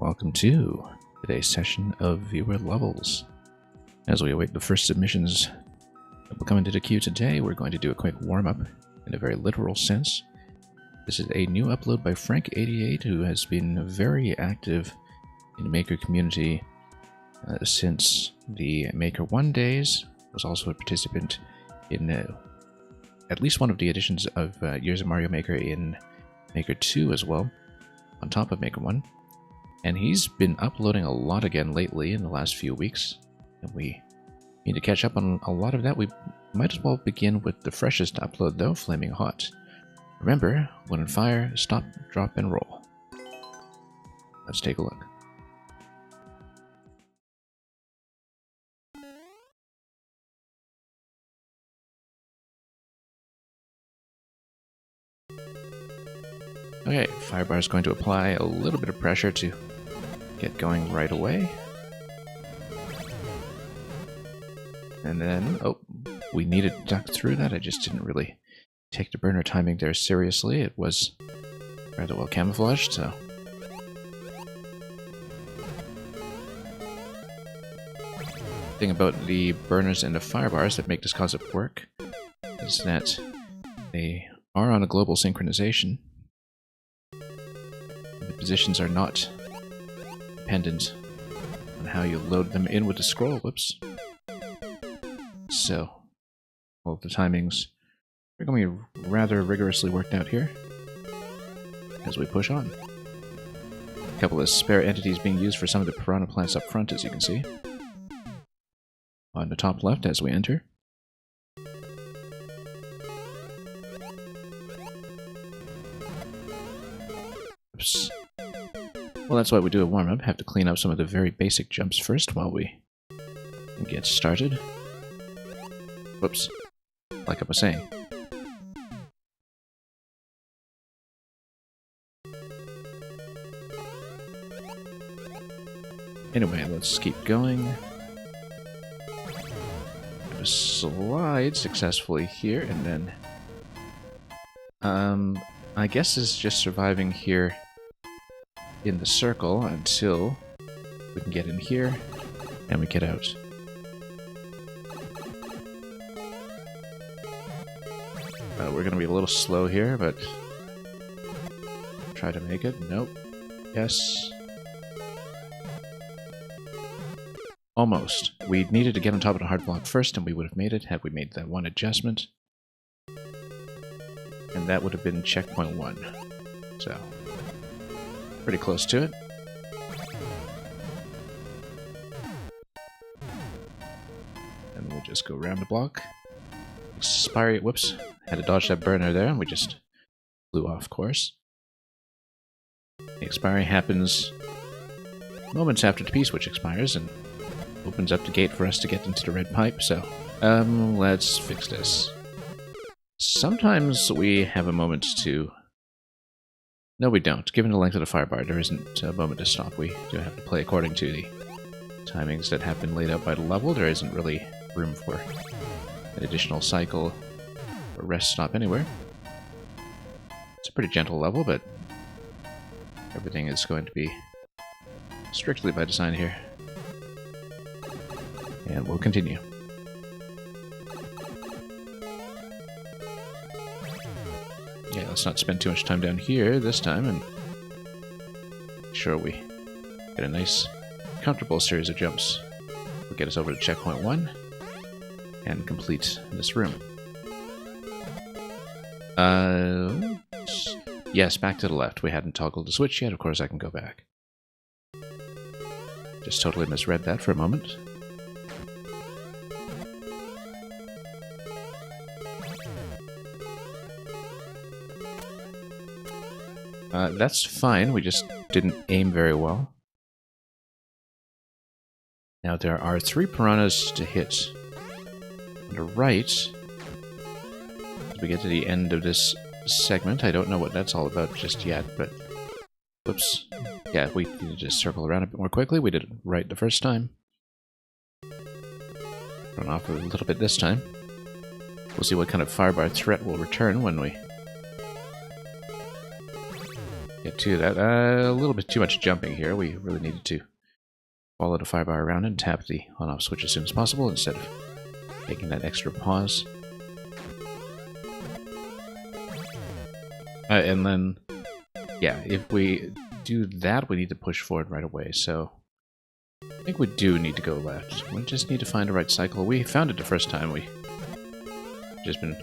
Welcome to today's session of Viewer Levels. As we await the first submissions that will come into the queue today, we're going to do a quick warm-up in a very literal sense. This is a new upload by Frank88, who has been very active in the Maker community since the Maker 1 days, was also a participant in at least one of the editions of Years of Mario Maker in Maker 2 as well, on top of Maker 1. And he's been uploading a lot again lately in the last few weeks, and we need to catch up on a lot of that. We might as well begin with the freshest upload though, Flaming Hot. Remember, when on fire, stop, drop, and roll. Let's take a look. Okay, Firebar is going to apply a little bit of pressure to get going right away. And then, oh, we needed to duck through that. I just didn't really take the burner timing there seriously. It was rather well camouflaged, so. The thing about the burners and the Firebars that make this concept work is that they are on a global synchronization. The positions are not dependent on how you load them in with the scroll. Whoops. So, all of the timings are going to be rather rigorously worked out here as we push on. A couple of spare entities being used for some of the piranha plants up front, as you can see. On the top left as we enter. Oops. Well, that's why we do a warm-up. Have to clean up some of the very basic jumps first while we get started. Whoops. Like I was saying. Anyway, let's keep going. Slide successfully here, and then I guess it's just surviving here in the circle until we can get in here and we get out. We're gonna be a little slow here, but try to make it. Nope. Yes. Almost. We needed to get on top of the hard block first, and we would have made it had we made that one adjustment. And that would have been checkpoint 1. So, pretty close to it. And we'll just go around the block. Expiry, whoops, had to dodge that burner there, and we just flew off course. The expiry happens moments after the P-switch expires, and opens up the gate for us to get into the red pipe, so, let's fix this. Sometimes we have a moment to... No, we don't. Given the length of the Firebar, there isn't a moment to stop. We do have to play according to the timings that have been laid out by the level. There isn't really room for an additional cycle or rest stop anywhere. It's a pretty gentle level, but everything is going to be strictly by design here. And we'll continue. Yeah, let's not spend too much time down here this time, and make sure we get a nice, comfortable series of jumps. Will get us over to checkpoint 1 and complete this room. Yes, back to the left. We hadn't toggled the switch yet. Of course, I can go back. Just totally misread that for a moment. That's fine, we just didn't aim very well. Now there are 3 piranhas to hit. On the right, as we get to the end of this segment, I don't know what that's all about just yet, but... Whoops. Yeah, we need to just circle around a bit more quickly. We did it right the first time. Run off a little bit this time. We'll see what kind of Firebar threat will return when we get to that. A little bit too much jumping here. We really needed to follow the firebar around and tap the on-off switch as soon as possible instead of taking that extra pause. And then, yeah, if we do that, we need to push forward right away. So I think we do need to go left. We just need to find the right cycle. We found it the first time. We've just been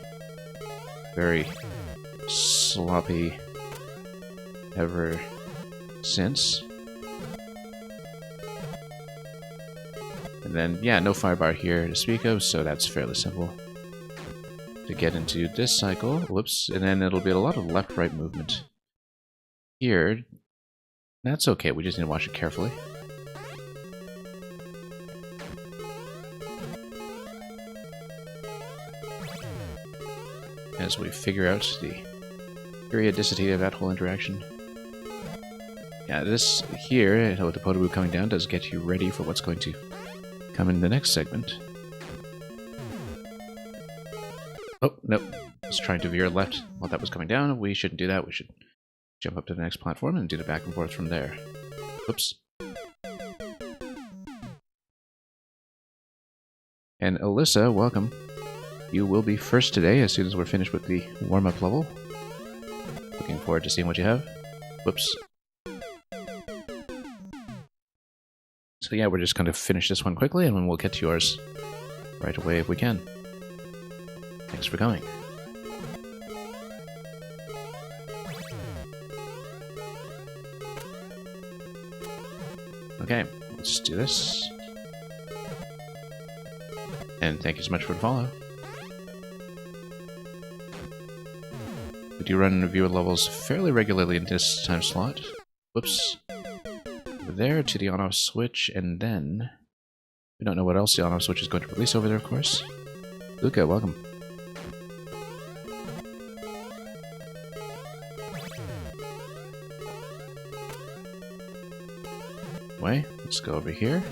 very sloppy ever since. And then, yeah, no firebar here to speak of, so that's fairly simple to get into this cycle. Whoops. And then it'll be a lot of left-right movement here. That's okay. We just need to watch it carefully. As we figure out the periodicity of that whole interaction. Yeah, this here, with the Podoboo coming down, does get you ready for what's going to come in the next segment. Oh, nope. I was trying to veer left while that was coming down. We shouldn't do that. We should jump up to the next platform and do the back and forth from there. Whoops. And Alyssa, welcome. You will be first today as soon as we're finished with the warm-up level. Looking forward to seeing what you have. Whoops. So yeah, we're just going to finish this one quickly, and then we'll get to yours right away if we can. Thanks for coming. Okay, let's do this. And thank you so much for the follow. We do run reviewer levels fairly regularly in this time slot. Whoops. Over there to the on-off switch, and then we don't know what else the on-off switch is going to release over there, of course. Luca, welcome. Way. Let's go over here.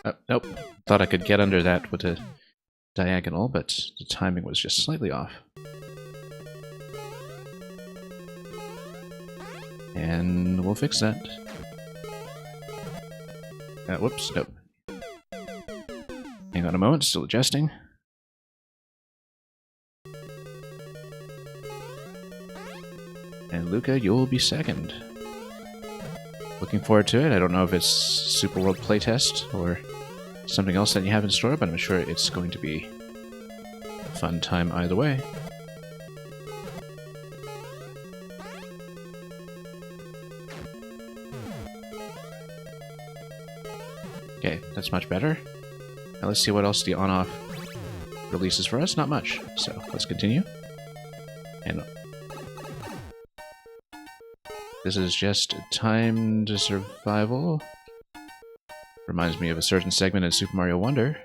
Oh, nope. Thought I could get under that with a diagonal, but the timing was just slightly off. And we'll fix that. Whoops, nope. Hang on a moment, still adjusting. And Luca, you'll be second. Looking forward to it. I don't know if it's Super World playtest or something else that you have in store, but I'm sure it's going to be a fun time either way. Okay, that's much better. Now let's see what else the on-off releases for us. Not much. So let's continue. And this is just timed survival. Reminds me of a certain segment in Super Mario Wonder.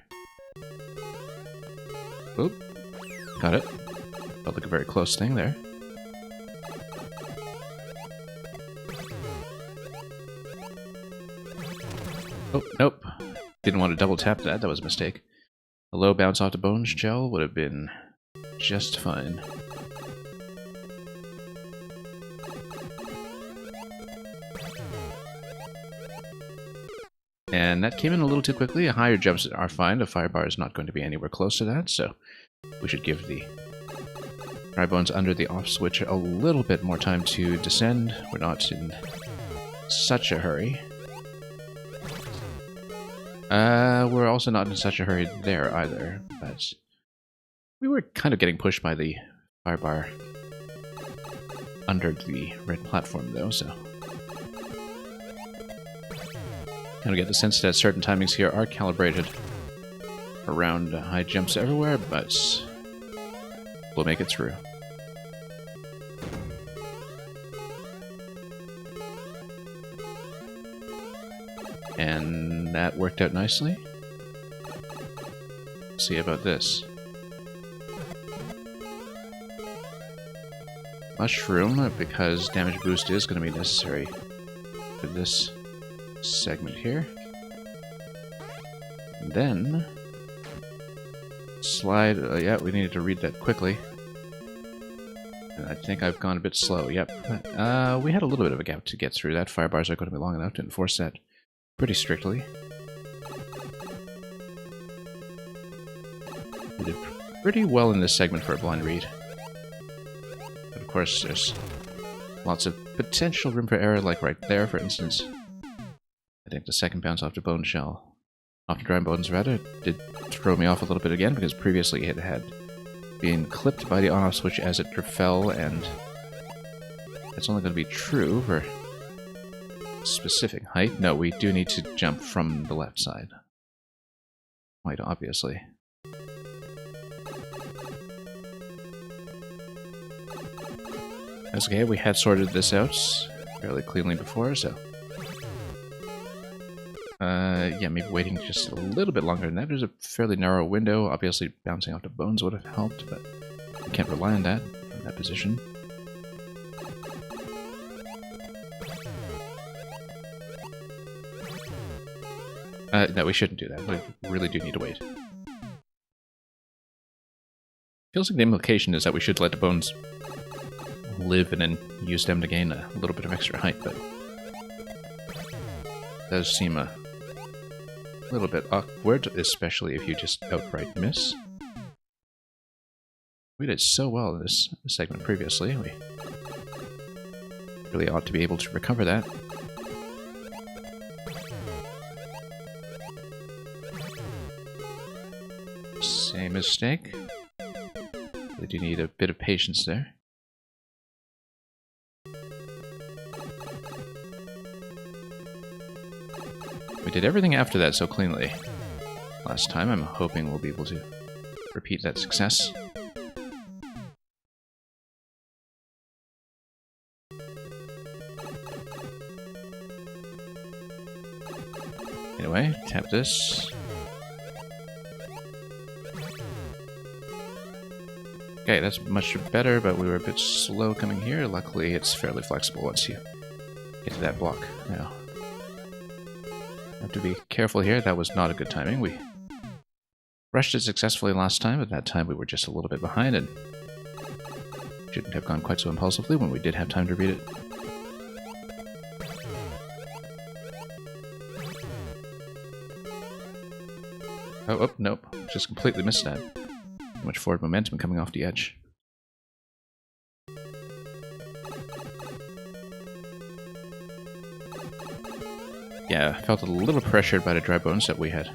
Oop. Got it. Felt like a very close thing there. Oh, nope. Didn't want to double tap that. That was a mistake. A low bounce off the bone shell would have been just fine. And that came in a little too quickly. Higher jumps are fine. The firebar is not going to be anywhere close to that, so we should give the Drybones under the off switch a little bit more time to descend. We're not in such a hurry. We're also not in such a hurry there either, but we were kind of getting pushed by the firebar under the red platform though, so kind of get the sense that certain timings here are calibrated around high jumps everywhere, but we'll make it through. And that worked out nicely. Let's see about this. Mushroom, because damage boost is going to be necessary for this segment here. And then slide. Yeah, we needed to read that quickly. And I think I've gone a bit slow. Yep. We had a little bit of a gap to get through that. Fire bars are going to be long enough to enforce that pretty strictly. We did pretty well in this segment for a blind read. But of course, there's lots of potential room for error, like right there, for instance. I think the second bounce off the bone shell, off the dry bones rather, did throw me off a little bit again, because previously it had been clipped by the on-off switch as it fell, and that's only going to be true for a specific height. No, we do need to jump from the left side. Quite obviously. That's okay, we had sorted this out fairly cleanly before, so... yeah, maybe waiting just a little bit longer than that. There's a fairly narrow window. Obviously, bouncing off the bones would have helped, but we can't rely on that from that position. No, we shouldn't do that. We really do need to wait. Feels like the implication is that we should let the bones live and then use them to gain a little bit of extra height, but it does seem a little bit awkward, especially if you just outright miss. We did so well in this segment previously. We really ought to be able to recover that. Same mistake. We do need a bit of patience there. We did everything after that so cleanly last time. I'm hoping we'll be able to repeat that success. Anyway, tap this. Okay, that's much better, but we were a bit slow coming here. Luckily, it's fairly flexible once you get to that block. Now, have to be careful here. That was not a good timing. We rushed it successfully last time, but that time we were just a little bit behind and shouldn't have gone quite so impulsively when we did have time to read it. Oh, nope. Just completely missed that. Too much forward momentum coming off the edge. Yeah, I felt a little pressured by the dry bones that we had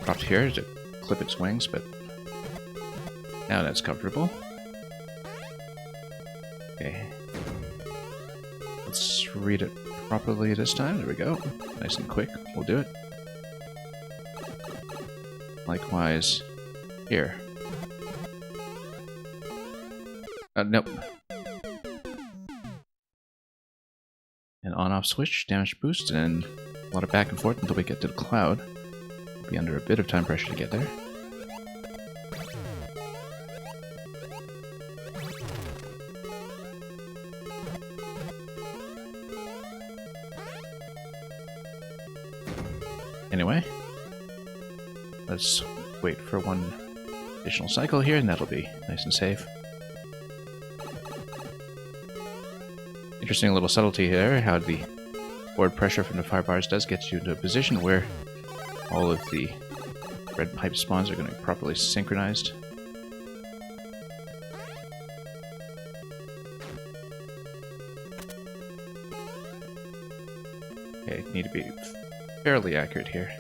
dropped here to clip its wings, but now that's comfortable. Okay. Let's read it properly this time. There we go. Nice and quick. We'll do it. Likewise, here. Nope. An on-off switch, damage boost, and a lot of back and forth until we get to the cloud. We'll be under a bit of time pressure to get there. Anyway, let's wait for one additional cycle here, and that'll be nice and safe. Interesting little subtlety here, how the forward pressure from the fire bars does get you into a position where all of the red pipe spawns are going to be properly synchronized. Okay, need to be fairly accurate here.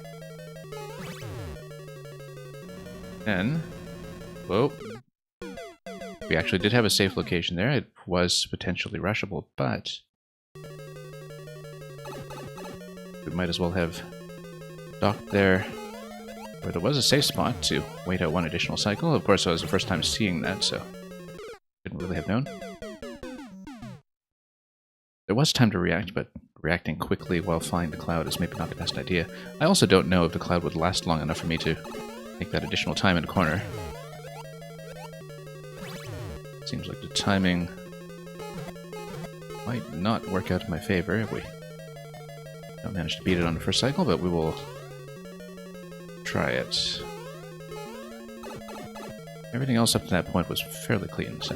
And, whoa. We actually did have a safe location there. It was potentially rushable, but we might as well have docked there where there was a safe spot to wait out one additional cycle. Of course, it was the first time seeing that, so didn't really have known. There was time to react, but reacting quickly while flying the cloud is maybe not the best idea. I also don't know if the cloud would last long enough for me to take that additional time in the corner. Seems like the timing might not work out in my favor if we don't manage to beat it on the first cycle, but we will try it. Everything else up to that point was fairly clean, so...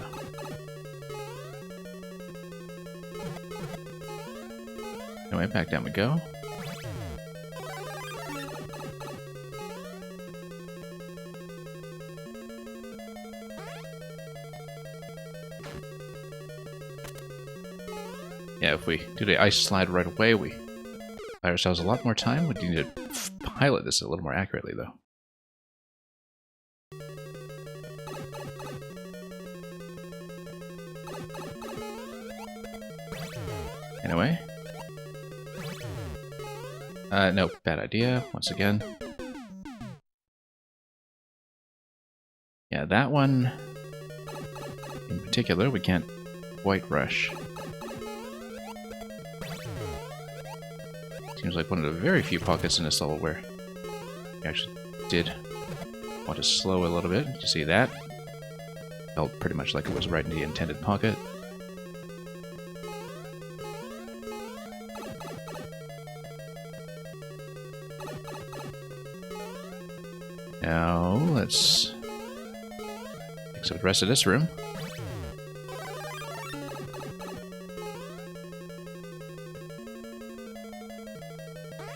Anyway, back down we go. Yeah, if we do the ice slide right away, we buy ourselves a lot more time. We need to pilot this a little more accurately, though. Anyway. No, bad idea, once again. Yeah, that one in particular, we can't quite rush. Seems like one of the very few pockets in this level where we actually did want to slow a little bit. Did you see that? Felt pretty much like it was right in the intended pocket. Now, let's fix up the rest of this room.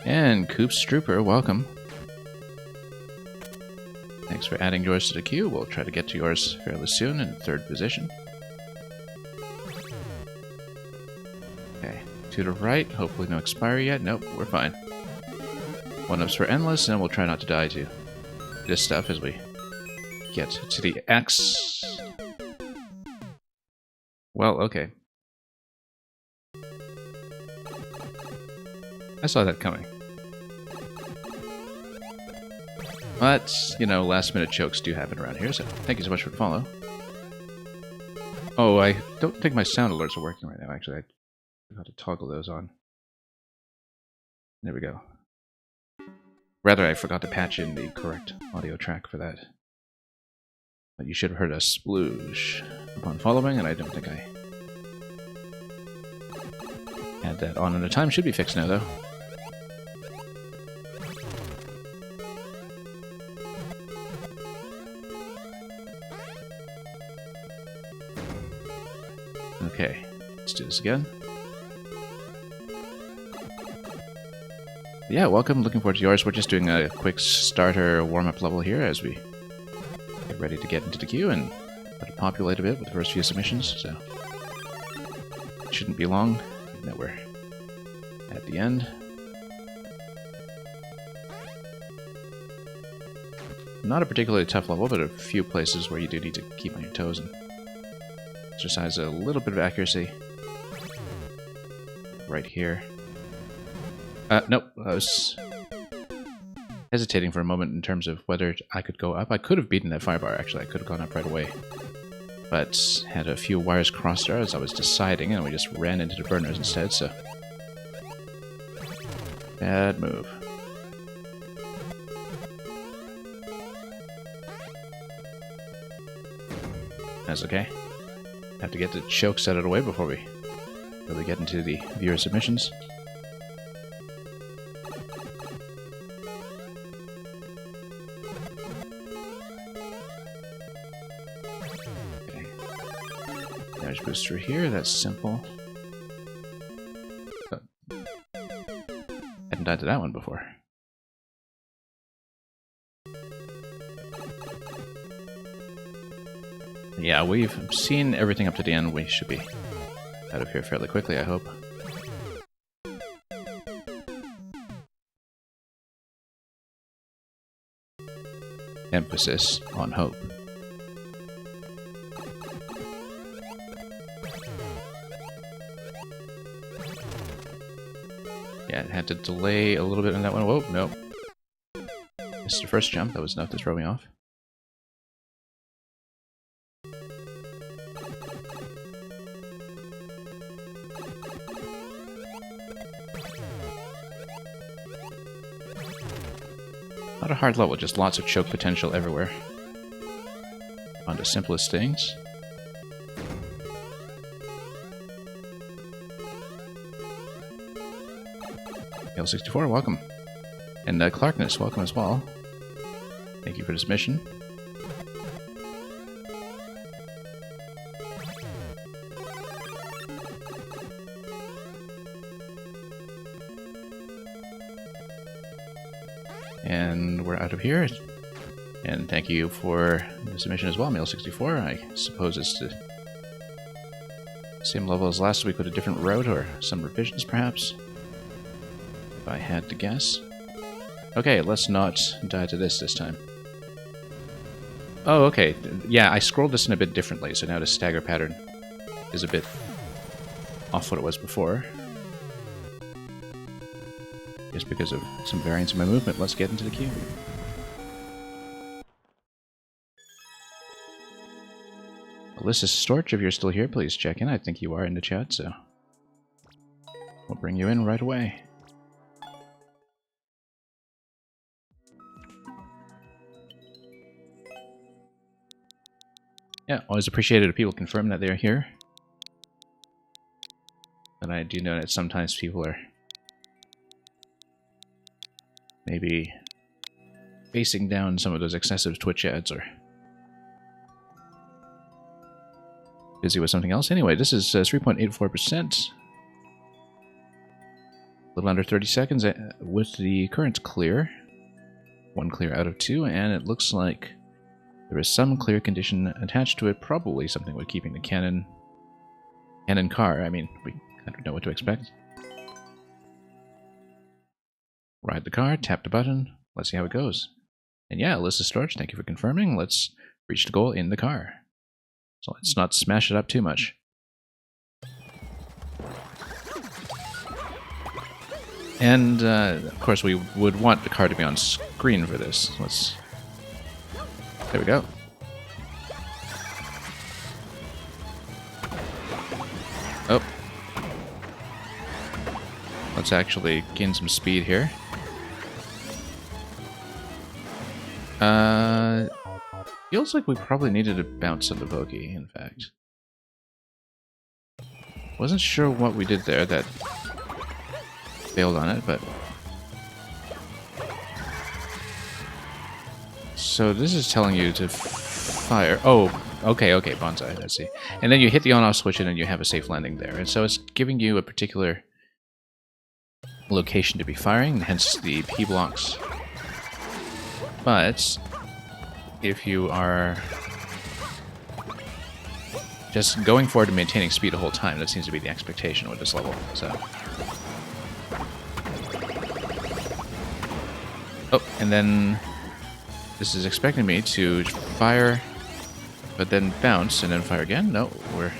And Koops Trooper, welcome. Thanks for adding yours to the queue. We'll try to get to yours fairly soon in third position. Okay, to the right. Hopefully no expiry yet. Nope, we're fine. 1-ups for endless, and we'll try not to die to this stuff as we get to the X. Well, okay. I saw that coming. But, you know, last-minute chokes do happen around here, so thank you so much for the follow. Oh, I don't think my sound alerts are working right now, actually. I forgot to toggle those on. There we go. Rather, I forgot to patch in the correct audio track for that. But you should have heard a sploosh upon following, and I don't think I had that on at a time. Should be fixed now, though. Okay, let's do this again. Yeah, welcome. Looking forward to yours. We're just doing a quick starter warm-up level here as we get ready to get into the queue and let it populate a bit with the first few submissions, so it shouldn't be long, even though we're at the end. Not a particularly tough level, but a few places where you do need to keep on your toes and exercise a little bit of accuracy. Right here. Nope, I was hesitating for a moment in terms of whether I could go up. I could have beaten that firebar, actually. I could have gone up right away. But had a few wires crossed there as I was deciding, and we just ran into the burners instead, so... Bad move. That's okay. Have to get the chokes out of the way before we really get into the viewer submissions. Okay. There's booster here, that's simple. Oh. Hadn't died to that one before. Yeah, we've seen everything up to the end. We should be out of here fairly quickly, I hope. Emphasis on hope. Yeah, it had to delay a little bit on that one. Whoa, nope. Missed the first jump. That was enough to throw me off. Not a hard level, just lots of choke potential everywhere. On to simplest things. L64, welcome. And Clarkness, welcome as well. Thank you for this mission. And we're out of here. And thank you for the submission as well, Mail64. I suppose it's the same level as last week with a different route, or some revisions perhaps, if I had to guess. Okay, let's not die to this time. Oh, okay. Yeah, I scrolled this in a bit differently, so now the stagger pattern is a bit off what it was before. Just because of some variance in my movement. Let's get into the queue. Alyssa Storch, if you're still here, please check in. I think you are in the chat, so we'll bring you in right away. Yeah, always appreciated if people confirm that they're here. But I do know that sometimes people are maybe facing down some of those excessive Twitch ads or busy with something else. Anyway, this is 3.84%. A little under 30 seconds with the current clear. 1 clear out of 2, and it looks like there is some clear condition attached to it, probably something with keeping the cannon car. I mean, we kind of know what to expect. Ride the car, tap the button, let's see how it goes. And yeah, Alyssa Storch, thank you for confirming. Let's reach the goal in the car. So let's not smash it up too much. And, of course, we would want the car to be on screen for this. Let's... There we go. Oh. Let's actually gain some speed here. Feels like we probably needed to bounce on the bogey, in fact. Wasn't sure what we did there that failed on it, but... So this is telling you to fire... Oh, okay, bonsai, I see. And then you hit the on-off switch and then you have a safe landing there. And so it's giving you a particular location to be firing, hence the P blocks. But if you are just going forward and maintaining speed the whole time, that seems to be the expectation with this level. So, oh, and then this is expecting me to fire, but then bounce and then fire again. No, we're...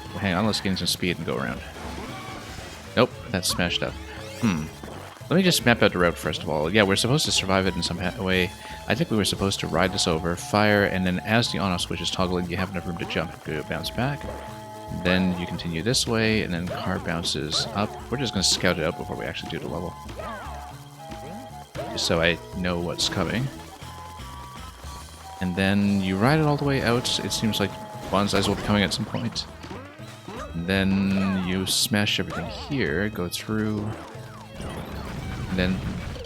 Well, hang on, let's gain some speed and go around. Nope, that's smashed up. Let me just map out the route first of all. Yeah, we're supposed to survive it in some way. I think we were supposed to ride this over, fire, and then as the on-off switch is toggling, you have enough room to jump to bounce back. Then you continue this way, and then car bounces up. We're just going to scout it out before we actually do the level, just so I know what's coming. And then you ride it all the way out. It seems like bonsais will be coming at some point. And then you smash everything here, go through... And then,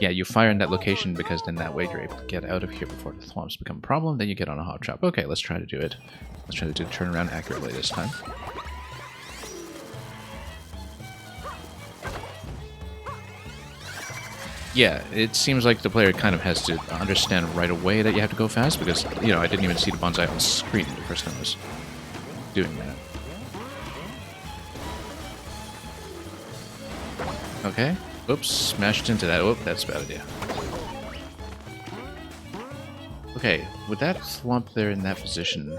yeah, you fire in that location because then that way you're able to get out of here before the thwomps become a problem. Then you get on a hop chop. Okay, let's try to do it. Let's try to do the turnaround accurately this time. Yeah, it seems like the player kind of has to understand right away that you have to go fast because, you know, I didn't even see the bonsai on screen the first time I was doing that. Okay. Oops, smashed into that. Oh, that's a bad idea. Okay, with that thwomp there in that position...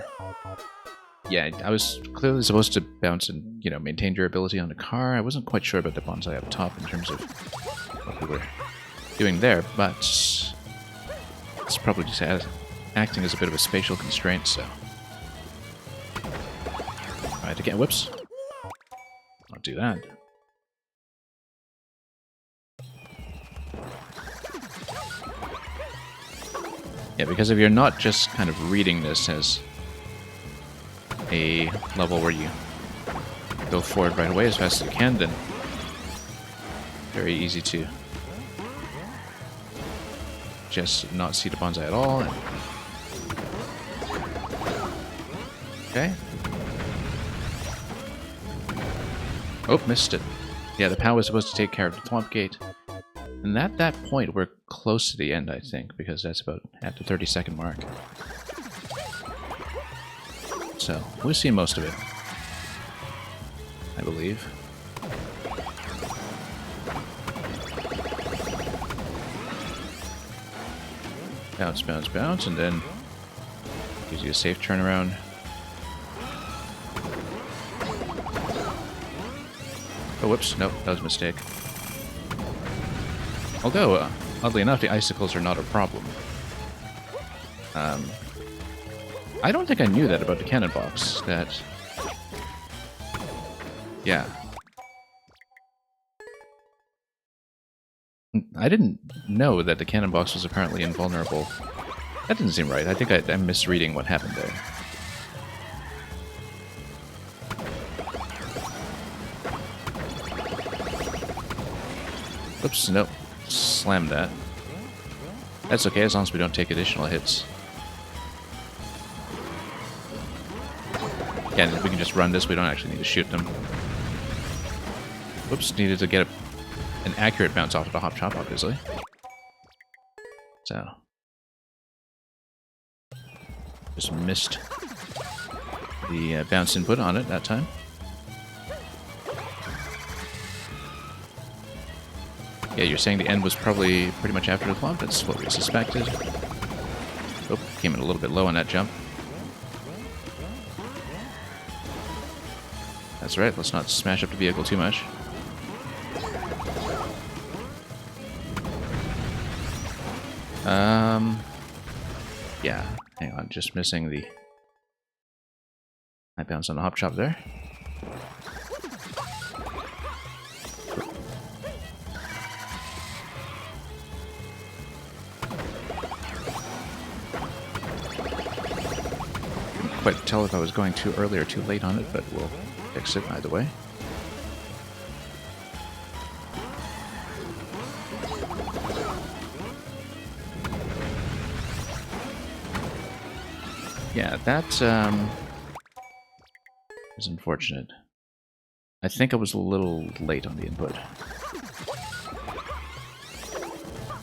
Yeah, I was clearly supposed to bounce and, you know, maintain durability on the car. I wasn't quite sure about the bonsai up top in terms of what we were doing there, but it's probably just acting as a bit of a spatial constraint, so... Alright, again, whoops. I'll do that. Yeah, because if you're not just kind of reading this as a level where you go forward right away as fast as you can, then very easy to just not see the bonsai at all. And... okay. Oh, missed it. Yeah, the POW was supposed to take care of the Thwomp Gate. And at that point, we're close to the end, I think, because that's about at the 30-second mark. So, we've seen most of it, I believe. Bounce, bounce, bounce, and then gives you a safe turnaround. Oh, whoops, nope, that was a mistake. Although, oddly enough, the icicles are not a problem. I don't think I knew that about the cannon box, that... yeah. I didn't know that the cannon box was apparently invulnerable. That didn't seem right. I think I'm misreading what happened there. Oops, nope. Slammed that. That's okay, as long as we don't take additional hits. Yeah, if we can just run this, we don't actually need to shoot them. Oops, needed to get an accurate bounce off of the Hop Chop, obviously. So. Just missed the bounce input on it that time. Yeah, you're saying the end was probably pretty much after the Thwomp. That's what we suspected. Oh, came in a little bit low on that jump. That's right, let's not smash up the vehicle too much. Yeah, hang on, just missing the high bounce on the Hop Chop there. Couldn't quite tell if I was going too early or too late on it, but we'll fix it either way. Yeah, that is unfortunate. I think I was a little late on the input.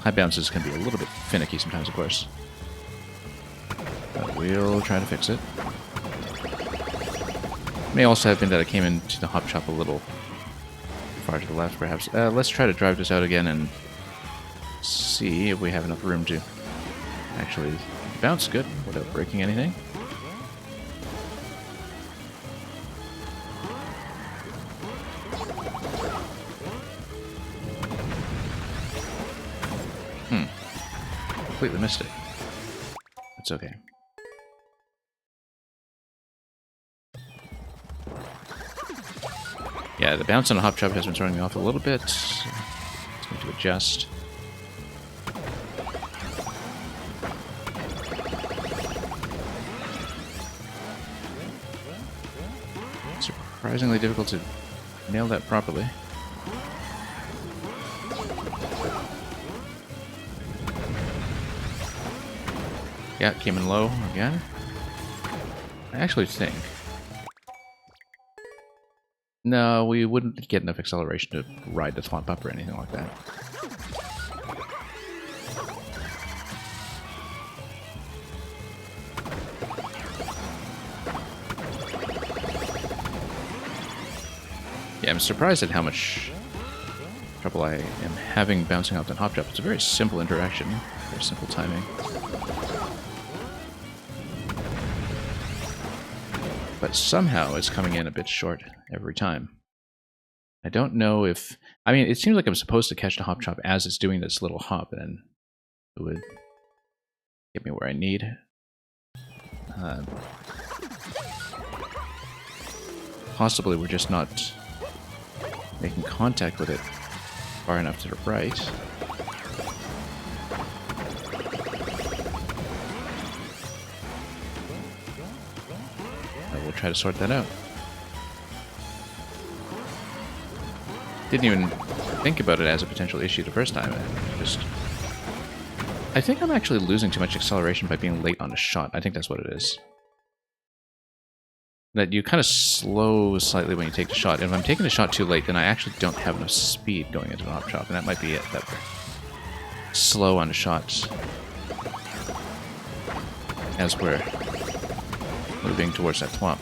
High bounces can be a little bit finicky sometimes, of course. But we'll try to fix it. May also have been that I came into the Hop Chop a little far to the left, perhaps. Let's try to drive this out again and see if we have enough room to actually bounce good without breaking anything. Completely missed it. It's okay. Yeah, the bounce on the Hop Chop has been throwing me off a little bit. It's going to adjust. Surprisingly difficult to nail that properly. Yeah, came in low again. I actually think... no, we wouldn't get enough acceleration to ride the Thwomp up or anything like that. Yeah, I'm surprised at how much trouble I am having bouncing off the Hop Chop. It's a very simple interaction, very simple timing. But somehow it's coming in a bit short every time. I don't know if... I mean, it seems like I'm supposed to catch the Hop Chop as it's doing this little hop, and then it would get me where I need. Possibly we're just not making contact with it far enough to the right. We'll try to sort that out. Didn't even think about it as a potential issue the first time. I just I think I'm actually losing too much acceleration by being late on a shot. I think that's what it is. That you kind of slow slightly when you take the shot. And if I'm taking the shot too late, then I actually don't have enough speed going into the hop chop, and that might be it. That we're slow on the shots as we're moving towards that thwomp.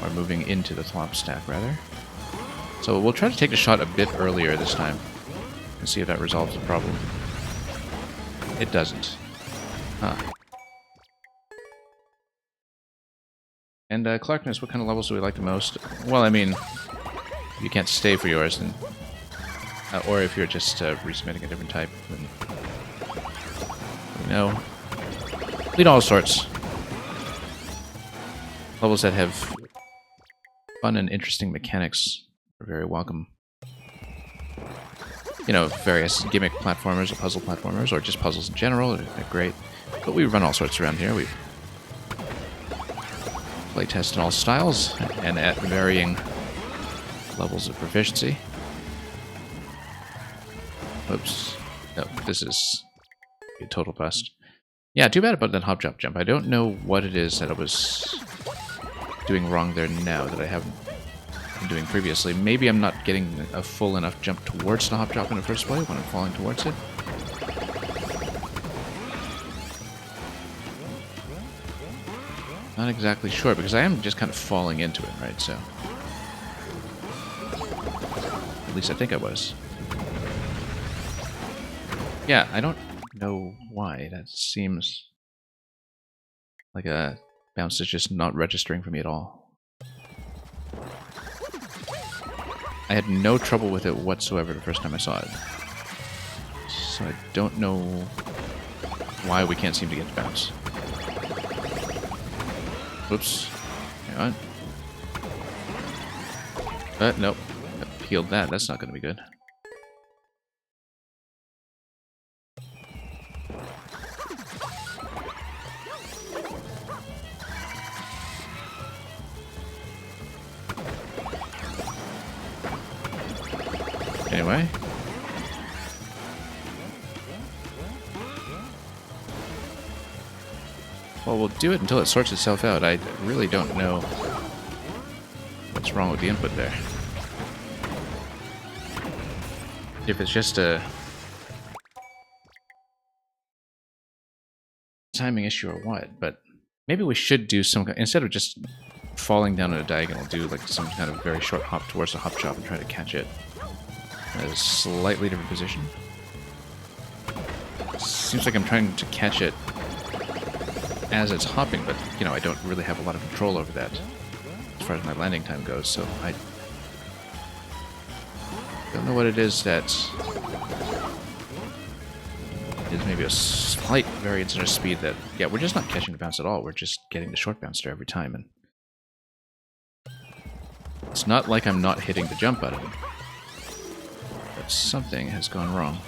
Or moving into the thwomp stack, rather. So we'll try to take the shot a bit earlier this time and see if that resolves the problem. It doesn't. Huh. And Clarkness, what kind of levels do we like the most? Well, I mean, if you can't stay for yours, then, or if you're just resubmitting a different type, then you know, lead all sorts. Levels that have fun and interesting mechanics are very welcome. You know, various gimmick platformers or puzzle platformers, or just puzzles in general, they're great. But we run all sorts around here. We've playtest in all styles and at varying levels of proficiency. Oops. No, this is a total bust. Yeah, too bad about that hop chop jump. I don't know what it is that I was doing wrong there now that I haven't been doing previously. Maybe I'm not getting a full enough jump towards the hop chop in the first place when I'm falling towards it. Not exactly sure, because I am just kind of falling into it, right? So, at least I think I was. Yeah, I don't know why. That seems like a bounce is just not registering for me at all. I had no trouble with it whatsoever the first time I saw it. So I don't know why we can't seem to get the bounce. Whoops. Hang on. Nope. I peeled that. That's not going to be good. Anyway. Well, we'll do it until it sorts itself out. I really don't know what's wrong with the input there. If it's just a timing issue or what, but maybe we should do some, instead of just falling down at a diagonal, do like some kind of very short hop towards the hop chop and try to catch it at a slightly different position. Seems like I'm trying to catch it as it's hopping, but, you know, I don't really have a lot of control over that as far as my landing time goes, so I don't know what it is that is maybe a slight variance in our speed that, yeah, we're just not catching the bounce at all, we're just getting the short bounce there every time, and it's not like I'm not hitting the jump button, but something has gone wrong.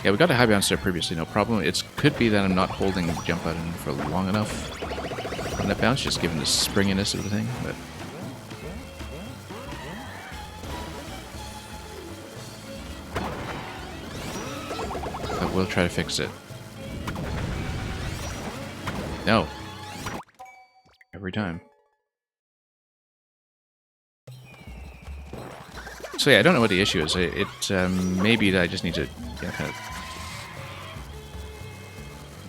Yeah, we got a high bounce there previously, no problem. It could be that I'm not holding the jump button for long enough on that bounce, just given the springiness of the thing, but we'll try to fix it. No. Every time. So yeah, I don't know what the issue is. Maybe that I just need to, you know, kind of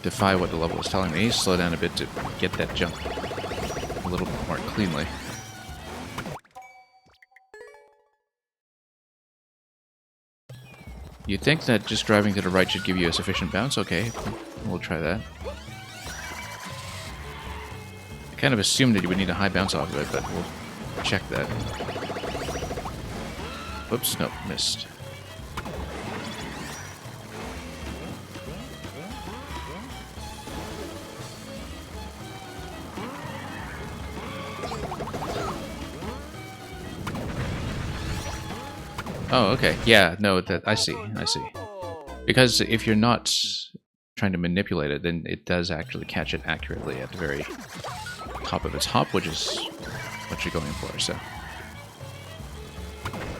defy what the level is telling me. Slow down a bit to get that jump a little bit more cleanly. You'd think that just driving to the right should give you a sufficient bounce. Okay, we'll try that. I kind of assumed that you would need a high bounce off of it, but we'll check that. Whoops, nope, missed. Oh, okay. Yeah, no, I see. Because if you're not trying to manipulate it, then it does actually catch it accurately at the very top of its hop, which is what you're going for, so.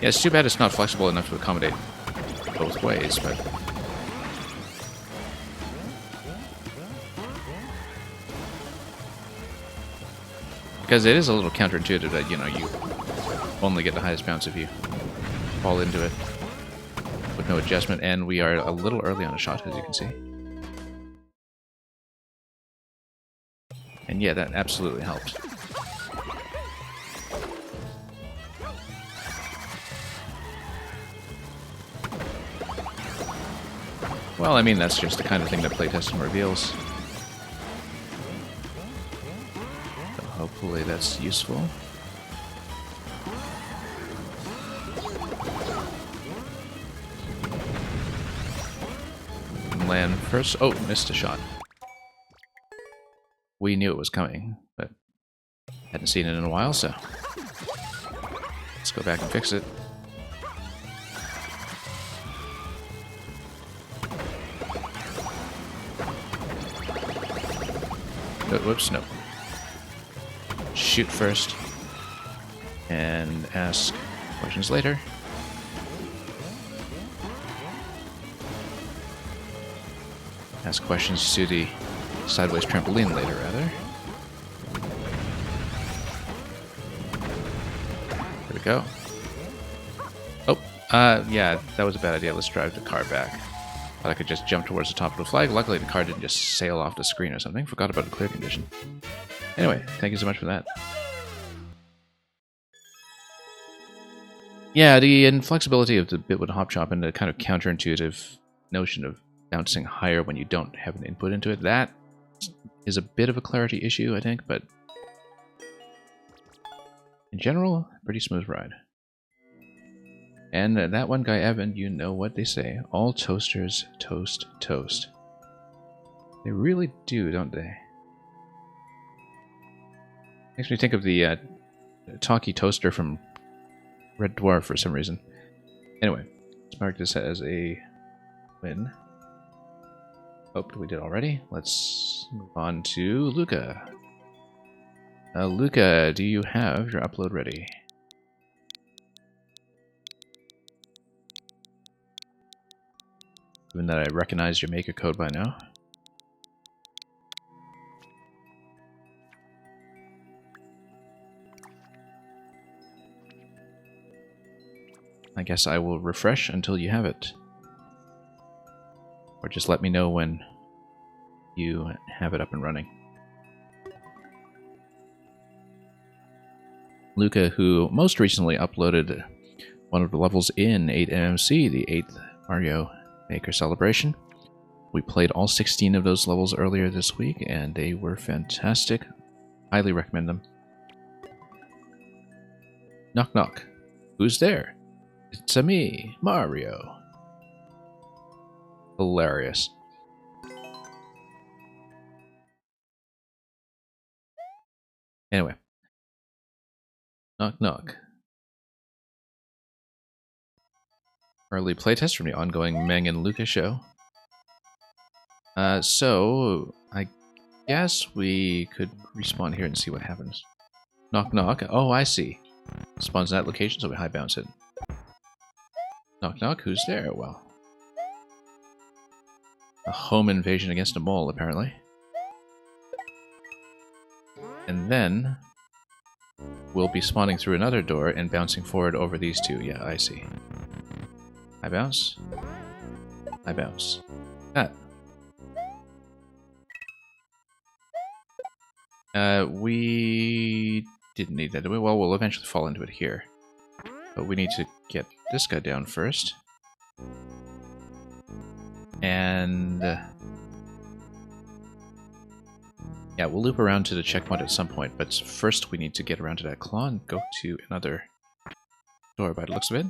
Yeah, it's too bad it's not flexible enough to accommodate both ways, but... Because it is a little counterintuitive that, you know, you only get the highest bounce if you fall into it with no adjustment, and we are a little early on a shot, as you can see. And yeah, that absolutely helps. Well, I mean, that's just the kind of thing that playtesting reveals. So hopefully that's useful. Land first. Oh, missed a shot. We knew it was coming, but hadn't seen it in a while, so let's go back and fix it. Oh, whoops, no. Shoot first and ask questions later. Ask questions to the sideways trampoline later, rather. There we go. Oh, yeah, that was a bad idea. Let's drive the car back. Thought I could just jump towards the top of the flag. Luckily, the car didn't just sail off the screen or something. Forgot about the clear condition. Anyway, thank you so much for that. Yeah, the inflexibility of the Bitwood Hop Chop and the kind of counterintuitive notion of bouncing higher when you don't have an input into it, that is a bit of a clarity issue, I think, but in general, pretty smooth ride. And that one guy, Evan, you know what they say. All toasters toast toast. They really do, don't they? Makes me think of the talkie toaster from Red Dwarf for some reason. Anyway, let's mark this as a win. Oh, we did already. Let's move on to Luca. Luca, do you have your upload ready? Given that I recognize your maker code by now. I guess I will refresh until you have it. Or just let me know when you have it up and running. Luca, who most recently uploaded one of the levels in 8MMC, the 8th Mario Maker Celebration. We played all 16 of those levels earlier this week, and they were fantastic. Highly recommend them. Knock knock. Who's there? It's a me, Mario. Hilarious. Anyway. Knock knock. Early playtest from the ongoing Meng and Luca show. So, I guess we could respawn here and see what happens. Knock knock. Oh, I see. Spawns in that location, so we high bounce it. Knock knock. Who's there? Well, a home invasion against a mole, apparently. And then we'll be spawning through another door and bouncing forward over these two. Yeah, I see. I bounce. I bounce. That. We didn't need that, did we? Well, we'll eventually fall into it here. But we need to get this guy down first. And... yeah, we'll loop around to the checkpoint at some point, but first we need to get around to that claw and go to another door by the looks of it.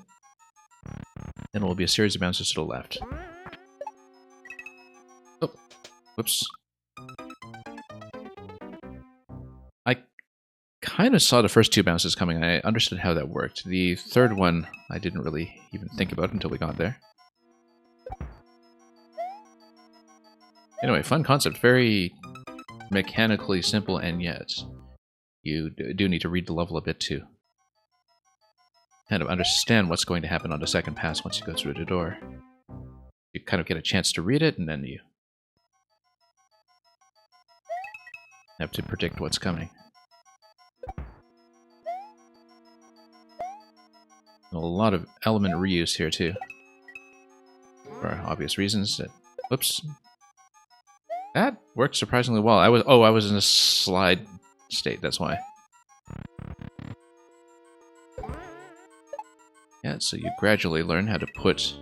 Then it will be a series of bounces to the left. Oh, whoops. I kind of saw the first two bounces coming. I understood how that worked. The third one, I didn't really even think about until we got there. Anyway, fun concept. Very mechanically simple, and yet you do need to read the level a bit too. kind of understand what's going to happen on the second pass once you go through the door. You kind of get a chance to read it, and then you have to predict what's coming. A lot of element reuse here too, for obvious reasons. That, whoops, that worked surprisingly well. I was in a slide state. That's why. Yeah, so you gradually learn how to put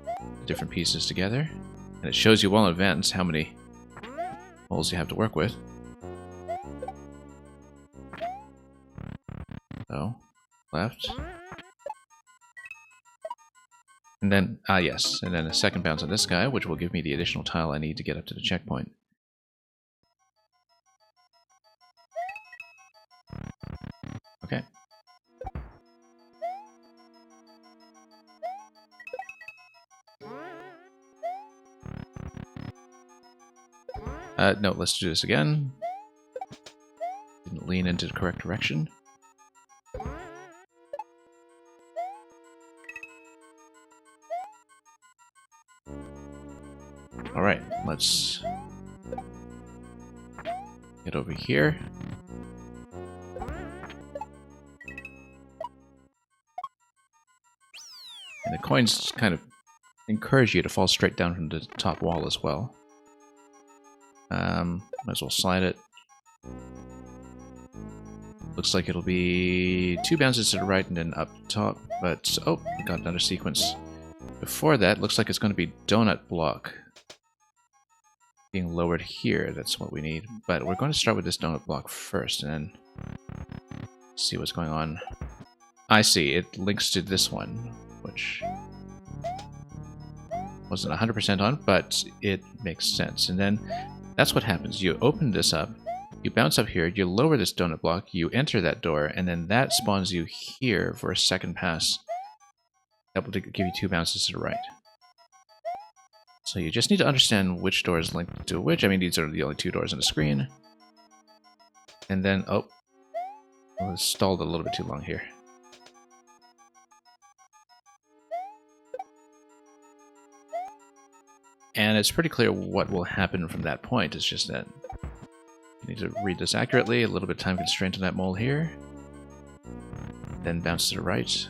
the different pieces together, and it shows you well in advance how many holes you have to work with. So, left. And then, yes, and then a second bounce on this guy, which will give me the additional tile I need to get up to the checkpoint. Okay. No, let's do this again. Didn't lean into the correct direction. Alright, let's get over here. And the coins kind of encourage you to fall straight down from the top wall as well. Might as well slide it. Looks like it'll be 2 bounces to the right and then up top, but oh, we got another sequence. Before that, looks like it's going to be donut block being lowered here. That's what we need. But we're going to start with this donut block first and then see what's going on. I see, it links to this one, which wasn't 100% on, but it makes sense. And then that's what happens. You open this up, you bounce up here, you lower this donut block, you enter that door, and then that spawns you here for a second pass. That will give you 2 bounces to the right. So you just need to understand which door is linked to which. I mean, these are the only 2 doors on the screen. And then, oh, well, it's stalled a little bit too long here. And it's pretty clear what will happen from that point. It's just that you need to read this accurately. A little bit of time constraint on that mole here. Then bounce to the right.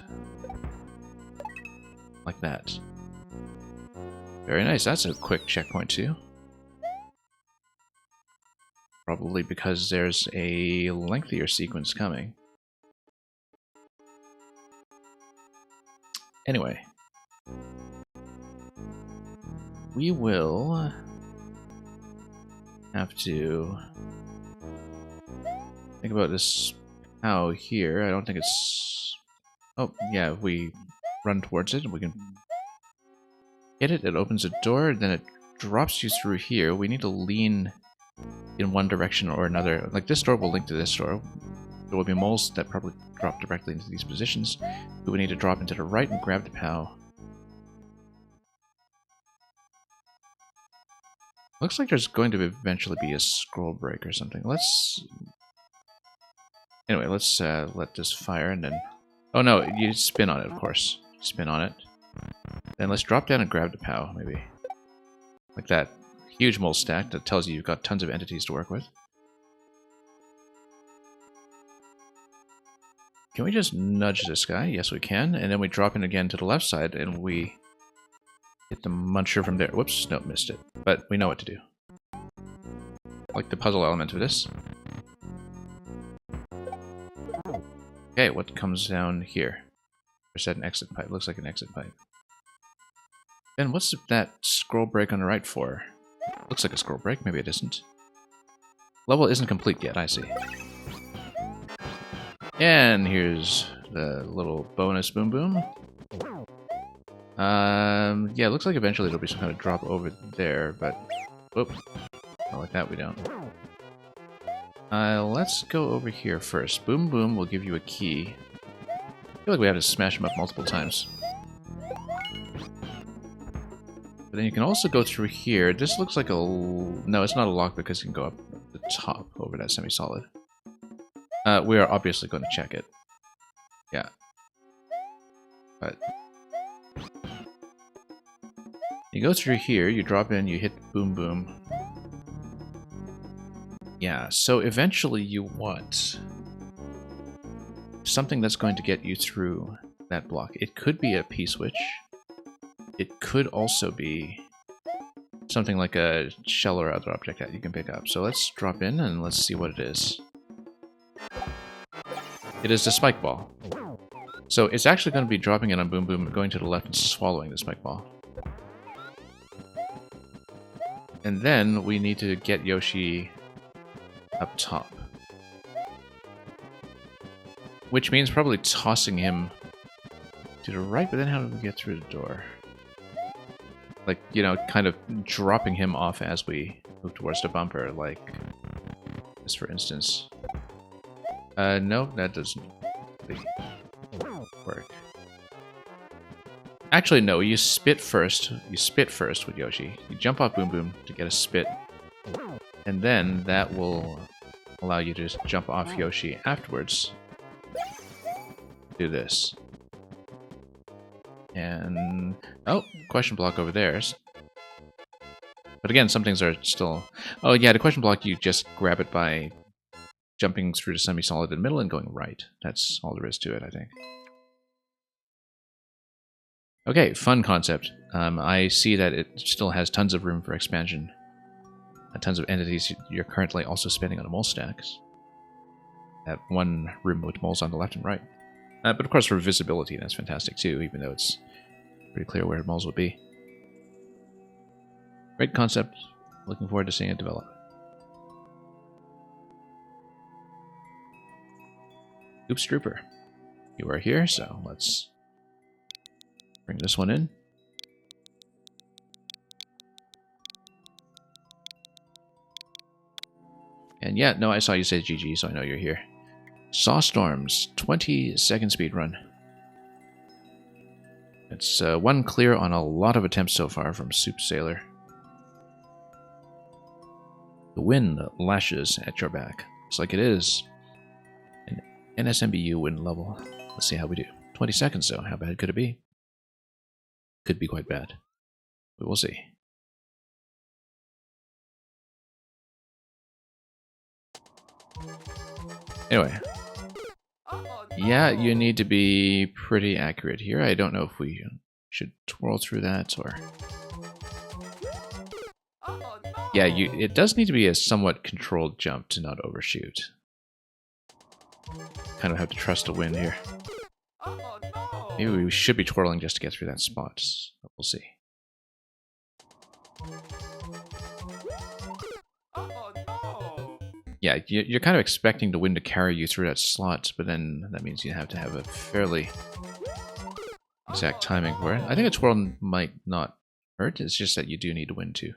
Like that. Very nice. That's a quick checkpoint too. Probably because there's a lengthier sequence coming. Anyway. We will have to think about this POW here. I don't think it's... Oh, yeah, if we run towards it, we can hit it, it opens a door, then it drops you through here. We need to lean in one direction or another. Like, this door will link to this door. There will be moles that probably drop directly into these positions. We would need to drop into the right and grab the POW. Looks like there's going to eventually be a scroll break or something. Anyway, let's let this fire and then... Oh no, you spin on it, of course. Spin on it. Then let's drop down and grab the POW, maybe. Like that huge mole stack that tells you you've got tons of entities to work with. Can we just nudge this guy? Yes, we can. And then we drop in again to the left side and we hit the muncher from there. Whoops, no, missed it. But we know what to do. Like the puzzle element of this. Okay, what comes down here? Is that an exit pipe? Looks like an exit pipe. Then what's that scroll break on the right for? Looks like a scroll break, maybe it isn't. Level isn't complete yet, I see. And here's the little bonus boom boom. Yeah, it looks like eventually there'll be some kind of drop over there, but... Whoop. Not like that, we don't. Let's go over here first. Boom Boom will give you a key. I feel like we have to smash them up multiple times. But then you can also go through here. This looks like a... No, it's not a lock because you can go up the top over that semi-solid. We are obviously going to check it. Yeah. But you go through here, you drop in, you hit boom boom. Yeah, so eventually you want something that's going to get you through that block. It could be a P-switch. It could also be something like a shell or other object that you can pick up. So let's drop in and let's see what it is. It is the spike ball. So it's actually going to be dropping in on Boom Boom, going to the left and swallowing the spike ball. And then we need to get Yoshi up top. Which means probably tossing him to the right, but then how do we get through the door? Like, you know, kind of dropping him off as we move towards the bumper, like this, for instance. No, that doesn't really work. Actually, no, you spit first. You spit first with Yoshi. You jump off Boom Boom to get a spit. And then that will allow you to just jump off Yoshi afterwards. Do this. And... oh, question block over there. But again, some things are still... oh yeah, the question block, you just grab it by jumping through the semi-solid in the middle and going right. That's all there is to it, I think. Okay, fun concept. I see that it still has tons of room for expansion. Tons of entities you're currently also spending on the mole stacks. That one room with moles on the left and right. But of course for visibility, that's fantastic too, even though it's pretty clear where moles would be. Great concept. Looking forward to seeing it develop. Oops, Trooper. You are here, so let's bring this one in. And yeah, no, I saw you say GG, so I know you're here. Sawstorms, 20-second speed run. It's one clear on a lot of attempts so far from Soup Sailor. The wind lashes at your back. Looks like it is an NSMBU wind level. Let's see how we do. 20 seconds though, how bad could it be? Could be quite bad. But we'll see. Anyway. Yeah, you need to be pretty accurate here. I don't know if we should twirl through that or... yeah, it does need to be a somewhat controlled jump to not overshoot. Kind of have to trust the wind here. Maybe we should be twirling just to get through that spot. We'll see. Yeah, you're kind of expecting the wind to carry you through that slot, but then that means you have to have a fairly exact timing for it. I think a twirl might not hurt, it's just that you do need the wind to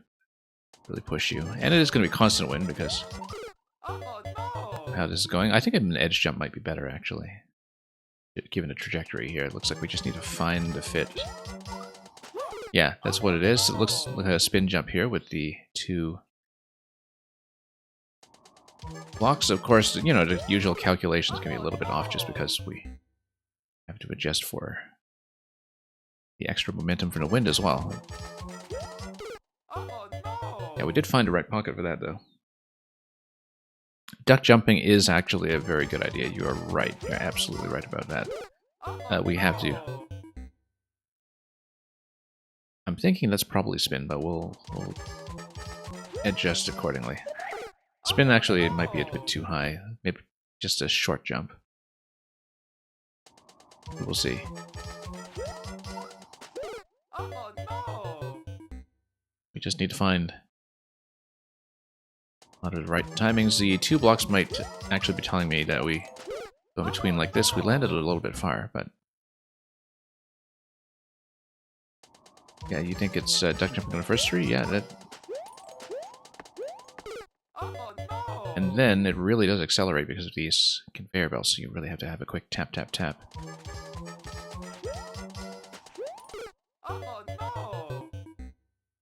really push you. And it is going to be constant wind because how this is going. I think an edge jump might be better, actually. Given the trajectory here, it looks like we just need to find the fit. Yeah, that's what it is. It looks like a spin jump here with the two blocks. Of course, you know, the usual calculations can be a little bit off just because we have to adjust for the extra momentum from the wind as well. Yeah, we did find a right pocket for that, though. Duck jumping is actually a very good idea. You are right. You're absolutely right about that. We have to... I'm thinking that's probably spin, but we'll adjust accordingly. Spin actually might be a bit too high. Maybe just a short jump. We'll see. We just need to find a lot of the right timings. The two blocks might actually be telling me that we go between like this. We landed a little bit far, but... yeah, you think it's duck jumping on the first three? Yeah, that... and then it really does accelerate because of these conveyor belts, so you really have to have a quick tap, tap, tap.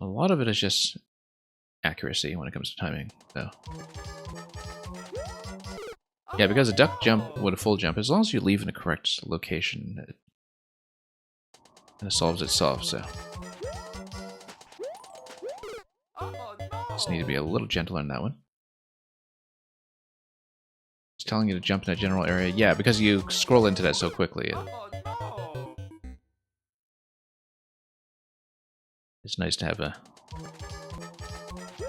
A lot of it is just accuracy when it comes to timing, though. Yeah, because a duck jump with a full jump, as long as you leave in the correct location, And it solves itself, so. Just need to be a little gentler on that one. It's telling you to jump in a general area. Yeah, because you scroll into that so quickly. It's nice to have a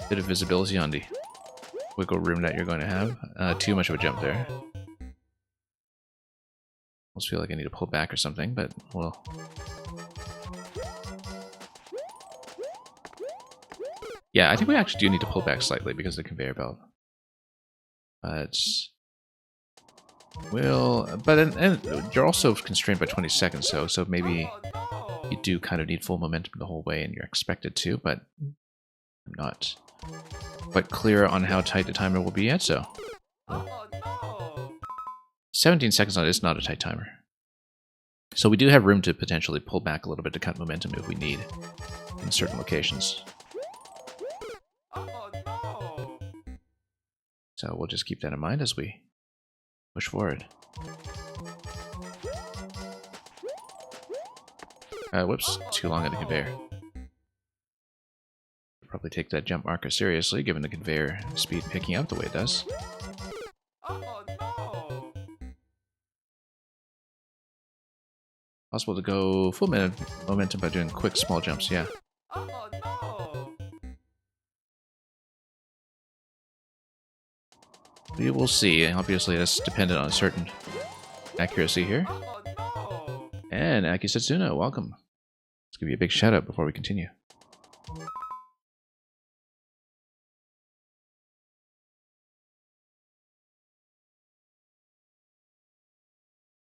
bit of visibility on the wiggle room that you're going to have. Too much of a jump there. Almost feel like I need to pull back or something, but well. Yeah, I think we actually do need to pull back slightly because of the conveyor belt. But you're also constrained by 20 seconds, so maybe you do kind of need full momentum the whole way, and you're expected to. But I'm not quite clear on how tight the timer will be yet. So 17 seconds on it is not a tight timer. So we do have room to potentially pull back a little bit to cut momentum if we need in certain locations. So we'll just keep that in mind as we push forward. Whoops, too long on the conveyor. Probably take that jump marker seriously, given the conveyor speed picking up the way it does. Possible to go full momentum by doing quick small jumps, yeah. We will see. Obviously, that's dependent on a certain accuracy here. And Aki Setsuna, welcome. Let's give you a big shout out before we continue.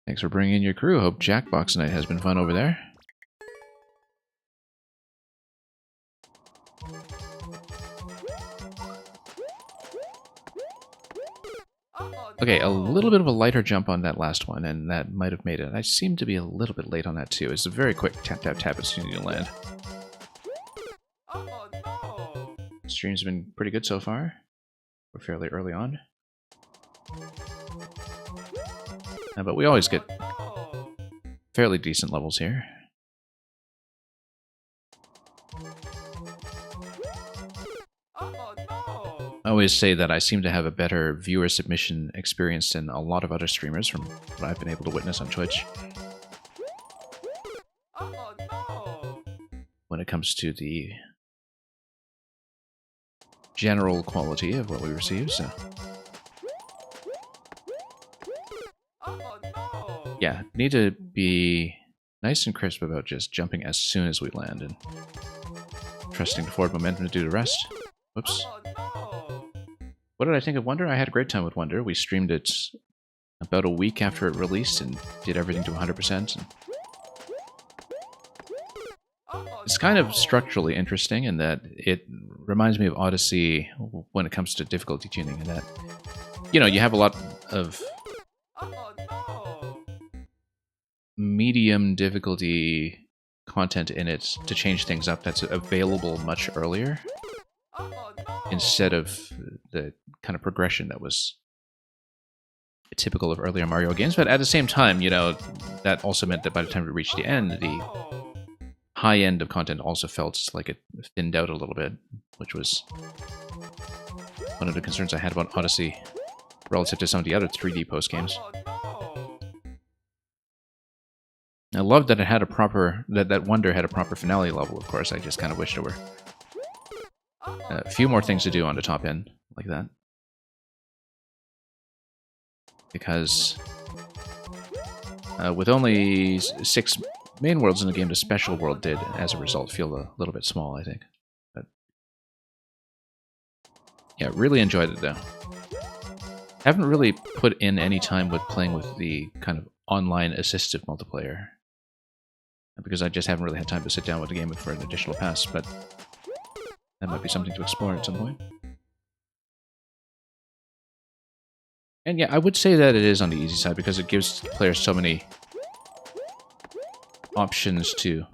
Thanks for bringing in your crew. Hope Jackbox night has been fun over there. Okay, a little bit of a lighter jump on that last one, and that might have made it. I seem to be a little bit late on that too. It's a very quick tap, tap, tap as soon as you land. Stream's been pretty good so far. We're fairly early on. But we always get fairly decent levels here. I always say that I seem to have a better viewer submission experience than a lot of other streamers from what I've been able to witness on Twitch. When it comes to the general quality of what we receive, so. Yeah, need to be nice and crisp about just jumping as soon as we land and trusting the forward momentum to do the rest. Whoops. What did I think of Wonder? I had a great time with Wonder. We streamed it about a week after it released and did everything to 100%. And it's kind of structurally interesting in that it reminds me of Odyssey when it comes to difficulty tuning, and that, you know, you have a lot of medium difficulty content in it to change things up that's available much earlier, instead of the kind of progression that was typical of earlier Mario games. But at the same time, you know, that also meant that by the time we reached the end, the high end of content also felt like it thinned out a little bit, which was one of the concerns I had about Odyssey relative to some of the other 3D post games. I loved that it had a proper, that Wonder had a proper finale level, of course. I just kind of wish there were a few more things to do on the top end like that. Because with only 6 main worlds in the game, the special world did, as a result, feel a little bit small, I think. But yeah, really enjoyed it, though. Haven't really put in any time with playing with the kind of online assistive multiplayer, because I just haven't really had time to sit down with the game for an additional pass, but that might be something to explore at some point. And yeah, I would say that it is on the easy side, because it gives players so many options to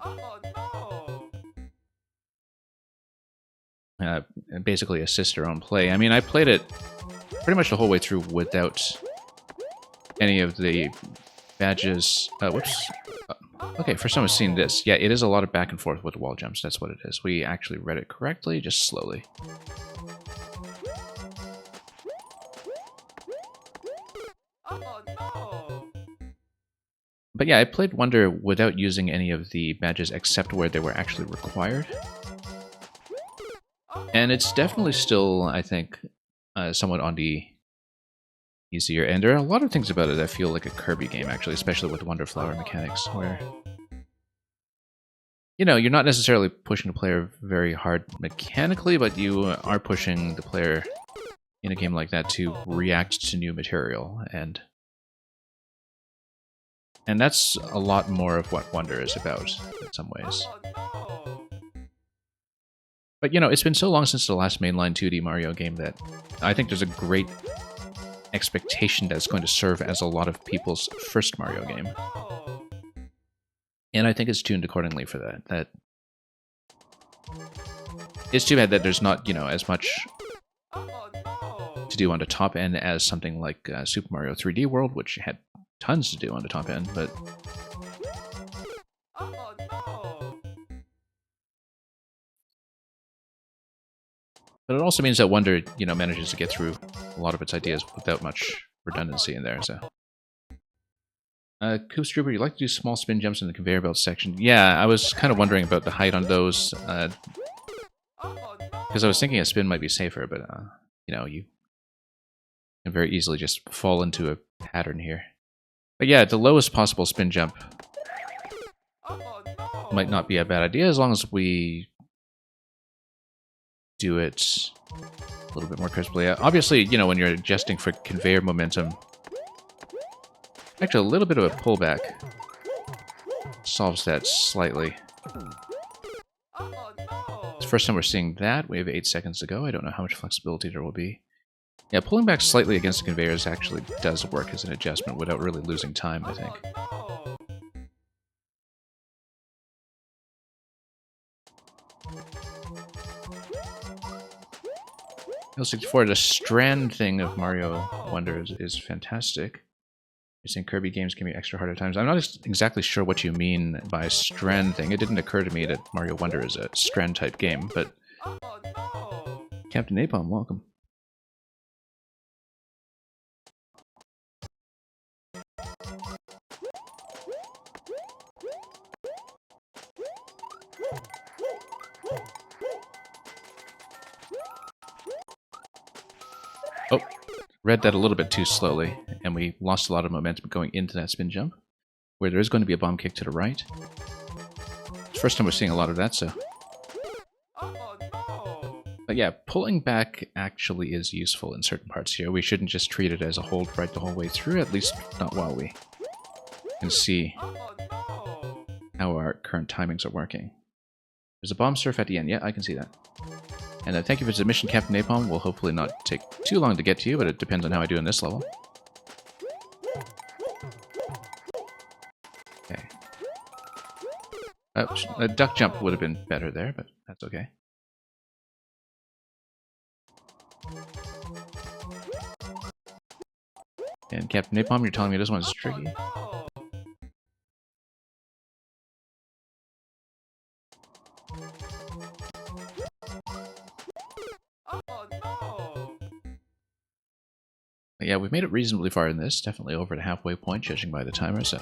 basically assist their own play. I mean, I played it pretty much the whole way through without any of the badges. Whoops. Okay, first time I've seen this. Yeah, it is a lot of back and forth with wall jumps. That's what it is. We actually read it correctly, just slowly. But yeah, I played Wonder without using any of the badges except where they were actually required. And it's definitely still, I think, somewhat on the easier end. There are a lot of things about it that feel like a Kirby game, actually, especially with Wonder Flower mechanics, where, you know, you're not necessarily pushing the player very hard mechanically, but you are pushing the player in a game like that to react to new material, and that's a lot more of what Wonder is about, in some ways. But, you know, it's been so long since the last mainline 2D Mario game that I think there's a great expectation that's going to serve as a lot of people's first Mario game. And I think it's tuned accordingly for that. It's too bad that there's not, you know, as much to do on the top end as something like Super Mario 3D World, which had tons to do on the top end, but it also means that Wonder, you know, manages to get through a lot of its ideas without much redundancy in there, so. Koops Trooper, you like to do small spin jumps in the conveyor belt section? Yeah, I was kind of wondering about the height on those, because I was thinking a spin might be safer, but, you know, you can very easily just fall into a pattern here. But yeah, the lowest possible spin jump might not be a bad idea, as long as we do it a little bit more crisply. Obviously, you know, when you're adjusting for conveyor momentum, actually a little bit of a pullback solves that slightly. It's the first time we're seeing that. We have 8 seconds to go. I don't know how much flexibility there will be. Yeah, pulling back slightly against the conveyors actually does work as an adjustment without really losing time, I think. L64, the strand thing of Mario Wonder is fantastic. You're saying Kirby games can be extra hard at times. I'm not exactly sure what you mean by strand thing. It didn't occur to me that Mario Wonder is a strand type game, but Captain Napalm, welcome. Oh, read that a little bit too slowly, and we lost a lot of momentum going into that spin jump, where there is going to be a bomb kick to the right. First time we're seeing a lot of that, so. But yeah, pulling back actually is useful in certain parts here. We shouldn't just treat it as a hold right the whole way through, at least not while we can see how our current timings are working. There's a bomb surf at the end. Yeah, I can see that. And thank you for the submission, Captain Napalm. Will hopefully not take too long to get to you, but it depends on how I do in this level. Okay. A duck jump would have been better there, but that's okay. And Captain Napalm, you're telling me this one's tricky? But yeah, we've made it reasonably far in this. Definitely over the halfway point, judging by the timer, so.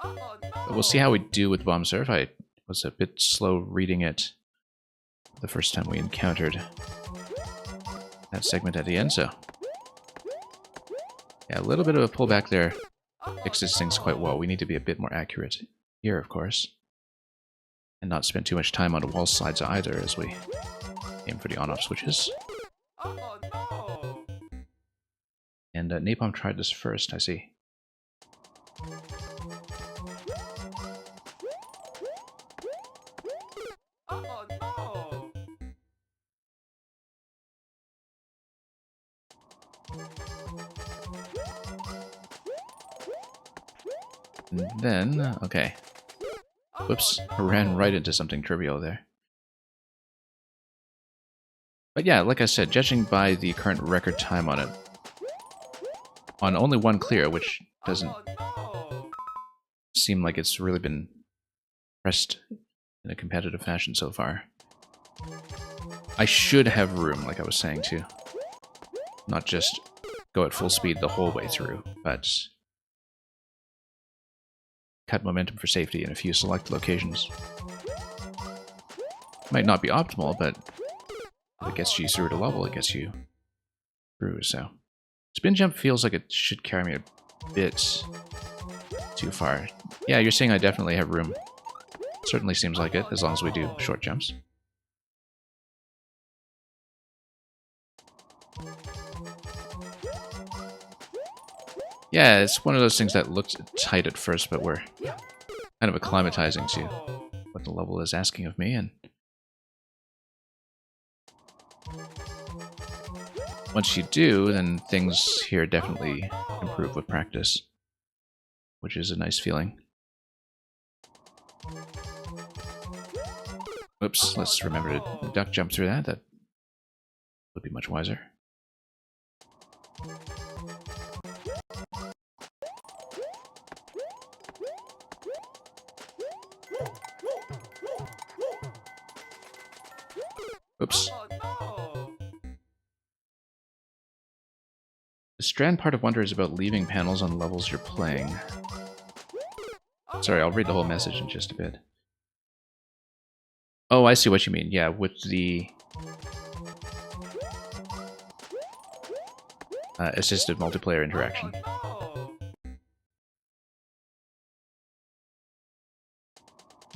But we'll see how we do with Bomb Surf. I was a bit slow reading it the first time we encountered that segment at the end, so. Yeah, a little bit of a pullback there fixes things quite well. We need to be a bit more accurate here, of course. And not spend too much time on the wall slides either as we aim for the on-off switches. And Napalm tried this first, I see. And then, okay. Whoops, I ran right into something trivial there. But yeah, like I said, judging by the current record time on it, on only one clear, which doesn't seem like it's really been pressed in a competitive fashion so far. I should have room, like I was saying, too. Not just go at full speed the whole way through, but cut momentum for safety in a few select locations. Might not be optimal, but if it gets you through at a level, it gets you through, so. Spin jump feels like it should carry me a bit too far. Yeah, you're saying I definitely have room. Certainly seems like it, as long as we do short jumps. Yeah, it's one of those things that looks tight at first, but we're kind of acclimatizing to what the level is asking of me, and once you do, then things here definitely improve with practice, which is a nice feeling. Oops, let's remember to duck jump through that. That would be much wiser. Oops. The Strand Part of Wonder is about leaving panels on levels you're playing. Sorry, I'll read the whole message in just a bit. Oh, I see what you mean. Yeah, with the assisted multiplayer interaction.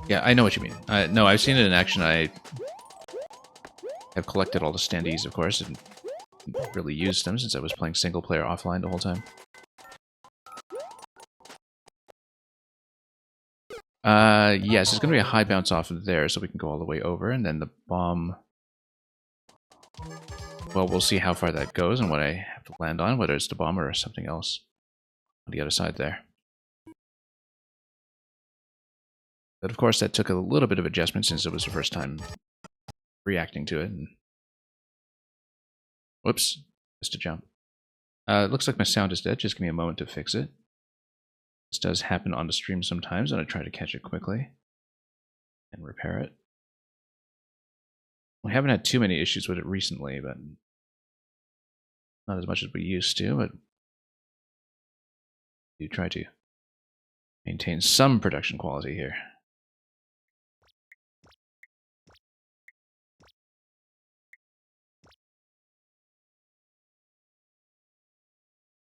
Yeah, I know what you mean. No, I've seen it in action. I have collected all the standees, of course, and really used them since I was playing single player offline the whole time. Yes, there's going to be a high bounce off of there, so we can go all the way over, and then the bomb... Well, we'll see how far that goes and what I have to land on, whether it's the bomb or something else on the other side there. But of course, that took a little bit of adjustment since it was the first time reacting to it. And... Whoops, just a jump. It looks like my sound is dead. Just give me a moment to fix it. This does happen on the stream sometimes, and I try to catch it quickly and repair it. We haven't had too many issues with it recently, but not as much as we used to, but we do try to maintain some production quality here.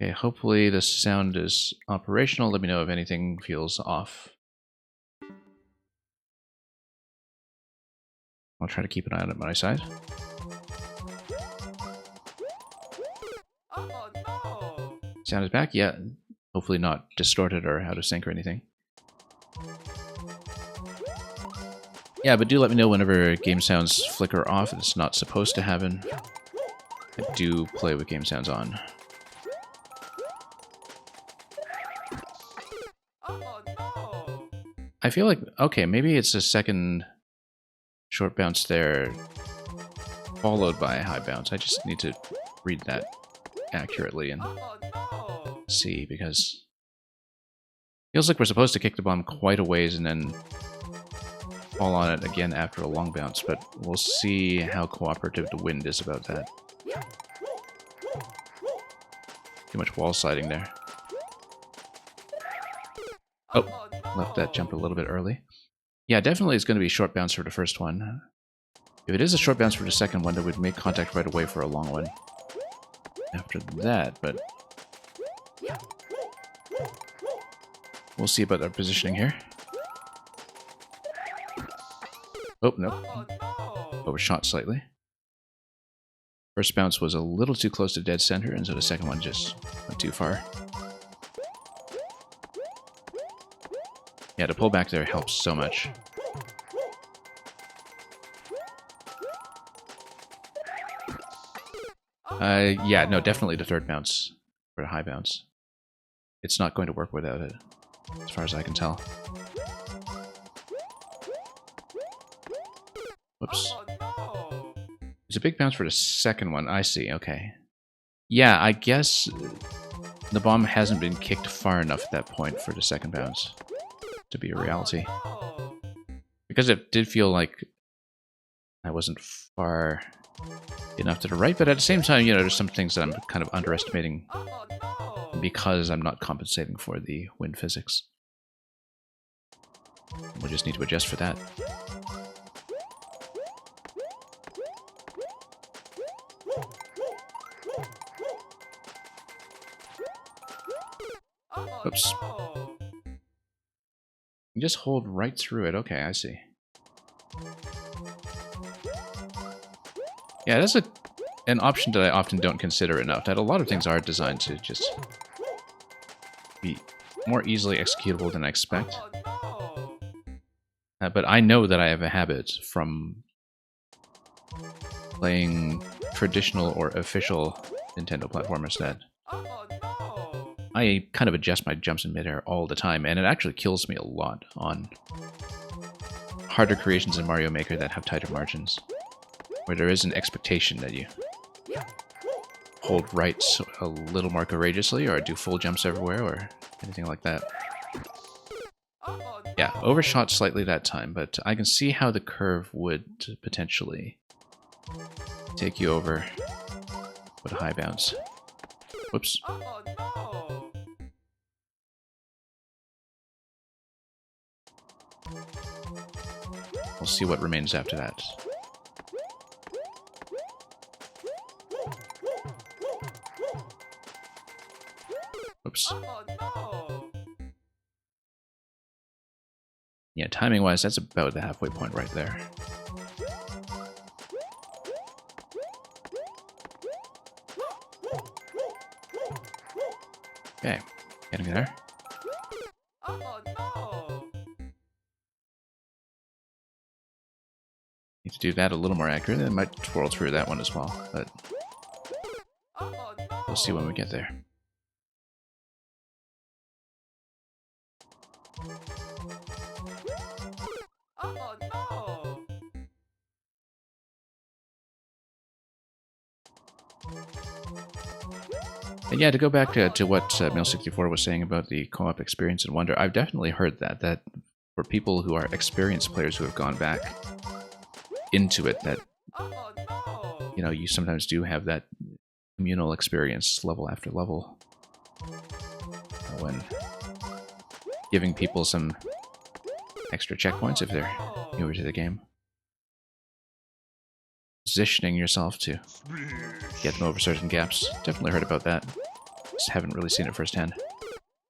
Okay, hopefully the sound is operational. Let me know if anything feels off. I'll try to keep an eye on it on my side. Oh, no. Sound is back? Yeah. Hopefully not distorted or out of sync or anything. Yeah, but do let me know whenever game sounds flicker off. It's not supposed to happen. I do play with game sounds on. Oh, no. I feel like, okay, maybe it's a second short bounce there, followed by a high bounce. I just need to read that accurately and Oh, no. see, because it feels like we're supposed to kick the bomb quite a ways and then fall on it again after a long bounce, but we'll see how cooperative the wind is about that. Too much wall sliding there. Oh, left that jump a little bit early. Yeah, definitely it's going to be a short bounce for the first one. If it is a short bounce for the second one, then we'd make contact right away for a long one after that, but we'll see about our positioning here. Oh, no. Overshot slightly. First bounce was a little too close to dead center, and so the second one just went too far. Yeah, to pull back there helps so much. Yeah, no, definitely the third bounce for the high bounce. It's not going to work without it, as far as I can tell. Whoops. It's a big bounce for the second one. I see, okay. Yeah, I guess the bomb hasn't been kicked far enough at that point for the second bounce to be a reality. Oh, Because it did feel like I wasn't far enough to the right, but at the same time, you know, there's some things that I'm kind of underestimating no. because I'm not compensating for the wind physics. We'll just need to adjust for that. Oops. No. You just hold right through it. Okay, I see. Yeah, that's an option that I often don't consider enough. That a lot of things are designed to just be more easily executable than I expect. No. But I know that I have a habit from playing traditional or official Nintendo platformers that No. I kind of adjust my jumps in midair all the time, and it actually kills me a lot on harder creations in Mario Maker that have tighter margins, where there is an expectation that you hold right a little more courageously, or do full jumps everywhere, or anything like that. Yeah, overshot slightly that time, but I can see how the curve would potentially take you over with a high bounce. Whoops. No. We'll see what remains after that. Oops. No. Yeah, timing-wise, that's about the halfway point right there. Okay, getting there. No. Need to do that a little more accurately. I might twirl through that one as well, but we'll see when we get there. No. And yeah, to go back to what Mill64 was saying about the co-op experience in Wonder, I've definitely heard that for people who are experienced players who have gone back into it, that, you know, you sometimes do have that communal experience level after level when giving people some extra checkpoints if they're newer to the game. Positioning yourself to get them over certain gaps. Definitely heard about that. Just haven't really seen it firsthand.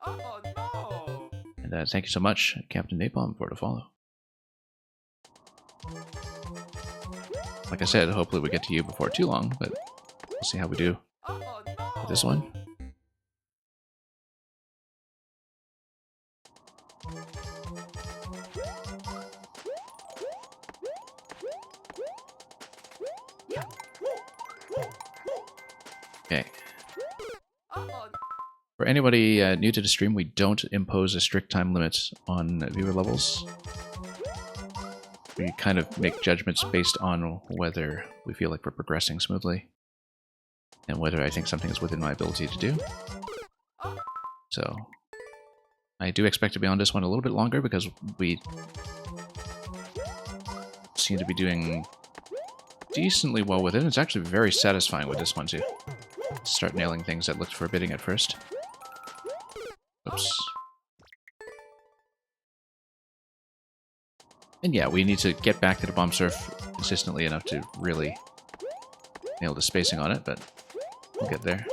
No. And thank you so much, Captain Napalm, for the follow. Like I said, hopefully we get to you before too long, but we'll see how we do with this one. Okay. For anybody new to the stream, we don't impose a strict time limit on viewer levels. We kind of make judgments based on whether we feel like we're progressing smoothly and whether I think something is within my ability to do. So I do expect to be on this one a little bit longer because we seem to be doing decently well with it. It's actually very satisfying with this one too. Start nailing things that looked forbidding at first. Oops. And yeah, we need to get back to the bomb surf consistently enough to really nail the spacing on it, but we'll get there.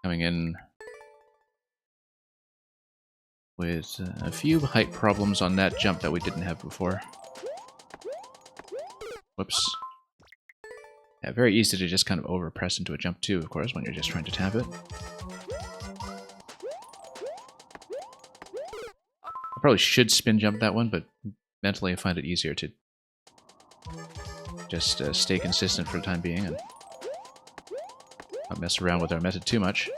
Coming in with a few height problems on that jump that we didn't have before. Whoops. Yeah, very easy to just kind of overpress into a jump too, of course, when you're just trying to tap it. I probably should spin jump that one, but mentally I find it easier to just stay consistent for the time being and not mess around with our method too much.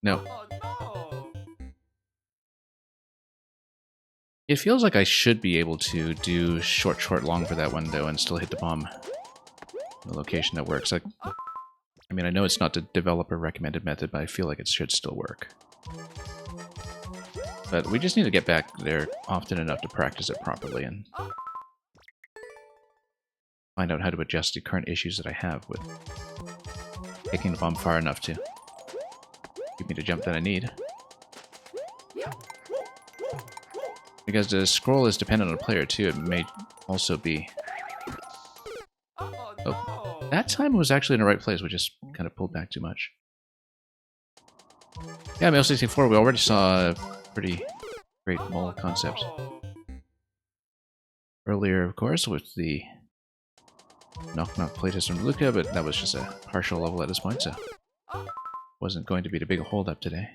No. It feels like I should be able to do short, short, long for that window and still hit the bomb in the location that works. I mean, I know it's not the developer recommended method, but I feel like it should still work. But we just need to get back there often enough to practice it properly and find out how to adjust the current issues that I have with taking the bomb far enough to give me the jump that I need. Because the scroll is dependent on the player too, it may also be... Oh, that time was actually in the right place, we just kind of pulled back too much. Yeah, Mail 64, we already saw a pretty great mole concept earlier, of course, with the Knock Knock playtest from Luca, but that was just a partial level at this point, so wasn't going to be the big hold-up today.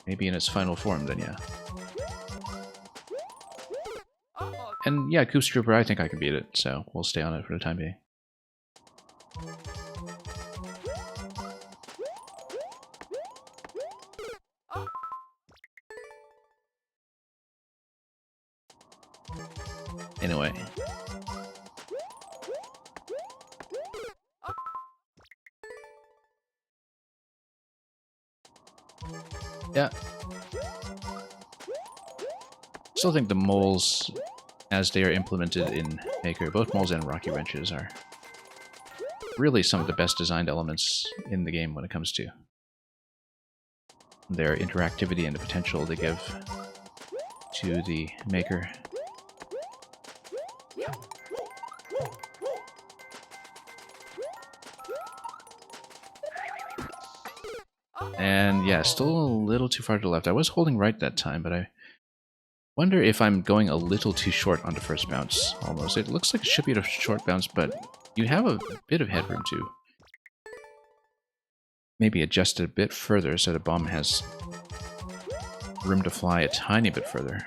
Maybe in its final form, then yeah. And yeah, Koops Trooper, I think I can beat it, so we'll stay on it for the time being. Anyway. Yeah. Still think the moles, as they are implemented in Maker, both moles and rocky wrenches are really some of the best designed elements in the game when it comes to their interactivity and the potential they give to the Maker. And yeah, still a little too far to the left. I was holding right that time, but I wonder if I'm going a little too short on the first bounce, almost. It looks like it should be a short bounce, but you have a bit of headroom to maybe adjust it a bit further so the bomb has room to fly a tiny bit further.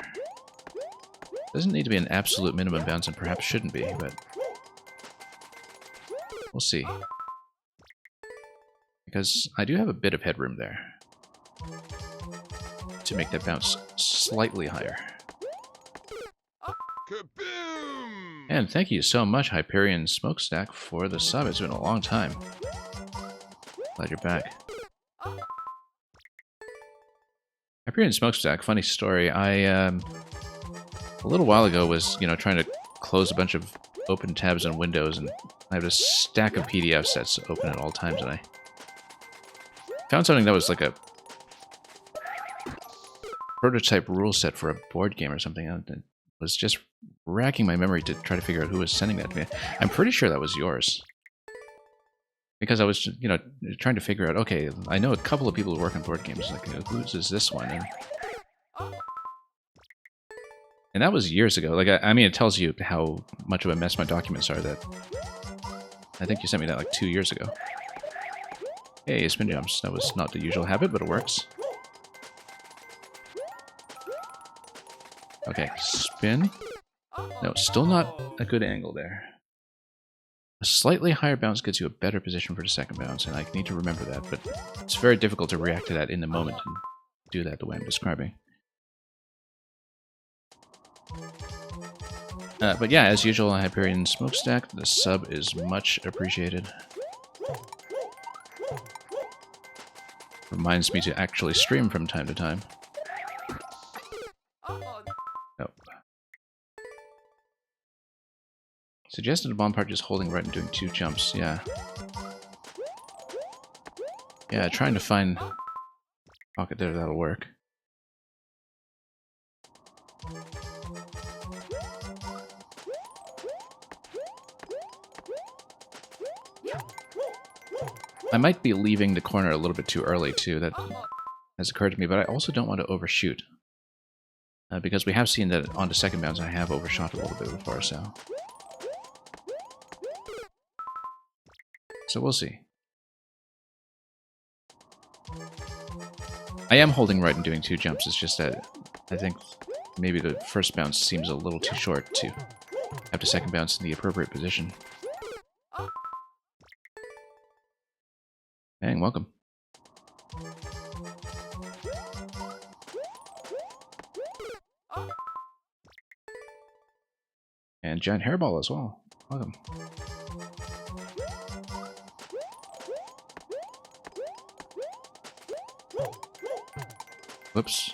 Doesn't need to be an absolute minimum bounce, and perhaps shouldn't be, but we'll see. Because I do have a bit of headroom there to make that bounce slightly higher. Kaboom! And thank you so much, Hyperion Smokestack, for the sub. It's been a long time. Glad you're back. Hyperion Smokestack, funny story. I, a little while ago was, trying to close a bunch of open tabs on Windows, and I have a stack of PDFs that's open at all times, and I found something that was like a prototype rule set for a board game or something, and it was just racking my memory to try to figure out who was sending that to me. I'm pretty sure that was yours. Because I was, trying to figure out, okay, I know a couple of people who work on board games, like, whose is this one? And that was years ago. Like, I mean, it tells you how much of a mess my documents are that... I think you sent me that like 2 years ago. Hey, spin jumps. That was not the usual habit, but it works. Okay, spin. No, still not a good angle there. A slightly higher bounce gets you a better position for the second bounce, and I need to remember that, but it's very difficult to react to that in the moment and do that the way I'm describing. But yeah, as usual, Hyperion Smokestack, the sub is much appreciated. Reminds me to actually stream from time to time. Nope. Suggested a bomb part just holding right and doing 2 jumps, yeah. Yeah, trying to find a pocket there that'll work. I might be leaving the corner a little bit too early, too. That has occurred to me, but I also don't want to overshoot. Because we have seen that on the second bounce I have overshot a little bit before, so... So we'll see. I am holding right and doing 2 jumps, it's just that I think maybe the first bounce seems a little too short to have the second bounce in the appropriate position. Bang, welcome. And giant hairball as well. Welcome. Whoops.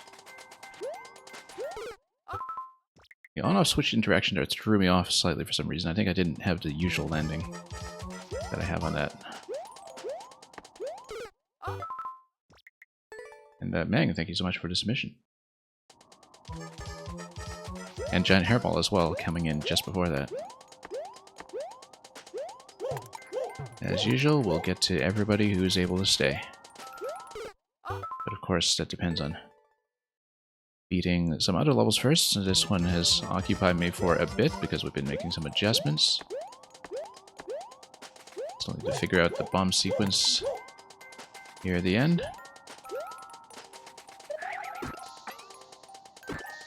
The on-off switch interaction there threw me off slightly for some reason. I think I didn't have the usual landing that I have on that. And Mang, thank you so much for this mission. And giant hairball as well, coming in just before that. As usual, we'll get to everybody who's able to stay. But of course, that depends on beating some other levels first. So this one has occupied me for a bit because we've been making some adjustments. Still need to figure out the bomb sequence here at the end.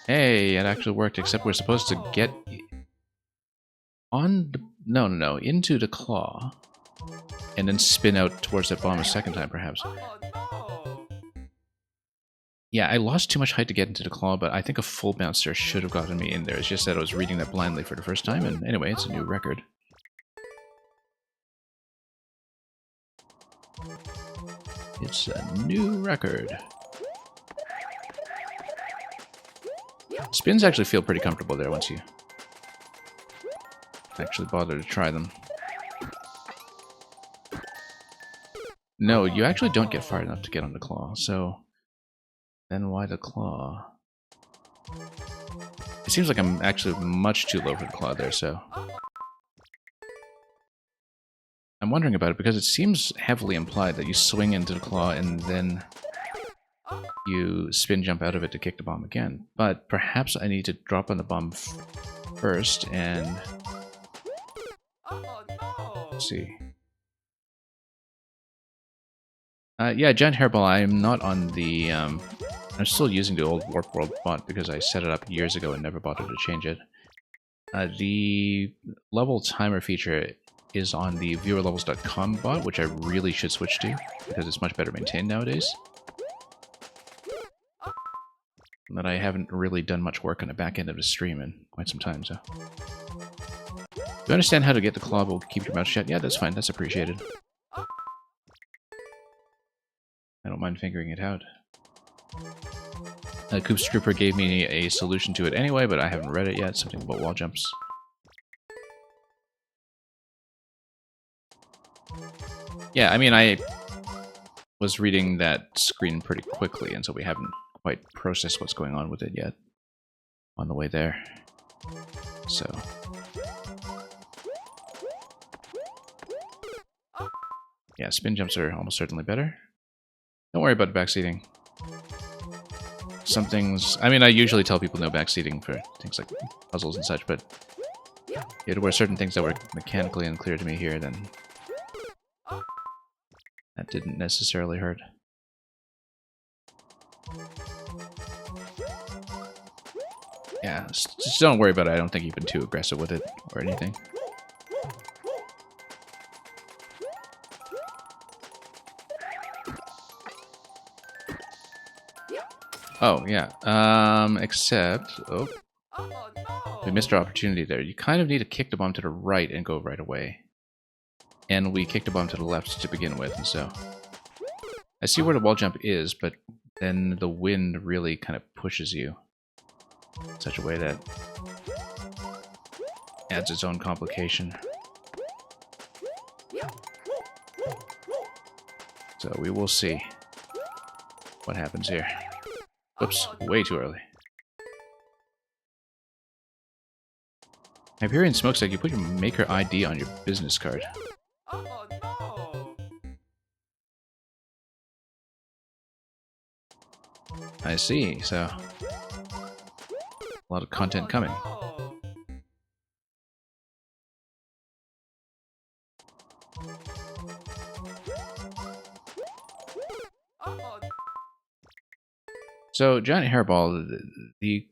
Hey, it actually worked, except we're supposed to get on the... No, into the claw. And then spin out towards that bomb a second time, perhaps. Yeah, I lost too much height to get into the claw, but I think a full bounce there should have gotten me in there. It's just that I was reading that blindly for the first time, and anyway, it's a new record. It's a new record. Spins actually feel pretty comfortable there once you actually bother to try them. No, you actually don't get far enough to get on the claw, so... Then why the claw? It seems like I'm actually much too low for the claw there, so... I'm wondering about it because it seems heavily implied that you swing into the claw and then you spin jump out of it to kick the bomb again. But perhaps I need to drop on the bomb first and... Let's see. Yeah, giant hairball, I'm not on the... I'm still using the old Warp World bot because I set it up years ago and never bothered to change it. The level timer feature is on the viewerlevels.com bot, which I really should switch to because it's much better maintained nowadays. But I haven't really done much work on the back end of the stream in quite some time, so... If you understand how to get the claw, but keep your mouth shut, yeah, that's fine, that's appreciated. I don't mind figuring it out. Coops Trooper gave me a solution to it anyway, but I haven't read it yet. Something about wall jumps. Yeah, I mean, I was reading that screen pretty quickly, and so we haven't quite processed what's going on with it yet. On the way there. So... yeah, spin jumps are almost certainly better. Don't worry about backseating. Some things... I mean, I usually tell people no backseating for things like puzzles and such, but... yeah, there were certain things that were mechanically unclear to me here, then... that didn't necessarily hurt. Yeah, just don't worry about it. I don't think you've been too aggressive with it or anything. Oh, yeah. Except... oh. We missed our opportunity there. You kind of need to kick the bomb to the right and go right away. And we kicked the bomb to the left to begin with, and so... I see where the wall jump is, but then the wind really kind of pushes you in such a way that adds its own complication. So we will see what happens here. Oops, way too early. Hyperion Smokestack, you put your maker ID on your business card. I see, so... a lot of content coming. So, giant hairball, the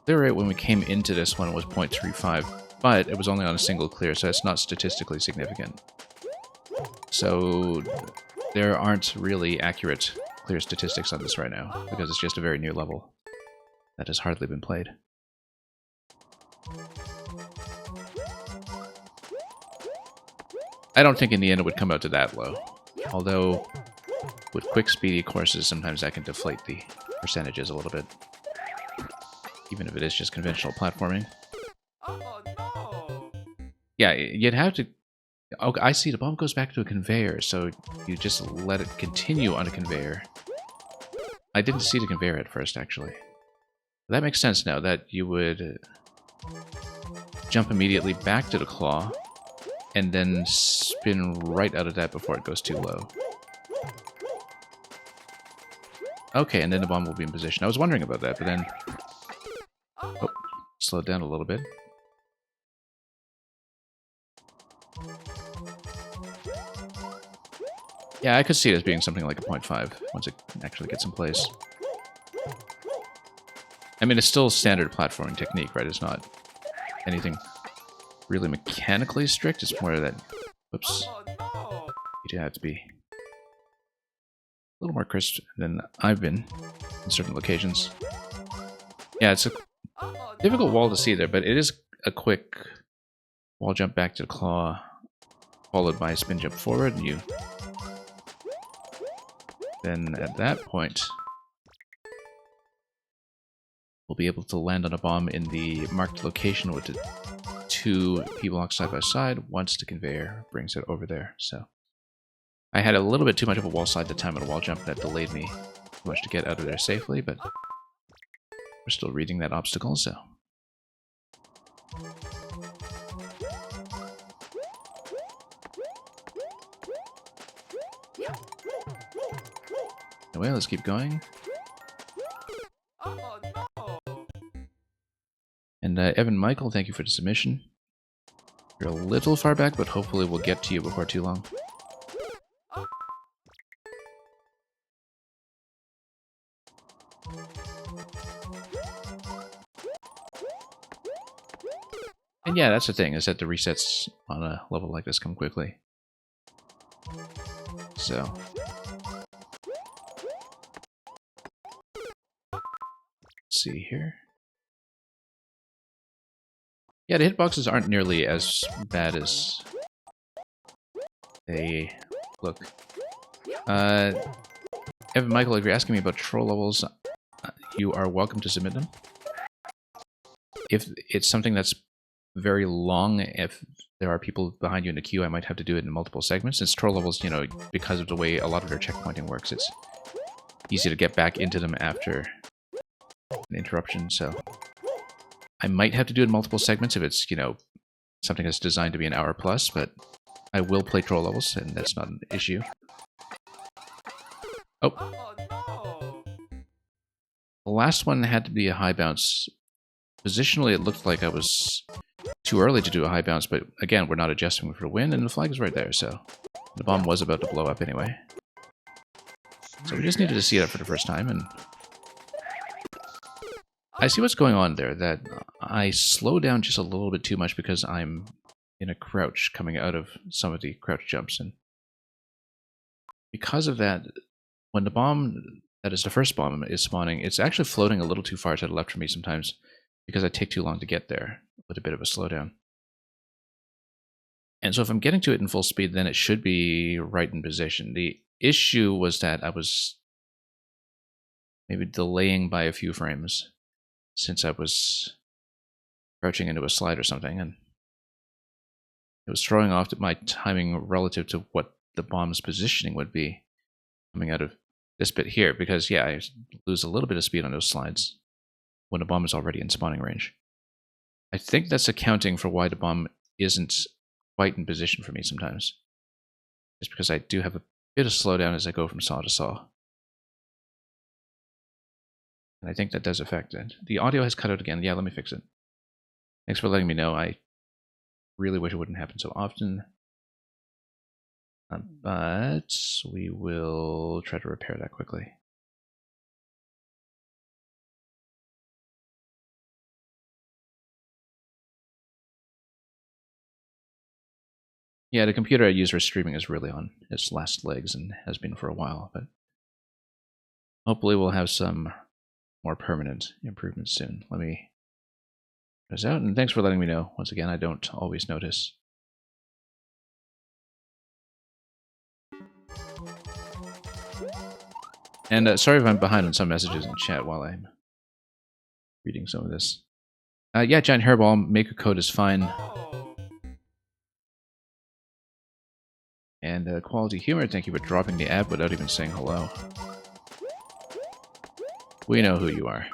clear rate when we came into this one was 0.35, but it was only on a single clear, so it's not statistically significant. So, there aren't really accurate clear statistics on this right now, because it's just a very new level that has hardly been played. I don't think in the end it would come out to that low. Although, with quick, speedy courses, sometimes that can deflate the percentages a little bit. Even if it is just conventional platforming. Oh no! Yeah, you'd have to... Oh, I see, the bomb goes back to a conveyor, so you just let it continue on a conveyor. I didn't see the conveyor at first, actually. That makes sense now, that you would jump immediately back to the claw, and then spin right out of that before it goes too low. Okay, and then the bomb will be in position. I was wondering about that, but then... Oh, slow down a little bit. Yeah, I could see it as being something like a 0.5 once it actually gets in place. I mean, it's still standard platforming technique, right? It's not anything really mechanically strict. It's more that... Whoops. You do have to be a little more crisp than I've been in certain locations. Yeah, it's a difficult wall to see there, but it is a quick wall jump back to the claw, followed by a spin jump forward, and you... Then at that point, we'll be able to land on a bomb in the marked location with the two P-blocks side by side once the conveyor brings it over there. So I had a little bit too much of a wall slide the time of the wall jump that delayed me too much to get out of there safely, but we're still reading that obstacle, so... Anyway, let's keep going. And Evan Michael, thank you for the submission. You're a little far back, but hopefully we'll get to you before too long. And yeah, that's the thing, is that the resets on a level like this come quickly. So... see here. Yeah, the hitboxes aren't nearly as bad as they look. Evan Michael, if you're asking me about troll levels, you are welcome to submit them. If it's something that's very long, if there are people behind you in the queue, I might have to do it in multiple segments. Since troll levels, you know, because of the way a lot of their checkpointing works, it's easy to get back into them after an interruption, so I might have to do it in multiple segments if it's, you know, something that's designed to be an hour plus, but I will play troll levels, and that's not an issue. Oh. The last one had to be a high bounce. Positionally, it looked like I was too early to do a high bounce, but again, we're not adjusting for the wind, and the flag is right there, so the bomb was about to blow up anyway. So we just needed to see it up for the first time, and I see what's going on there, that I slow down just a little bit too much because I'm in a crouch coming out of some of the crouch jumps, and because of that, when the bomb, that is the first bomb, is spawning, it's actually floating a little too far to the left for me sometimes because I take too long to get there with a bit of a slowdown. And so if I'm getting to it in full speed, then it should be right in position. The issue was that I was maybe delaying by a few frames since I was crouching into a slide or something, and it was throwing off my timing relative to what the bomb's positioning would be coming out of this bit here, because yeah, I lose a little bit of speed on those slides when the bomb is already in spawning range. I think that's accounting for why the bomb isn't quite in position for me sometimes. Just because I do have a bit of slowdown as I go from saw to saw. And I think that does affect it. The audio has cut out again. Yeah, let me fix it. Thanks for letting me know. I really wish it wouldn't happen so often. But we will try to repair that quickly. Yeah, the computer I use for streaming is really on its last legs and has been for a while, but hopefully we'll have some more permanent improvements soon. Let me put this out, and thanks for letting me know. Once again, I don't always notice. And sorry if I'm behind on some messages in chat while I'm reading some of this. Yeah, Giant Hairball, Maker Code is fine. No. And Quality Humor, thank you for dropping the app without even saying hello. We know who you are.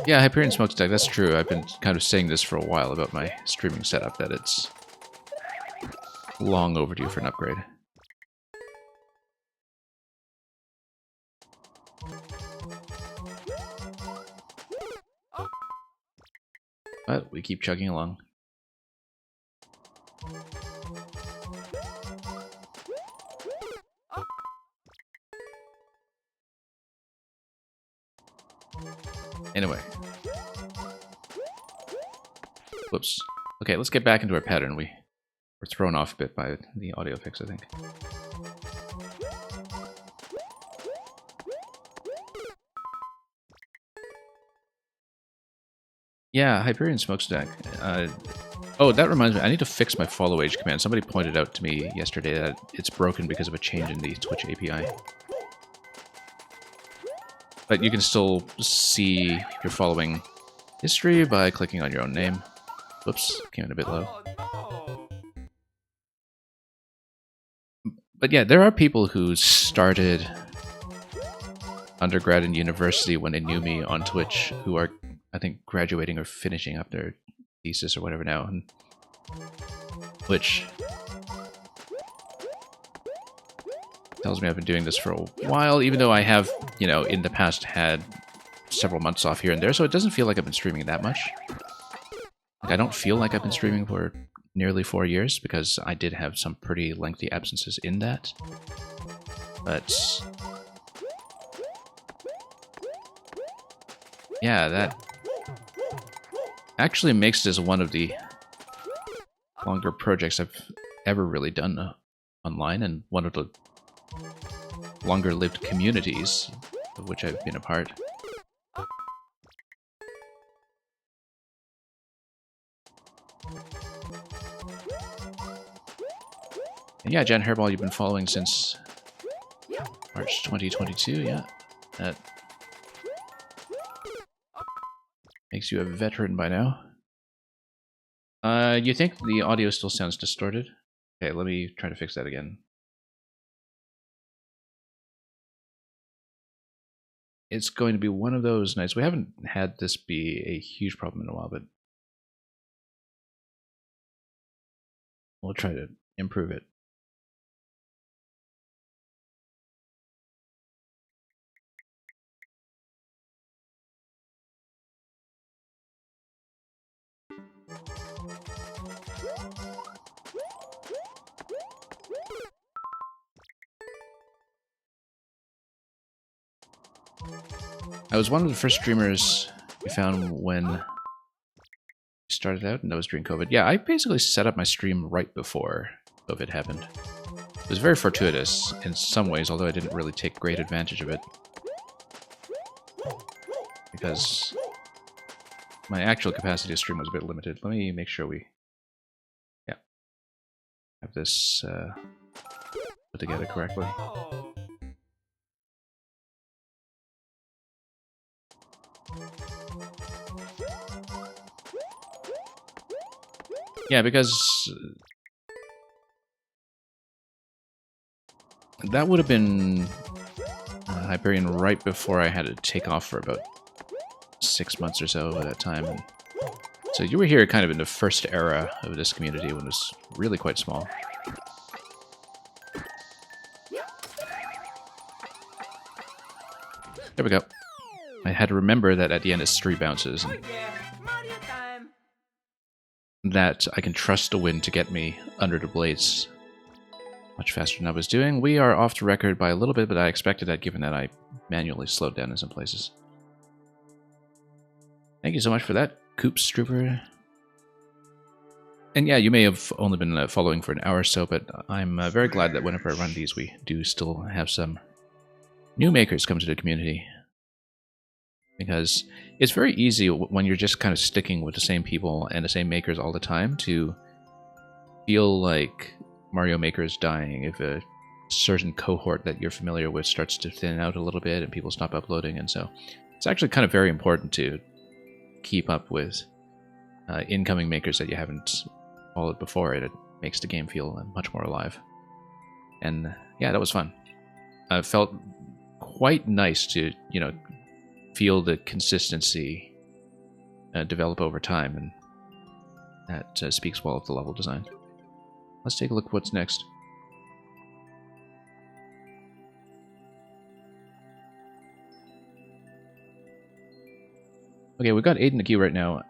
Yeah, Hyperion Smokestack, that's true. I've been kind of saying this for a while about my streaming setup, that it's long overdue for an upgrade. But we keep chugging along. Anyway. Whoops. Okay, let's get back into our pattern. We're thrown off a bit by the audio fix, I think. Yeah, Hyperion Smokestack. Oh, that reminds me, I need to fix my follow age command. Somebody pointed out to me yesterday that it's broken because of a change in the Twitch API. But you can still see your following history by clicking on your own name. Whoops, came in a bit low. Oh, no. But yeah, there are people who started undergrad and university when they knew me on Twitch who are, I think, graduating or finishing up their thesis or whatever now. And which tells me I've been doing this for a while, even though I have, you know, in the past had several months off here and there, so it doesn't feel like I've been streaming that much. Like, I don't feel like I've been streaming for nearly 4 years, because I did have some pretty lengthy absences in that. But yeah, that actually makes this one of the longer projects I've ever really done online, and one of the longer-lived communities of which I've been a part. And yeah, Jen Hairball, you've been following since March 2022, yeah. That makes you a veteran by now. You think the audio still sounds distorted? Okay, let me try to fix that again. It's going to be one of those nights. We haven't had this be a huge problem in a while, but we'll try to improve it. I was one of the first streamers we found when we started out, and that was during COVID. Yeah, I basically set up my stream right before COVID happened. It was very fortuitous in some ways, although I didn't really take great advantage of it. Because my actual capacity to stream was a bit limited. Let me make sure we have this put together correctly. No. Yeah, because that would have been Hyperion right before I had to take off for about 6 months or so at that time. And so you were here kind of in the first era of this community when it was really quite small. There we go. I had to remember that at the end it's 3 bounces, Oh and yeah, Mario time. that I can trust the wind to get me under the blades much faster than I was doing. We are off the record by a little bit, but I expected that given that I manually slowed down in some places. Thank you so much for that, Coops Trooper. And yeah, you may have only been following for an hour or so, but I'm very glad that whenever I run these, we do still have some new makers come to the community. because it's very easy when you're just kind of sticking with the same people and the same makers all the time to feel like Mario Maker is dying if a certain cohort that you're familiar with starts to thin out a little bit and people stop uploading. And so it's actually kind of very important to keep up with incoming makers that you haven't followed before. It makes the game feel much more alive. And yeah, that was fun. It felt quite nice to, you know, feel the consistency develop over time, and that speaks well of the level design. Let's take a look at what's next. Okay, we've got 8 in the queue right now.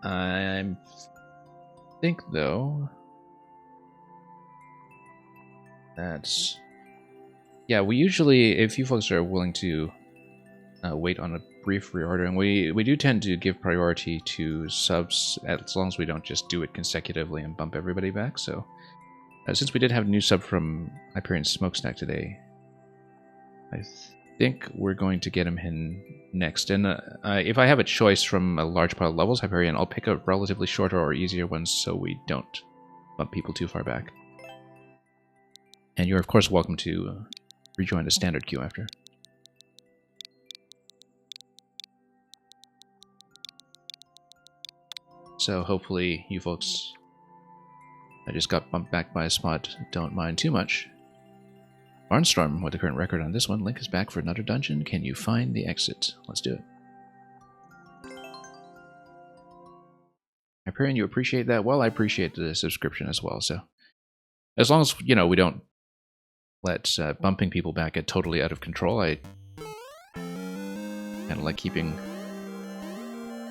I think, though, that's... Yeah, we usually, if you folks are willing to wait on a brief reordering, we do tend to give priority to subs as long as we don't just do it consecutively and bump everybody back. So, since we did have a new sub from Hyperion Smokestack today, I think we're going to get him in next. And if I have a choice from a large pile of levels, Hyperion, I'll pick up relatively shorter or easier ones so we don't bump people too far back. And you're, of course, welcome to rejoin the standard queue after. So hopefully you folks, I just got bumped back by a spot, don't mind too much. Barnstorm with the current record on this one. Link is back for another dungeon. Can you find the exit? Let's do it. Hyperion, you appreciate that? Well, I appreciate the subscription as well. So as long as, you know, we don't let bumping people back get totally out of control, I kind of like keeping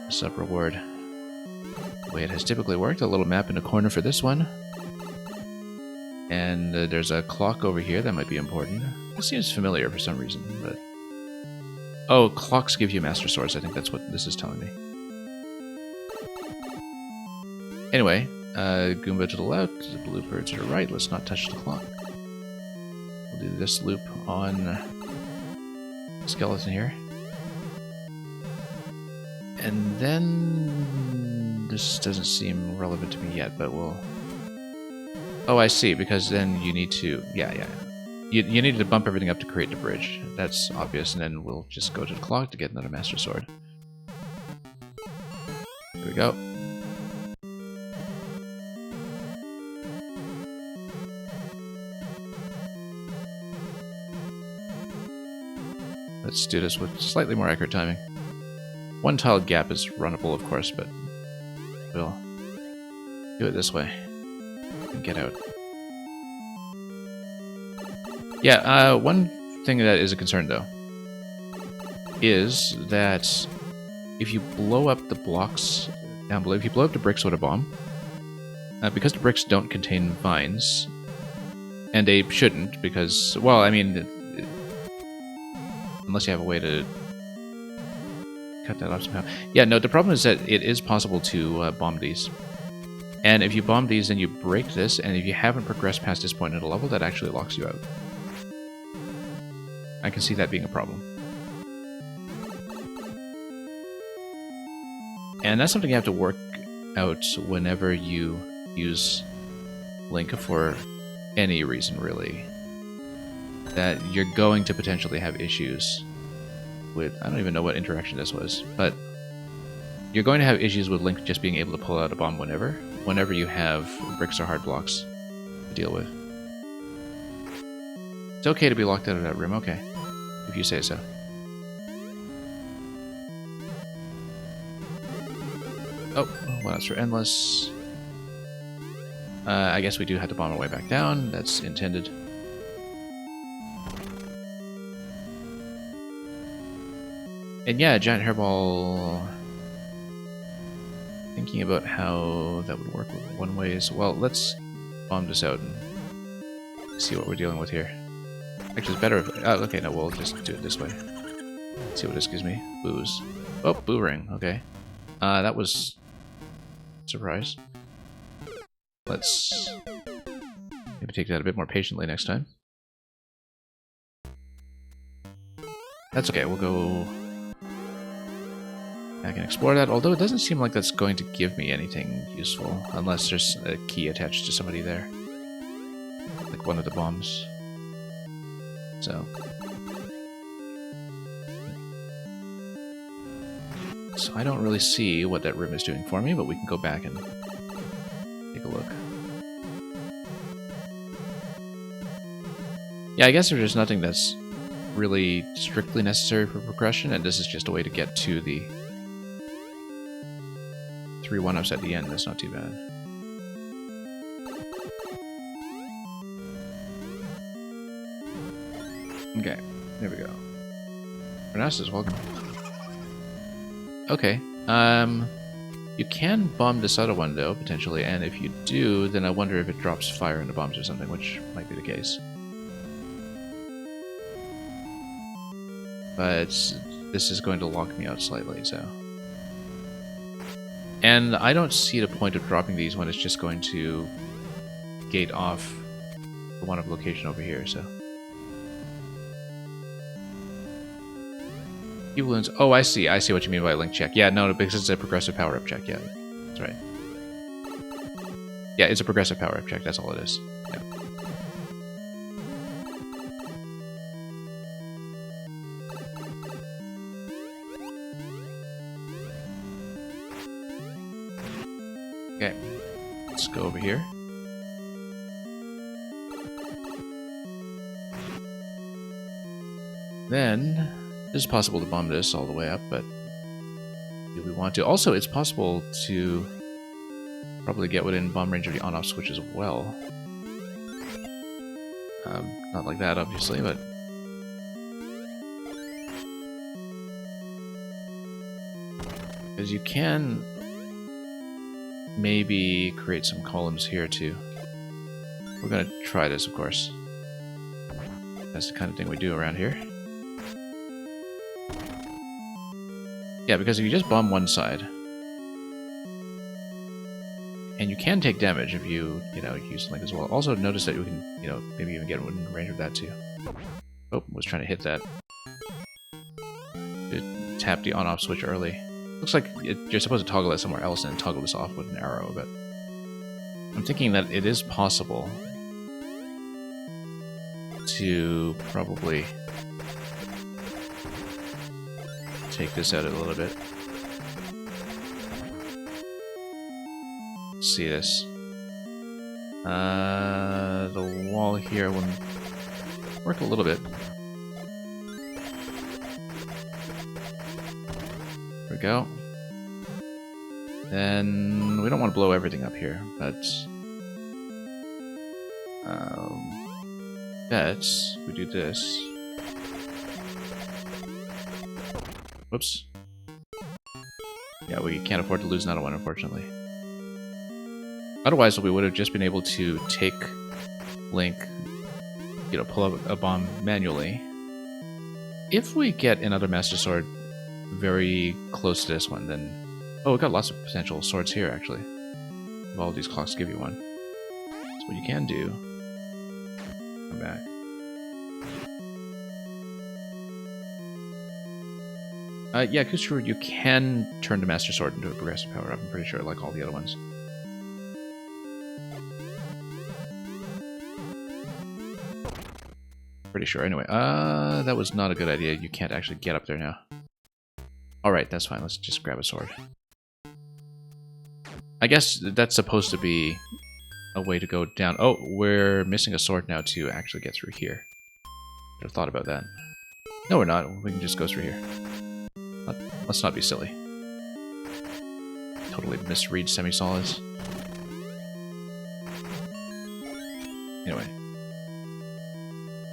a sub reward the way it has typically worked. A little map in the corner for this one. And there's a clock over here that might be important. It seems familiar for some reason, but... Oh, clocks give you Master Swords. I think that's what this is telling me. Anyway, Goomba to the left, the Blooper to the right. Let's not touch the clock. We'll do this loop on the skeleton here. And then... This doesn't seem relevant to me yet, but we'll... Oh, I see, because then you need to... Yeah. You need to bump everything up to create the bridge. That's obvious, and then we'll just go to the clock to get another Master Sword. Here we go. Let's do this with slightly more accurate timing. One tile gap is runnable, of course, but we'll do it this way and get out. Yeah, one thing that is a concern, though, is that if you blow up the blocks down below, if you blow up the bricks with a bomb, because the bricks don't contain vines, and they shouldn't, because, well, I mean, unless you have a way to cut that off somehow. Yeah, no, the problem is that it is possible to bomb these. And if you bomb these, then you break this, and if you haven't progressed past this point in the level, that actually locks you out. I can see that being a problem. And that's something you have to work out whenever you use Link for any reason, really. That you're going to potentially have issues with... I don't even know what interaction this was, but you're going to have issues with Link just being able to pull out a bomb whenever you have bricks or hard blocks to deal with. It's okay to be locked out of that room, okay. If you say so. Oh, well, that's for Endless. I guess we do have to bomb our way back down. That's intended. And yeah, Giant Hairball... Thinking about how that would work with one ways. Well, let's bomb this out and see what we're dealing with here. Actually, it's better if... Oh, okay, no, we'll just do it this way. See what this gives me. Booze. Oh, boo ring. Okay. That was... Surprise. Let's... maybe take that a bit more patiently next time. That's okay, we'll go... I can explore that, although it doesn't seem like that's going to give me anything useful, unless there's a key attached to somebody there. Like one of the bombs. So I don't really see what that room is doing for me, but we can go back and take a look. Yeah, I guess there's nothing that's really strictly necessary for progression, and this is just a way to get to the 3 1-ups at the end. That's not too bad. Okay, there we go. Renasus, welcome. Okay, you can bomb this other one though, potentially, and if you do, then I wonder if it drops fire into bombs or something, which might be the case. But this is going to lock me out slightly, so... And I don't see the point of dropping these when it's just going to gate off the one-up location over here, so... Balloons. Oh, I see what you mean by link check. Yeah, no, because it's a progressive power-up check, yeah. That's right. Yeah, it's a progressive power-up check, that's all it is. Yeah. Okay, let's go over here. Then... It's possible to bomb this all the way up, but do we want to? Also, it's possible to probably get within bomb range of the on-off switch as well. Not like that, obviously, but... Because you can maybe create some columns here, too. We're gonna try this, of course. That's the kind of thing we do around here. Yeah, because if you just bomb one side, and you can take damage if you, use Link as well. Also, notice that you can, maybe even get within range of that too. Oh, was trying to hit that. It tapped the on-off switch early. Looks like you're supposed to toggle it somewhere else and toggle this off with an arrow, but I'm thinking that it is possible to probably take this out a little bit. Let's see this. The wall here will work a little bit. There we go. Then we don't want to blow everything up here, but we do this. Whoops. Yeah, we can't afford to lose another one, unfortunately. Otherwise, we would have just been able to take Link, pull up a bomb manually. If we get another Master Sword very close to this one, then... Oh, we've got lots of potential swords here, actually. If all of these clocks give you one. So what you can do... Come back. Yeah, Kusuru, you can turn the Master Sword into a progressive power-up, I'm pretty sure, like all the other ones. Pretty sure, anyway. That was not a good idea. You can't actually get up there now. Alright, that's fine. Let's just grab a sword. I guess that's supposed to be a way to go down. Oh, we're missing a sword now to actually get through here. Should have thought about that. No, we're not. We can just go through here. Let's not be silly. Totally misread semi-solids. Anyway.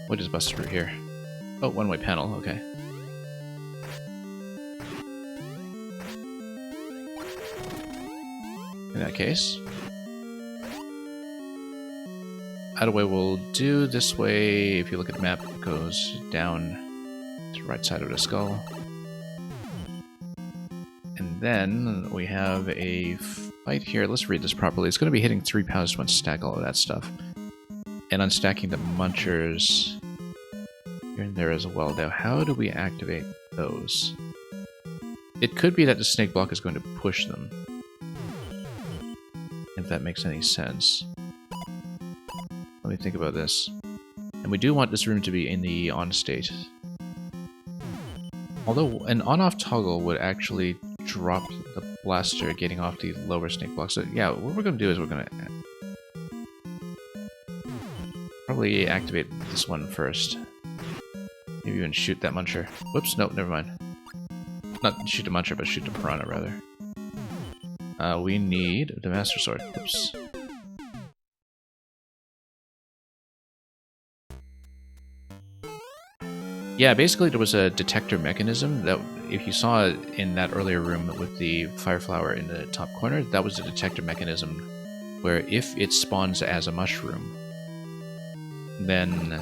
We'll just bust through here. Oh, one-way panel, okay. In that case... Either way we'll do this way, if you look at the map, it goes down to the right side of the skull. And then we have a fight here. Let's read this properly. It's going to be hitting 3 pounds to unstack all of that stuff. And unstacking the munchers here and there as well. Now, how do we activate those? it could be that the snake block is going to push them. If that makes any sense. Let me think about this. And we do want this room to be in the on state. Although an on-off toggle would actually drop the blaster getting off the lower snake block. So yeah, what we're going to do is we're going to probably activate this one first. Maybe even shoot that muncher. Whoops, nope, never mind. Not shoot the muncher, but shoot the piranha rather. We need the Master Sword. Oops. Yeah, basically there was a detector mechanism that, if you saw it in that earlier room with the fire flower in the top corner, that was the detector mechanism where if it spawns as a mushroom, then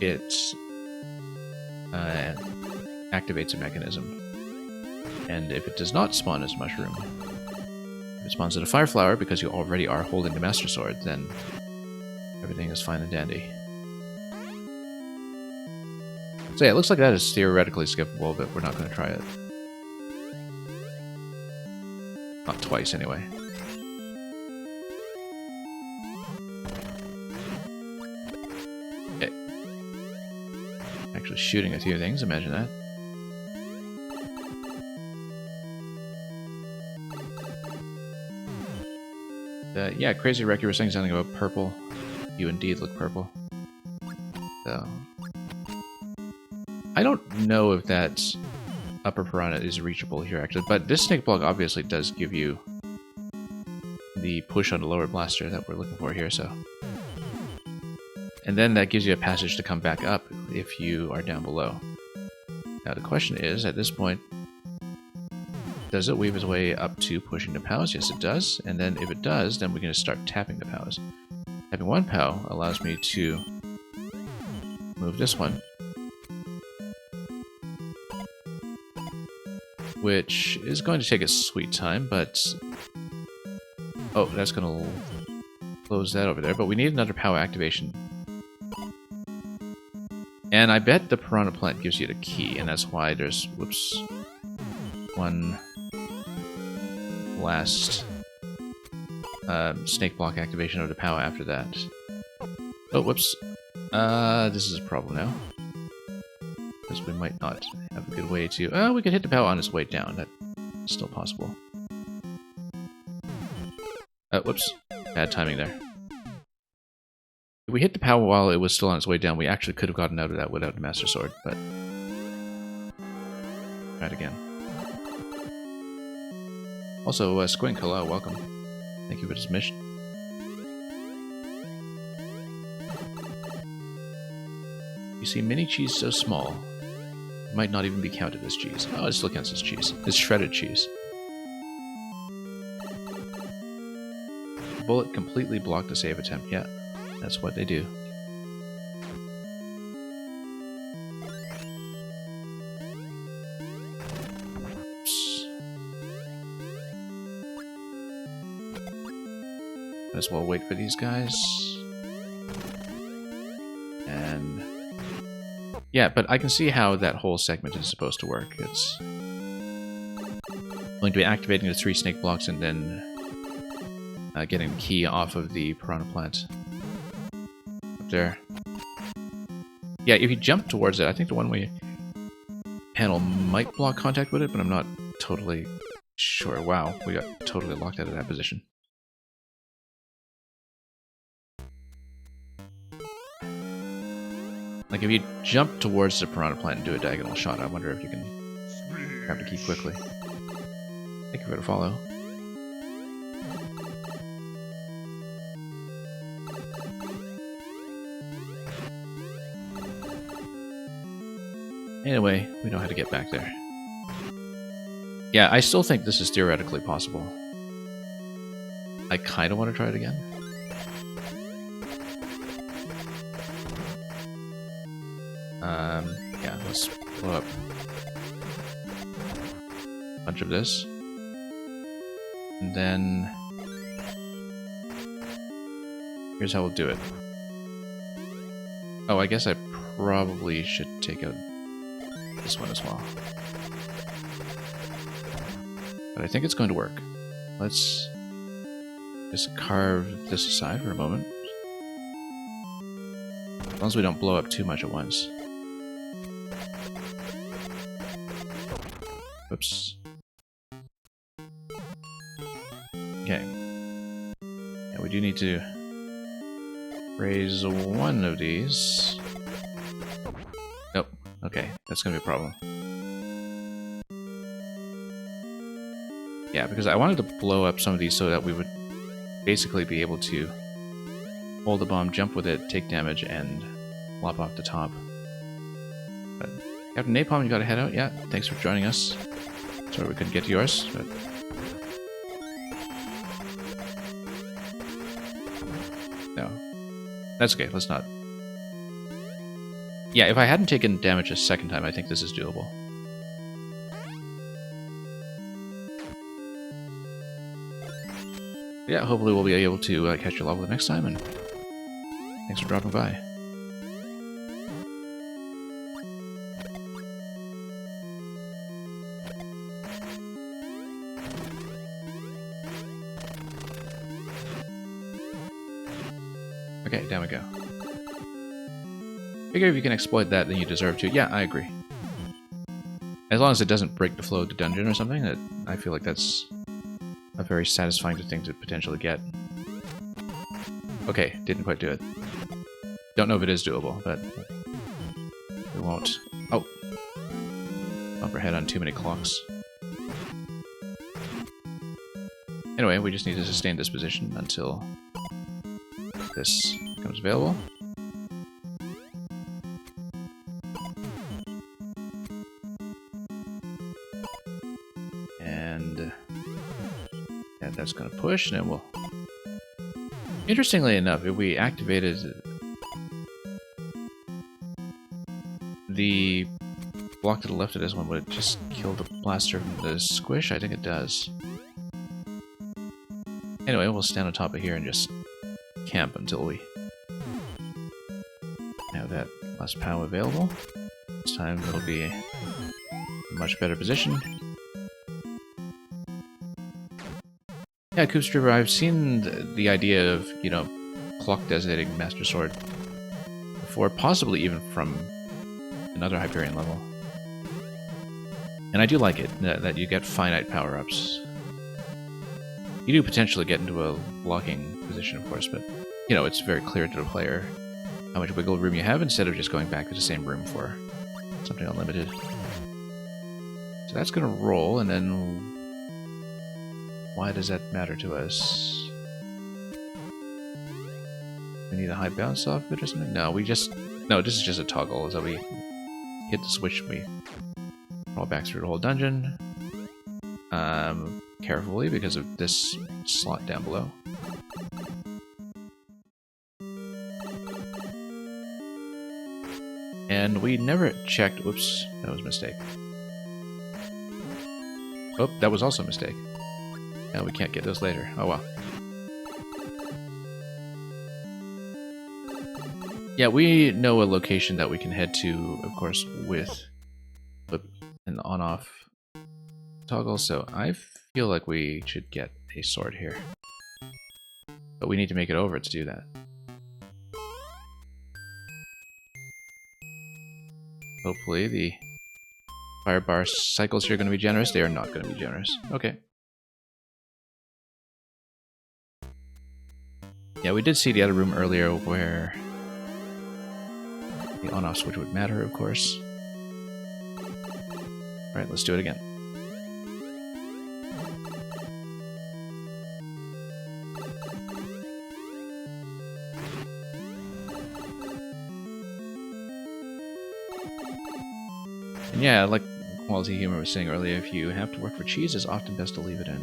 it activates a mechanism. And if it does not spawn as a mushroom, if it spawns as a fire flower because you already are holding the Master Sword, then everything is fine and dandy. So yeah, it looks like that is theoretically skippable, but we're not going to try it. Not twice, anyway. Okay. Actually shooting a few things, imagine that. Yeah, Crazy Wreck, you were saying something about purple. You indeed look purple. So... I don't know if that upper piranha is reachable here, actually, but this snake block obviously does give you the push on the lower blaster that we're looking for here, so... And then that gives you a passage to come back up if you are down below. Now the question is, at this point, does it weave its way up to pushing the POWs? Yes, it does. And then if it does, then we're going to start tapping the POWs. Tapping one POW allows me to move this one, which is going to take a sweet time, but... Oh, that's going to close that over there, but we need another POW activation. And I bet the Piranha Plant gives you the key, and that's why there's, whoops, one last snake block activation of the POW after that. Oh, whoops. This is a problem now. Because we might not have a good way to... we could hit the POW on its way down. That's still possible. Whoops. Bad timing there. If we hit the POW while it was still on its way down, we actually could have gotten out of that without the Master Sword, but... Try it again. Also, Squink, hello, welcome. Thank you for this mission. You see, mini cheese so small, it might not even be counted as cheese. Oh, it still counts as cheese. It's shredded cheese. The bullet completely blocked the save attempt. Yeah, that's what they do. Oops. Might as well wait for these guys. And... yeah, but I can see how that whole segment is supposed to work. It's going to be activating the 3 snake blocks and then getting the key off of the Piranha Plant. Up there. Yeah, if you jump towards it, I think the one-way panel might block contact with it, but I'm not totally sure. Wow, we got totally locked out of that position. Like, if you jump towards the Piranha Plant and do a diagonal shot, I wonder if you can grab the key quickly. Thank you for the follow. Anyway, we know how to get back there. Yeah, I still think this is theoretically possible. I kind of want to try it again. Yeah, let's blow up a bunch of this. And then... here's how we'll do it. Oh, I guess I probably should take out this one as well. But I think it's going to work. Let's just carve this aside for a moment. As long as we don't blow up too much at once. Oops. Okay. Yeah, we do need to raise one of these. Oh, okay. That's gonna be a problem. Yeah, because I wanted to blow up some of these so that we would basically be able to hold the bomb, jump with it, take damage, and lop off the top. But Captain Napalm, you gotta head out? Yeah, thanks for joining us. Sorry we couldn't get to yours, but... No. That's okay, let's not. Yeah, if I hadn't taken damage a second time, I think this is doable. Yeah, hopefully we'll be able to catch your level the next time, and thanks for dropping by. Okay, down we go. Figure if you can exploit that, then you deserve to. Yeah, I agree. As long as it doesn't break the flow of the dungeon or something, that I feel like that's a very satisfying thing to potentially get. Okay, didn't quite do it. Don't know if it is doable, but we won't. Oh! Bump our head on too many clocks. Anyway, we just need to sustain this position until this becomes available. And yeah, that's going to push, and then we'll... Interestingly enough, if we activated the block to the left of this one, would it just kill the blaster from the squish? I think it does. Anyway, we'll stand on top of here and just camp until we have that last POW available. This time it'll be a much better position. Yeah, Koopstripper, I've seen the idea of, you know, clock designating Master Sword before, possibly even from another Hyperion level. And I do like it, that you get finite power-ups. You do potentially get into a blocking position, of course, but, you know, it's very clear to the player how much wiggle room you have instead of just going back to the same room for something unlimited. So that's going to roll, and then... Why does that matter to us? We need a high bounce off of it or something? No, we just... No, this is just a toggle, so we hit the switch and we roll back through the whole dungeon. Carefully, because of this slot down below. And we never checked... Whoops, that was a mistake. Oh, that was also a mistake. Now we can't get those later. Oh well. Yeah, we know a location that we can head to, of course, with an on-off toggle, so I feel like we should get a sword here. But we need to make it over to do that. Hopefully the fire bar cycles here are going to be generous. They are not going to be generous. Okay. Yeah, we did see the other room earlier where the on-off switch would matter, of course. Alright, let's do it again. And yeah, like Quality Humor was saying earlier, if you have to work for cheese, it's often best to leave it in.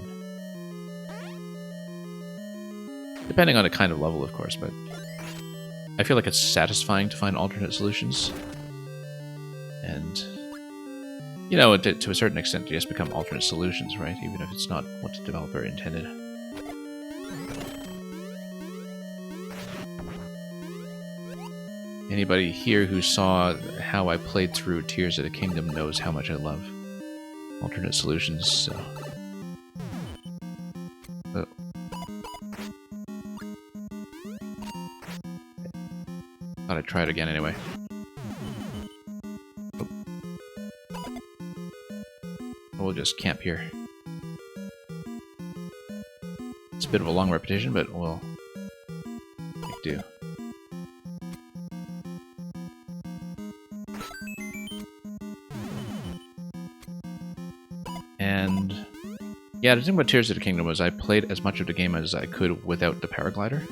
Depending on the kind of level, of course, but I feel like it's satisfying to find alternate solutions. And, you know, to a certain extent, they just become alternate solutions, right? Even if it's not what the developer intended. Anybody here who saw how I played through Tears of the Kingdom knows how much I love alternate solutions, so thought I'd try it again anyway. Oh. We'll just camp here. It's a bit of a long repetition, but we'll make do. And yeah, the thing about Tears of the Kingdom was I played as much of the game as I could without the paraglider.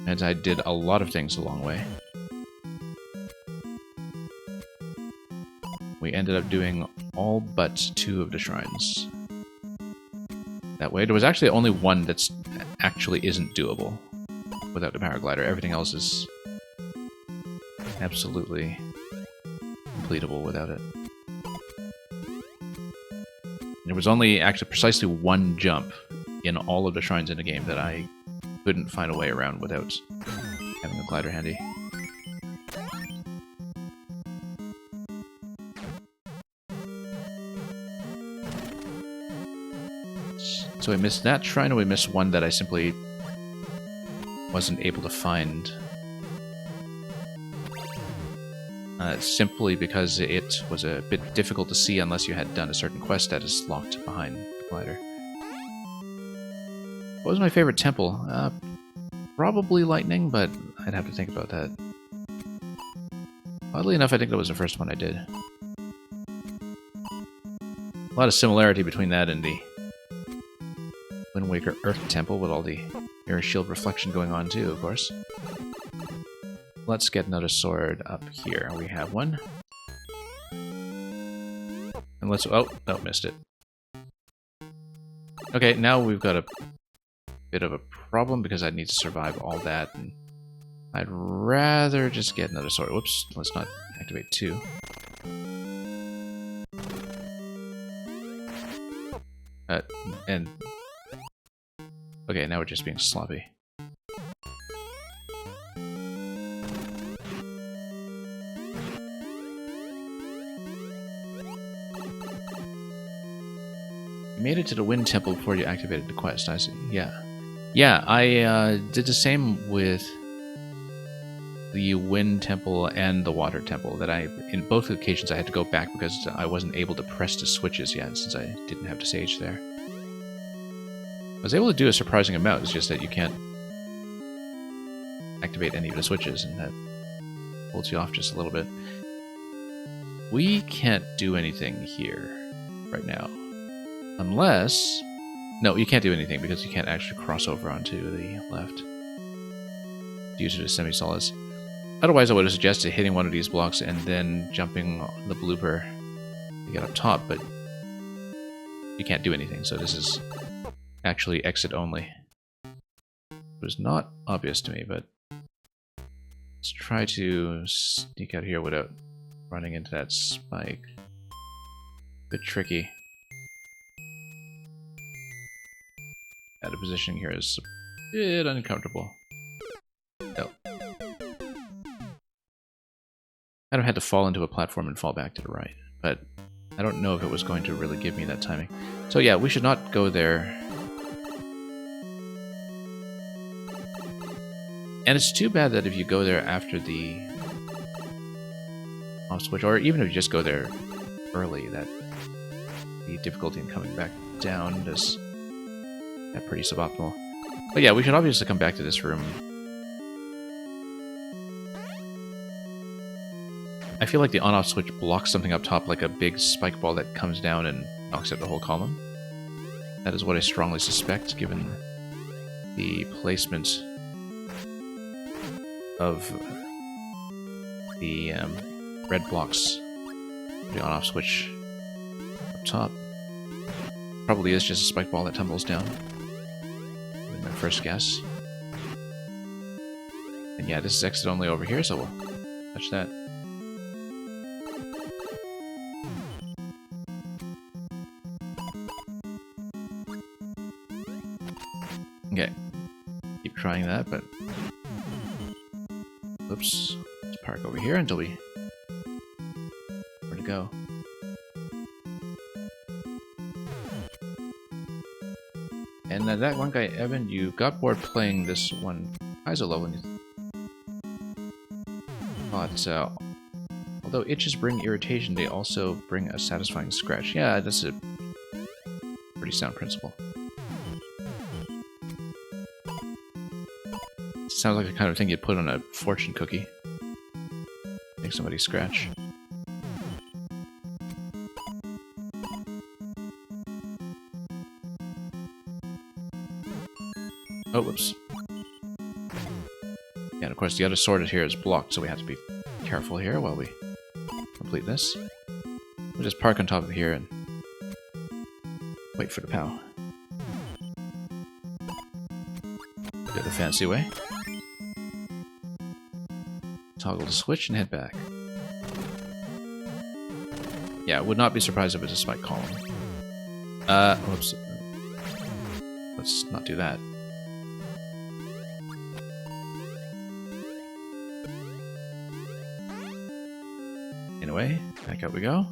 And I did a lot of things along the way. We ended up doing all but 2 of the shrines. That way, there was actually only one that's actually isn't doable without the paraglider. Everything else is absolutely completable without it. There was only actually precisely one jump in all of the shrines in the game that I couldn't find a way around without having a glider handy. So we missed that shrine, and we missed one that I simply wasn't able to find. Simply because it was a bit difficult to see unless you had done a certain quest that is locked behind the glider. What was my favorite temple? Probably Lightning, but I'd have to think about that. Oddly enough, I think that was the first one I did. A lot of similarity between that and the Wind Waker Earth Temple with all the Mirror Shield reflection going on too, of course. Let's get another sword up here. We have one. And let's... oh, no, missed it. Okay, now we've got a bit of a problem because I need to survive all that, and I'd rather just get another sword. Whoops, let's not activate 2. And... okay, now we're just being sloppy. You made it to the Wind Temple before you activated the quest, I see. Yeah. Yeah, I did the same with the Wind Temple and the Water Temple. That in both occasions I had to go back because I wasn't able to press the switches yet since I didn't have the sage there. I was able to do a surprising amount, it's just that you can't activate any of the switches, and that holds you off just a little bit. We can't do anything here right now. Unless... no, you can't do anything because you can't actually cross over onto the left due to the semi-solids. Otherwise, I would have suggested hitting one of these blocks and then jumping on the blooper to get up top, but you can't do anything, so this is actually exit only. It was not obvious to me, but let's try to sneak out here without running into that spike. A bit tricky. Yeah, the positioning here is a bit uncomfortable. Oh. I'd have had to fall into a platform and fall back to the right, but I don't know if it was going to really give me that timing. So yeah, we should not go there. And it's too bad that if you go there after the off switch, or even if you just go there early, that the difficulty in coming back down is pretty suboptimal. But yeah, we should obviously come back to this room. I feel like the on-off switch blocks something up top, like a big spike ball that comes down and knocks out the whole column. That is what I strongly suspect, given the placement of the red blocks, the on-off switch up top. Probably is just a spike ball that tumbles down. With my first guess. And yeah, this is exit only over here, so we'll touch that. Okay. Keep trying that, but... oops. Let's park over here until we... where to go? And that one guy, Evan, you got bored playing this one ISO level. But although itches bring irritation, they also bring a satisfying scratch. Yeah, that's a pretty sound principle. Sounds like the kind of thing you'd put on a fortune cookie. Make somebody scratch. Oh, whoops. Yeah, and of course the other sword here is blocked, so we have to be careful here while we complete this. We'll just park on top of here and wait for the POW. Do it the fancy way. Toggle the switch and head back. Yeah, would not be surprised if it's a spike column. Whoops. Let's not do that. Anyway, back out we go.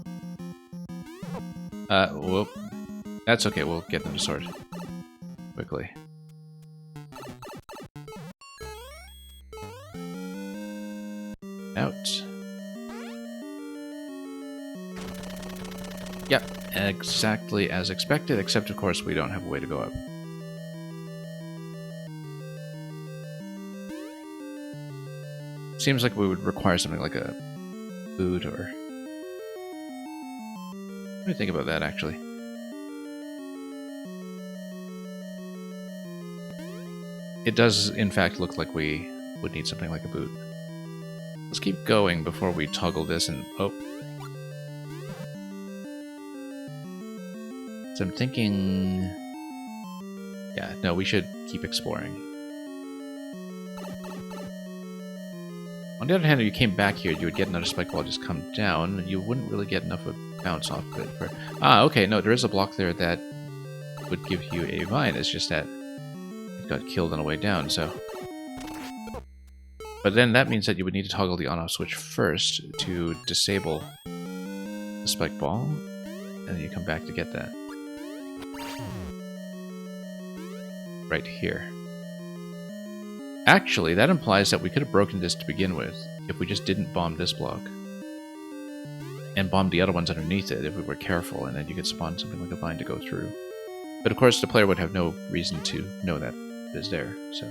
Whoop. That's okay, we'll get them to sort quickly. Out. Yep, exactly as expected, except of course we don't have a way to go up. Seems like we would require something like a boot or... What do you think about that, actually? It does, in fact, look like we would need something like a boot. Let's keep going before we toggle this and... Oh. So I'm thinking... Yeah, no, we should keep exploring. On the other hand, if you came back here, you would get another spike ball just come down. You wouldn't really get enough of a bounce off of it. For... Ah, okay, no, there is a block there that would give you a vine. It's just that it got killed on the way down, so... But then that means that you would need to toggle the on-off switch first to disable the spike ball, and then you come back to get that. Right here. Actually, that implies that we could have broken this to begin with if we just didn't bomb this block. And bomb the other ones underneath it if we were careful, and then you could spawn something like a vine to go through. But of course the player would have no reason to know that it is there, so...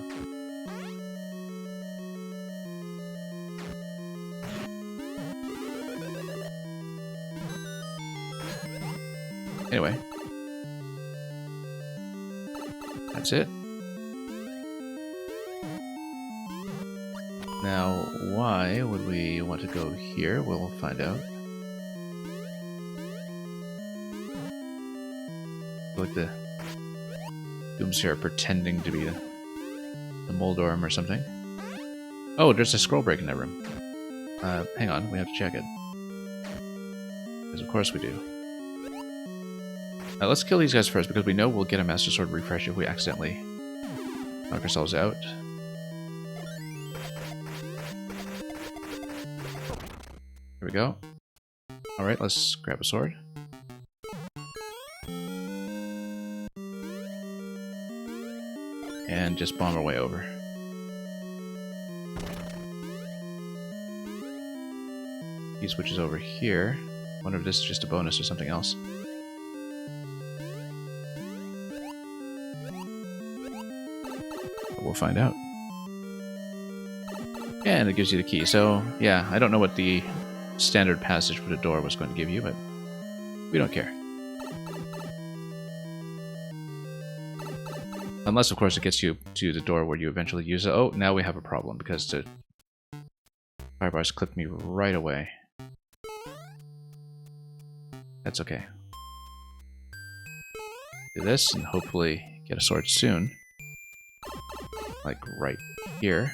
Anyway. That's it. Now, why would we want to go here? We'll find out. I feel like the Dooms here are pretending to be the Moldorm or something. Oh, there's a scroll break in that room. Hang on, we have to check it. Because of course we do. Let's kill these guys first, because we know we'll get a Master Sword refresh if we accidentally knock ourselves out. Here we go. Alright, let's grab a sword. And just bomb our way over. He switches over here. Wonder if this is just a bonus or something else. We'll find out. And it gives you the key. So, yeah, I don't know what the standard passage for the door was going to give you, but we don't care. Unless, of course, it gets you to the door where you eventually use it. Oh, now we have a problem, because the fire bars clipped me right away. That's okay. Do this, and hopefully get a sword soon. Like right here.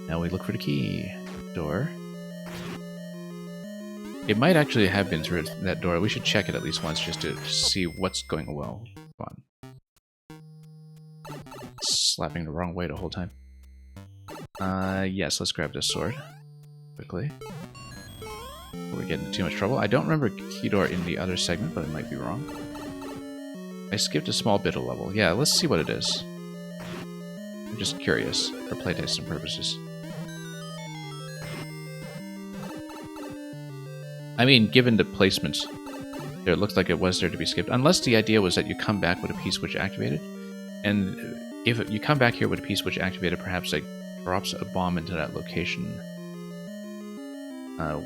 Now we look for the key. Door. It might actually have been through that door. We should check it at least once just to see what's going well. Come on. Slapping the wrong way the whole time. Yes, let's grab this sword. Quickly. Before we get into too much trouble. I don't remember key door in the other segment, but I might be wrong. I skipped a small bit of level. Yeah, let's see what it is. I'm just curious for playtesting purposes. I mean, given the placement, there it looks like it was there to be skipped. Unless the idea was that you come back with a P-switch activated. And if you come back here with a P-switch activated, perhaps it drops a bomb into that location.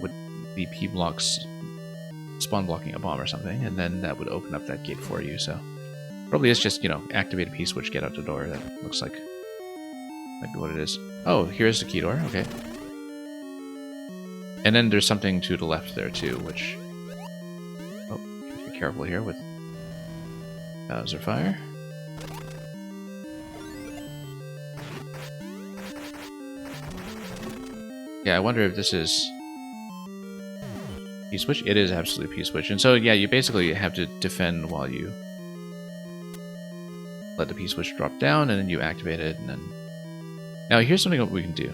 With the P-blocks spawn blocking a bomb or something. And then that would open up that gate for you, so... Probably is just, you know, activate a P-switch, get out the door. That looks like... might be what it is. Oh, here's the key door, okay. And then there's something to the left there, too, which... Oh, be careful here with... Bowser fire. Yeah, I wonder if this is... P-switch? It is absolutely P-switch. And so, yeah, you basically have to defend while you... let the P-switch drop down, and then you activate it, and then... Now, here's something that we can do.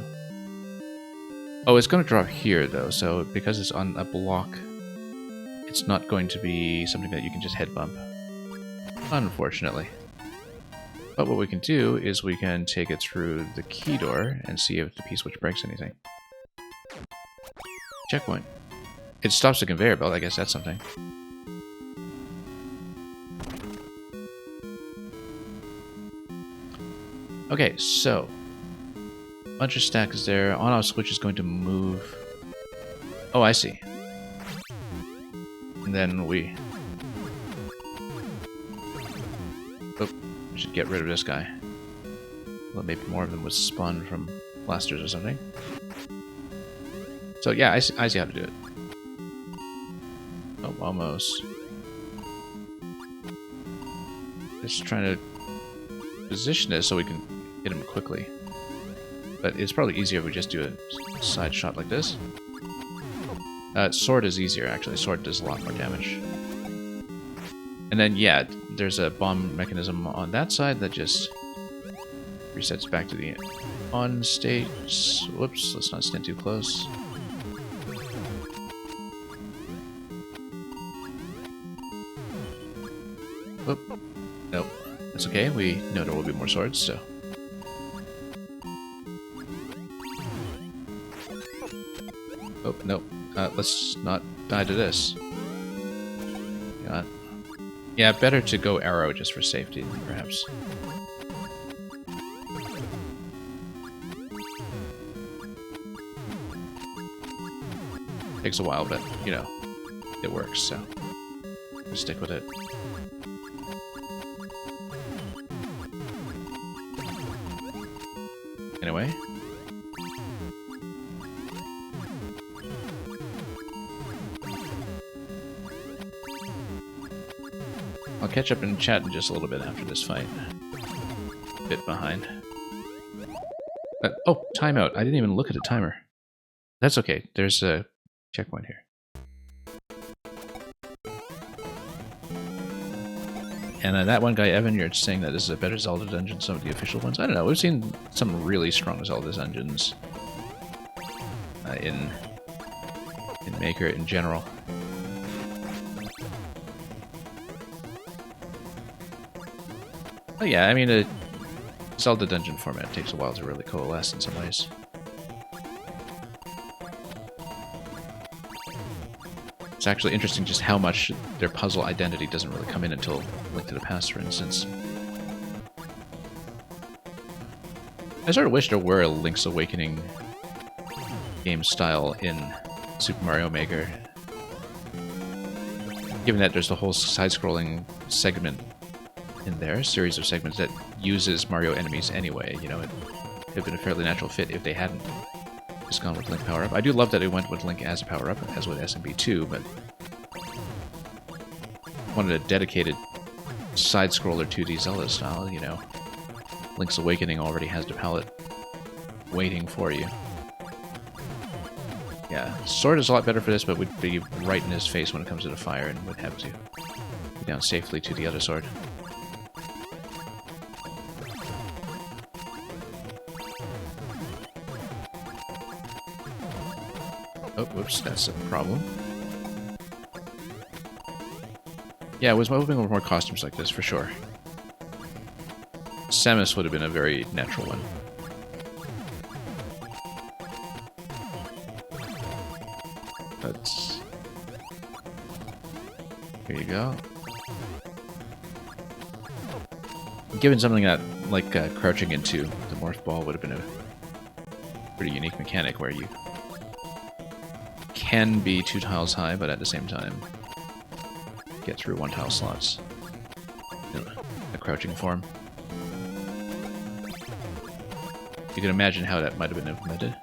Oh, it's going to drop here, though, so because it's on a block, it's not going to be something that you can just head bump. Unfortunately. But what we can do is we can take it through the key door and see if the P-switch breaks anything. Checkpoint. It stops the conveyor belt, I guess that's something. Okay, so... bunch of stacks there. On-off switch is going to move... Oh, I see. And then we... Oh, we should get rid of this guy. Well, maybe more of them would spawn from blasters or something. So yeah, I see how to do it. Oh, almost. Just trying to position it so we can hit him quickly. But it's probably easier if we just do a side shot like this. Sword is easier, actually. Sword does a lot more damage. And then, yeah, there's a bomb mechanism on that side that just resets back to the on state. Whoops, let's not stand too close. Whoop. Nope. That's okay, we know there will be more swords, so... Oh, nope. Let's not die to this. Yeah, better to go arrow just for safety, perhaps. Takes a while, but, you know, it works, so we'll stick with it. Anyway. I'll catch up in chat in just a little bit after this fight. A bit behind. Oh, timeout. I didn't even look at the timer. That's okay. There's a checkpoint here. And that one guy, Evan, you're saying that this is a better Zelda dungeon than some of the official ones? I don't know. We've seen some really strong Zelda dungeons in Maker in general. Oh yeah, I mean, a Zelda dungeon format takes a while to really coalesce in some ways. It's actually interesting just how much their puzzle identity doesn't really come in until Link to the Past, for instance. I sort of wish there were a Link's Awakening game style in Super Mario Maker. Given that there's the whole side-scrolling segment in there, a series of segments that uses Mario enemies anyway, you know, it could have been a fairly natural fit if they hadn't just gone with Link power-up. I do love that it went with Link as a power-up, as with SMB2, but wanted a dedicated side-scroller 2D Zelda style, you know. Link's Awakening already has the palette waiting for you. Yeah, Sword is a lot better for this, but would be right in his face when it comes to the fire and would have to go down safely to the other sword. Oh, whoops, that's a problem. Yeah, I was hoping for more costumes like this, for sure. Samus would have been a very natural one. But... here you go. Given something that, like crouching into the morph ball would have been a pretty unique mechanic where you can be 2 tiles high, but at the same time get through 1 tile slots in a crouching form. You can imagine how that might have been implemented.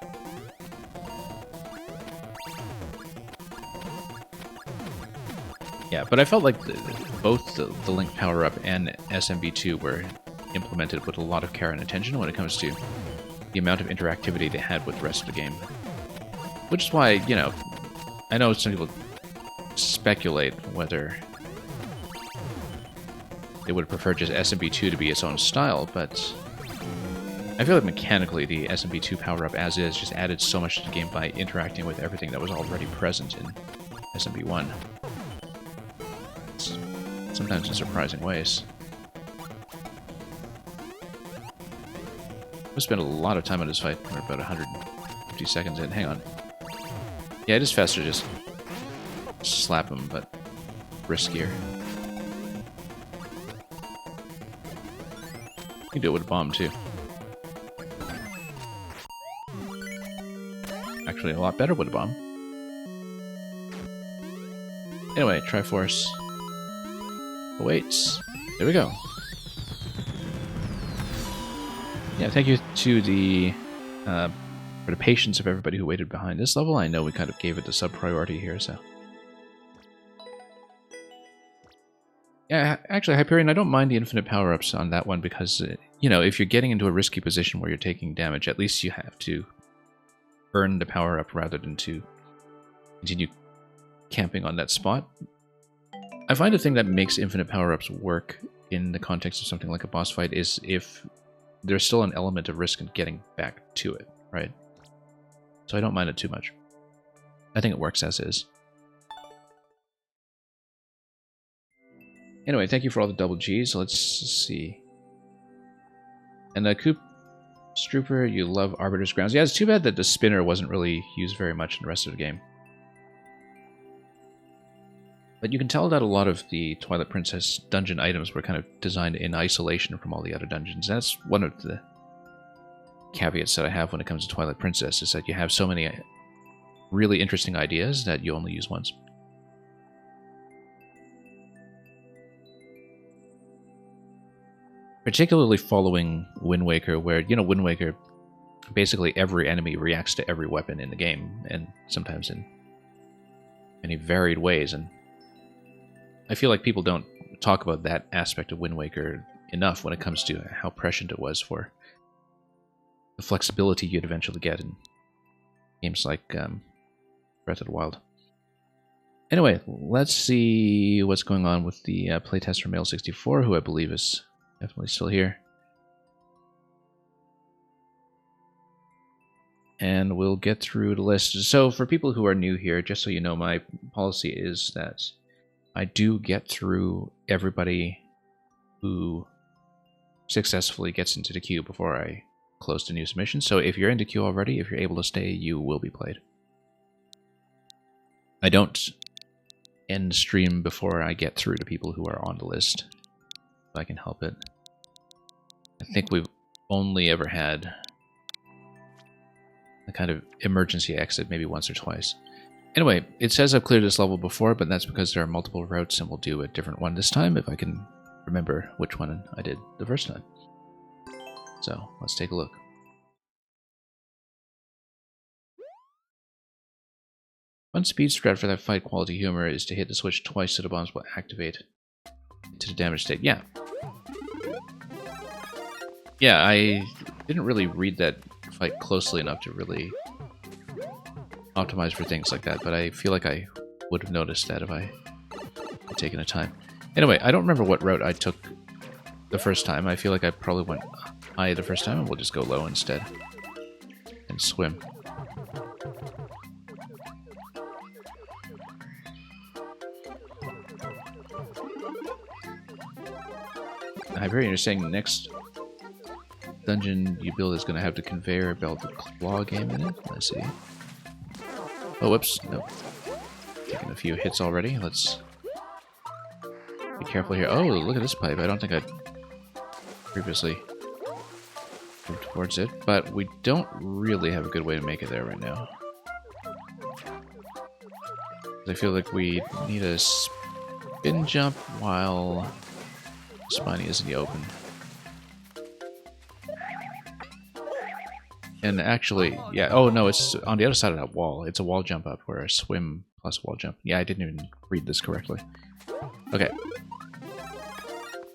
Yeah, but I felt like both the Link power-up and SMB2 were implemented with a lot of care and attention when it comes to the amount of interactivity they had with the rest of the game. Which is why, you know, I know some people speculate whether they would prefer just SMB2 to be its own style, but I feel like mechanically the SMB2 power-up as is just added so much to the game by interacting with everything that was already present in SMB1. Sometimes in surprising ways. I spent a lot of time on this fight. We're about 150 seconds in. Hang on. Yeah, it is faster to just slap him, but riskier. You can do it with a bomb, too. Actually, a lot better with a bomb. Anyway, Triforce awaits. There we go. Yeah, thank you to the for the patience of everybody who waited behind this level. I know we kind of gave it the sub-priority here, so... yeah, actually, Hyperion, I don't mind the infinite power-ups on that one because, you know, if you're getting into a risky position where you're taking damage, at least you have to earn the power-up rather than to continue camping on that spot. I find the thing that makes infinite power-ups work in the context of something like a boss fight is if there's still an element of risk in getting back to it, right? So I don't mind it too much. I think it works as is. Anyway, thank you for all the double Gs. Let's see. And Coop Strooper, you love Arbiter's Grounds. Yeah, it's too bad that the spinner wasn't really used very much in the rest of the game. But you can tell that a lot of the Twilight Princess dungeon items were kind of designed in isolation from all the other dungeons. That's one of the caveats that I have when it comes to Twilight Princess, is that you have so many really interesting ideas that you only use once. Particularly following Wind Waker, where, you know, Wind Waker, basically every enemy reacts to every weapon in the game, and sometimes in many varied ways, and I feel like people don't talk about that aspect of Wind Waker enough when it comes to how prescient it was for the flexibility you'd eventually get in games like Breath of the Wild. Anyway, let's see what's going on with the playtest from Male64, who I believe is definitely still here. And we'll get through the list. So for people who are new here, just so you know, my policy is that I do get through everybody who successfully gets into the queue before I close the new submission. So if you're in the queue already, if you're able to stay, you will be played. I don't end stream before I get through to people who are on the list, if I can help it. I think we've only ever had a kind of emergency exit maybe once or twice. Anyway, it says I've cleared this level before, but that's because there are multiple routes, and we'll do a different one this time if I can remember which one I did the first time. So, let's take a look. One speed strat for that fight quality humor is to hit the switch twice so the bombs will activate to the damage state. Yeah. Yeah, I didn't really read that fight closely enough to really optimize for things like that, but I feel like I would have noticed that if I had taken the time. Anyway, I don't remember what route I took the first time. I feel like I probably went high the first time, and we'll just go low instead and swim. Hyperion, you're saying next dungeon you build is going to have the conveyor belt claw game in it? I see. Oh, whoops. No. Taking a few hits already. Let's be careful here. Oh, look at this pipe. I don't think I'd previously moved towards it, but we don't really have a good way to make it there right now. I feel like we need a spin jump while Spiny is in the open. And actually, yeah, oh no, it's on the other side of that wall. It's a wall jump up, where a swim plus wall jump. Yeah, I didn't even read this correctly. Okay.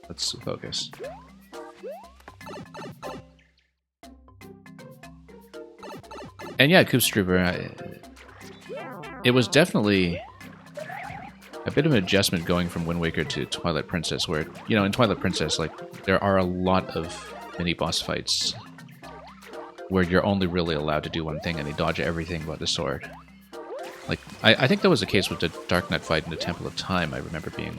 Let's focus. And yeah, Koops Trooper, it was definitely a bit of an adjustment going from Wind Waker to Twilight Princess, where, you know, in Twilight Princess, like, there are a lot of mini-boss fights where you're only really allowed to do one thing and they dodge everything but the sword. Like, I think that was the case with the Dark Knight fight in the Temple of Time. I remember being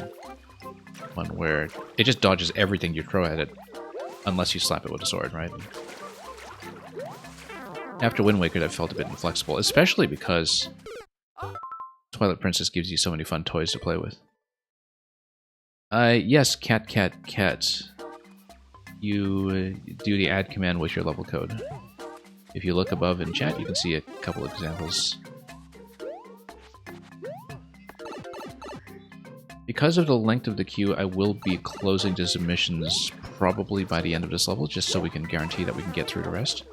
one where it just dodges everything you throw at it unless you slap it with a sword, right? After Wind Waker, that felt a bit inflexible, especially because Twilight Princess gives you so many fun toys to play with. Yes, cat. You do the add command with your level code. If you look above in chat, you can see a couple of examples. Because of the length of the queue, I will be closing the submissions probably by the end of this level, just so we can guarantee that we can get through the rest.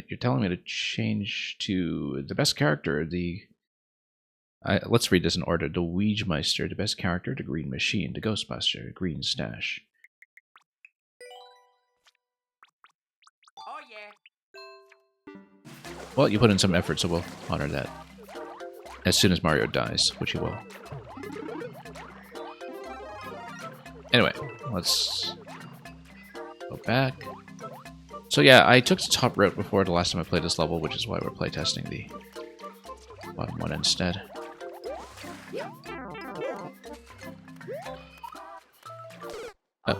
You're telling me to change to the best character, let's read this in order. The Weegmeister, the best character, the Green Machine, the Ghostbuster, Green Stash. Oh yeah. Well, you put in some effort, so we'll honor that. As soon as Mario dies, which he will. Anyway, let's go back. So yeah, I took the top route before the last time I played this level, which is why we're playtesting the bottom one instead.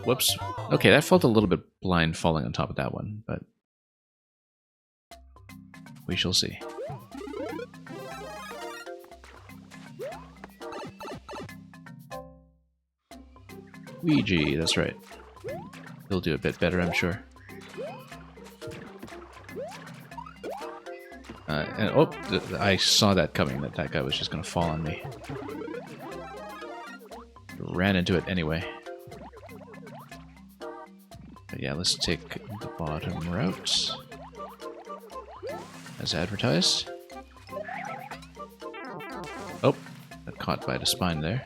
Whoops. Okay, that felt a little bit blind falling on top of that one, but we shall see. Ouija, that's right. He'll do a bit better, I'm sure. And oh, I saw that coming, that guy was just going to fall on me. Ran into it anyway. But yeah, let's take the bottom route. As advertised. Oh, got caught by the spine there.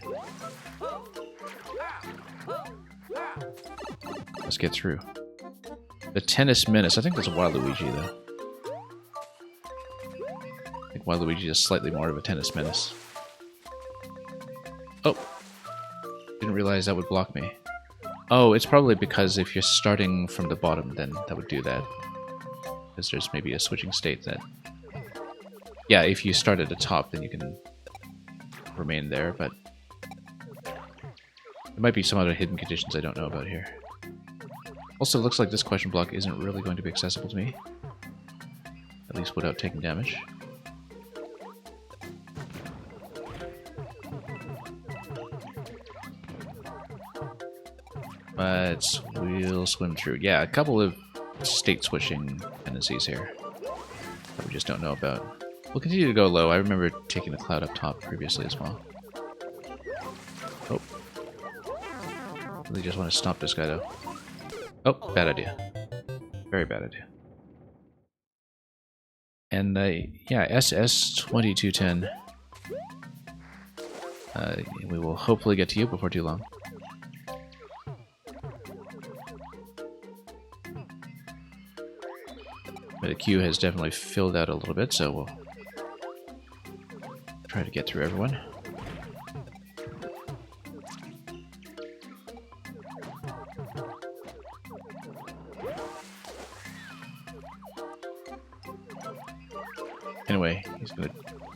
Let's get through. The Tennis Menace. I think that's a Waluigi, though. I think Waluigi is slightly more of a Tennis Menace. Oh! Didn't realize that would block me. Oh, it's probably because if you're starting from the bottom, then that would do that. Because there's maybe a switching state that... Yeah, if you start at the top, then you can remain there, but... There might be some other hidden conditions I don't know about here. Also, it looks like this question block isn't really going to be accessible to me. At least without taking damage. But we'll swim through. Yeah, a couple of state switching tendencies here that we just don't know about. We'll continue to go low. I remember taking the cloud up top previously as well. Oh. Really just want to stop this guy though. Oh, bad idea. Very bad idea. And yeah, SS2210. We will hopefully get to you before too long. But the queue has definitely filled out a little bit, so we'll try to get through everyone. Anyway, he's going to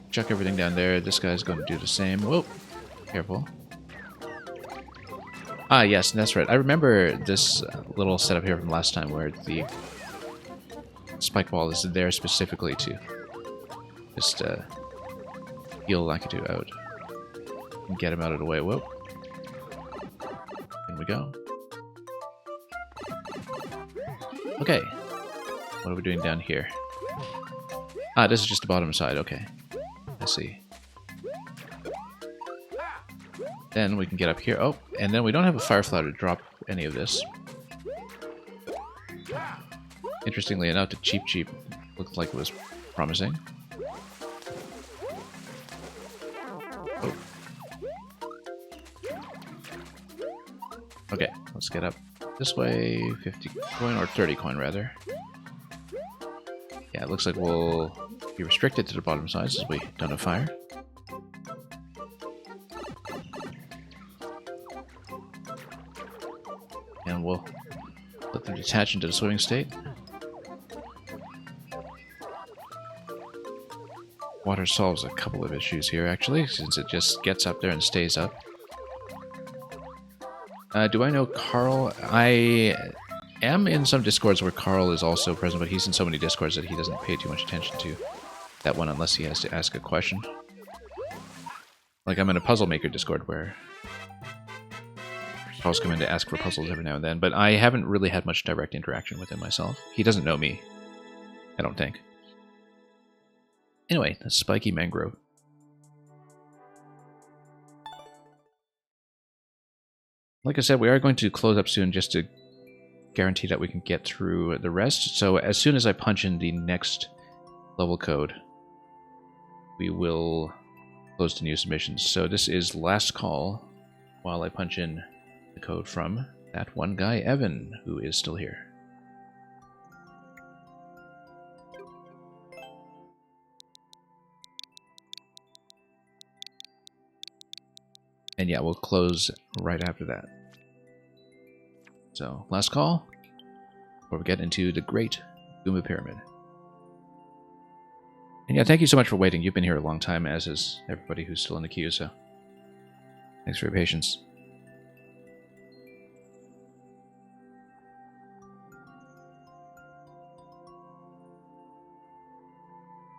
chuck everything down there. This guy's going to do the same. Whoa! Careful. Ah, yes, that's right. I remember this little setup here from last time where the spike ball is there specifically to just heal Lakitu out and get him out of the way. Whoop. In we go. Okay. What are we doing down here? Ah, this is just the bottom side. Okay. I see. Then we can get up here. Oh, and then we don't have a Firefly to drop any of this. Interestingly enough, the Cheep Cheep looked like it was promising. Oh. Okay, let's get up this way. 50 coin, or 30 coin rather. Yeah, it looks like we'll be restricted to the bottom sides as we don't have fire. And we'll let them detach into the swimming state. Water solves a couple of issues here, actually, since it just gets up there and stays up. Do I know Carl? I am in some discords where Carl is also present, but he's in so many discords that he doesn't pay too much attention to that one unless he has to ask a question. Like, I'm in a Puzzle Maker discord where Carl's come in to ask for puzzles every now and then, but I haven't really had much direct interaction with him myself. He doesn't know me, I don't think. Anyway, the spiky mangrove. Like I said, we are going to close up soon just to guarantee that we can get through the rest. So as soon as I punch in the next level code, we will close to new submissions. So this is last call while I punch in the code from that one guy, Evan, who is still here. And yeah, we'll close right after that. So, last call, before we get into the Great Goomba Pyramid. And yeah, thank you so much for waiting. You've been here a long time, as is everybody who's still in the queue, so thanks for your patience.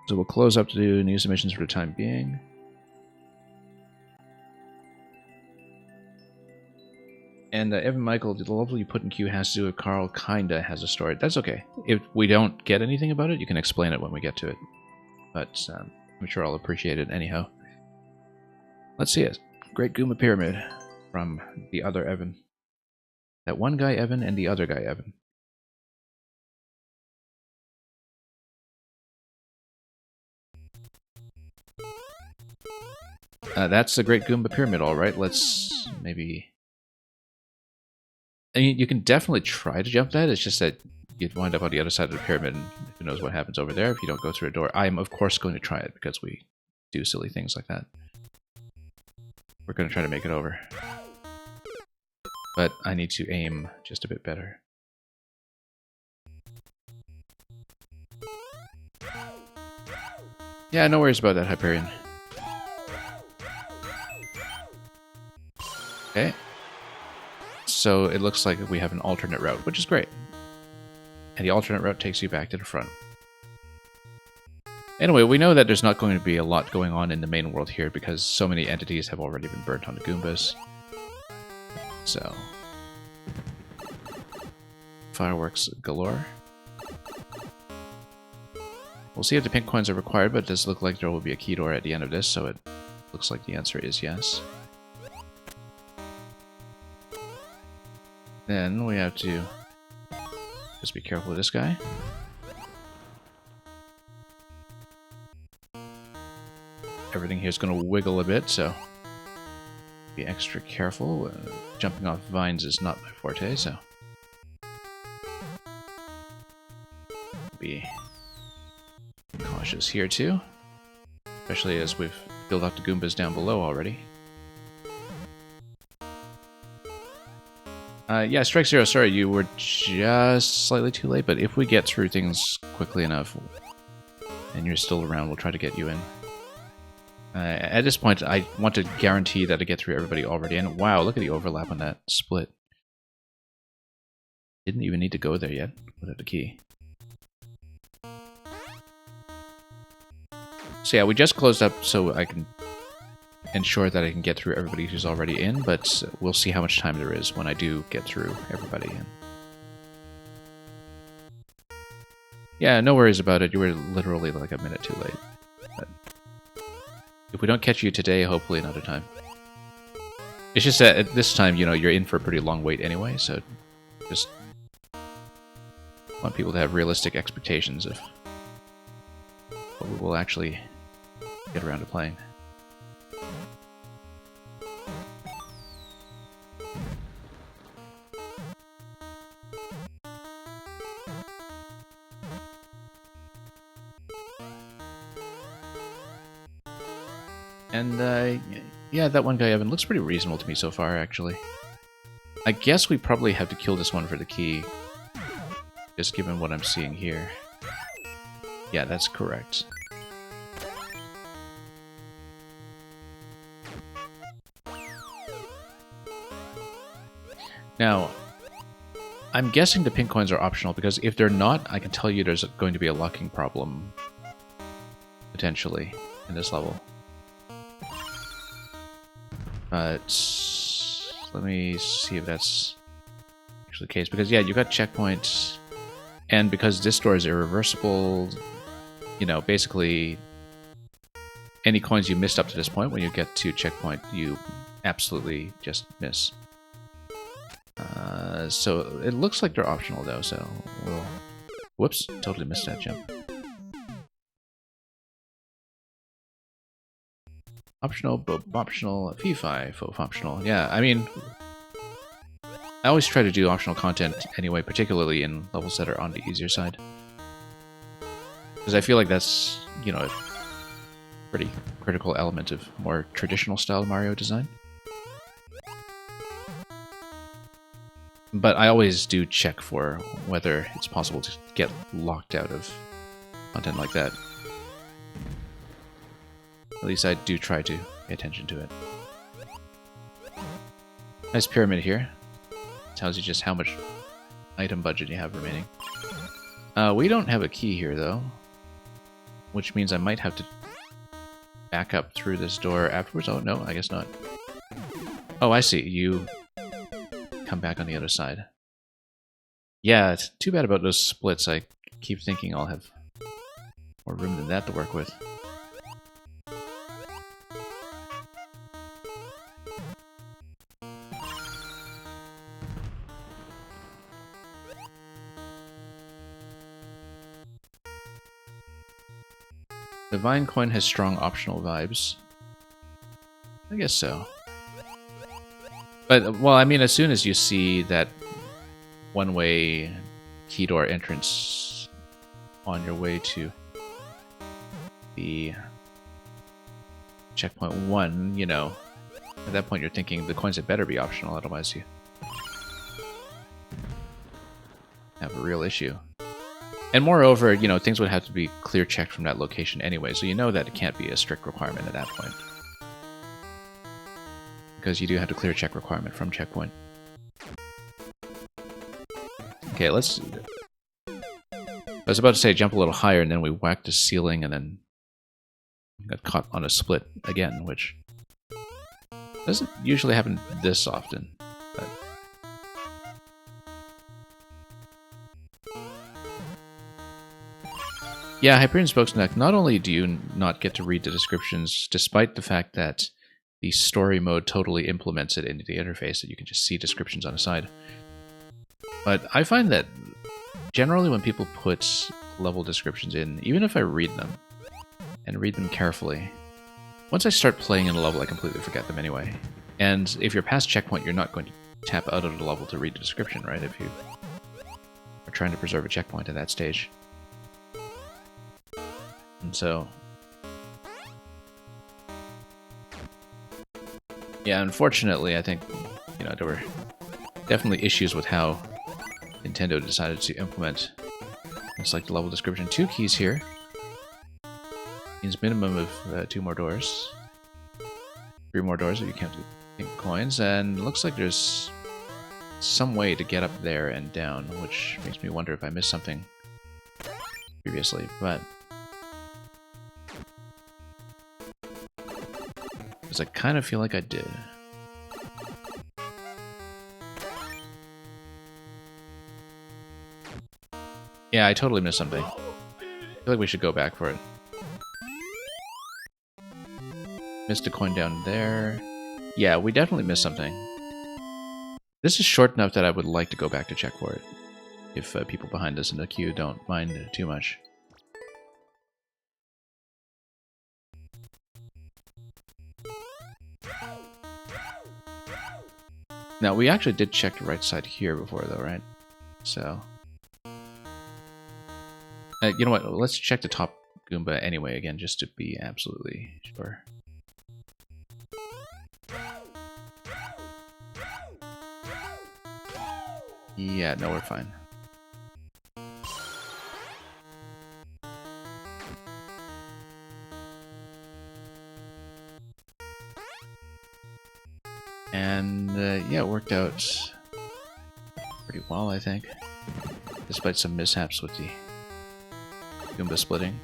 So we'll close up to do new submissions for the time being. And Evan Michael, the level you put in queue has to do with Carl kinda has a story. That's okay. If we don't get anything about it, you can explain it when we get to it. But I'm sure I'll appreciate it anyhow. Let's see it. Great Goomba Pyramid from the other Evan. That one guy Evan and the other guy Evan. That's the Great Goomba Pyramid, alright. Let's maybe... I mean, you can definitely try to jump that, it's just that you'd wind up on the other side of the pyramid, and who knows what happens over there if you don't go through a door. I am, of course, going to try it, because we do silly things like that. We're going to try to make it over. But I need to aim just a bit better. Yeah, no worries about that, Hyperion. Okay. So it looks like we have an alternate route, which is great. And the alternate route takes you back to the front. Anyway, we know that there's not going to be a lot going on in the main world here because so many entities have already been burnt onto Goombas. So... fireworks galore. We'll see if the pink coins are required, but it does look like there will be a key door at the end of this, so it looks like the answer is yes. Then we have to just be careful with this guy. Everything here is going to wiggle a bit, so be extra careful. Jumping off vines is not my forte, so be cautious here too, especially as we've built up the Goombas down below already. Yeah, Strike Zero, sorry, you were just slightly too late, but if we get through things quickly enough, and you're still around, we'll try to get you in. At this point, I want to guarantee that I get through everybody already. And wow, look at the overlap on that split. Didn't even need to go there yet without the key. So yeah, we just closed up so I can ensure that I can get through everybody who's already in, but we'll see how much time there is when I do get through everybody in. Yeah, no worries about it. You were literally like a minute too late. But if we don't catch you today, hopefully another time. It's just that at this time, you know, you're in for a pretty long wait anyway, so just want people to have realistic expectations of what we will actually get around to playing. And, yeah, that one guy, Evan, looks pretty reasonable to me so far, actually. I guess we probably have to kill this one for the key, just given what I'm seeing here. Yeah, that's correct. Now, I'm guessing the pink coins are optional, because if they're not, I can tell you there's going to be a locking problem, potentially, in this level. But let me see if that's actually the case. Because, yeah, you got checkpoints, and because this door is irreversible, you know, basically any coins you missed up to this point, when you get to checkpoint, you absolutely just miss. So it looks like they're optional, though, so we'll... Whoops, totally missed that jump. Optional, optional, P5, optional. Yeah, I mean, I always try to do optional content anyway, particularly in levels that are on the easier side. Because I feel like that's, you know, a pretty critical element of more traditional style Mario design. But I always do check for whether it's possible to get locked out of content like that. At least I do try to pay attention to it. Nice pyramid here. Tells you just how much item budget you have remaining. We don't have a key here, though. Which means I might have to back up through this door afterwards. Oh, no, I guess not. Oh, I see. You come back on the other side. Yeah, it's too bad about those splits. I keep thinking I'll have more room than that to work with. The Vine coin has strong optional vibes. I guess so. But, well, I mean, as soon as you see that one-way key door entrance on your way to the checkpoint 1, you know, at that point you're thinking the coins had better be optional, otherwise you have a real issue. And moreover, you know, things would have to be clear checked from that location anyway, so you know that it can't be a strict requirement at that point. Because you do have to clear check requirement from checkpoint. Okay, let's... I was about to say jump a little higher, and then we whacked the ceiling, and then got caught on a split again, which doesn't usually happen this often. But... yeah, Hyperion Spokesneck, not only do you not get to read the descriptions, despite the fact that the story mode totally implements it into the interface, that you can just see descriptions on the side. But I find that generally when people put level descriptions in, even if I read them, and read them carefully, once I start playing in a level, I completely forget them anyway. And if you're past checkpoint, you're not going to tap out of the level to read the description, right? If you are trying to preserve a checkpoint at that stage. And so... yeah, unfortunately, I think, you know, there were definitely issues with how Nintendo decided to implement it's like the level description. 2 keys here. Means minimum of 2 more doors. 3 more doors if you count the pink coins, and it looks like there's some way to get up there and down, which makes me wonder if I missed something previously, but because I kind of feel like I did. Yeah, I totally missed something. I feel like we should go back for it. Missed a coin down there. Yeah, we definitely missed something. This is short enough that I would like to go back to check for it. If people behind us in the queue don't mind too much. Now, we actually did check the right side here before, though, right? So... you know what? Let's check the top Goomba anyway, again, just to be absolutely sure. Yeah, no, we're fine. And, yeah, it worked out pretty well, I think. Despite some mishaps with the Goomba splitting.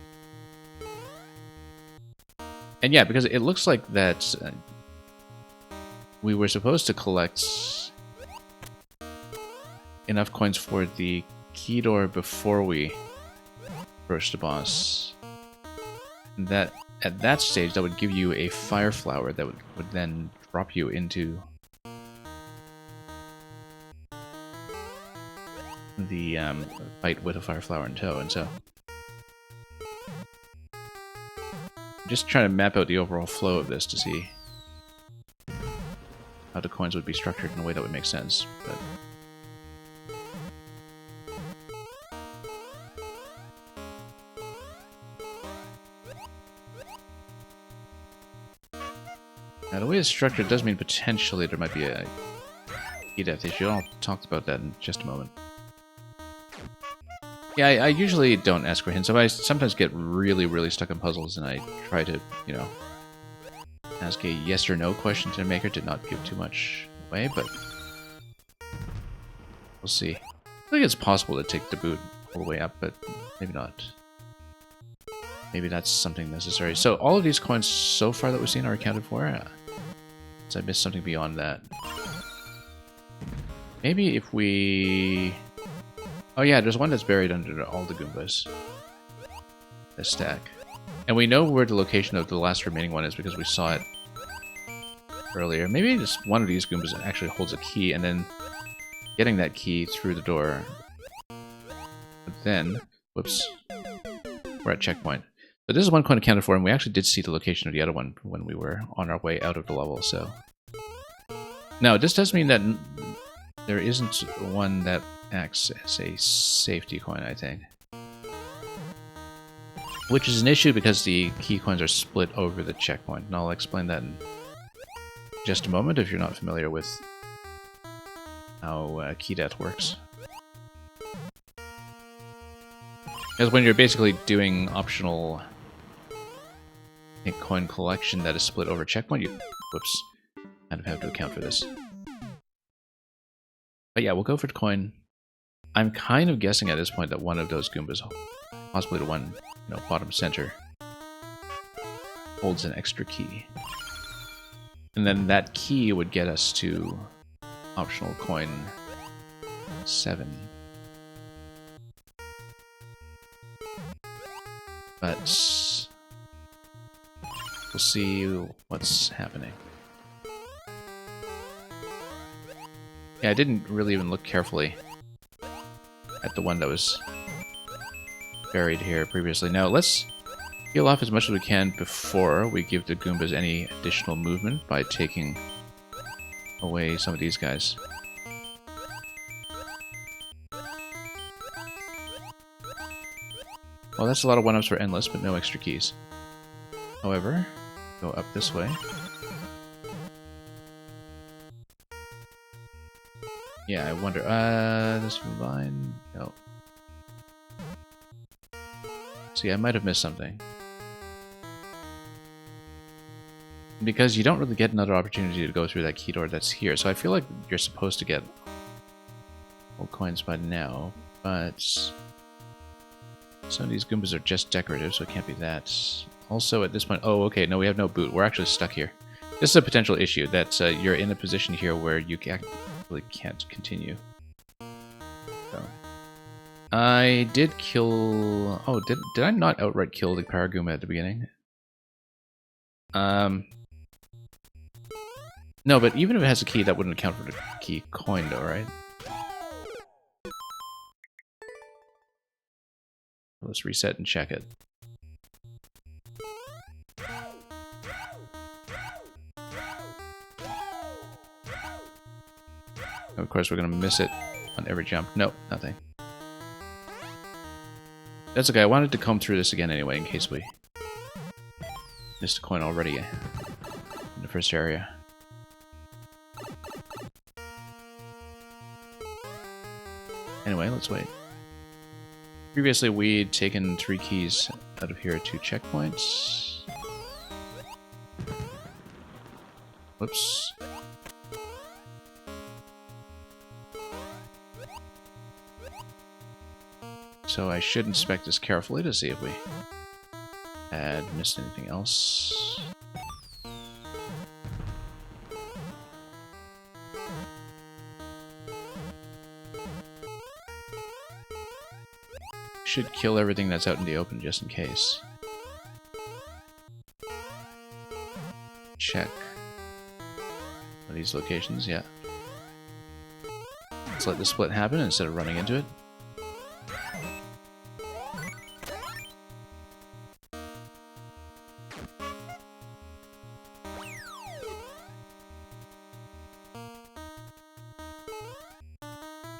And yeah, because it looks like that we were supposed to collect enough coins for the key door before we approached the boss. And that at that stage, that would give you a fire flower that would then drop you into the fight with a fire flower in tow, and so I'm just trying to map out the overall flow of this to see how the coins would be structured in a way that would make sense. But now, the way it's structured does mean potentially there might be a key death issue. I'll talk about that in just a moment. Yeah, I usually don't ask for hints. I sometimes get really, really stuck in puzzles, and I try to, you know, ask a yes or no question to the maker to not give too much away, but we'll see. I think it's possible to take the boot all the way up, but maybe not. Maybe that's something necessary. So all of these coins so far that we've seen are accounted for. So I missed something beyond that. Maybe if we... Oh yeah, there's one that's buried under all the Goombas. This stack. And we know where the location of the last remaining one is because we saw it earlier. Maybe just one of these Goombas actually holds a key, and then getting that key through the door. But then... Whoops. We're at checkpoint. So this is one coin accounted for, and we actually did see the location of the other one when we were on our way out of the level, so... Now, this does mean that there isn't one that acts as a safety coin, I think. Which is an issue because the key coins are split over the checkpoint, and I'll explain that in just a moment if you're not familiar with how key death works. Because when you're basically doing optional coin collection that is split over checkpoint, you, whoops, kind of have to account for this. But yeah, we'll go for the coin. I'm kind of guessing at this point that one of those Goombas, possibly the one, you know, bottom center, holds an extra key. And then that key would get us to optional coin 7. But we'll see what's happening. Yeah, I didn't really even look carefully at the one that was buried here previously. Now, let's heal off as much as we can before we give the Goombas any additional movement by taking away some of these guys. Well, that's a lot of 1-ups for Endless, but no extra keys. However, go up this way. Yeah, I wonder, this vine, no. See, I might have missed something. Because you don't really get another opportunity to go through that key door that's here. So I feel like you're supposed to get all coins by now, but some of these Goombas are just decorative, so it can't be that. Also, at this point, oh, okay, no, we have no boot. We're actually stuck here. This is a potential issue, that you're in a position here where you really can't continue. So. I did kill... Oh, did I not outright kill the Paragoomba at the beginning? No, but even if it has a key, that wouldn't account for the key coin, though, right? Let's reset and check it. Of course, we're going to miss it on every jump. Nope, nothing. That's okay. I wanted to comb through this again anyway, in case we missed a coin already in the first area. Anyway, let's wait. Previously, we'd taken 3 keys out of here to checkpoints. Whoops. So I should inspect this carefully to see if we had missed anything else. Should kill everything that's out in the open just in case. Check. Are these locations? Yeah. Let's let the split happen instead of running into it.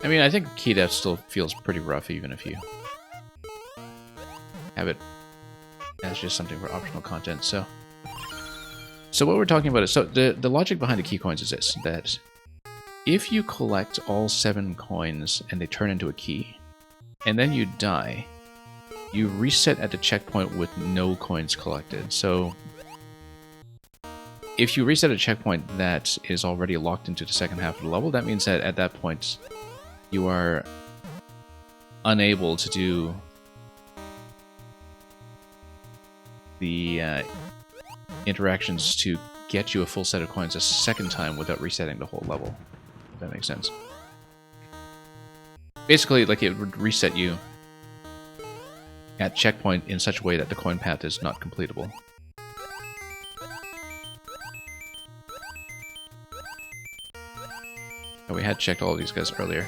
I mean, I think key death still feels pretty rough even if you have it as just something for optional content. So what we're talking about is, so the logic behind the key coins is this, that if you collect all 7 coins and they turn into a key, and then you die, you reset at the checkpoint with no coins collected. So if you reset a checkpoint that is already locked into the second half of the level, that means that at that point you are unable to do the interactions to get you a full set of coins a second time without resetting the whole level. If that makes sense. Basically, like, it would reset you at checkpoint in such a way that the coin path is not completable. And we had checked all of these guys earlier.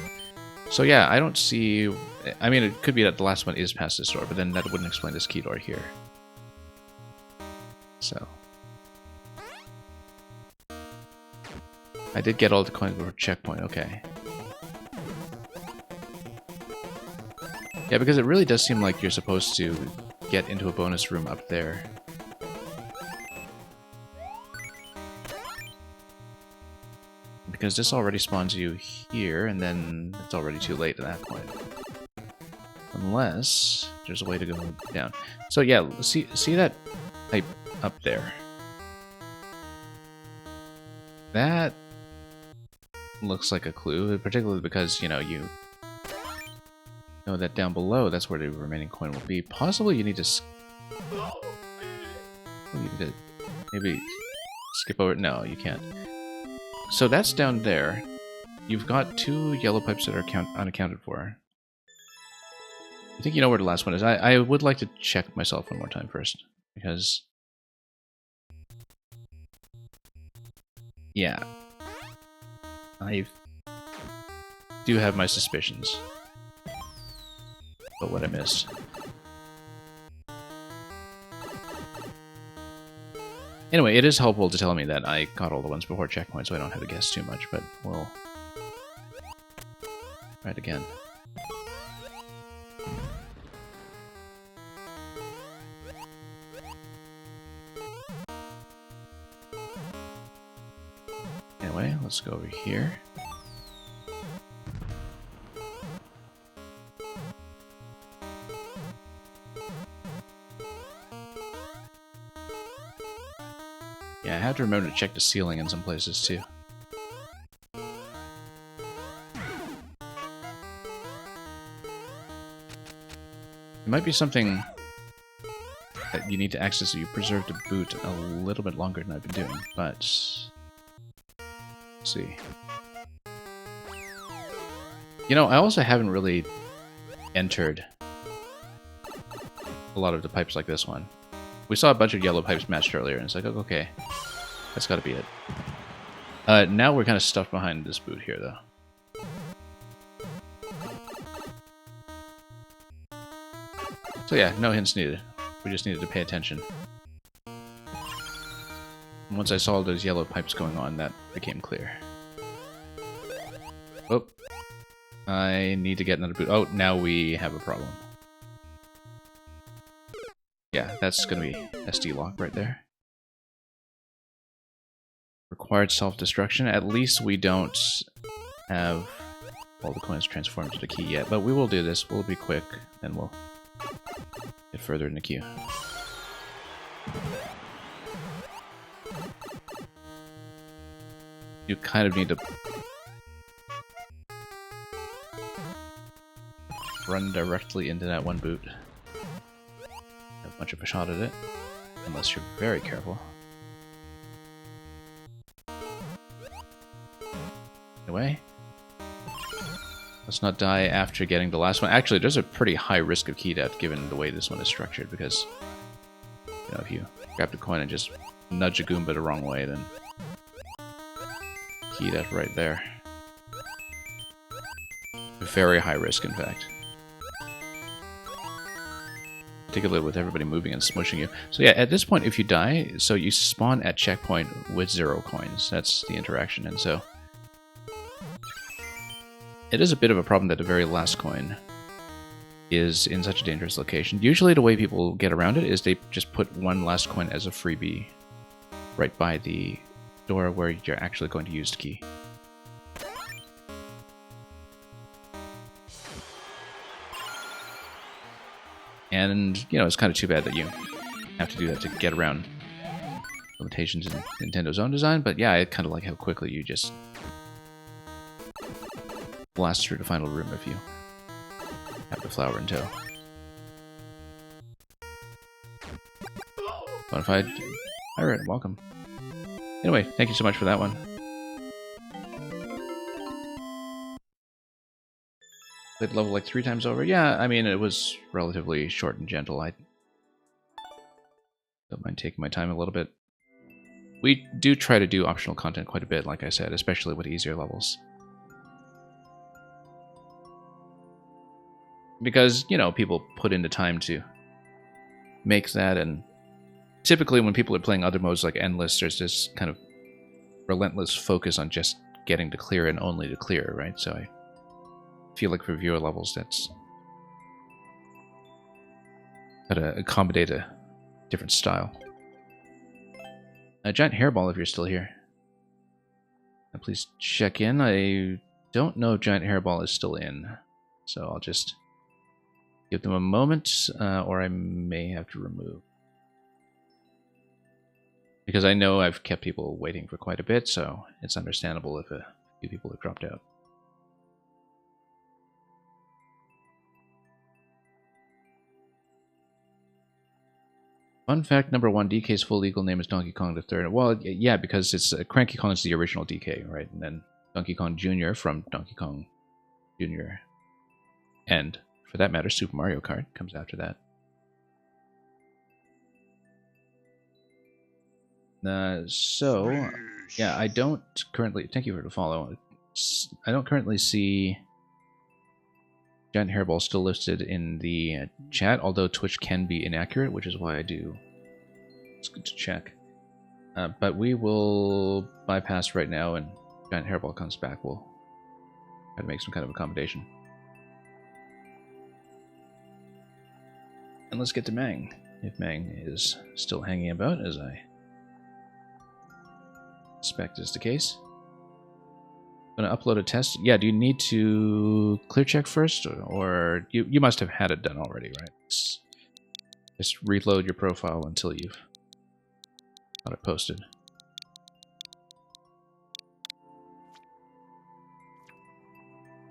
So yeah, I don't see... I mean, it could be that the last one is past this door, but then that wouldn't explain this key door here. So... I did get all the coins before checkpoint, okay. Yeah, because it really does seem like you're supposed to get into a bonus room up there. Because this already spawns you here, and then it's already too late at that point. Unless there's a way to go down. So yeah, see that pipe up there? That looks like a clue, particularly because, you know that down below, that's where the remaining coin will be. Possibly you need to... maybe skip over... No, you can't. So that's down there. You've got 2 yellow pipes that are unaccounted for. I think you know where the last one is. I would like to check myself one more time first, because... yeah. I do have my suspicions about what I missed. Anyway, it is helpful to tell me that I got all the ones before checkpoint, so I don't have to guess too much, but we'll try it again. Anyway, let's go over here. Yeah, I have to remember to check the ceiling in some places too. It might be something that you need to access so you preserve the boot a little bit longer than I've been doing, but... let's see. You know, I also haven't really entered a lot of the pipes like this one. We saw a bunch of yellow pipes matched earlier, and it's like, oh, okay, that's gotta be it. Now we're kind of stuffed behind this boot here, though. So yeah, no hints needed. We just needed to pay attention. And once I saw those yellow pipes going on, that became clear. Oh. I need to get another boot. Oh, now we have a problem. Yeah, that's gonna be SD lock right there. Required self-destruction. At least we don't have all the coins transformed to the key yet, but we will do this. We'll be quick, and we'll get further in the queue. You kind of need to run directly into that one boot. Have much of a shot at it, unless you're very careful. Anyway, let's not die after getting the last one. Actually, there's a pretty high risk of key death given the way this one is structured, because you know, if you grab the coin and just nudge a Goomba the wrong way, then key death right there. Very high risk, in fact. Particularly with everybody moving and smushing you. So yeah, at this point, if you die, so you spawn at checkpoint with 0 coins. That's the interaction, and so it is a bit of a problem that the very last coin is in such a dangerous location. Usually the way people get around it is they just put one last coin as a freebie right by the door where you're actually going to use the key. And, you know, it's kind of too bad that you have to do that to get around limitations in Nintendo's own design, but yeah, I kind of like how quickly you just blast through the final room if you have the flower in tow. Bonafide pirate, welcome. Anyway, thank you so much for that one. Played level like 3 times over. Yeah, I mean, it was relatively short and gentle. I don't mind taking my time a little bit. We do try to do optional content quite a bit, like I said, especially with easier levels. Because, you know, people put in the time to make that, and typically when people are playing other modes like Endless, there's this kind of relentless focus on just getting to clear and only to clear, right? So I feel like for viewer levels, that's gotta accommodate a different style. A giant hairball, if you're still here. Please check in. I don't know if giant hairball is still in, so I'll just give them a moment, or I may have to remove. Because I know I've kept people waiting for quite a bit, so it's understandable if a few people have dropped out. Fun fact number 1, DK's full legal name is Donkey Kong III. Well, yeah, because it's Cranky Kong is the original DK, right? And then Donkey Kong Jr. from Donkey Kong Jr. And, for that matter, Super Mario Kart comes after that. So, yeah, I don't currently... Thank you for the follow. I don't currently see Giant Hairball still listed in the chat, although Twitch can be inaccurate, which is why I do. It's good to check. But we will bypass right now, and Giant Hairball comes back. We'll try to make some kind of accommodation. And let's get to Mang, if Mang is still hanging about, as I suspect is the case. I'm going to upload a test. Yeah, do you need to clear check first? Or you must have had it done already, right? Just reload your profile until you've got it posted.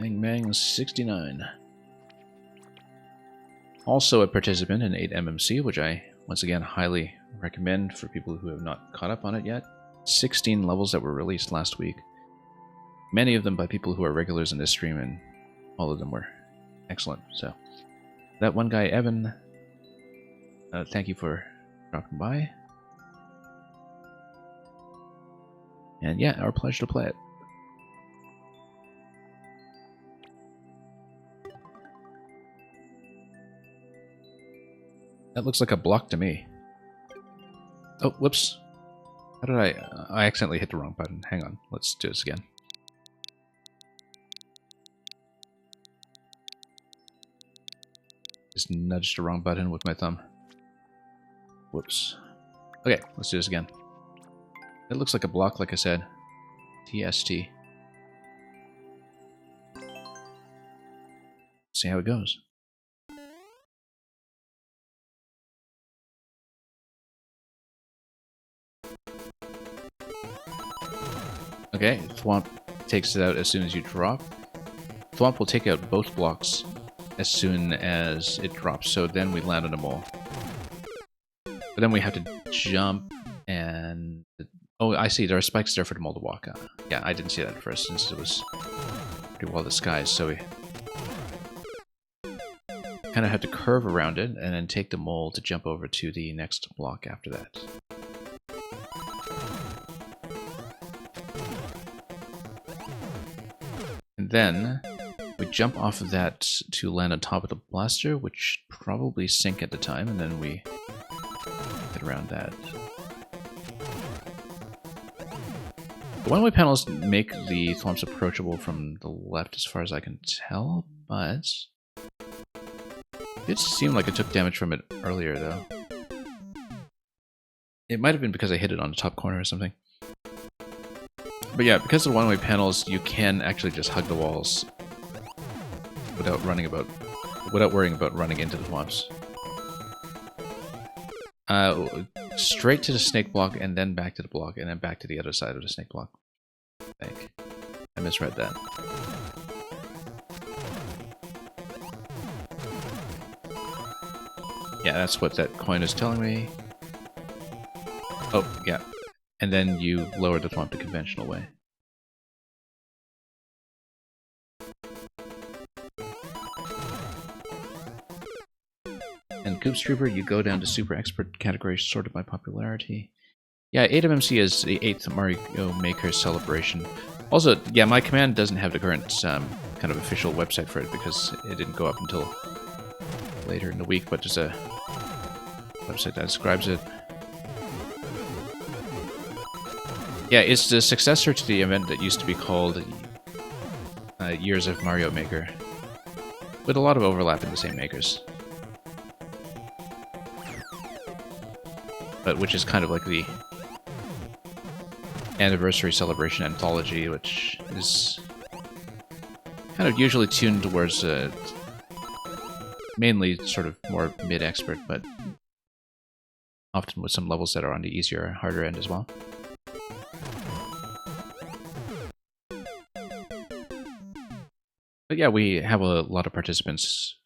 Bang Bang 69. Also a participant in 8MMC, which I once again highly recommend for people who have not caught up on it yet. 16 levels that were released last week. Many of them by people who are regulars in this stream, and all of them were excellent. So, that one guy, Evan, thank you for dropping by. And yeah, our pleasure to play it. That looks like a block to me. Oh, whoops. How did I accidentally hit the wrong button. Hang on, let's do this again. Just nudged the wrong button with my thumb. Whoops. Okay, let's do this again. It looks like a block, like I said. TST. See how it goes. Okay, Thwomp takes it out as soon as you drop. Thwomp will take out both blocks as soon as it drops, so then we land on a mole. But then we have to jump and... Oh, I see, there are spikes there for the mole to walk on. Yeah, I didn't see that at first, since it was pretty well disguised, so we kind of had to curve around it, and then take the mole to jump over to the next block after that. And then we jump off of that to land on top of the blaster, which probably sink at the time, and then we get around that. The one-way panels make the Thwomps approachable from the left as far as I can tell, but it seemed like it took damage from it earlier, though. It might have been because I hit it on the top corner or something. But yeah, because of the one-way panels, you can actually just hug the walls without worrying about running into the Thwomps. Straight to the snake block, and then back to the block, and then back to the other side of the snake block. I think. I misread that. Yeah, that's what that coin is telling me. Oh, yeah. And then you lower the Thwomp the conventional way. And Goops Trooper, you go down to Super Expert category sorted by popularity. Yeah, 8MMC is the 8th Mario Maker celebration. Also, yeah, my command doesn't have the current kind of official website for it because it didn't go up until later in the week, but there's a website that describes it. Yeah, it's the successor to the event that used to be called Years of Mario Maker, with a lot of overlap in the same makers. But which is kind of like the anniversary celebration anthology, which is kind of usually tuned towards mainly sort of more mid-expert, but often with some levels that are on the easier, harder end as well. But yeah, we have a lot of participants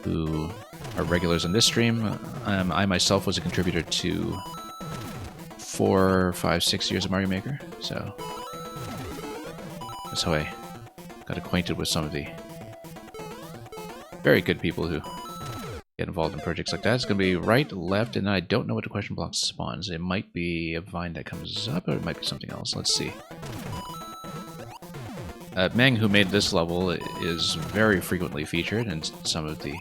who are regulars on this stream. I myself was a contributor to 4, 5, 6 years of Mario Maker, so that's how I got acquainted with some of the very good people who get involved in projects like that. It's going to be right, left, and I don't know what the question block spawns. It might be a vine that comes up, or it might be something else. Let's see. Meng, who made this level, is very frequently featured in some of the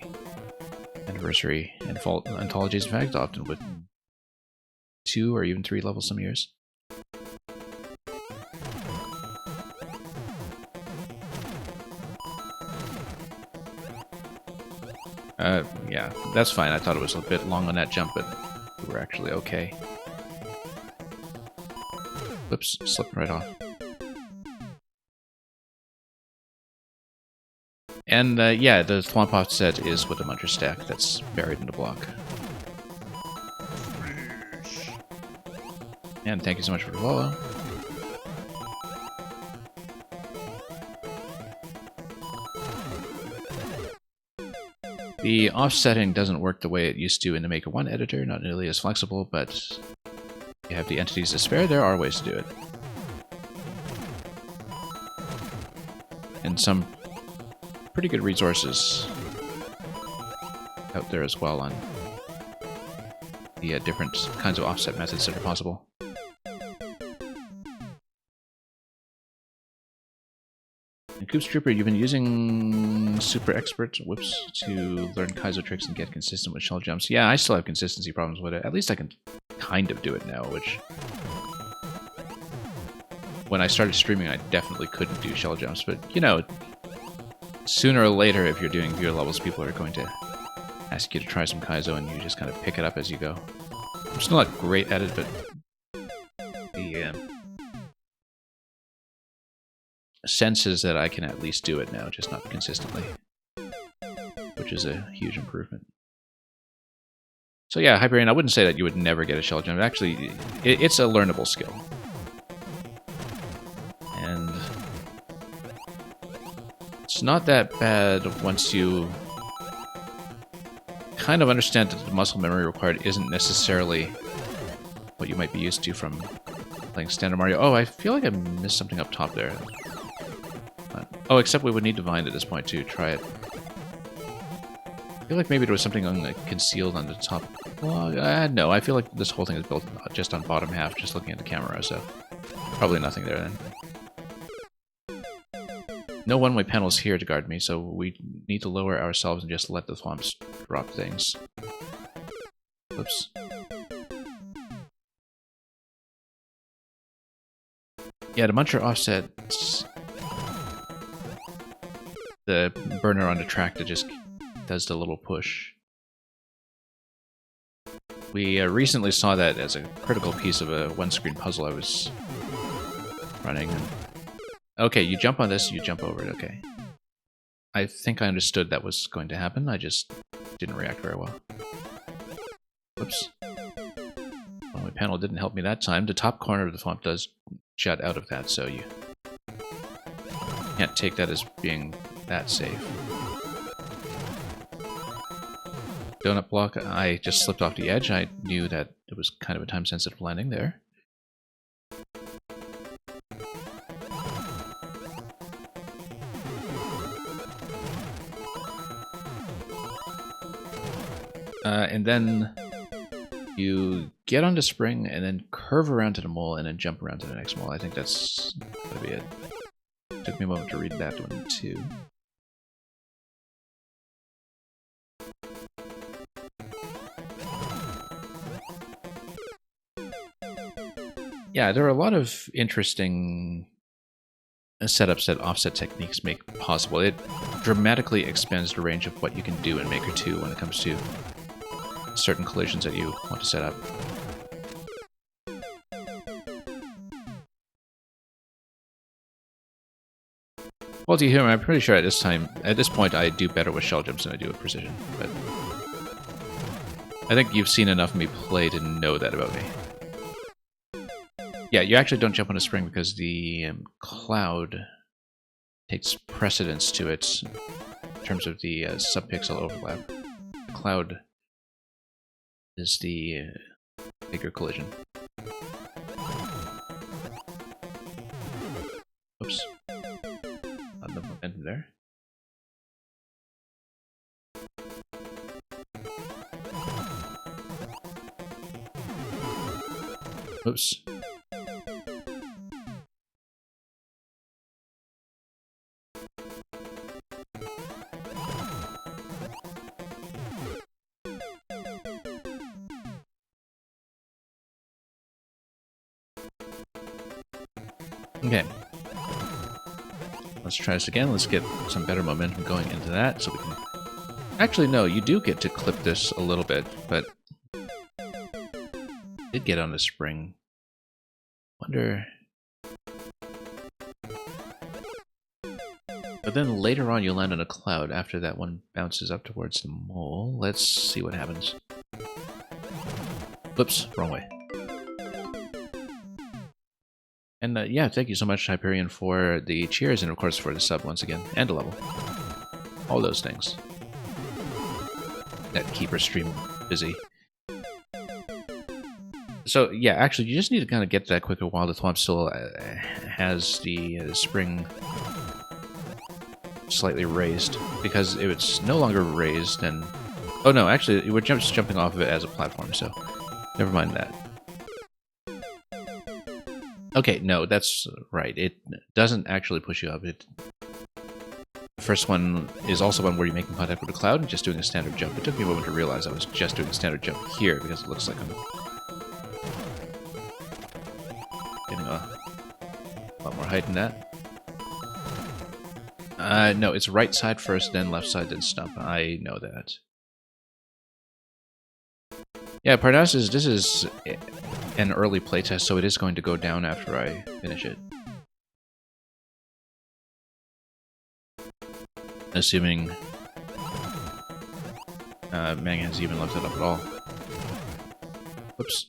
anniversary and fall anthologies, in fact, often with 2 or even 3 levels some years. Yeah, that's fine. I thought it was a bit long on that jump, but we were actually okay. Whoops, slipped right off. And yeah, the Thwomp offset is with the Muncher stack that's buried in the block. And thank you so much for the follow. The offsetting doesn't work the way it used to in the Maker 1 editor, not nearly as flexible, but if you have the entities to spare, there are ways to do it. And some pretty good resources out there as well on the different kinds of offset methods that are possible. And Coops Trooper, you've been using Super Expert, whoops, to learn Kaizo tricks and get consistent with shell jumps. Yeah, I still have consistency problems with it. At least I can kind of do it now, which... When I started streaming, I definitely couldn't do shell jumps, but, you know, sooner or later, if you're doing viewer levels, people are going to ask you to try some Kaizo, and you just kind of pick it up as you go. I'm still not great at it, but the sense is that I can at least do it now, just not consistently, which is a huge improvement. So yeah, Hyperion, I wouldn't say that you would never get a shell jump. Actually, it's a learnable skill. And it's not that bad once you kind of understand that the muscle memory required isn't necessarily what you might be used to from playing standard Mario. Oh, I feel like I missed something up top there. Oh, except we would need Divine at this point to try it. I feel like maybe there was something concealed on the top. Well, no, I feel like this whole thing is built just on bottom half, just looking at the camera, so probably nothing there then. No one-way panels here to guard me, so we need to lower ourselves and just let the thwomps drop things. Oops. Yeah, the Muncher offsets the burner on the track that just does the little push. We recently saw that as a critical piece of a one-screen puzzle I was running. Okay, you jump on this, you jump over it, okay. I think I understood that was going to happen, I just didn't react very well. Whoops. Well, my panel didn't help me that time. The top corner of the thwomp does jut out of that, so you can't take that as being that safe. Donut block, I just slipped off the edge. I knew that it was kind of a time-sensitive landing there. And then you get onto spring and then curve around to the mole and then jump around to the next mole. I think that's gonna be it. Took me a moment to read that one too. Yeah, there are a lot of interesting setups that offset techniques make possible. It dramatically expands the range of what you can do in Maker 2 when it comes to certain collisions that you want to set up. Well, do you hear me? I'm pretty sure at this point, I do better with shell jumps than I do with precision. But I think you've seen enough of me play to know that about me. Yeah, you actually don't jump on a spring because the cloud takes precedence to it in terms of the subpixel overlap. The cloud is the bigger collision. Oops. Not the momentum there. Oops. Okay. Let's try this again. Let's get some better momentum going into that so we can... Actually, no, you do get to clip this a little bit, but... Did get on the spring. Wonder... But then later on you'll land on a cloud after that one bounces up towards the mole. Let's see what happens. Whoops, wrong way. And yeah, thank you so much, Hyperion, for the cheers and of course for the sub once again, and a level. All those things. that keep our stream busy. So yeah, actually, you just need to kind of get to that quicker while the Thwomp still has the spring slightly raised, because if it's no longer raised, then oh no, actually, we're just jumping off of it as a platform, so never mind that. Okay, no, that's right. It doesn't actually push you up. The first one is also one where you're making contact with the cloud and just doing a standard jump. It took me a moment to realize I was just doing a standard jump here because it looks like I'm getting a lot more height than that. No, it's right side first, then left side, then stump. I know that. Yeah, Parnassus, this is an early playtest, so it is going to go down after I finish it. Assuming Mang has even left it up at all. Whoops.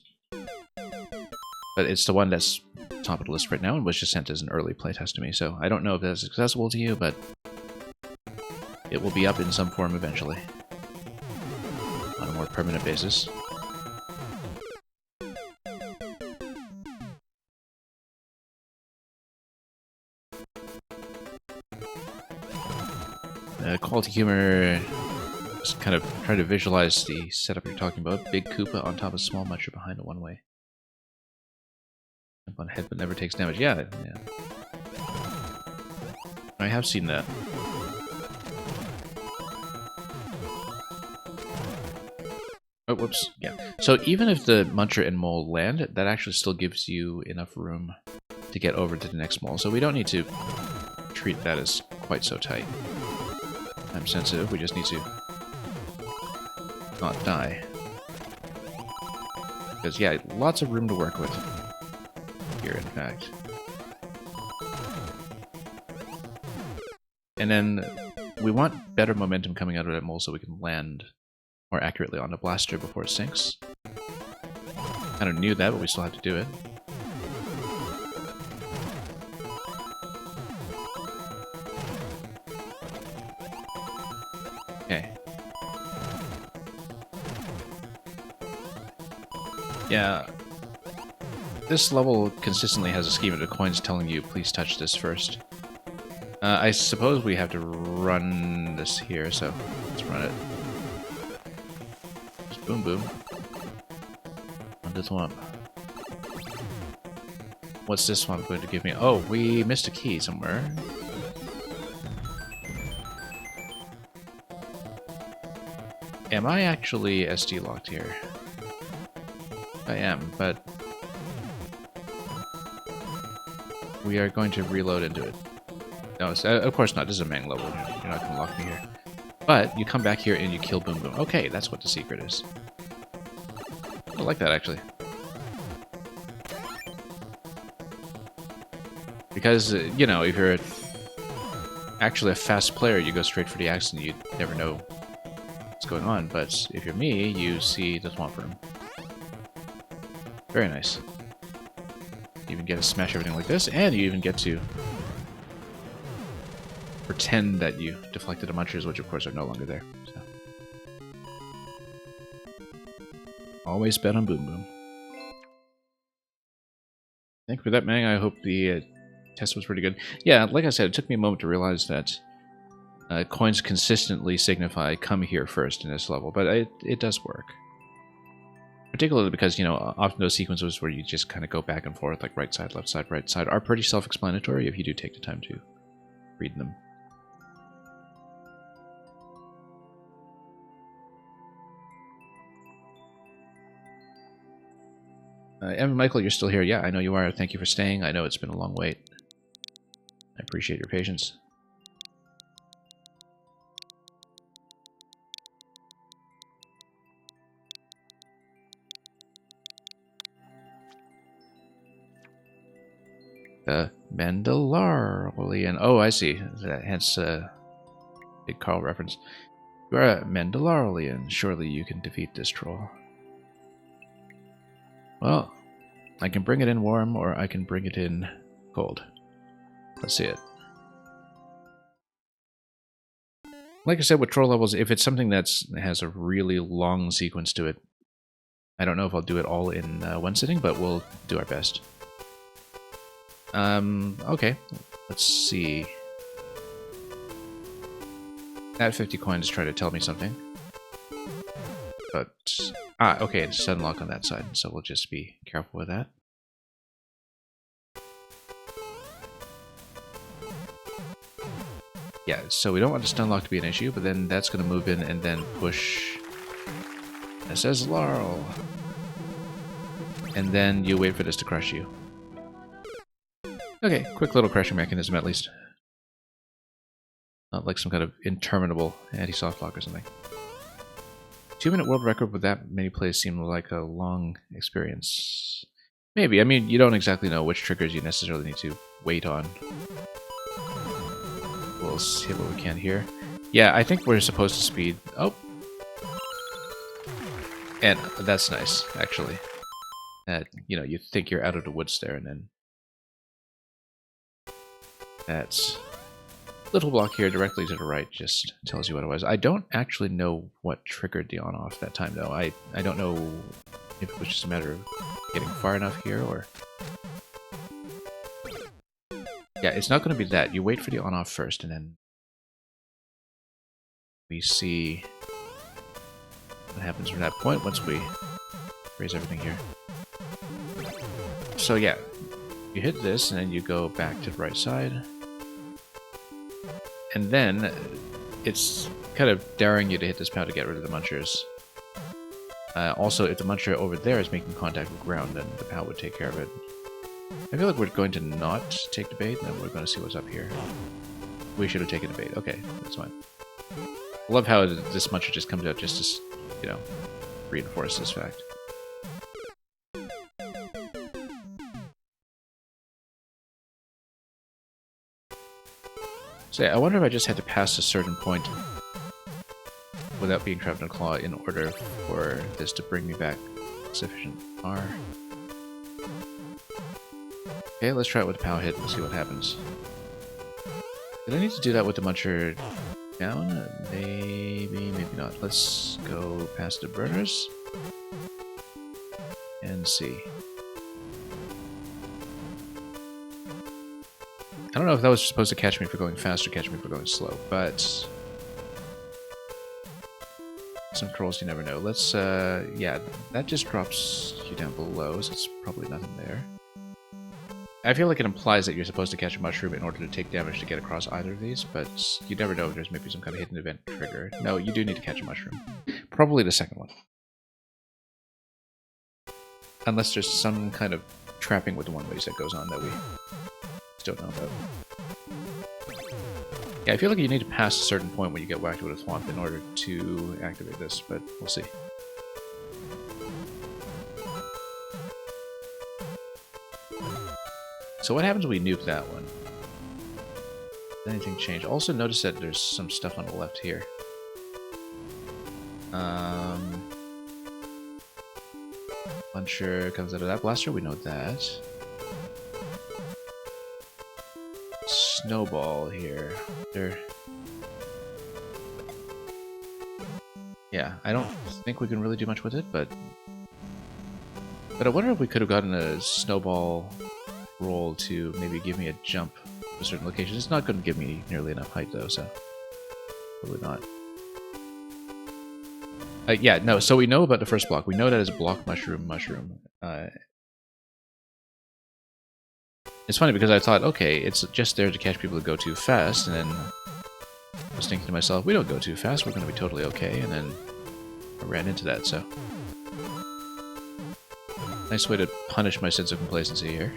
But it's the one that's top of the list right now and was just sent as an early playtest to me, so I don't know if that's accessible to you, but it will be up in some form eventually. On a more permanent basis. Quality humor, just kind of try to visualize the setup you're talking about. Big Koopa on top of small Muncher behind a one-way. Jump on head but never takes damage. Yeah. I have seen that. Oh, whoops. Yeah. So even if the Muncher and Mole land, that actually still gives you enough room to get over to the next mole. So we don't need to treat that as quite so tight. Time sensitive, we just need to not die. Because, yeah, lots of room to work with here, in fact. And then we want better momentum coming out of that mole so we can land more accurately on the blaster before it sinks. Kind of knew that, but we still have to do it. Okay. Yeah. This level consistently has a scheme of the coins telling you, please touch this first. I suppose we have to run this here, so let's run it. Just boom boom. On this one. What's this one going to give me? Oh, we missed a key somewhere. Am I actually SD locked here? I am, but we are going to reload into it. No, of course not. This is a Mang level. You're not going to lock me here. But you come back here and you kill Boom Boom. Okay, that's what the secret is. I like that, actually. Because, you know, if you're actually a fast player, you go straight for the axe and you never know what's going on. But if you're me, you see the Thwomp Room. Very nice. You even get to smash everything like this, and you even get to pretend that you deflected the Munchers, which of course are no longer there. So. Always bet on Boom Boom. I think for that, Mang, I hope the test was pretty good. Yeah, like I said, it took me a moment to realize that coins consistently signify come here first in this level, but it does work. Particularly because, you know, often those sequences where you just kind of go back and forth, like right side, right side, are pretty self-explanatory if you do take the time to read them. Evan Michael, you're still here. Yeah, I know you are. Thank you for staying. I know it's been a long wait. I appreciate your patience. The Mandalorian. Oh, I see. Hence, big Carl reference. You are a Mandalorian. Surely you can defeat this troll. Well, I can bring it in warm, or I can bring it in cold. Let's see it. Like I said, with troll levels, if it's something that has a really long sequence to it, I don't know if I'll do it all in one sitting, but we'll do our best. Okay. Let's see. That 50 coins try to tell me something. But... Ah, okay, it's unlock on that side, so we'll just be careful with that. Yeah, so we don't want the stun lock to be an issue, but then that's going to move in and then push... It says Laurel. And then you wait for this to crush you. Okay, quick little crushing mechanism at least. Not like some kind of interminable anti-soft lock or something. 2-minute world record with that many plays seemed like a long experience. Maybe, I mean, you don't exactly know which triggers you necessarily need to wait on. We'll see what we can here. Yeah, I think we're supposed to speed... Oh! And that's nice, actually. You know, you think you're out of the woods there, and then... That's... Little block here directly to the right just tells you what it was. I don't actually know what triggered the on-off that time, though. I don't know if it was just a matter of getting far enough here, or... Yeah, it's not going to be that. You wait for the on-off first, and then... We see... what happens from that point once we raise everything here. So yeah, you hit this, and then you go back to the right side. And then, it's kind of daring you to hit this pound to get rid of the munchers. Also, if the muncher over there is making contact with ground, then the pound would take care of it. I feel like we're going to not take the bait, and then we're going to see what's up here. We should have taken the bait. Okay, that's fine. I love how this muncher just comes out just to, you know, reinforce this fact. So yeah, I wonder if I just had to pass a certain point without being trapped in a claw in order for this to bring me back sufficient R. Okay, let's try it with the power hit and see what happens. Did I need to do that with the muncher down? Maybe, maybe not. Let's go past the burners and see. I don't know if that was supposed to catch me for going fast or catch me for going slow, but... Some trolls, you never know. Let's, yeah, that just drops you down below, so it's probably nothing there. I feel like it implies that you're supposed to catch a mushroom in order to take damage to get across either of these, but you never know if there's maybe some kind of hidden event trigger. No, you do need to catch a mushroom. Probably the second one. Unless there's some kind of trapping with the one ways that goes on that we don't know about. Yeah, I feel like you need to pass a certain point when you get whacked with a thwomp in order to activate this, but we'll see. So what happens when we nuke that one? Did anything change? Also notice that there's some stuff on the left here. Muncher comes out of that blaster, we know that. Snowball here. Yeah, I don't think we can really do much with it, but I wonder if we could have gotten a snowball roll to maybe give me a jump to a certain location. It's not going to give me nearly enough height though, so probably not. Yeah, no, so we know about the first block. We know that it's block mushroom. It's funny because I thought, okay, it's just there to catch people who go too fast, and then I was thinking to myself, we don't go too fast, we're going to be totally okay, and then I ran into that, so... Nice way to punish my sense of complacency here.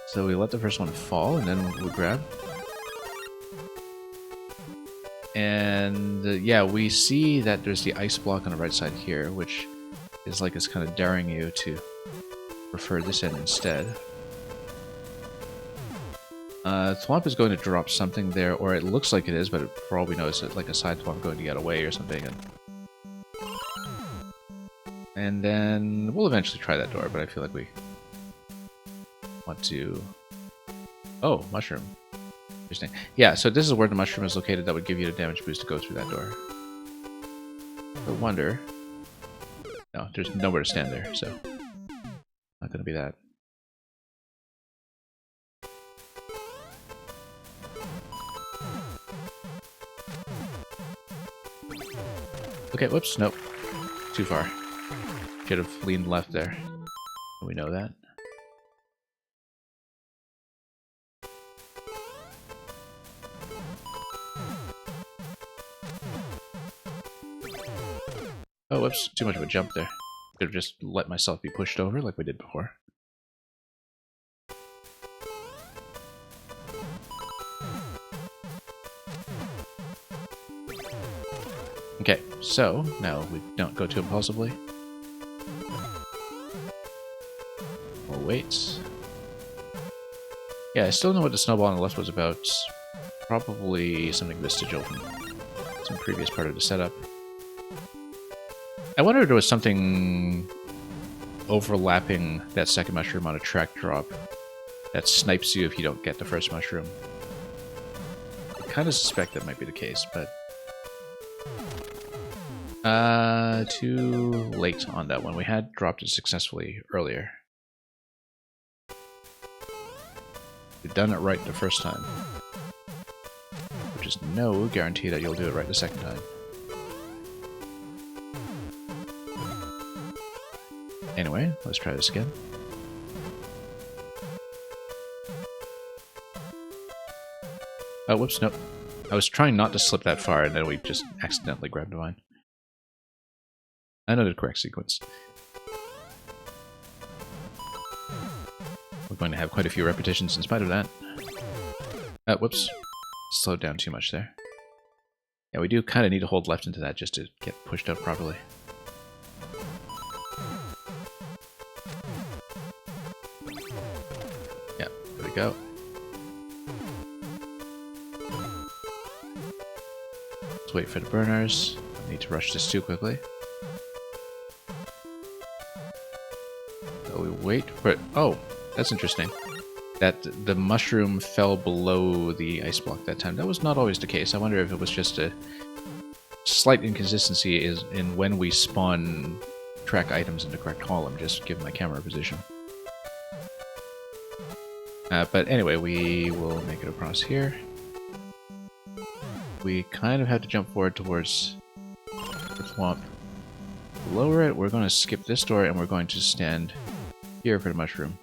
So we let the first one fall, and then we grab. And yeah, we see that there's the ice block on the right side here, which is like it's kind of daring you to prefer this end instead. Thwomp is going to drop something there, or it looks like it is, but for all we know, it's like a side Thwomp going to get away or something. And then we'll eventually try that door, but I feel like we want to... Oh, mushroom. Interesting. Yeah, so this is where the mushroom is located that would give you a damage boost to go through that door. I wonder... No, there's nowhere to stand there, so... Not gonna be that. Okay, whoops, nope. Too far. Should have leaned left there. We know that. Oh, whoops, too much of a jump there. Could have just let myself be pushed over like we did before. Okay, so now we don't go too impulsively. We'll wait. Yeah, I still know what the snowball on the left was about. Probably something vestigial from some previous part of the setup. I wonder if there was something overlapping that second mushroom on a track drop that snipes you if you don't get the first mushroom. I kind of suspect that might be the case, but... too late on that one. We had dropped it successfully earlier. We've done it right the first time. Which is no guarantee that you'll do it right the second time. Anyway, let's try this again. Oh, whoops, nope. I was trying not to slip that far, and then we just accidentally grabbed a vine. I know the correct sequence. We're going to have quite a few repetitions in spite of that. Whoops. Slowed down too much there. Yeah, we do kind of need to hold left into that just to get pushed out properly. Yeah, there we go. Let's wait for the burners. Don't need to rush this too quickly. So we wait for it. Oh, that's interesting. That the mushroom fell below the ice block that time. That was not always the case. I wonder if it was just a slight inconsistency in when we spawn track items in the correct column, just given my camera position. But anyway, we will make it across here. We kind of have to jump forward towards the swamp. Lower it, we're going to skip this door, and we're going to stand here for the mushroom.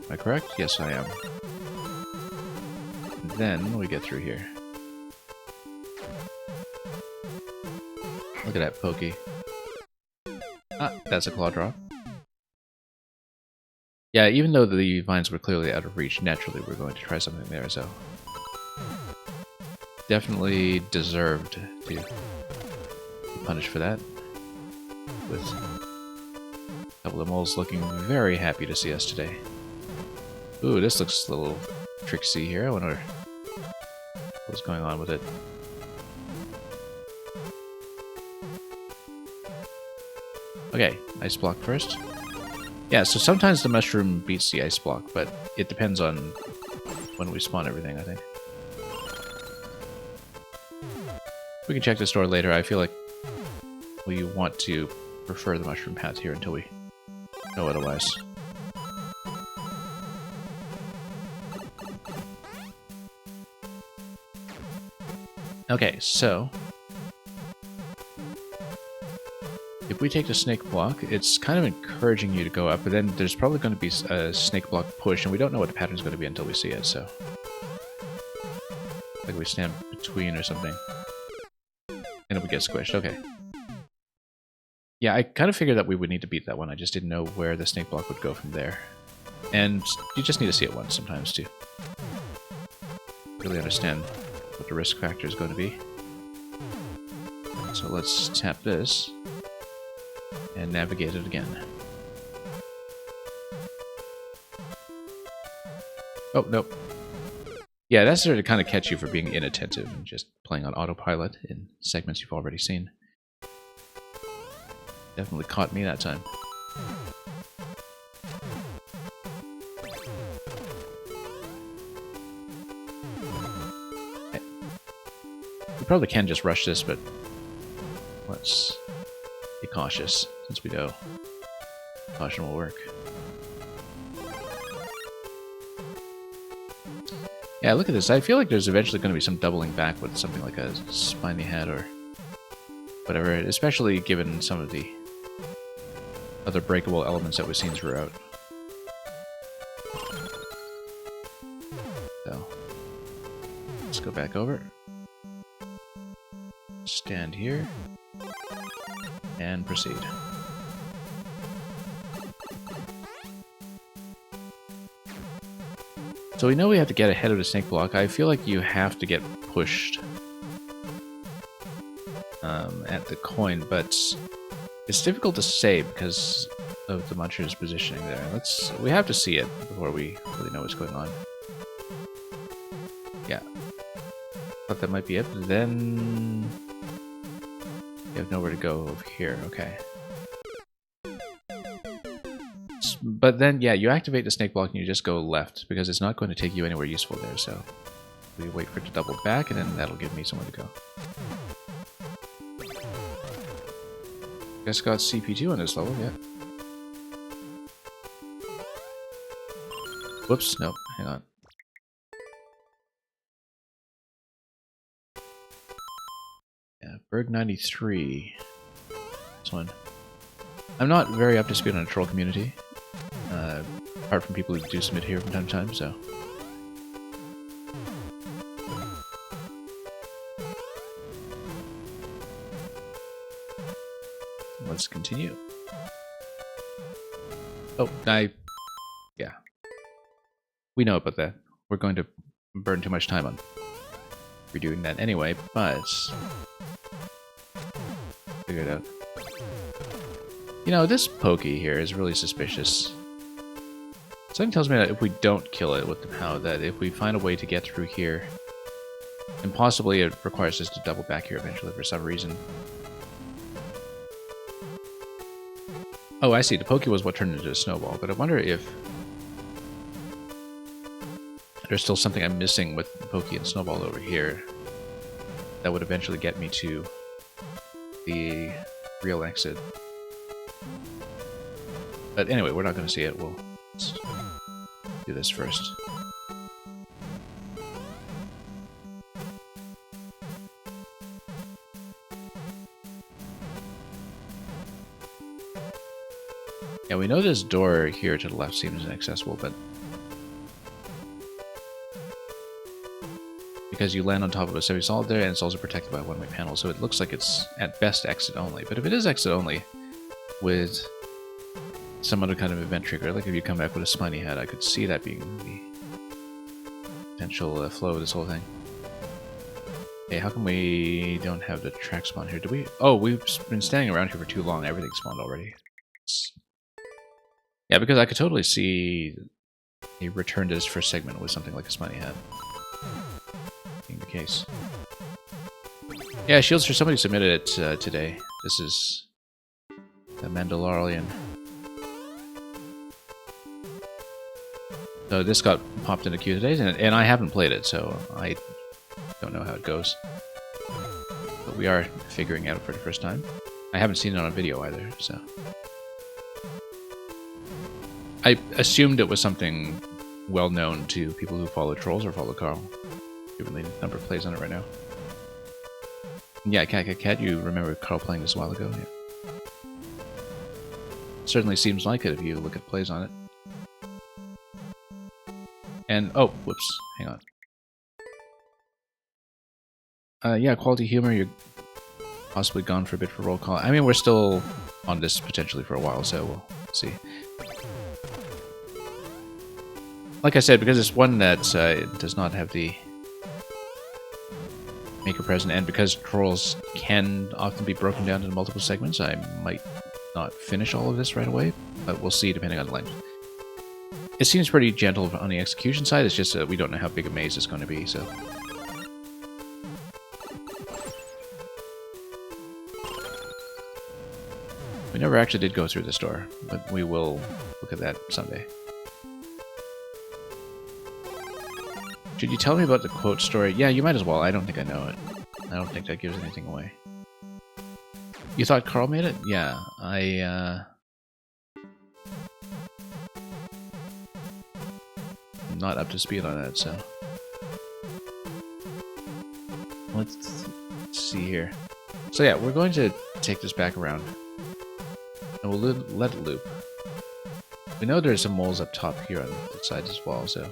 Am I correct? Yes, I am. And then we get through here. Look at that pokey. Ah, that's a claw drop. Yeah, even though the vines were clearly out of reach, naturally we're going to try something there, so... Definitely deserved to be punished for that. With a couple of moles looking very happy to see us today. Ooh, this looks a little tricksy here. I wonder what's going on with it. Okay, ice block first. Yeah, so sometimes the mushroom beats the ice block, but it depends on when we spawn everything, I think. We can check this door later. I feel like we want to prefer the mushroom path here until we know otherwise. Okay, so if we take the snake block, it's kind of encouraging you to go up, but then there's probably going to be a snake block push, and we don't know what the pattern's going to be until we see it, so... Like we stand between or something. And we get squished, okay. Yeah, I kind of figured that we would need to beat that one, I just didn't know where the snake block would go from there. And you just need to see it once sometimes, too. Really understand what the risk factor is going to be. So let's tap this and navigate it again. Oh, nope. Yeah, that's there to kind of catch you for being inattentive and just playing on autopilot in segments you've already seen. Definitely caught me that time. probably can just rush this, but let's be cautious, since we know caution will work. Yeah, look at this. I feel like there's eventually going to be some doubling back with something like a spiny head or whatever, especially given some of the other breakable elements that we've seen throughout. So, let's go back over. Stand here. And proceed. So we know we have to get ahead of the snake block. I feel like you have to get pushed at the coin, but it's difficult to say because of the Muncher's positioning there. We have to see it before we really know what's going on. Yeah. Thought that might be it, but then you have nowhere to go over here. Okay. But then, yeah, you activate the snake block and you just go left, because it's not going to take you anywhere useful there, so we wait for it to double back, and then that'll give me somewhere to go. Guess got CP2 on this level, yeah. Whoops, nope, hang on. Yeah, Berg 93. This one. I'm not very up to speed on the troll community. Apart from people who do submit here from time to time, so. Let's continue. Oh, yeah. We know about that. We're going to burn too much time on redoing that anyway, but figure it out. You know, this Pokey here is really suspicious. Something tells me that if we don't kill it with the POW, that if we find a way to get through here, and possibly it requires us to double back here eventually for some reason. Oh, I see. The Pokey was what turned into a snowball, but I wonder if there's still something I'm missing with the Pokey and Snowball over here that would eventually get me to the real exit. But anyway, we're not going to see it. We'll do this first. Yeah, we know this door here to the left seems inaccessible, but because you land on top of a semi-solid there, and it's also protected by a one-way panel, so it looks like it's at best exit only. But if it is exit only, with some other kind of event trigger, like if you come back with a spiny head, I could see that being the potential flow of this whole thing. Hey, how come we don't have the track spawn here? Do we? Oh, we've been standing around here for too long. Everything spawned already. Yeah, because I could totally see a return to this first segment with something like a spiny head being the case. Yeah, shields for somebody submitted it today. This is the Mandalorian. So this got popped into queue today, and I haven't played it, so I don't know how it goes. But we are figuring it out for the first time. I haven't seen it on a video either, so. I assumed it was something well known to people who follow Trolls or follow Carl, given the number of plays on it right now. Yeah, Cat, you remember Carl playing this a while ago? Yeah. Certainly seems like it if you look at plays on it. And, oh, whoops, hang on. Yeah, Quality Humor, you're possibly gone for a bit for roll call. I mean, we're still on this potentially for a while, so we'll see. Like I said, because it's one that does not have the maker present, and because Trolls can often be broken down into multiple segments, I might not finish all of this right away, but we'll see depending on the length. It seems pretty gentle on the execution side, it's just that we don't know how big a maze it's going to be, so. We never actually did go through this door, but we will look at that someday. Should you tell me about the quote story? Yeah, you might as well. I don't think I know it. I don't think that gives anything away. You thought Carl made it? Yeah, I'm not up to speed on that, so let's see here. So yeah, we're going to take this back around, and we'll let it loop. We know there's some moles up top here on the sides as well, so.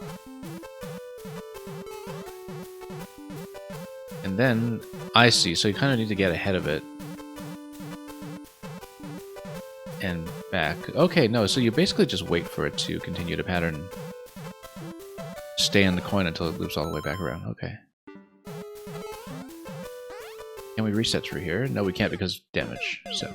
And then, I see, so you kind of need to get ahead of it. And back. Okay, no, so you basically just wait for it to continue the pattern. Stay in the coin until it loops all the way back around. Okay. Can we reset through here? No, we can't because damage, so.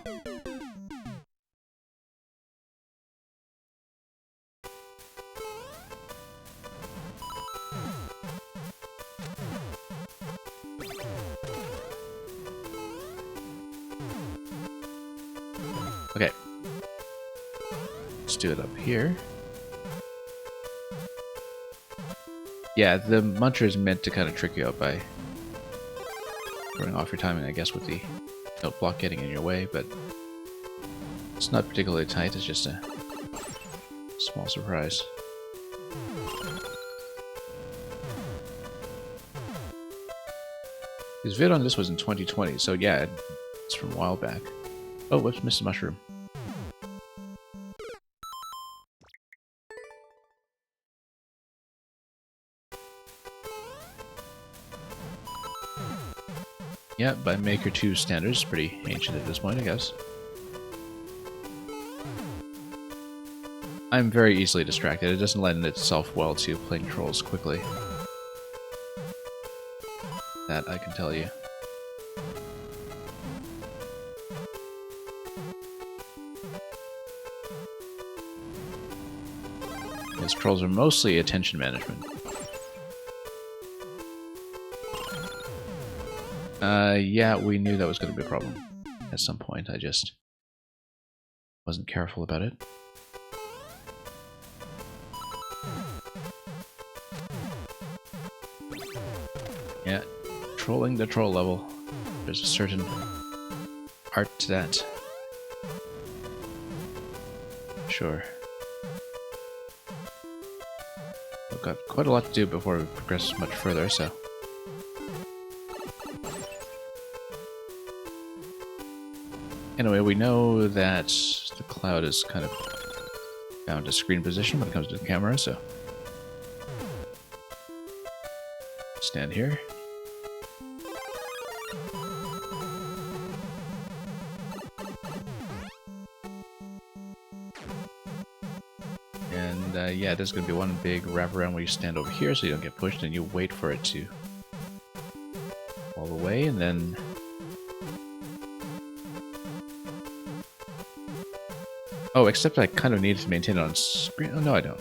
Okay. Let's do it up here. Yeah, the muncher is meant to kind of trick you out by throwing off your timing, I guess, with the note block getting in your way, but it's not particularly tight, it's just a small surprise. His vid on this was in 2020, so yeah, it's from a while back. Oh, whoops, missed a mushroom. Yeah, by Maker 2 standards, pretty ancient at this point, I guess. I'm very easily distracted. It doesn't lend itself well to playing trolls quickly. That I can tell you. Because trolls are mostly attention management. Yeah, we knew that was going to be a problem at some point. I just wasn't careful about it. Yeah, trolling the troll level. There's a certain art to that. Sure. We've got quite a lot to do before we progress much further, so. Anyway, we know that the cloud is kind of bound to screen position when it comes to the camera, so. Stand here. And yeah, there's going to be one big wraparound where you stand over here so you don't get pushed, and you wait for it to fall away, and then oh, except I kind of need to maintain it on screen. Oh, no, I don't.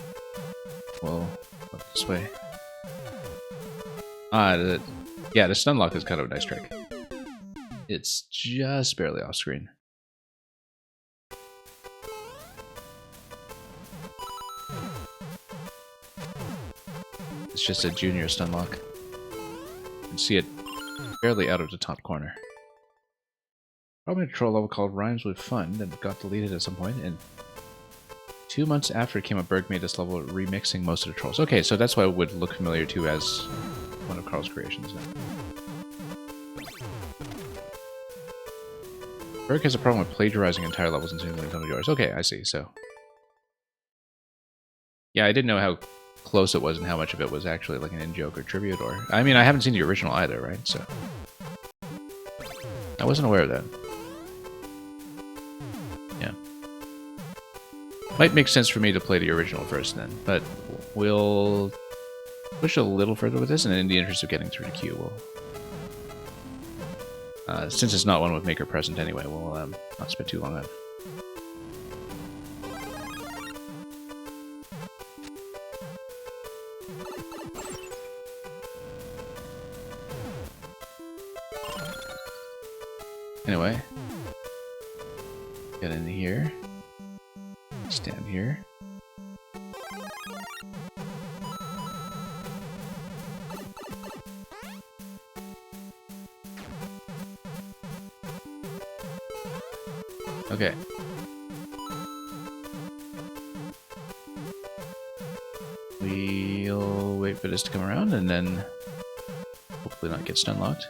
Well, this way. Yeah, the stun lock is kind of a nice trick. It's just barely off screen. It's just a junior stun lock. You can see it barely out of the top corner. Probably a troll level called Rhymes with Fun that got deleted at some point, and 2 months after it came up, Berg made this level remixing most of the trolls. Okay, so that's why it would look familiar too as one of Carl's creations then. Berg has a problem with plagiarizing entire levels and singling some of yours. Okay, I see, so. Yeah, I didn't know how close it was and how much of it was actually like an in-joke or tribute, or. I mean, I haven't seen the original either, right? So. I wasn't aware of that. Yeah. Might make sense for me to play the original first then, but we'll push a little further with this, and in the interest of getting through the queue, we'll... since it's not one with Maker present anyway, we'll not spend too long on it. Anyway, get in here, stand here. Okay. We'll wait for this to come around and then hopefully not get stun locked.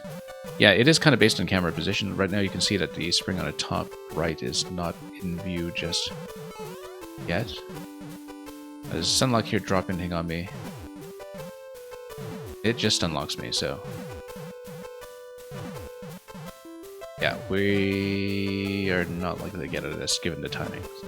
Yeah, it is kind of based on camera position. Right now you can see that the spring on the top right is not in view just yet. There's a stun lock here dropping on me. It just unlocks me, so... yeah, we are not likely to get out of this given the timing. So.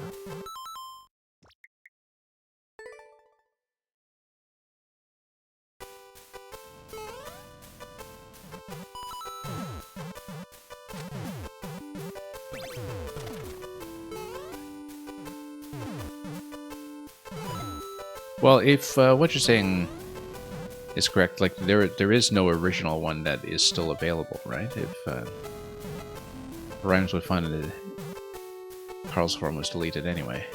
Well, if what you're saying is correct, like there is no original one that is still available, right? If Rhymes would find that Carl's form was deleted anyway.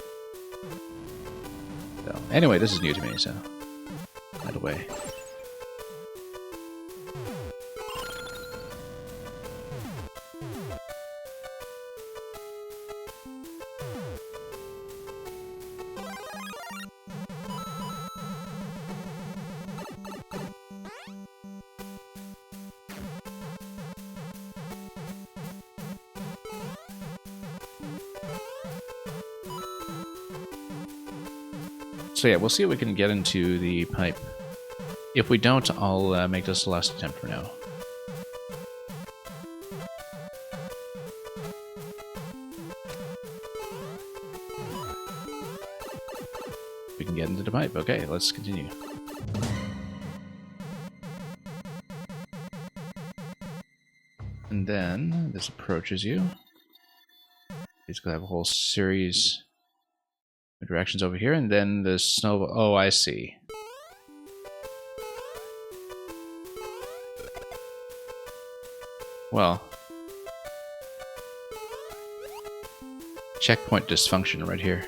So anyway, this is new to me, so out of the way. So yeah, we'll see if we can get into the pipe. If we don't, I'll make this the last attempt for now. We can get into the pipe. Okay, let's continue. And then this approaches you. Basically have a whole series of directions over here, and then the snowball. Oh, I see. Well, checkpoint dysfunction right here.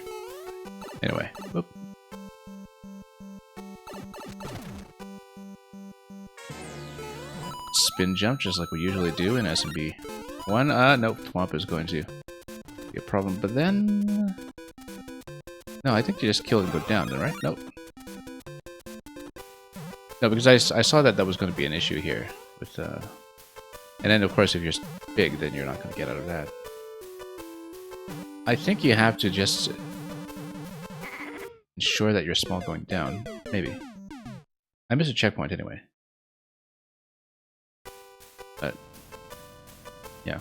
Anyway, whoop. Spin jump, just like we usually do in SMB 1. Nope, Thwomp is going to be a problem. But then... no, I think you just kill and go down, right? Nope. No, because I saw that was going to be an issue here. With, and then, of course, if you're big, then you're not going to get out of that. I think you have to just ensure that you're small going down. Maybe. I missed a checkpoint anyway. But, yeah.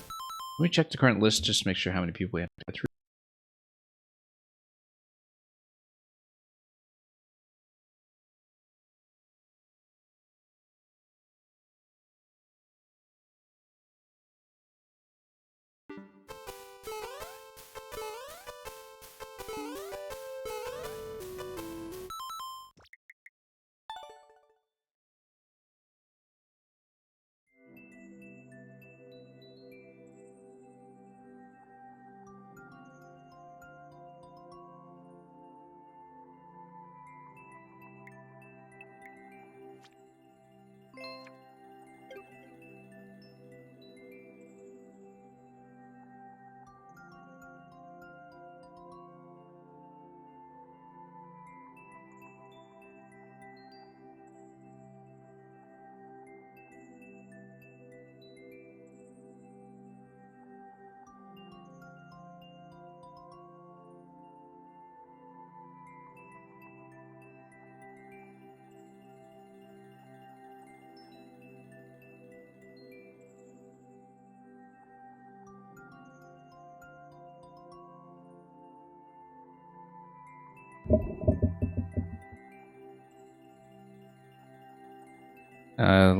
Let me check the current list just to make sure how many people we have to get through.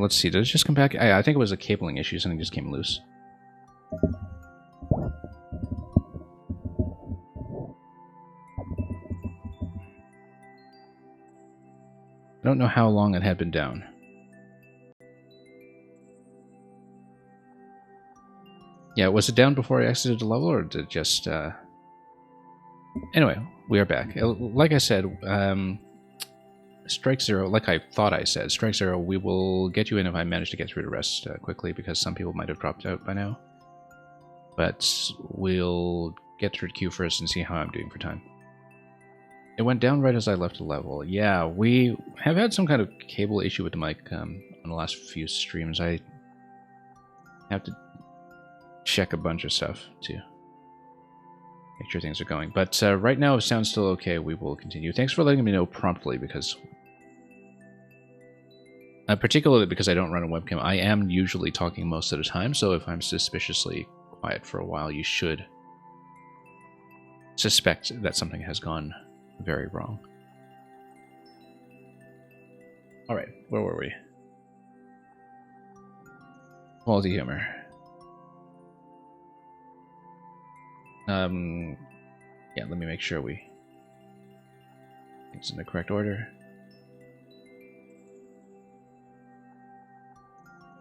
Let's see, did it just come back? I think it was a cabling issue, something just came loose. I don't know how long it had been down. Yeah, was it down before I exited the level, or did it just... Anyway, we are back. Like I said, Strike Zero, like I thought I said, Strike Zero, we will get you in if I manage to get through the rest quickly, because some people might have dropped out by now. but we'll get through the queue first and see how I'm doing for time. It went down right as I left the level. Yeah, we have had some kind of cable issue with the mic on the last few streams. I have to check a bunch of stuff to make sure things are going. But right now, if it sounds still okay, we will continue. Thanks for letting me know promptly, because particularly because I don't run a webcam, I am usually talking most of the time, so if I'm suspiciously quiet for a while, you should suspect that something has gone very wrong. Alright, where were we? Quality humor. Yeah, let me make sure it's in the correct order.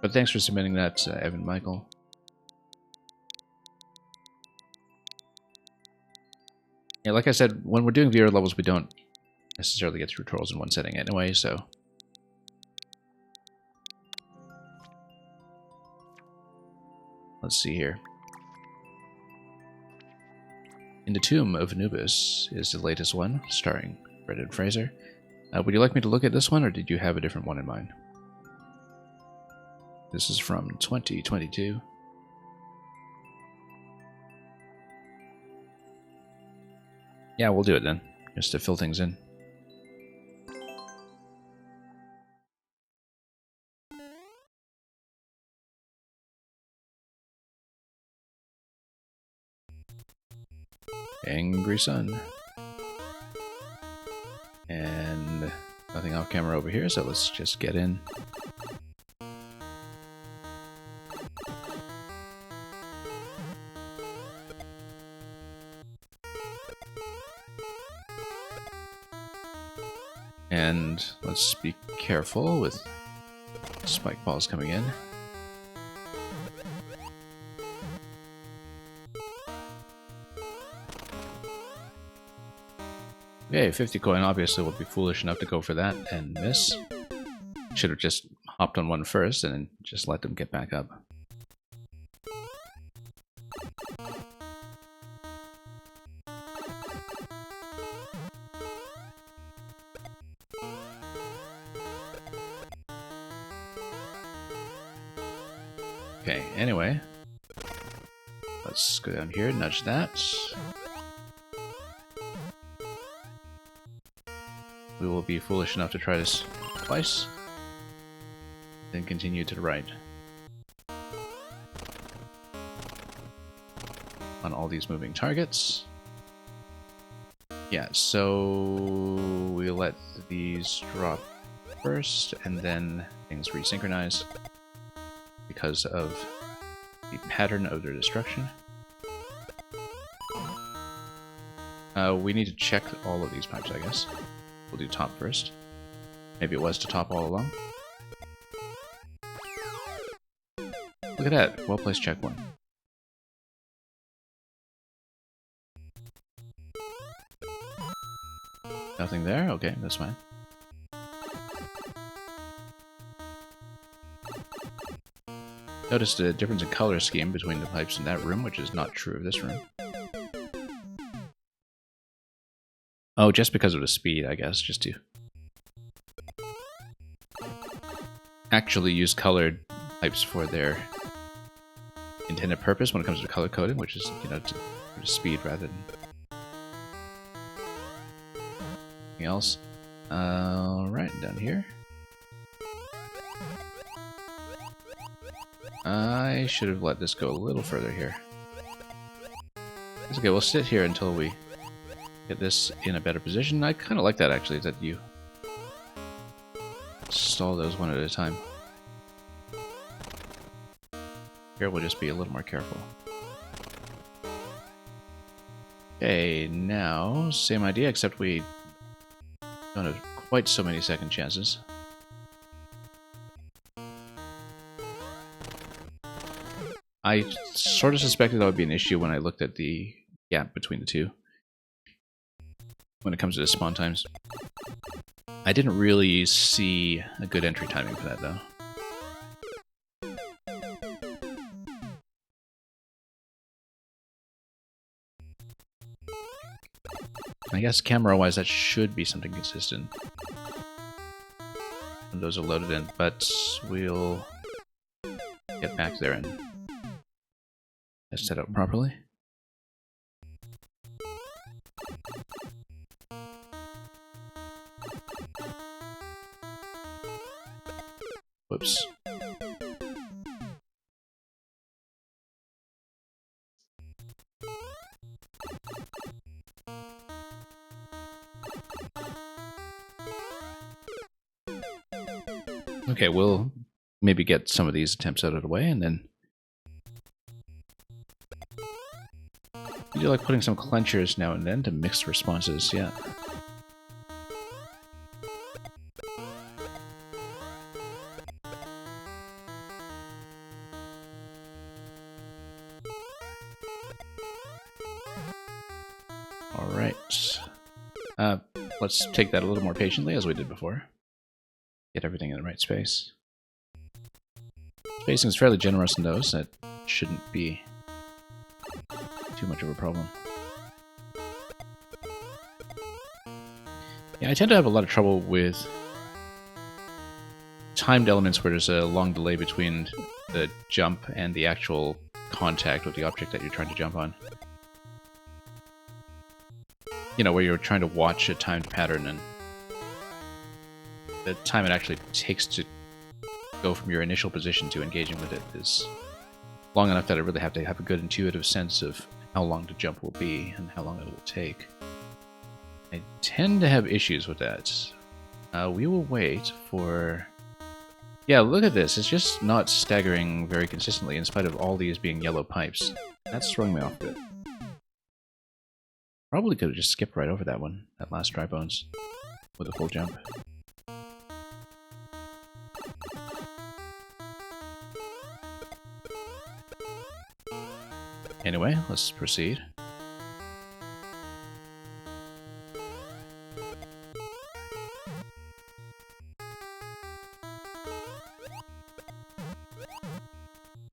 But thanks for submitting that, Evan Michael. Yeah, like I said, when we're doing viewer levels, we don't necessarily get through tutorials in one setting anyway, so... Let's see here. In the Tomb of Anubis is the latest one, starring Brendan Fraser. Would you like me to look at this one, or did you have a different one in mind? This is from 2022. Yeah, we'll do it then, just to fill things in. Angry Sun. And nothing off camera over here, so let's just get in. And let's be careful with spike balls coming in. Okay, 50 coin obviously would be foolish enough to go for that and miss. Should have just hopped on one first and then just let them get back up. Okay, anyway. Let's go down here, nudge that. We will be foolish enough to try this twice. Then continue to the right. On all these moving targets. Yeah, so we'll let these drop first, and then things resynchronize because of the pattern of their destruction. We need to check all of these pipes, I guess. We'll do top first. Maybe it was to top all along. Look at that. Well-placed check one. Nothing there? Okay, that's fine. Notice the difference in color scheme between the pipes in that room, which is not true of this room. Oh, just because of the speed, I guess, just to actually use colored pipes for their intended purpose when it comes to color coding, which is, you know, for speed rather than anything else. Alright, down here. I should have let this go a little further here. It's okay, we'll sit here until we get this in a better position. I kind of like that, actually, that you stall those one at a time. Here we'll just be a little more careful. Okay, now, same idea, except we don't have quite so many second chances. I sort of suspected that would be an issue when I looked at the gap between the two. When it comes to the spawn times. I didn't really see a good entry timing for that, though. I guess camera-wise, that should be something consistent. When those are loaded in, but we'll get back there and test it out properly. Whoops. Okay, we'll maybe get some of these attempts out of the way, and then I do like putting some clenchers now and then to mix responses, yeah. Alright. Let's take that a little more patiently, as we did before. Get everything in the right space. Spacing is fairly generous in those. That shouldn't be too much of a problem. Yeah, I tend to have a lot of trouble with timed elements where there's a long delay between the jump and the actual contact with the object that you're trying to jump on. You know, where you're trying to watch a timed pattern and the time it actually takes to go from your initial position to engaging with it is long enough that I really have to have a good intuitive sense of how long the jump will be and how long it will take. I tend to have issues with that. We will wait for... Yeah, look at this. It's just not staggering very consistently in spite of all these being yellow pipes. That's throwing me off a bit. Probably could have just skipped right over that one, that last dry bones, with a full jump. Anyway, let's proceed.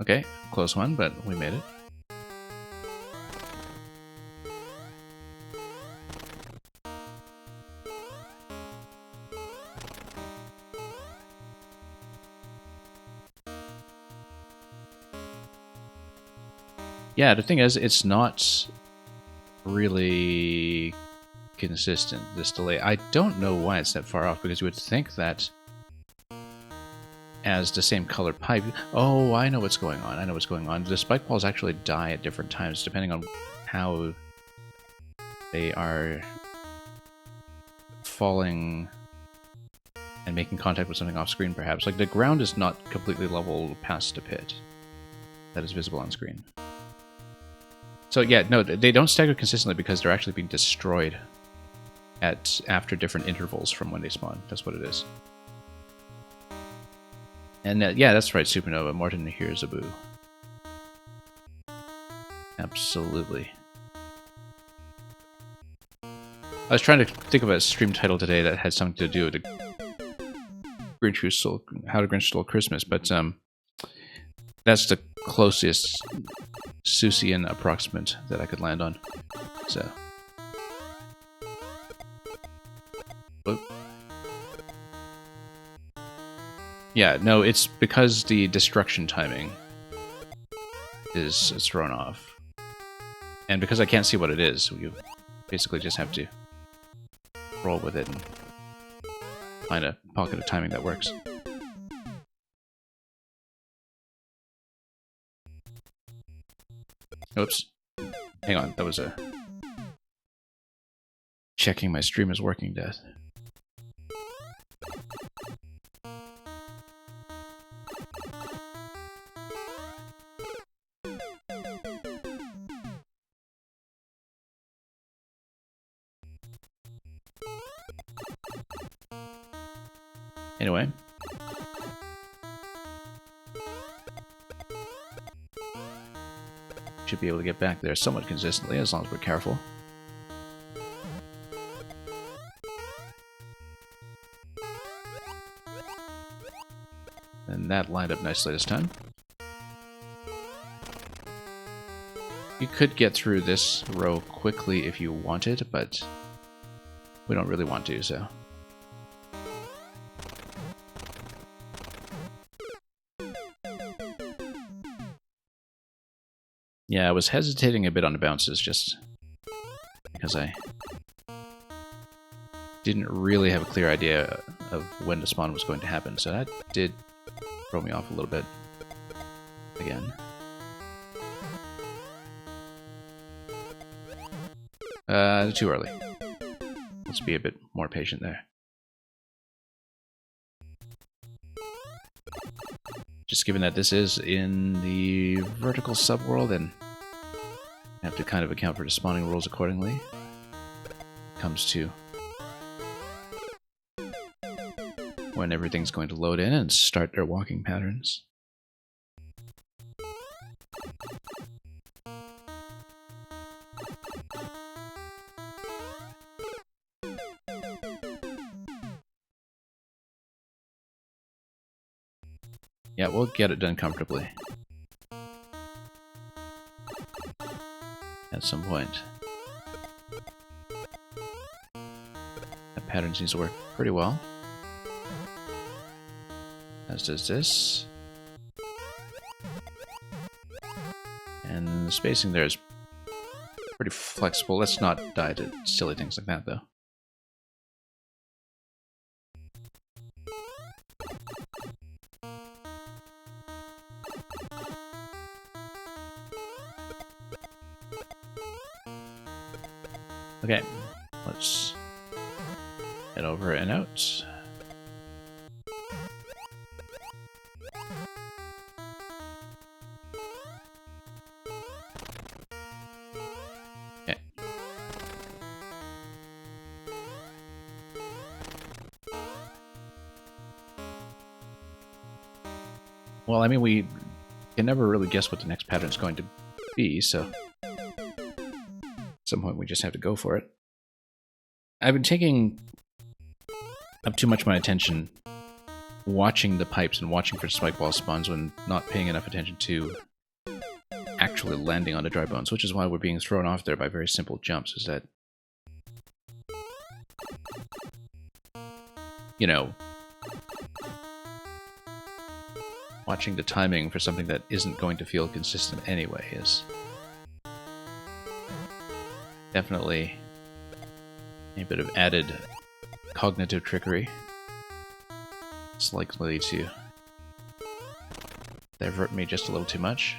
Okay, close one, but we made it. Yeah, the thing is, it's not really consistent, this delay. I don't know why it's that far off, because you would think that as the same colored pipe... Oh, I know what's going on. I know what's going on. The spike balls actually die at different times, depending on how they are falling and making contact with something off screen, perhaps. Like, the ground is not completely level past the pit that is visible on screen. So yeah, no, they don't stagger consistently because they're actually being destroyed after different intervals from when they spawn. That's what it is. And yeah, that's right, Supernova. Morton hears a boo. Absolutely. I was trying to think of a stream title today that had something to do with How to Grinch Stole Christmas, but that's the closest Seussian approximate that I could land on. So. Whoop. Yeah, no, it's because the destruction timing is thrown off. And because I can't see what it is, you basically just have to roll with it and find a pocket of timing that works. Oops. Hang on, that was a... checking my stream is working death. Anyway. Should be able to get back there somewhat consistently as long as we're careful. And that lined up nicely this time. You could get through this row quickly if you wanted, but we don't really want to, so. Yeah, I was hesitating a bit on the bounces just because I didn't really have a clear idea of when the spawn was going to happen, so that did throw me off a little bit again. Too early. Let's be a bit more patient there. Just given that this is in the vertical subworld and I have to kind of account for the spawning rules accordingly. Comes to when everything's going to load in and start their walking patterns. Yeah, we'll get it done comfortably. At some point. That pattern seems to work pretty well. As does this. And the spacing there is pretty flexible. Let's not die to silly things like that, though. Okay, let's head over and out. Okay. Well, I mean, we can never really guess what the next pattern is going to be, so at some point we just have to go for it. I've been taking up too much of my attention watching the pipes and watching for spike ball spawns when not paying enough attention to actually landing on the dry bones, which is why we're being thrown off there by very simple jumps, is that, you know, watching the timing for something that isn't going to feel consistent anyway is definitely a bit of added cognitive trickery. It's likely to divert me just a little too much.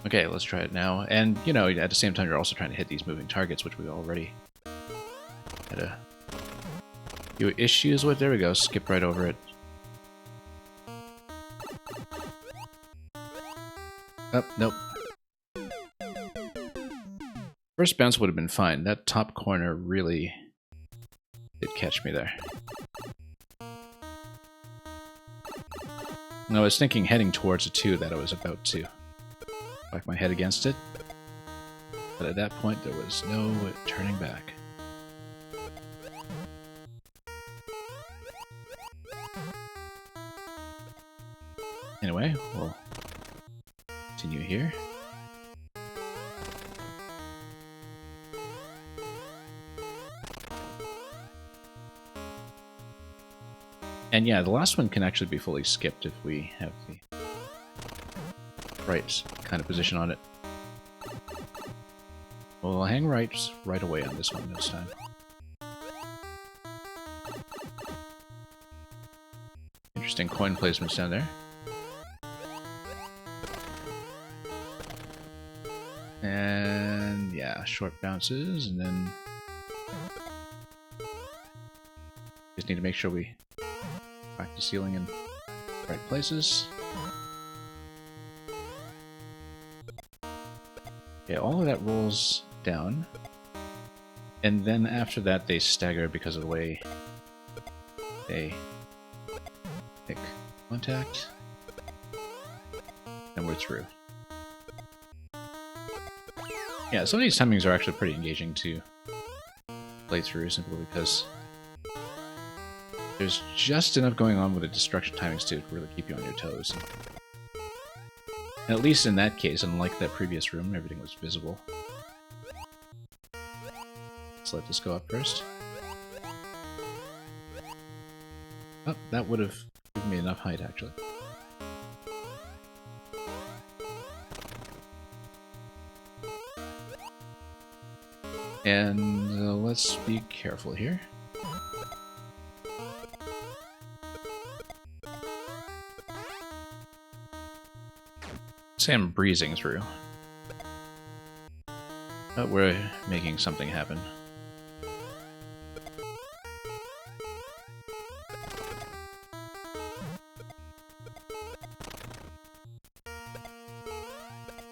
Okay, let's try it now. And, you know, at the same time, you're also trying to hit these moving targets, which we already had a few issues with. There we go, skip right over it. Oh, nope. First bounce would have been fine. That top corner really did catch me there. I was thinking heading towards it too, that I was about to whack my head against it. But at that point, there was no turning back. Anyway, we'll continue here. And yeah, the last one can actually be fully skipped if we have the right kind of position on it. We'll hang right away on this one this time. Interesting coin placements down there. And yeah, short bounces, and then just need to make sure we crack the ceiling in the right places. Okay, all of that rolls down, and then after that they stagger because of the way they make contact, and we're through. Yeah, some of these timings are actually pretty engaging to play through, simply because there's just enough going on with the destruction timings to really keep you on your toes. At least in that case, unlike that previous room, everything was visible. Let's let this go up first. Oh, that would have given me enough height, actually. And let's be careful here. Say I'm breezing through. But we're making something happen.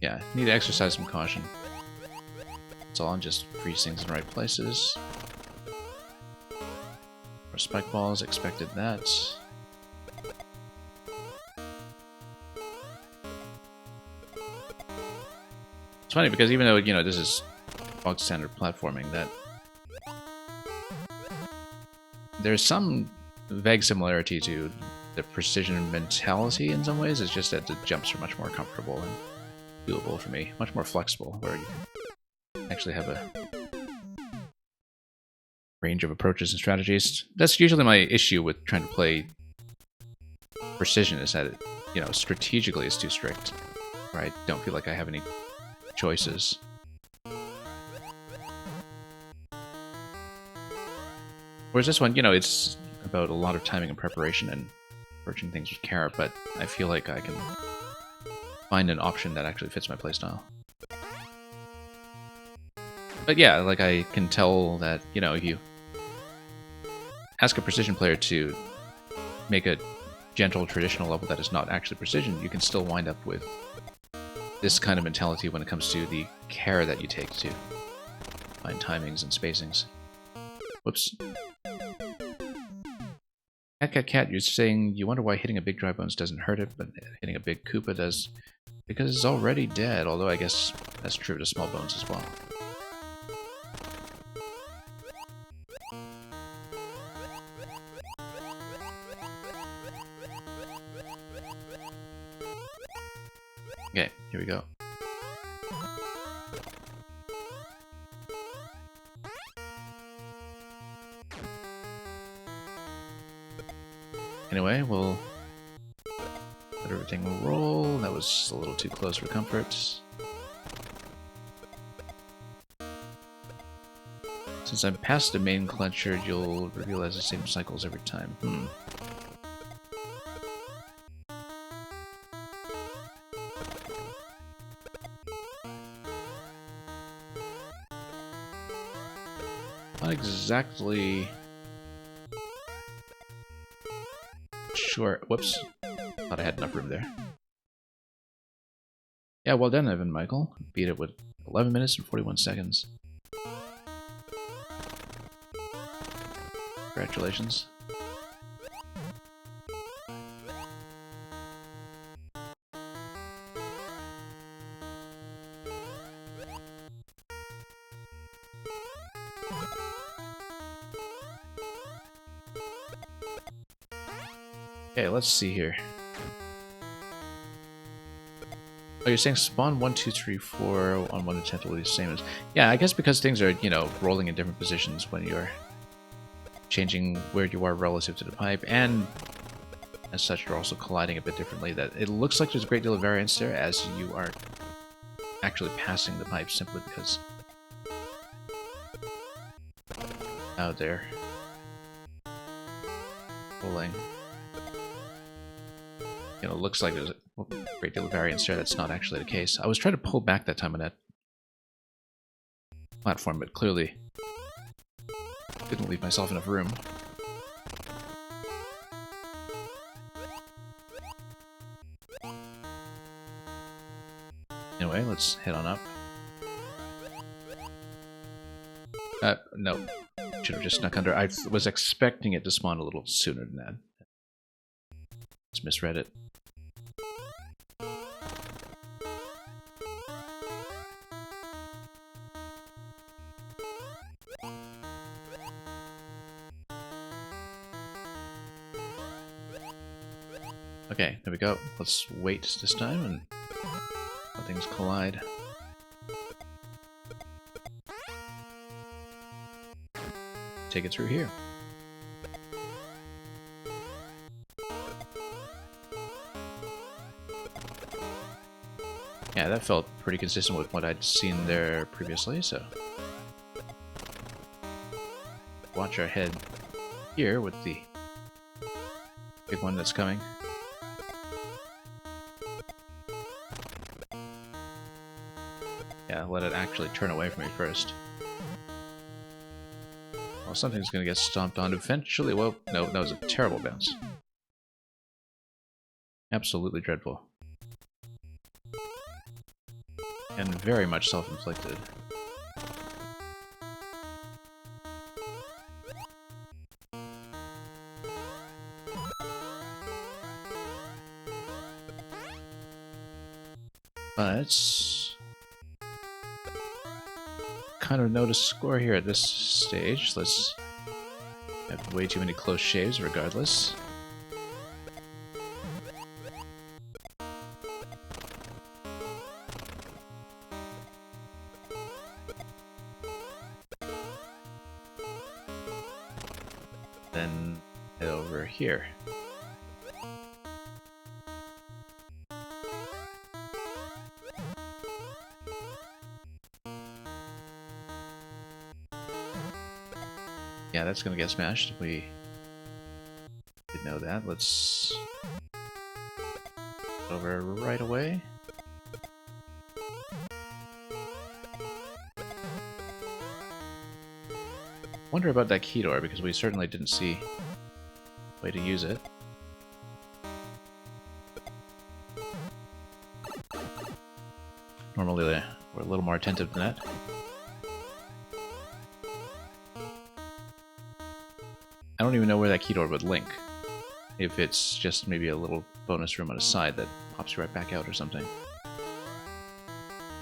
Yeah, need to exercise some caution. It's all just freeze things in the right places. More spike balls, expected that. It's funny because even though, you know, this is bog standard platforming, that there's some vague similarity to the precision mentality in some ways. It's just that the jumps are much more comfortable and doable for me, much more flexible, where you can actually have a range of approaches and strategies. That's usually my issue with trying to play precision, is that it, you know, strategically it's too strict, where I don't feel like I have any choices. Whereas this one, you know, it's about a lot of timing and preparation and approaching things with care, but I feel like I can find an option that actually fits my playstyle. But yeah, like I can tell that, you know, if you ask a precision player to make a gentle traditional level that is not actually precision, you can still wind up with this kind of mentality when it comes to the care that you take to find timings and spacings. Whoops. Cat, you're saying you wonder why hitting a big dry bones doesn't hurt it, but hitting a big Koopa does. Because it's already dead, although I guess that's true to small bones as well. Okay, here we go. Anyway, we'll let everything roll. That was a little too close for comfort. Since I'm past the main clencher, you'll realize the same cycles every time. Not exactly sure. Whoops. Thought I had enough room there. Yeah, well done, Evan Michael. Beat it with 11 minutes and 41 seconds. Congratulations. Okay, let's see here. Oh, you're saying spawn 1, 2, 3, 4 on 1 to 10 will be the same as... Yeah, I guess because things are, you know, rolling in different positions when you're changing where you are relative to the pipe, and as such, you're also colliding a bit differently. That it looks like there's a great deal of variance there as you are actually passing the pipe simply because out there rolling. You know, looks like there's a great deal of variance there. That's not actually the case. I was trying to pull back that time on that platform, but clearly didn't leave myself enough room. Anyway, let's head on up. No. Should have just snuck under. I was expecting it to spawn a little sooner than that. Just misread it. Okay, there we go. Let's wait this time and Let things collide. Take it through here. Yeah, that felt pretty consistent with what I'd seen there previously, so... Watch our head here with the big one that's coming. Yeah, let it actually turn away from me first. Well, something's gonna get stomped on eventually. Well, no, that was a terrible bounce. Absolutely dreadful. And very much self-inflicted. But kind of notice score here at this stage. Let's have way too many close shaves regardless. Then head over here. Yeah, that's gonna get smashed. We did know that. Let's over right away. Wonder about that key door, because we certainly didn't see a way to use it. Normally we're a little more attentive than that. I don't even know where that key door would link. If it's just maybe a little bonus room on the side that pops you right back out or something.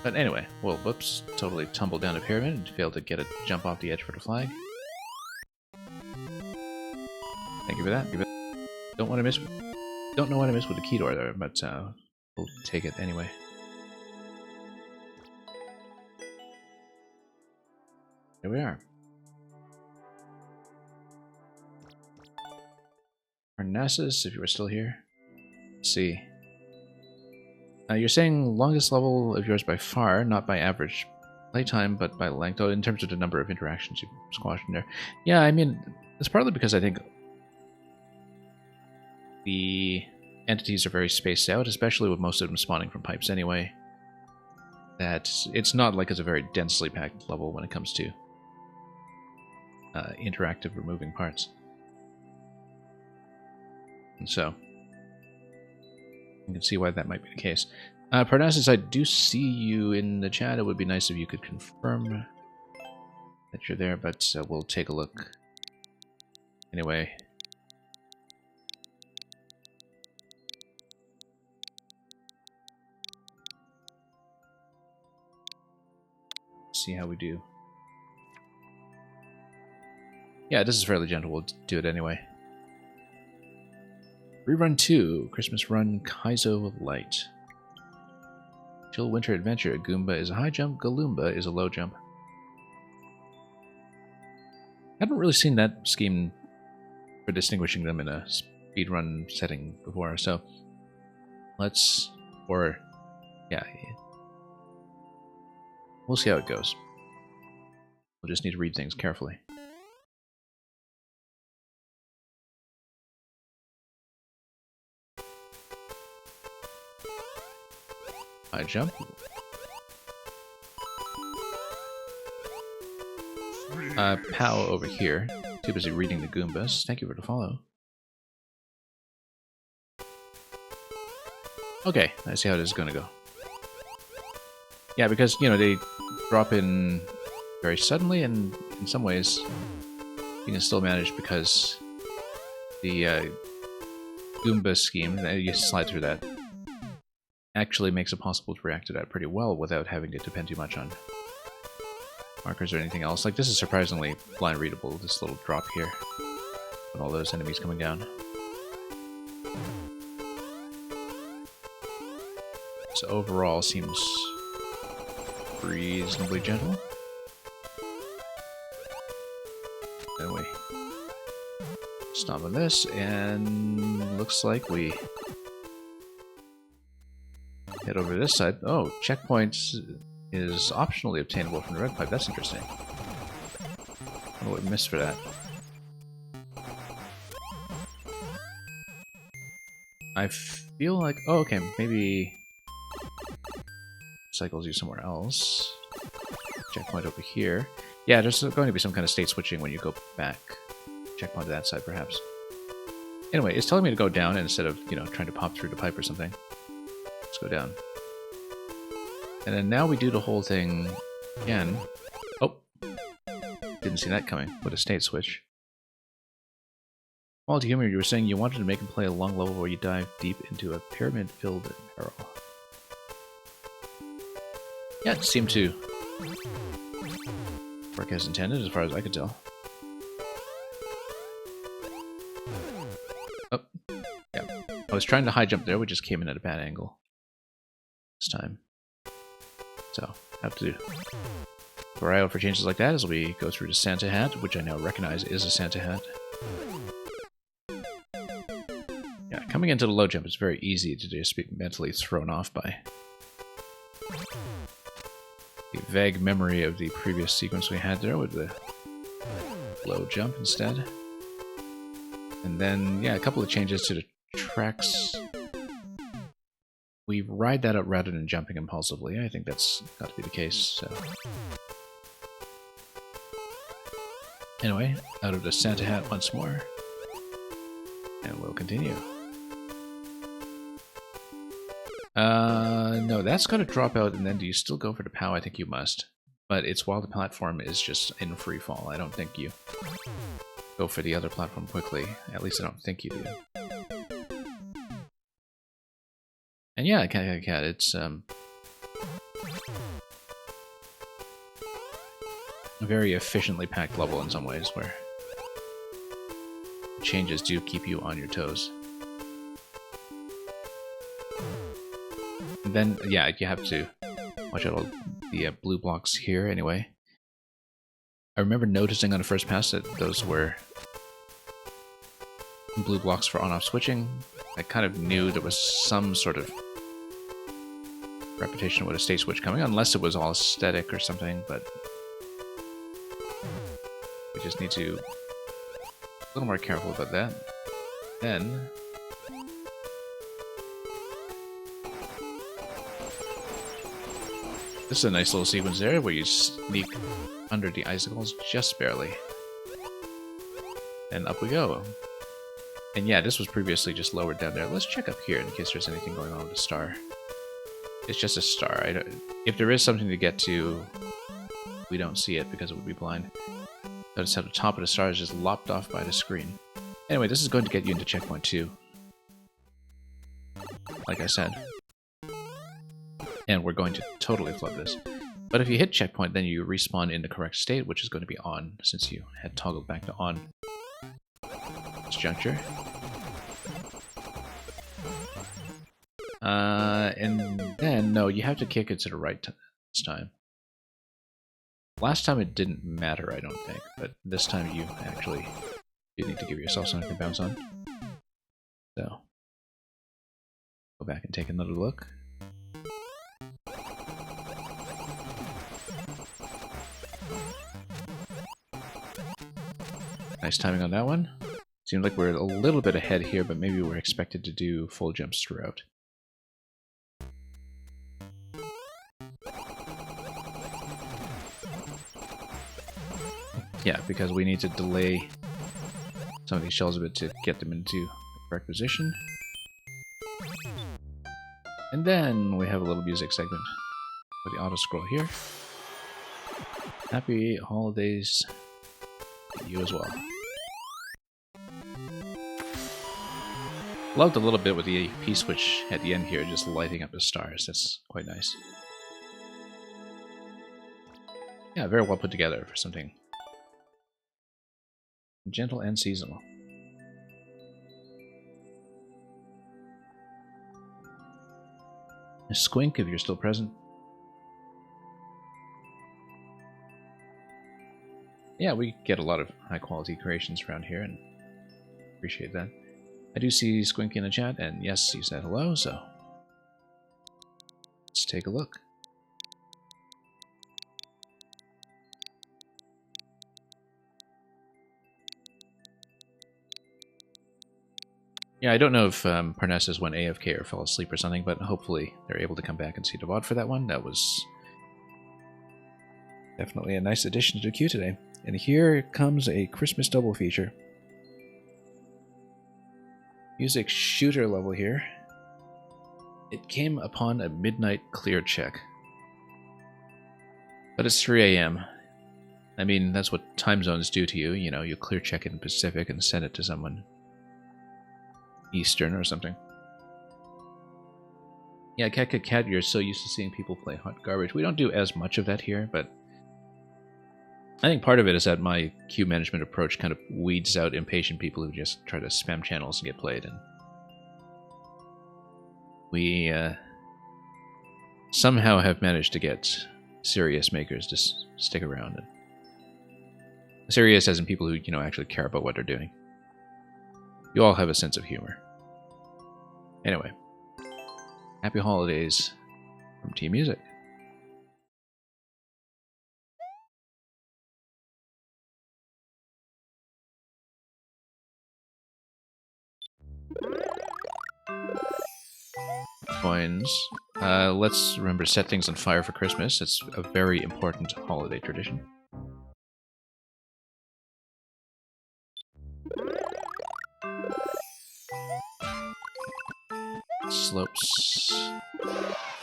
But anyway, well, whoops, totally tumbled down a pyramid and failed to get a jump off the edge for the flag. Thank you for that. Don't want to miss. Don't know what I missed with the key door there, but we'll take it anyway. Here we are. Parnassus, if you were still here. Let's see. You're saying longest level of yours by far, not by average playtime, but by length. Oh, in terms of the number of interactions you've squashed in there. Yeah, I mean, it's partly because I think the entities are very spaced out, especially with most of them spawning from pipes anyway. That it's not like it's a very densely packed level when it comes to interactive removing parts. And so, you can see why that might be the case. Parnassus, I do see you in the chat. It would be nice if you could confirm that you're there, but we'll take a look. Anyway. See how we do. Yeah, this is fairly gentle. We'll do it anyway. Rerun 2, Christmas Run, Kaizo Light. Chill Winter Adventure, Goomba is a high jump, Galoomba is a low jump. I haven't really seen that scheme for distinguishing them in a speedrun setting before, so let's, yeah, we'll see how it goes. We'll just need to read things carefully. I jump. Pow over here. Too busy reading the Goombas. Thank you for the follow. Okay, I see how this is going to go. Yeah, because, you know, they drop in very suddenly, and in some ways you can still manage because the Goomba scheme, you slide through that, actually makes it possible to react to that pretty well without having to depend too much on markers or anything else. Like, this is surprisingly blind readable, this little drop here with all those enemies coming down. So overall seems reasonably gentle. Then we stop on this, and looks like we head over to this side. Oh, checkpoints is optionally obtainable from the red pipe. That's interesting. I wonder what we missed for that. I feel like... oh, okay, maybe... cycles you somewhere else. Checkpoint over here. Yeah, there's going to be some kind of state switching when you go back. Checkpoint to that side, perhaps. Anyway, it's telling me to go down instead of, you know, trying to pop through the pipe or something. Let's go down. And then now we do the whole thing again. Oh! Didn't see that coming. With a state switch. While Humor, you were saying you wanted to make him play a long level where you dive deep into a pyramid-filled barrel. Yeah, it seemed to work as intended, as far as I could tell. Oh, yeah. I was trying to high jump there, we just came in at a bad angle this time. So, have to keep our eye out for changes like that as we go through the Santa Hat, which I now recognize is a Santa Hat. Yeah, coming into the low jump, it's very easy to just be mentally thrown off by the vague memory of the previous sequence we had there with the low jump instead. And then, yeah, a couple of changes to the tracks. We ride that up rather than jumping impulsively. I think that's got to be the case. So. Anyway, out of the Santa Hat once more. And we'll continue. No, that's going to drop out, and then do you still go for the POW? I think you must. But it's while the platform is just in free fall. I don't think you go for the other platform quickly. At least I don't think you do. And yeah, Cat, it's a very efficiently packed level in some ways, where changes do keep you on your toes. And then, yeah, you have to watch out all the blue blocks here anyway. I remember noticing on the first pass that those were blue blocks for on-off switching. I kind of knew there was some sort of repetition with a state switch coming, unless it was all aesthetic or something, but we just need to be a little more careful about that. Then this is a nice little sequence there where you sneak under the icicles just barely. And up we go. And yeah, this was previously just lowered down there. Let's check up here in case there's anything going on with the star. It's just a star. If there is something to get to, we don't see it because it would be blind. Notice how the top of the star is just lopped off by the screen. Anyway, this is going to get you into checkpoint 2. Like I said. And we're going to totally flub this. But if you hit checkpoint, then you respawn in the correct state, which is going to be on, since you had toggled back to on this juncture. And then, no, you have to kick it to the right this time. Last time it didn't matter, I don't think, but this time you actually do need to give yourself something to bounce on. So, go back and take another look. Nice timing on that one. Seems like we're a little bit ahead here, but maybe we're expected to do full jumps throughout. Yeah, because we need to delay some of these shells a bit to get them into the correct position. And then we have a little music segment with the auto scroll here. Happy holidays to you as well. Loved a little bit with the AP switch at the end here, just lighting up the stars. That's quite nice. Yeah, very well put together for something gentle and seasonal. Squink, if you're still present. Yeah, we get a lot of high-quality creations around here, and appreciate that. I do see Squink in the chat, and yes, you said hello, so let's take a look. Yeah, I don't know if Parnassus went AFK or fell asleep or something, but hopefully they're able to come back and see the VOD for that one. That was definitely a nice addition to the queue today. And here comes a Christmas double feature. Music shooter level here. It came upon a midnight clear check. But it's 3 a.m. I mean, that's what time zones do to you. You know, you clear check it in Pacific and send it to someone Eastern or something. Yeah, Cat, you're so used to seeing people play hot garbage. We don't do as much of that here, but I think part of it is that my queue management approach kind of weeds out impatient people who just try to spam channels and get played. And we somehow have managed to get serious makers to stick around. And serious as in people who, you know, actually care about what they're doing. You all have a sense of humor. Anyway, happy holidays from Team Music. Coins. Let's remember to set things on fire for Christmas. It's a very important holiday tradition. Slopes.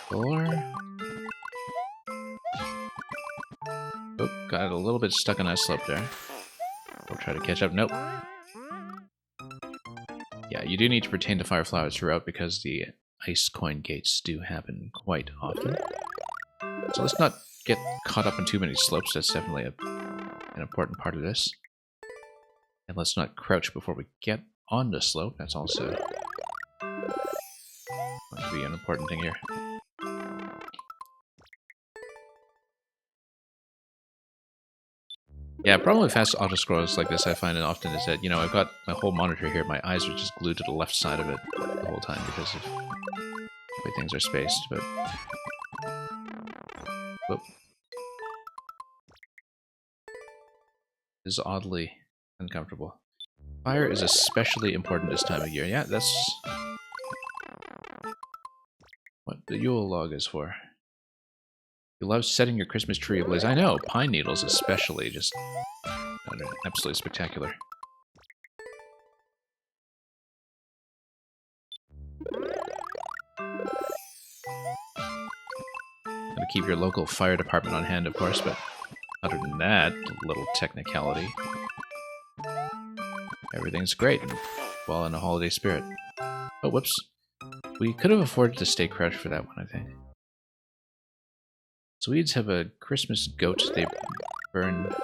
4. Oh, got a little bit stuck on that slope there. We'll try to catch up. Nope. Yeah, you do need to retain the fire flowers throughout because the ice coin gates do happen quite often. So let's not get caught up in too many slopes. That's definitely an important part of this. And let's not crouch before we get on the slope. That's also going to be an important thing here. Yeah, problem with fast auto-scrolls like this I find it often is that, you know, I've got my whole monitor here, my eyes are just glued to the left side of it the whole time because of the way things are spaced, but... Whoop. This is oddly uncomfortable. Fire is especially important this time of year. Yeah, that's what the Yule log is for. You love setting your Christmas tree ablaze. I know, pine needles especially, just absolutely spectacular. Gonna keep your local fire department on hand, of course, but other than that little technicality, everything's great and well in a holiday spirit. Oh, whoops. We could have afforded to stay crouched for that one, I think. Swedes have a Christmas goat they burn.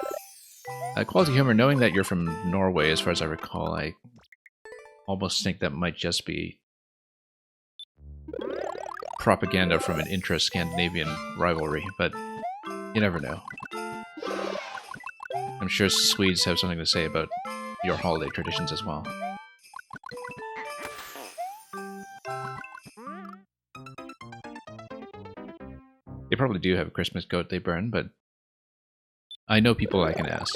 Quality humor, knowing that you're from Norway, as far as I recall, I almost think that might just be propaganda from an intra-Scandinavian rivalry, but you never know. I'm sure Swedes have something to say about your holiday traditions as well. They probably do have a Christmas goat they burn, but I know people I can ask.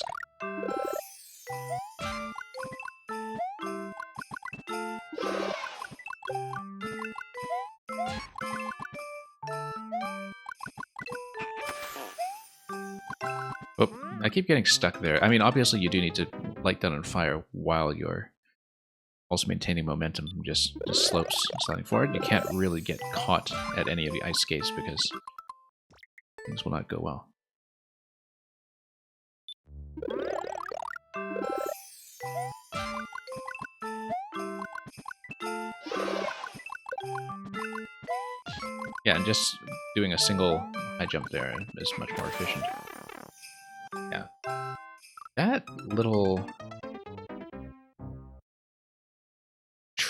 Oh, I keep getting stuck there. I mean, obviously you do need to light that on fire while you're also maintaining momentum from just slopes sliding forward. You can't really get caught at any of the ice skates because things will not go well. Yeah, and just doing a single high jump there is much more efficient. Yeah. That little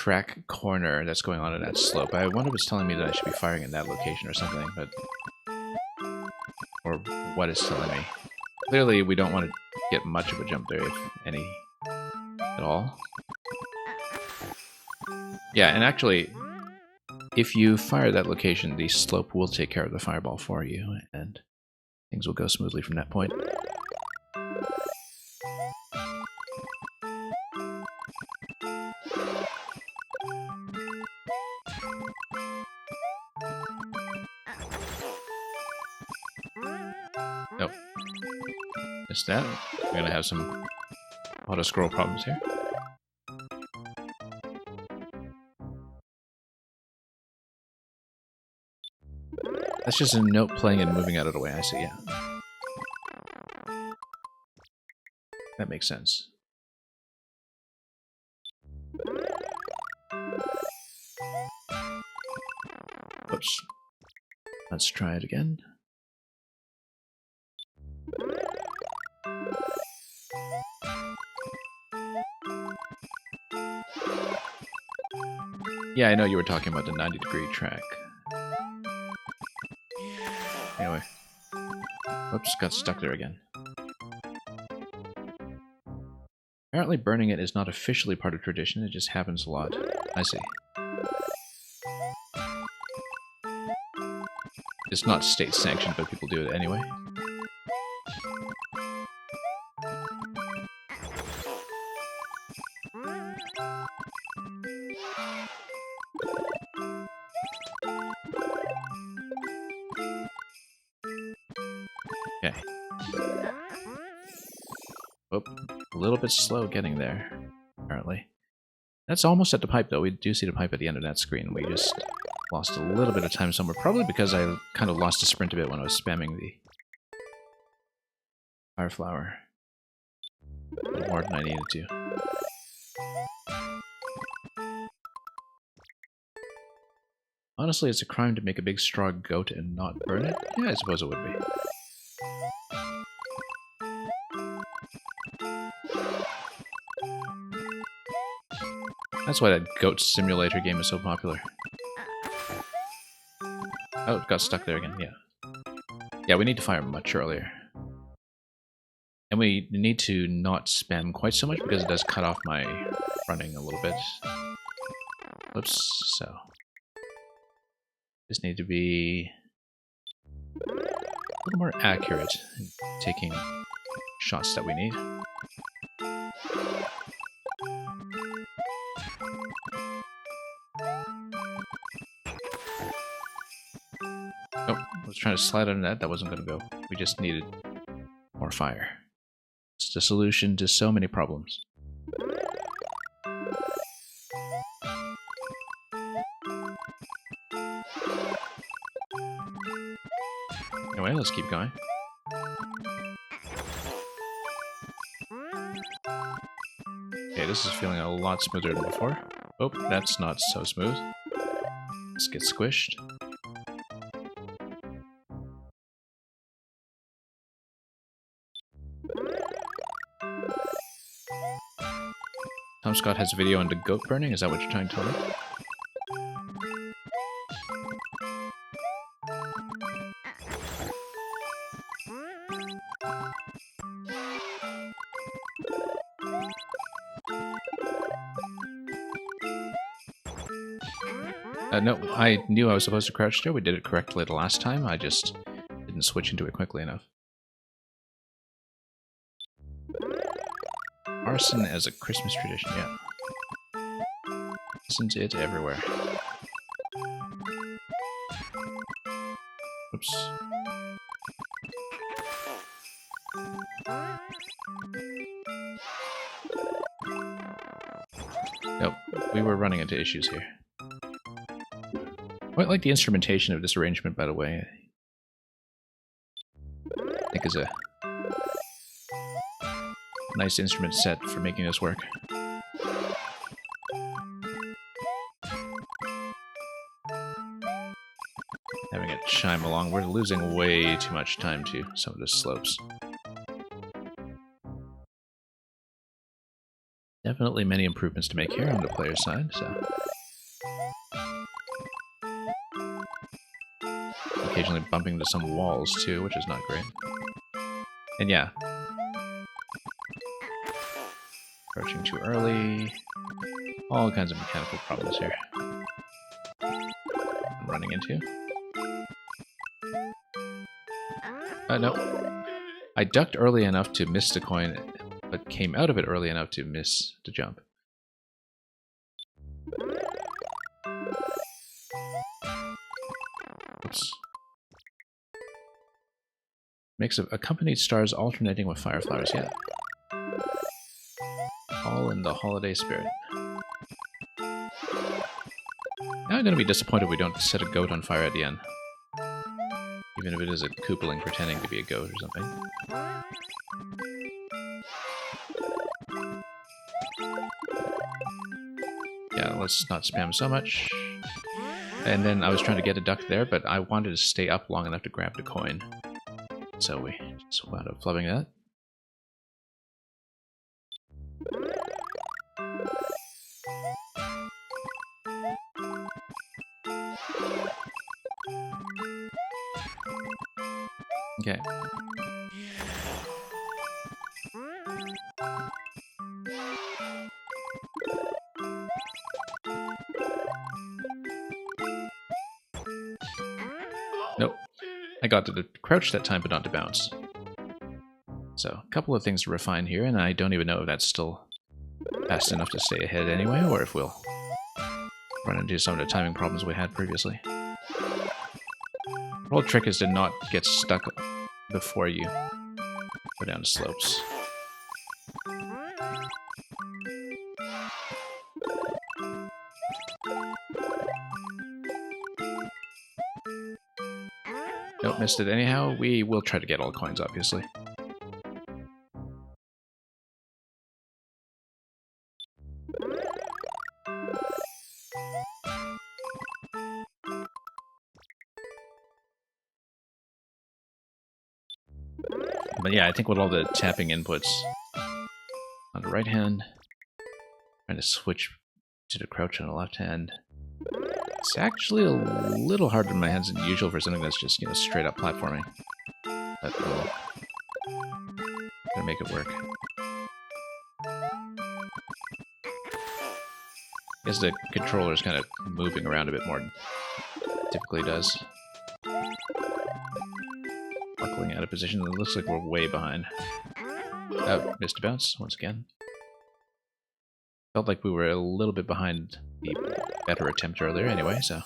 track corner that's going on in that slope. I wonder if it's telling me that I should be firing in that location or something, but... Or what it's telling me. Clearly, we don't want to get much of a jump there, if any at all. Yeah, and actually, if you fire that location, the slope will take care of the fireball for you, and things will go smoothly from that point. Nope. Missed that. We're gonna have some auto-scroll problems here. That's just a note playing and moving out of the way, I see, yeah. That makes sense. Oops. Let's try it again. Yeah, I know you were talking about the 90-degree track. Anyway. Oops, got stuck there again. Apparently burning it is not officially part of tradition, it just happens a lot. I see. It's not state sanctioned, but people do it anyway. Okay. Oh, a little bit slow getting there, apparently. That's almost at the pipe, though. We do see the pipe at the end of that screen. We just lost a little bit of time somewhere, probably because I kind of lost a sprint a bit when I was spamming the fire flower. A little more than I needed to. Honestly, it's a crime to make a big straw goat and not burn it? Yeah, I suppose it would be. That's why that goat simulator game is so popular. Oh, got stuck there again, yeah. Yeah, we need to fire much earlier. And we need to not spam quite so much because it does cut off my running a little bit. Oops, so... Just need to be a little more accurate in taking shots that we need. Oh, I was trying to slide on that. That wasn't going to go. We just needed more fire. It's the solution to so many problems. Anyway, let's keep going. Okay, this is feeling a lot smoother than before. Oh, that's not so smooth. Let's get squished. Tom Scott has a video on the goat burning, is that what you're trying to tell me? No, I knew I was supposed to crouch there. We did it correctly the last time. I just didn't switch into it quickly enough. Arson as a Christmas tradition, yeah. Isn't it everywhere? Oops. Nope, we were running into issues here. Quite like the instrumentation of this arrangement, by the way. I think is a nice instrument set for making this work. Having it chime along. We're losing way too much time to some of the slopes. Definitely many improvements to make here on the player side, so... Occasionally bumping into some walls, too, which is not great. And yeah. Approaching too early. All kinds of mechanical problems here. I'm running into. No. I ducked early enough to miss the coin, but came out of it early enough to miss the jump. Oops. Mix of accompanied stars alternating with fire flowers, yeah. All in the holiday spirit. Now I'm gonna be disappointed if we don't set a goat on fire at the end. Even if it is a Koopaling pretending to be a goat or something. Yeah, let's not spam so much. And then I was trying to get a duck there, but I wanted to stay up long enough to grab the coin. So we just wound up flubbing that. Okay. Nope. I got to crouch that time, but not to bounce. So, a couple of things to refine here, and I don't even know if that's still fast enough to stay ahead anyway, or if we'll run into some of the timing problems we had previously. The whole trick is to not get stuck before you go down the slopes. Nope, missed it anyhow. We will try to get all the coins, obviously. But yeah, I think with all the tapping inputs on the right hand, trying to switch to the crouch on the left hand, it's actually a little harder in my hands than usual for something that's just, you know, straight up platforming. But we'll gonna make it work. I guess the controller's kind of moving around a bit more than it typically does. Buckling out of position, it looks like we're way behind. Oh, missed a bounce once again. Felt like we were a little bit behind the better attempt earlier anyway, so...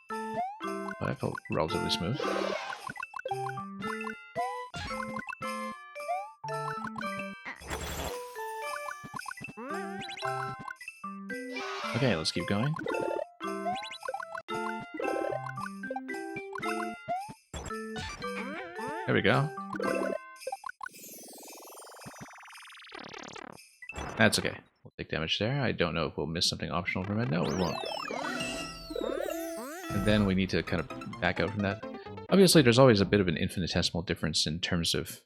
But I felt relatively smooth. Okay, let's keep going. There we go. That's okay. We'll take damage there. I don't know if we'll miss something optional from it. No, we won't. And then we need to kind of back out from that. Obviously, there's always a bit of an infinitesimal difference in terms of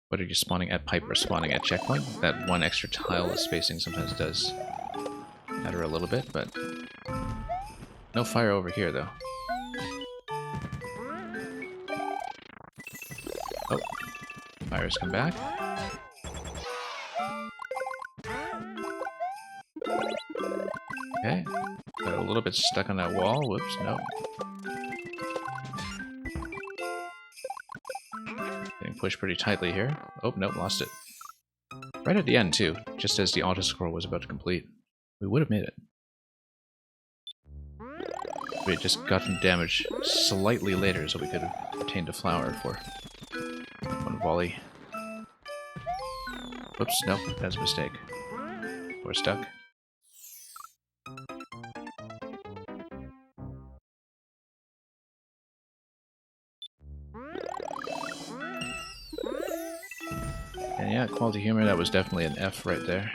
whether you're spawning at pipe or spawning at checkpoint. That one extra tile of spacing sometimes does matter a little bit, but no fire over here, though. Oh, fires come back. Okay, got a little bit stuck on that wall. Whoops, no. Getting pushed pretty tightly here. Oh, nope, lost it. Right at the end, too, just as the auto-scroll was about to complete. We would have made it. We had just gotten damage slightly later, so we could have obtained a flower for one volley. Whoops, nope, that's a mistake. We're stuck. And yeah, quality humor, that was definitely an F right there.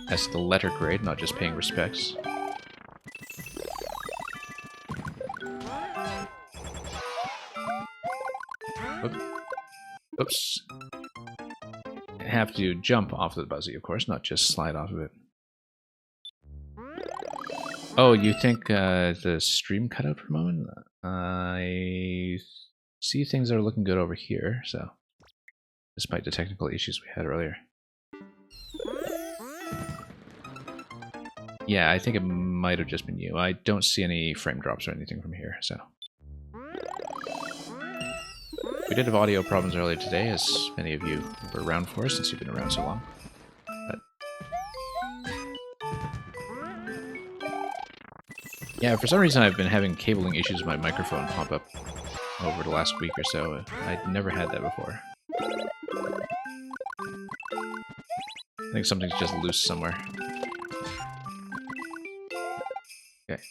That's the letter grade, not just paying respects. Oops. have to jump off the Buzzy, of course, not just slide off of it. Oh, you think the stream cut out for a moment? I see things are looking good over here, so despite the technical issues we had earlier. Yeah, I think it might have just been you. I don't see any frame drops or anything from here, so. We did have audio problems earlier today, as many of you were around for since you've been around so long. But yeah, for some reason I've been having cabling issues with my microphone pop up over the last week or so. I'd never had that before. I think something's just loose somewhere. Okay.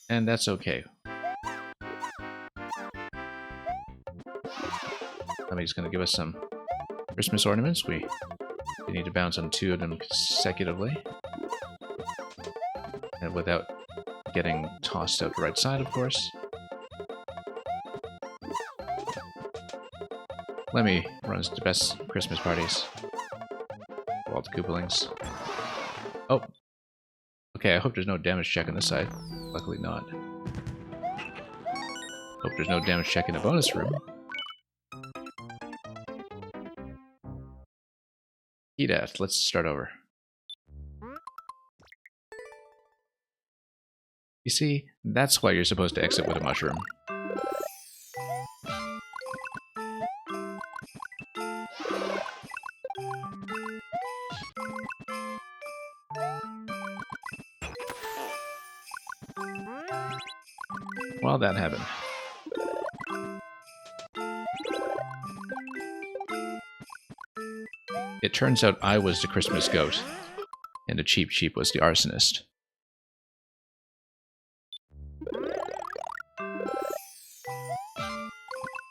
And that's okay. Somebody's gonna give us some Christmas ornaments. We need to bounce on 2 of them consecutively. And without getting tossed out the right side, of course. Lemmy runs the best Christmas parties. All the Koopalings. Oh! Okay, I hope there's no damage check on this side. Luckily not. Hope there's no damage check in the bonus room. Death. Let's start over. You see, that's why you're supposed to exit with a mushroom. Well, that happened. It turns out I was the Christmas goat, and the Cheep Cheep was the arsonist.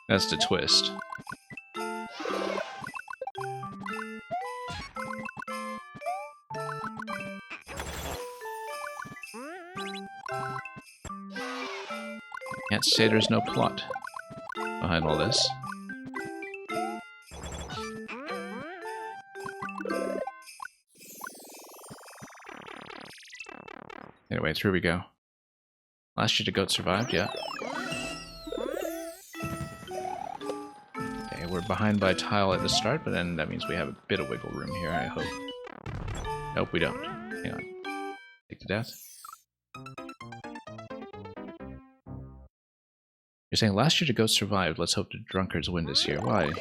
That's the twist. Can't say there's no plot behind all this. Anyway, through we go. Last year the goat survived, yeah. Okay, we're behind by a tile at the start, but then that means we have a bit of wiggle room here, I hope. Nope, we don't. Hang on. Take the death. You're saying last year the goat survived, let's hope the drunkards win this year. Why?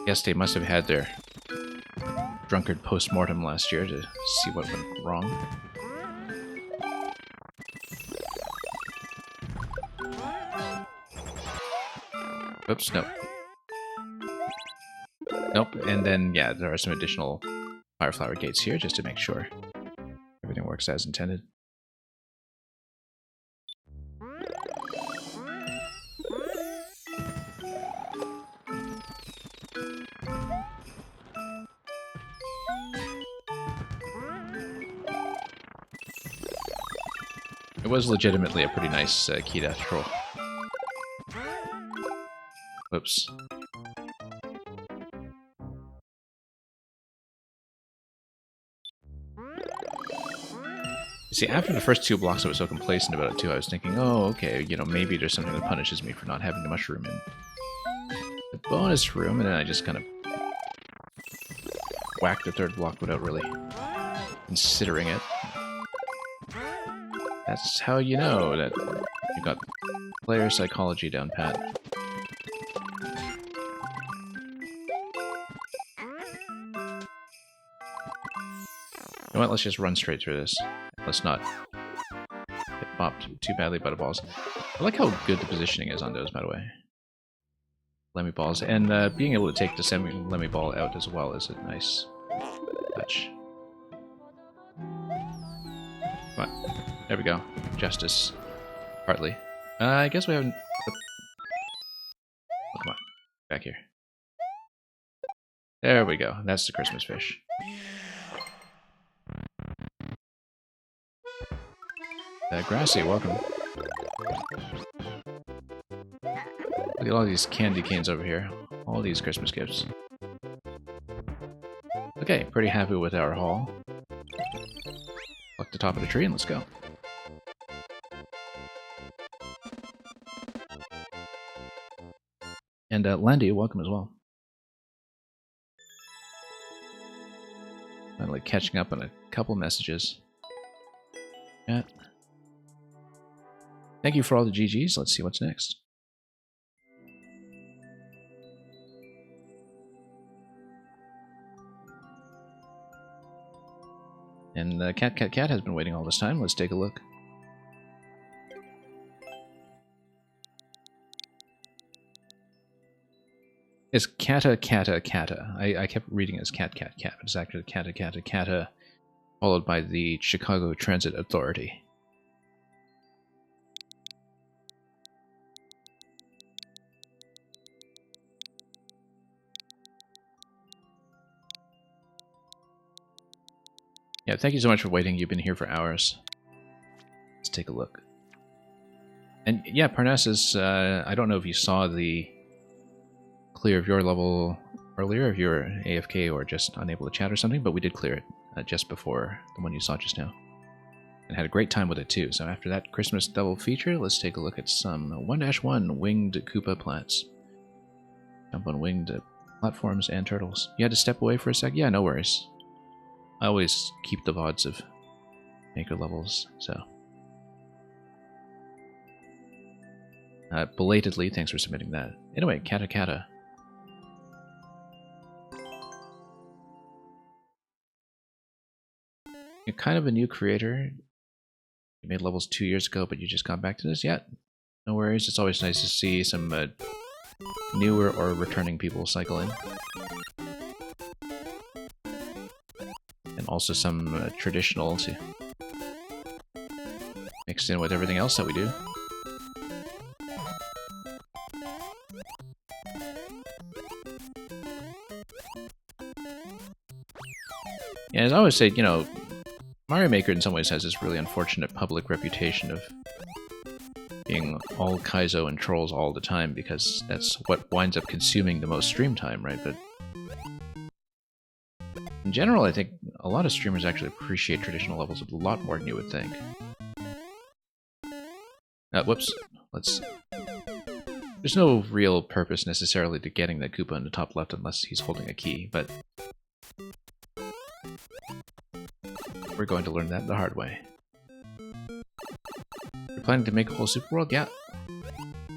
Guess they must have had their drunkard post-mortem last year to see what went wrong. Oops, nope. Nope, and then, yeah, there are some additional Fireflower gates here just to make sure everything works as intended. It was legitimately a pretty nice key death troll. Whoops. See, after the first 2 blocks I was so complacent about it too, I was thinking, oh, okay, you know, maybe there's something that punishes me for not having the mushroom in the bonus room, and then I just kind of whacked the 3rd block without really considering it. That's how you know that you got player psychology down pat. You know what, let's just run straight through this. Let's not get bopped too badly by the balls. I like how good the positioning is on those, by the way. Lemmy balls, and being able to take the semi-Lemmy ball out as well is a nice touch. Come on. There we go. Justice. Partly. I guess we haven't... Oh, come on. Back here. There we go. That's the Christmas fish. Grassy, welcome. Look at all these candy canes over here. All these Christmas gifts. Okay, pretty happy with our haul. Pluck the top of the tree and let's go. And Landy, welcome as well. Finally catching up on a couple messages. Yeah. Thank you for all the GGs. Let's see what's next. And Cat has been waiting all this time. Let's take a look. It's Kata. I kept reading it as Cat. But it's actually Kata, followed by the Chicago Transit Authority. Yeah, thank you so much for waiting. You've been here for hours. Let's take a look. And yeah, Parnassus, I don't know if you saw the clear of your level earlier, if you were AFK or just unable to chat or something, but we did clear it just before the one you saw just now. And had a great time with it too. So after that Christmas double feature, let's take a look at some 1-1 winged Koopa plants. Jump on winged platforms and turtles. You had to step away for a sec? Yeah, no worries. I always keep the VODs of maker levels, so. Belatedly, thanks for submitting that. Anyway, Kata. You're kind of a new creator. You made levels 2 years ago, but you just got back to this? Yeah, no worries. It's always nice to see some newer or returning people cycle in. And also some traditional to mix in with everything else that we do. Yeah, as I always say, you know, Mario Maker in some ways has this really unfortunate public reputation of being all Kaizo and trolls all the time, because that's what winds up consuming the most stream time, right? But in general, I think a lot of streamers actually appreciate traditional levels a lot more than you would think. Whoops. There's no real purpose necessarily to getting that Koopa in the top left unless he's holding a key, but we're going to learn that the hard way. You're planning to make a whole super world? Yeah.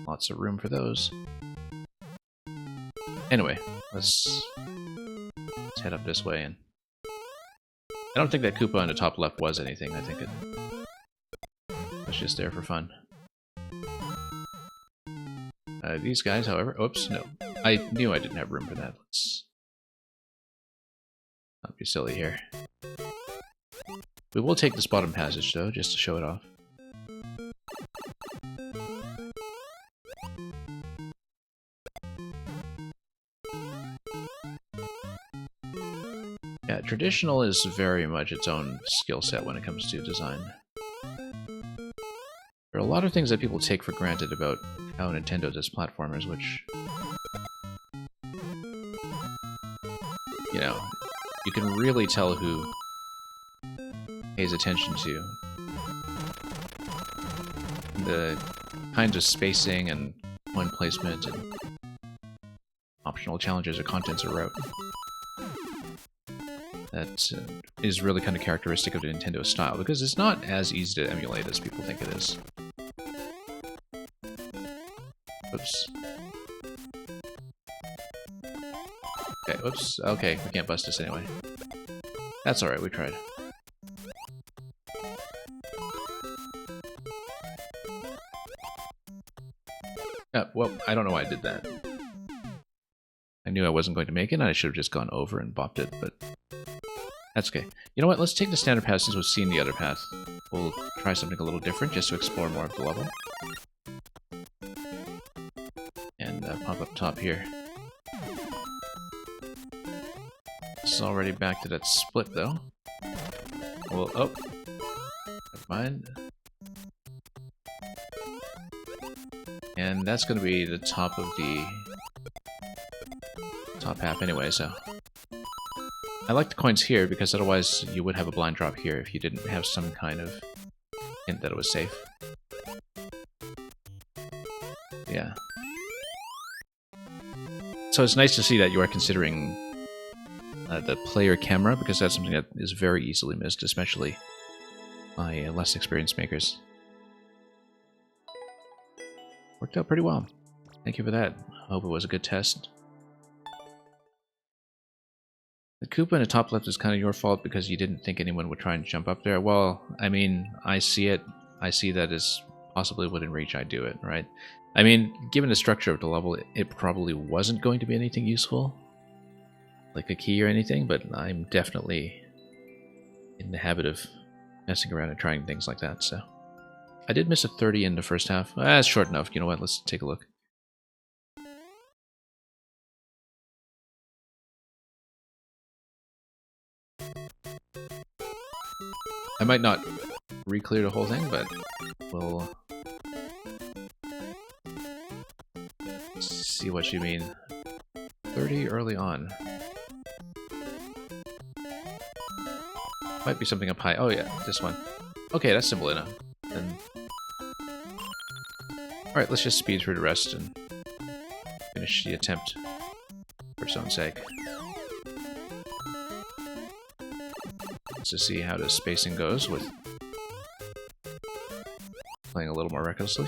Lots of room for those. Anyway, let's head up this way. And I don't think that Koopa on the top left was anything. I think it was just there for fun. These guys, however... Oops, no. I knew I didn't have room for that. Let's not be silly here. We will take this bottom passage, though, just to show it off. Yeah, traditional is very much its own skill set when it comes to design. There are a lot of things that people take for granted about how Nintendo does platformers, which, you know, you can really tell who pays attention to the kinds of spacing and point placement and optional challenges or contents or route. That is really kind of characteristic of the Nintendo style, because it's not as easy to emulate as people think it is. Oops. Okay, oops. Okay, we can't bust this anyway. That's alright, we tried. Well, I don't know why I did that. I knew I wasn't going to make it, and I should have just gone over and bopped it, but that's okay. You know what, let's take the standard path since we've seen the other path. We'll try something a little different just to explore more of the level. And pop up top here. This is already back to that split, though. Well, oh. Never mind. And that's going to be the top of the top half anyway, so... I like the coins here, because otherwise you would have a blind drop here if you didn't have some kind of hint that it was safe. Yeah. So it's nice to see that you are considering the player camera, because that's something that is very easily missed, especially by less experienced makers. Worked out pretty well. Thank you for that. I hope it was a good test. The Koopa in the top left is kind of your fault because you didn't think anyone would try and jump up there. Well, I mean, I see it. I see that as possibly within reach I do it, right? I mean, given the structure of the level, it probably wasn't going to be anything useful, like a key or anything, but I'm definitely in the habit of messing around and trying things like that, so. I did miss a 30 in the first half. That's short enough. You know what? Let's take a look. I might not re-clear the whole thing, but we'll see what you mean. 30 early on. Might be something up high. Oh yeah, this one. Okay, that's simple enough. Then... Alright, let's just speed through the rest and finish the attempt for its own sake. To see how the spacing goes with playing a little more recklessly.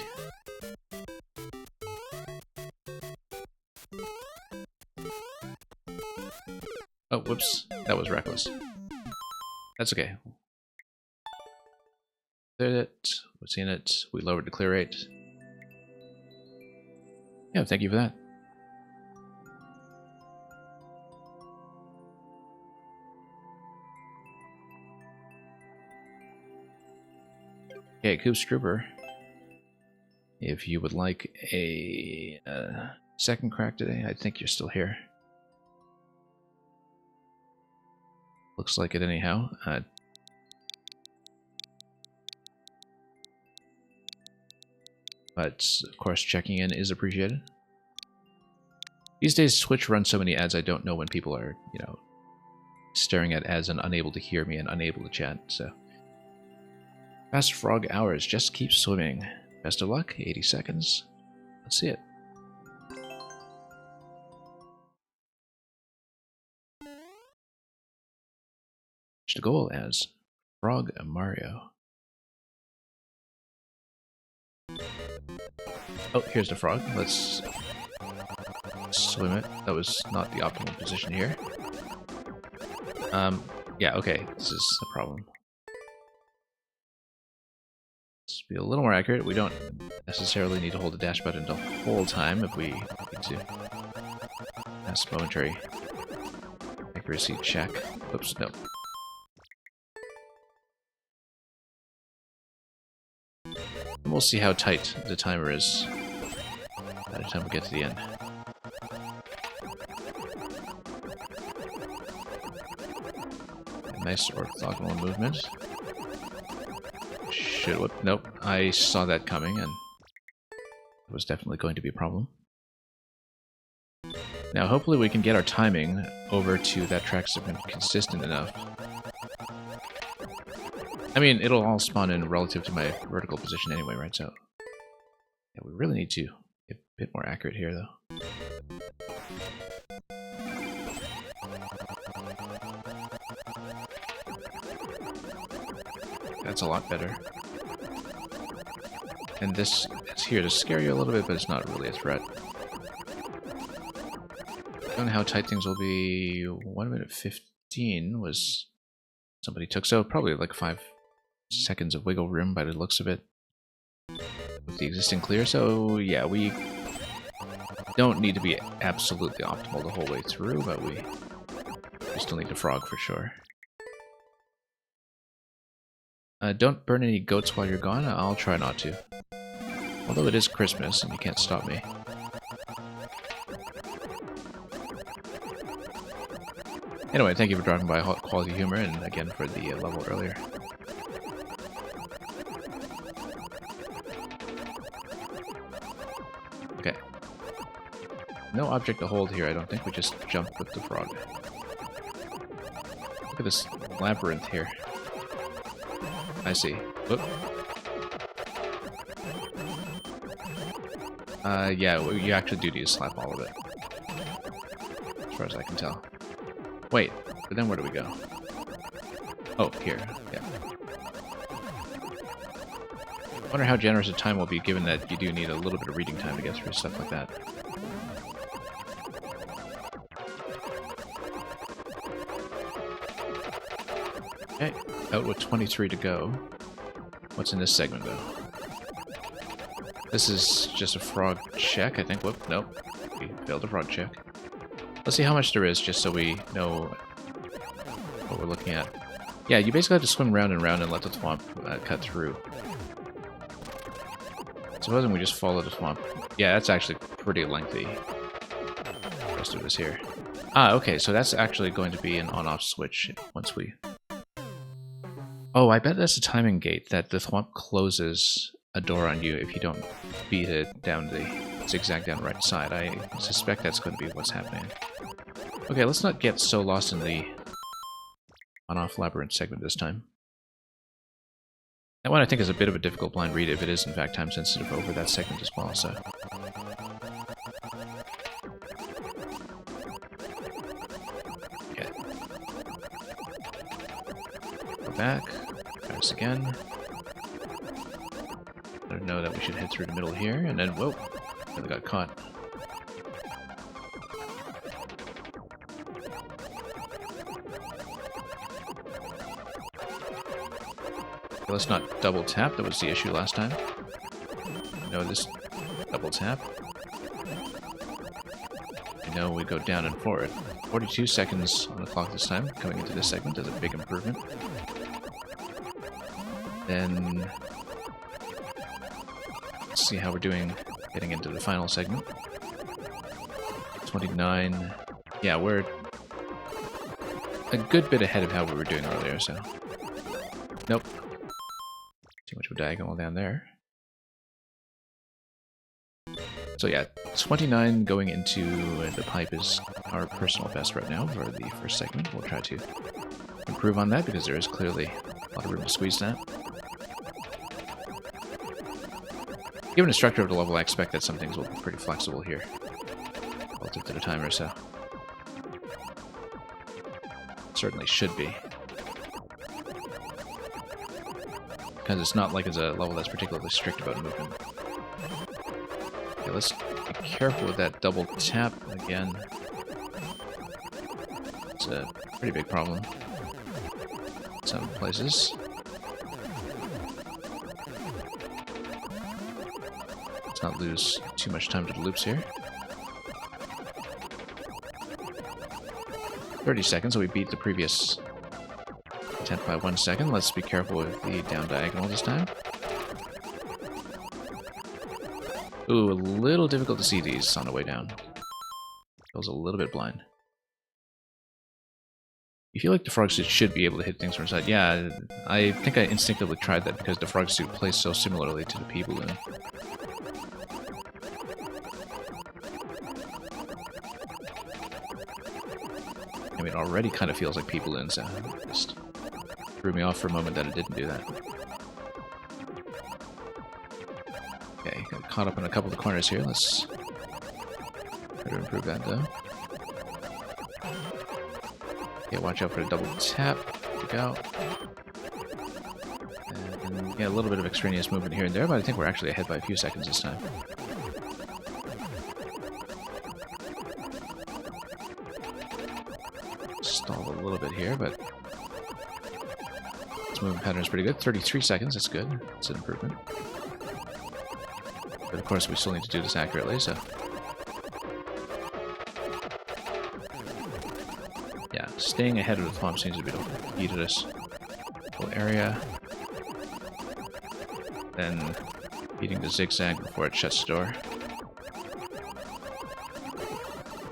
Oh, whoops. That was reckless. That's okay. Did it. What's in it? We lowered the clear rate. Yeah, thank you for that. Okay, Koops Trooper, if you would like a second crack today, I think you're still here. Looks like it anyhow. But, of course, checking in is appreciated. These days, Twitch runs so many ads, I don't know when people are, you know, staring at ads and unable to hear me and unable to chat, so... Fast Frog Hours, just keep swimming. Best of luck, 80 seconds. Let's see it. The goal as Frog Mario. Oh, here's the frog. Let's swim it. That was not the optimal position here. Yeah, okay, this is a problem. Let's be a little more accurate. We don't necessarily need to hold the dash button the whole time if we need to pass momentary accuracy check. Oops, no. And we'll see how tight the timer is by the time we get to the end. Nice orthogonal movement. Shit, whoop, nope. I saw that coming, and it was definitely going to be a problem. Now, hopefully we can get our timing over to that track's been consistent enough. I mean, it'll all spawn in relative to my vertical position anyway, right? So, yeah, we really need to get a bit more accurate here, though. That's a lot better. And this is here to scare you a little bit, but it's not really a threat. I don't know how tight things will be. 1 minute 15 was somebody took, so probably like 5 seconds of wiggle room by the looks of it with the existing clear. So yeah, we don't need to be absolutely optimal the whole way through, but we still need to frog for sure. Don't burn any goats while you're gone. I'll try not to. Although it is Christmas and you can't stop me. Anyway, thank you for dropping by Quality Humor, and again for the level earlier. no object to hold here, I don't think. We just jump with the frog. Look at this labyrinth here. I see. Whoop. Yeah, you actually do need to slap all of it. As far as I can tell. Wait, but then where do we go? Oh, here. Yeah. I wonder how generous a time will be, given that you do need a little bit of reading time to get through stuff like that. Okay, out with 23 to go. What's in this segment, though? This is just a frog check, I think. Whoop, nope. We failed a frog check. Let's see how much there is, just so we know what we're looking at. Yeah, you basically have to swim round and round and let the thwomp cut through. Supposing we just follow the thwomp. Yeah, that's actually pretty lengthy. The rest of this here. Ah, okay, so that's actually going to be an on-off switch once we... Oh, I bet that's a timing gate, that the thwomp closes a door on you if you don't beat it down the zigzag down the right side. I suspect that's going to be what's happening. Okay, let's not get so lost in the on-off labyrinth segment this time. That one I think is a bit of a difficult blind read if it is in fact time sensitive over that segment as well, so... Okay. Go back. Try this again. I don't know that we should head through the middle here, and then, whoa, really got caught. Okay, let's not double tap, that was the issue last time. No, this double tap. I know we go down and forward. 42 seconds on the clock this time, coming into this segment is a big improvement. Then... let's see how we're doing getting into the final segment. 29. Yeah, we're a good bit ahead of how we were doing earlier, so... Nope. Too much of a diagonal down there. So yeah, 29 going into the pipe is our personal best right now for the first segment. We'll try to improve on that because there is clearly a lot of room to squeeze that. Given the structure of the level, I expect that some things will be pretty flexible here, relative to the timer, so certainly should be. Because it's not like it's a level that's particularly strict about movement. Okay, let's be careful with that double tap again. It's a pretty big problem in some places. Let's not lose too much time to the loops here. 30 seconds, so we beat the previous attempt by 1 second. Let's be careful with the down diagonal this time. Ooh, a little difficult to see these on the way down. Feels a little bit blind. You feel like the frog suit should be able to hit things from the side. Yeah, I think I instinctively tried that because the frog suit plays so similarly to the P-balloon. I mean, it already kind of feels like P-balloons. Just threw me off for a moment that it didn't do that. Okay, got caught up in a couple of the corners here. Let's try to improve that, though. Okay, watch out for the double tap. There we go. And yeah, a little bit of extraneous movement here and there, but I think we're actually ahead by a few seconds this time. Stalled a little bit here, but this movement pattern is pretty good. 33 seconds, that's good. That's an improvement. But of course, we still need to do this accurately, so... yeah, staying ahead of the thwomp seems to be the key to this whole area. Then beating the zigzag before it shuts the door.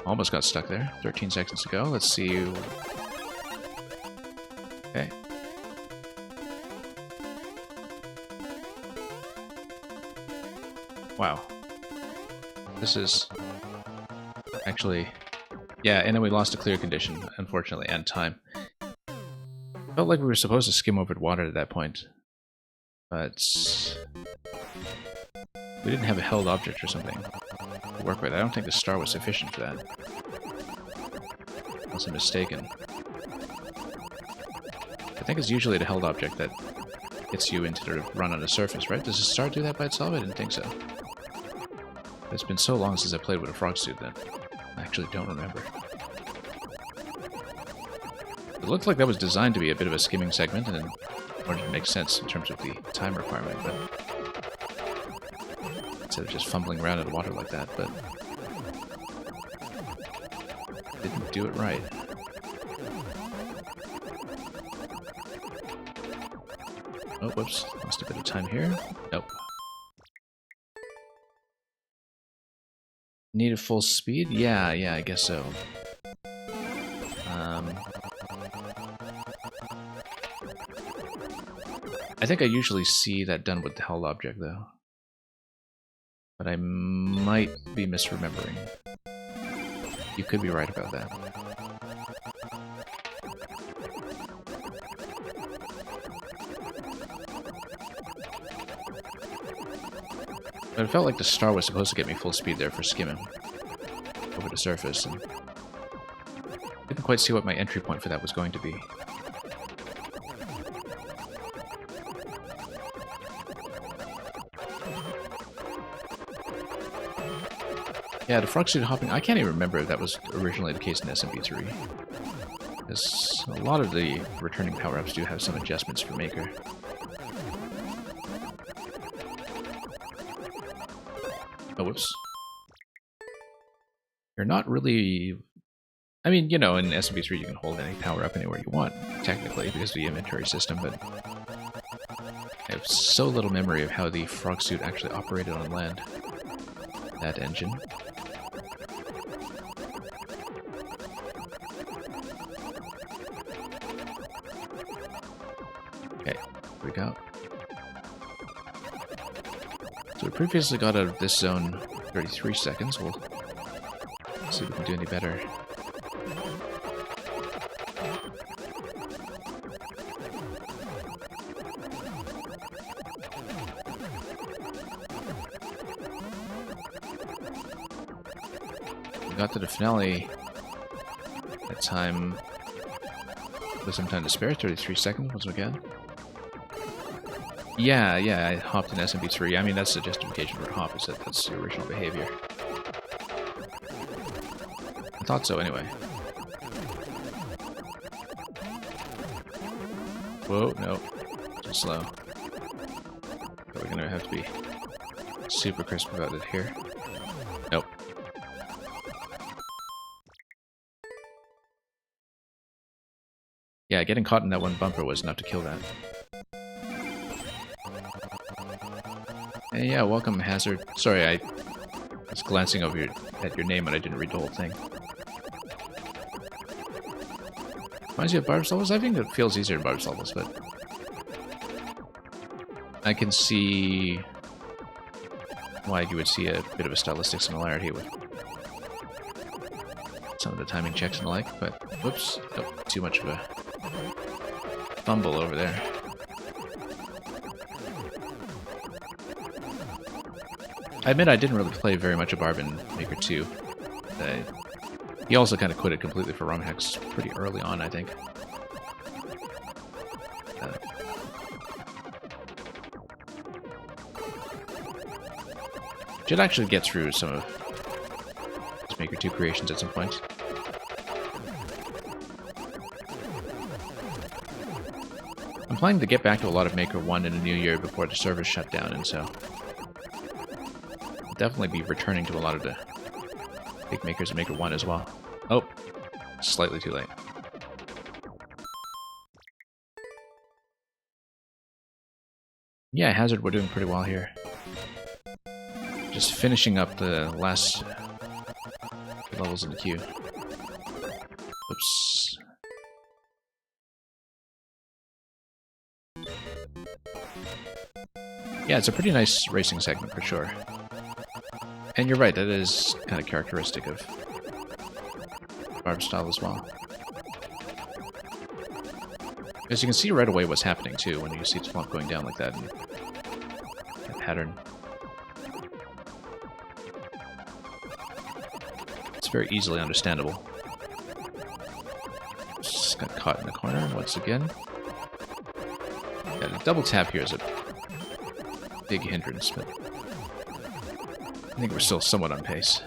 Almost got stuck there. 13 seconds to go. Let's see you. Okay. Wow. This is Actually, yeah, and then we lost a clear condition, unfortunately, and time. Felt like we were supposed to skim over water at that point, but we didn't have a held object or something to work with. I don't think the star was sufficient for that. Unless I'm mistaken. I think it's usually the held object that gets you into the run on the surface, right? Does the star do that by itself? I didn't think so. It's been so long since I played with a frog suit that I actually don't remember. It looked like that was designed to be a bit of a skimming segment, and in order to make sense in terms of the time requirement, but instead of just fumbling around in the water like that, but didn't do it right. Oh, whoops. Lost a bit of time here. Nope. Needed full speed? Yeah, I guess so. I think I usually see that done with the held object, though. But I might be misremembering. You could be right about that. But it felt like the star was supposed to get me full speed there for skimming over the surface, and didn't quite see what my entry point for that was going to be. Yeah, the frog suit hopping, I can't even remember if that was originally the case in SMP3. Because a lot of the returning power-ups do have some adjustments for Maker. Oh, whoops. You're not really... I mean, you know, in SMP3 you can hold any power-up anywhere you want, technically, because of the inventory system, but I have so little memory of how the frog suit actually operated on land. That engine. Okay, here we go. So we previously got out of this zone 33 seconds. We'll see if we can do any better. We got to the finale. That time with some time to spare, 33 seconds once again. Yeah, I hopped in SMP3. I mean, that's the justification for a hop, is that that's the original behavior. I thought so, anyway. Whoa, no. Too slow. But we're gonna have to be super crisp about it here. Nope. Yeah, getting caught in that one bumper was enough to kill that. Hey, yeah, welcome, Hazard. Sorry, I was glancing over at your name and I didn't read the whole thing. Reminds you of Barb's levels? I think it feels easier in Barb's levels, but I can see why you would see a bit of a stylistic similarity with some of the timing checks and the like, but whoops, oh, too much of a fumble over there. I admit I didn't really play very much of Barb in Maker 2. He also kind of quit it completely for ROM hacks pretty early on, I think. Should actually get through some of his Maker 2 creations at some point. I'm planning to get back to a lot of Maker 1 in the new year before the servers shut down, and so I'll definitely be returning to a lot of the big makers of Maker 1 as well. Oh, slightly too late. Yeah, Hazard, we're doing pretty well here. Just finishing up the last levels in the queue. Oops. Yeah, it's a pretty nice racing segment for sure. And you're right, that is kind of characteristic of barb style as well. Because you can see right away what's happening too when you see the swamp going down like that. And that pattern. It's very easily understandable. Just got caught in the corner once again. Yeah, the double tap here is a big hindrance, but I think we're still somewhat on pace.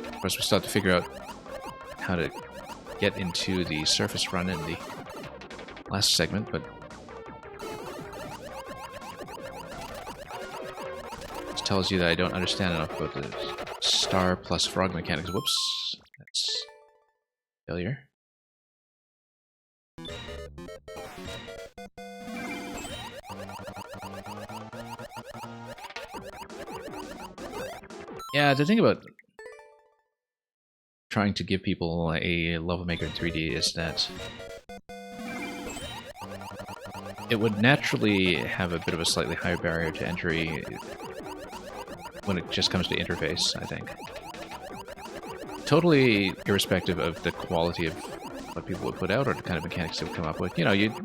Of course, we still have to figure out how to get into the surface run in the last segment, but this tells you that I don't understand enough about the star plus frog mechanics. Whoops, that's failure. Yeah, the thing about trying to give people a Level Maker in 3D is that it would naturally have a bit of a slightly higher barrier to entry when it just comes to interface, I think. Totally irrespective of the quality of what people would put out or the kind of mechanics they would come up with. You know, you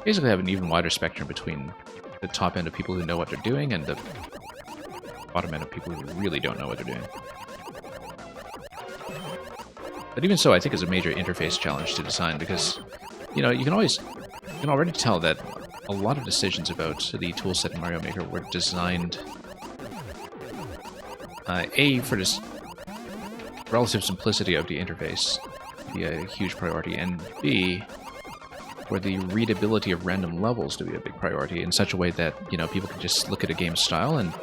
basically have an even wider spectrum between the top end of people who know what they're doing and the bottom end of people who really don't know what they're doing. But even so, I think it's a major interface challenge to design because, you know, you can already tell that a lot of decisions about the toolset in Mario Maker were designed A, for this relative simplicity of the interface, be a huge priority, and B, for the readability of random levels to be a big priority in such a way that, you know, people can just look at a game style and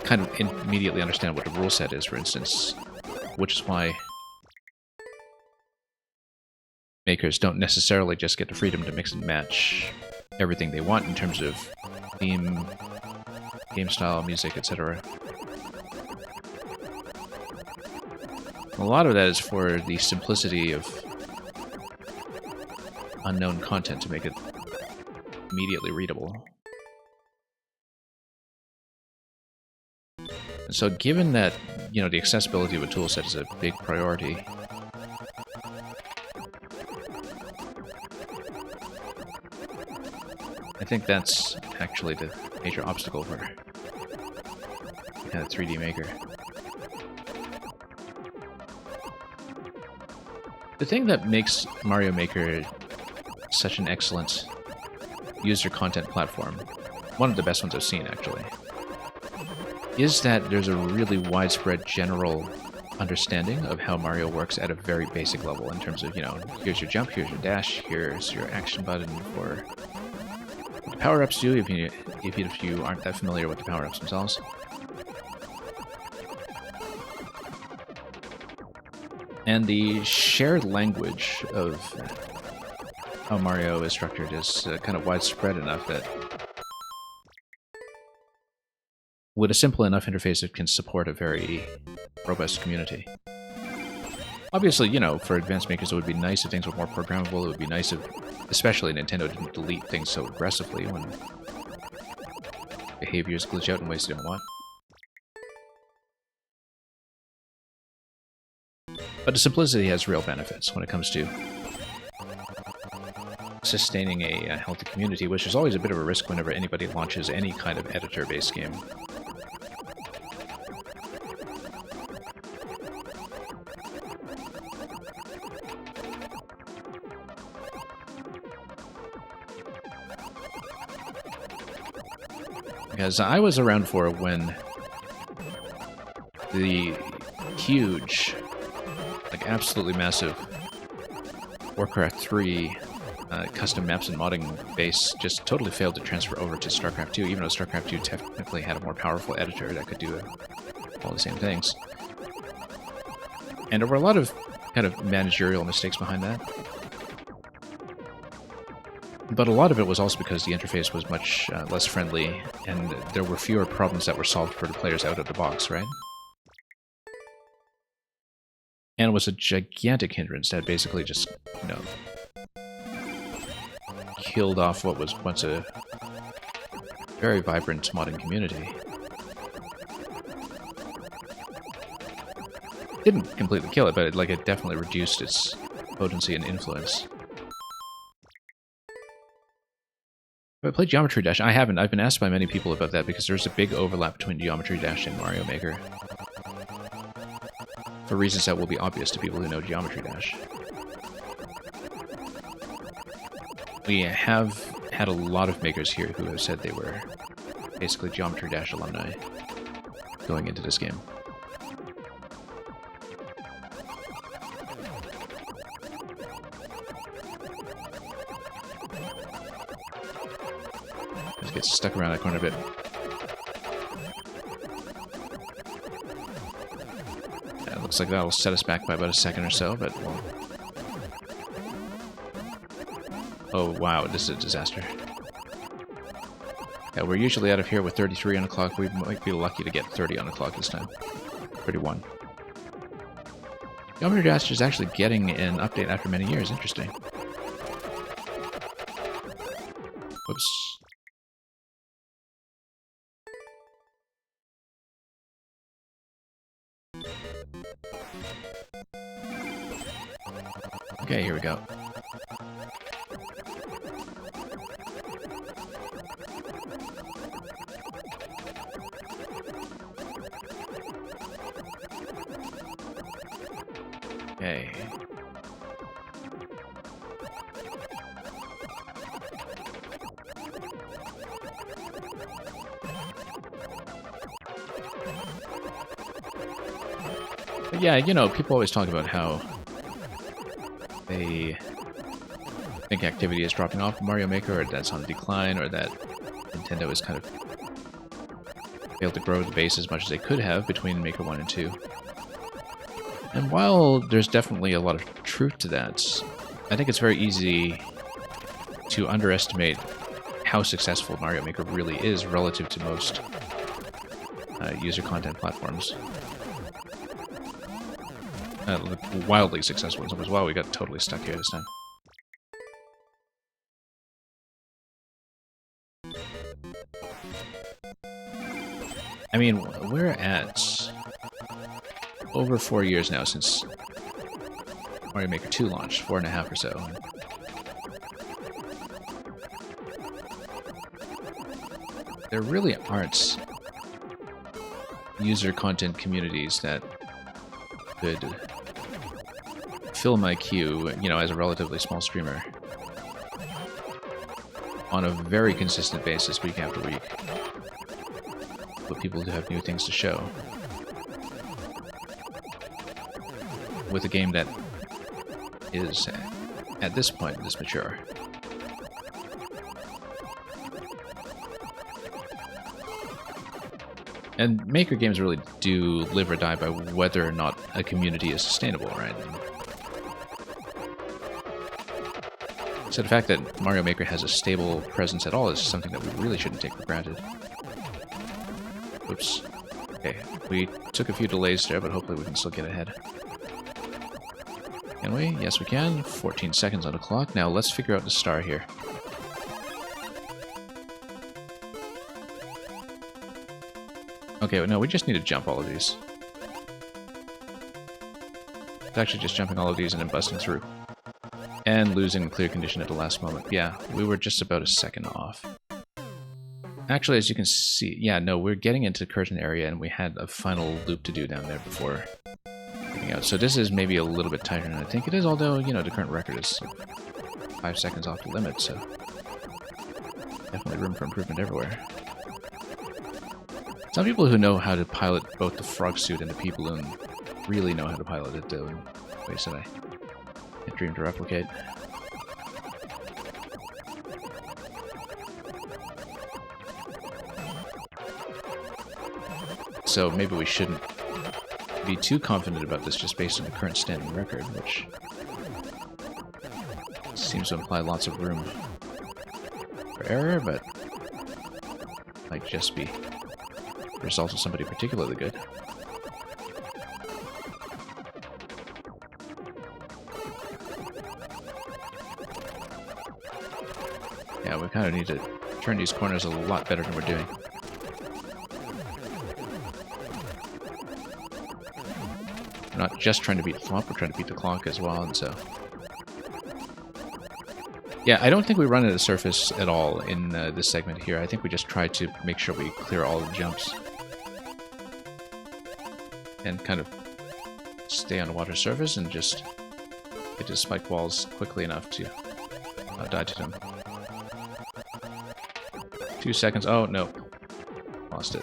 kind of immediately understand what the rule set is, for instance. Which is why makers don't necessarily just get the freedom to mix and match everything they want in terms of theme, game style, music, etc. A lot of that is for the simplicity of unknown content to make it immediately readable. And so given that, you know, the accessibility of a toolset is a big priority, I think that's actually the major obstacle for a 3D Maker. The thing that makes Mario Maker such an excellent user content platform, one of the best ones I've seen actually, is that there's a really widespread general understanding of how Mario works at a very basic level in terms of, you know, here's your jump, here's your dash, here's your action button for what the power-ups do, if you aren't that familiar with the power-ups themselves. And the shared language of how Mario is structured is kind of widespread enough that with a simple enough interface, it can support a very robust community. Obviously, you know, for advanced makers, it would be nice if things were more programmable. It would be nice if, especially Nintendo, didn't delete things so aggressively when behaviors glitch out in ways they don't want. But the simplicity has real benefits when it comes to sustaining a healthy community, which is always a bit of a risk whenever anybody launches any kind of editor-based game. Because I was around for when the huge, like absolutely massive Warcraft 3 custom maps and modding base just totally failed to transfer over to StarCraft 2, even though StarCraft 2 technically had a more powerful editor that could do all the same things. And there were a lot of kind of managerial mistakes behind that. But a lot of it was also because the interface was much less friendly, and there were fewer problems that were solved for the players out of the box, right? And it was a gigantic hindrance that basically just, you know, killed off what was once a very vibrant modding community. Didn't completely kill it, but it definitely reduced its potency and influence. Have I played Geometry Dash? I haven't. I've been asked by many people about that because there's a big overlap between Geometry Dash and Mario Maker. For reasons that will be obvious to people who know Geometry Dash. We have had a lot of makers here who have said they were basically Geometry Dash alumni going into this game. Just get stuck around that corner a bit. Yeah, it looks like that'll set us back by about a second or so, but we'll... Oh wow, this is a disaster. Yeah, we're usually out of here with 33 on the clock. We might be lucky to get 30 on the clock this time. 31. Geometry Dash is actually getting an update after many years. Interesting. Whoops. Okay, here we go. Okay. But yeah, you know, people always talk about how they think activity is dropping off in Mario Maker, or that's on decline, or that Nintendo has kind of failed to grow the base as much as they could have between Maker 1 and 2. And while there's definitely a lot of truth to that, I think it's very easy to underestimate how successful Mario Maker really is relative to most user content platforms. Wildly successful in some ways. Wow, we got totally stuck here this time. I mean, we're at over 4 years now since Mario Maker 2 launched, 4.5 or so. There really aren't user content communities that could fill my queue, you know, as a relatively small streamer on a very consistent basis week after week, with people who have new things to show. With a game that is, at this point, this mature. And Maker games really do live or die by whether or not a community is sustainable, right? So the fact that Mario Maker has a stable presence at all is something that we really shouldn't take for granted. Oops. Okay, we took a few delays there, but hopefully we can still get ahead. Can we? Yes, we can. 14 seconds on the clock. Now let's figure out the star here. Okay, no, we just need to jump all of these. It's actually just jumping all of these and then busting through. And losing clear condition at the last moment. Yeah, we were just about a second off. Actually, as you can see, yeah, no, we're getting into the curtain area and we had a final loop to do down there before getting out. So this is maybe a little bit tighter than I think it is, although, you know, the current record is 5 seconds off the limit, so definitely room for improvement everywhere. Some people who know how to pilot both the frog suit and the P-balloon really know how to pilot it, though, in ways that I can't dream to replicate. So maybe we shouldn't be too confident about this just based on the current standing record, which seems to imply lots of room for error, but might just be the result of somebody particularly good. Yeah, we kind of need to turn these corners a lot better than we're doing. We're not just trying to beat the Thwomp, we're trying to beat the Clonk as well, and so... Yeah, I don't think we run at a surface at all in this segment here. I think we just try to make sure we clear all the jumps. And kind of stay on the water surface and just get to spike walls quickly enough to dodge them. 2 seconds. Oh, no. Lost it.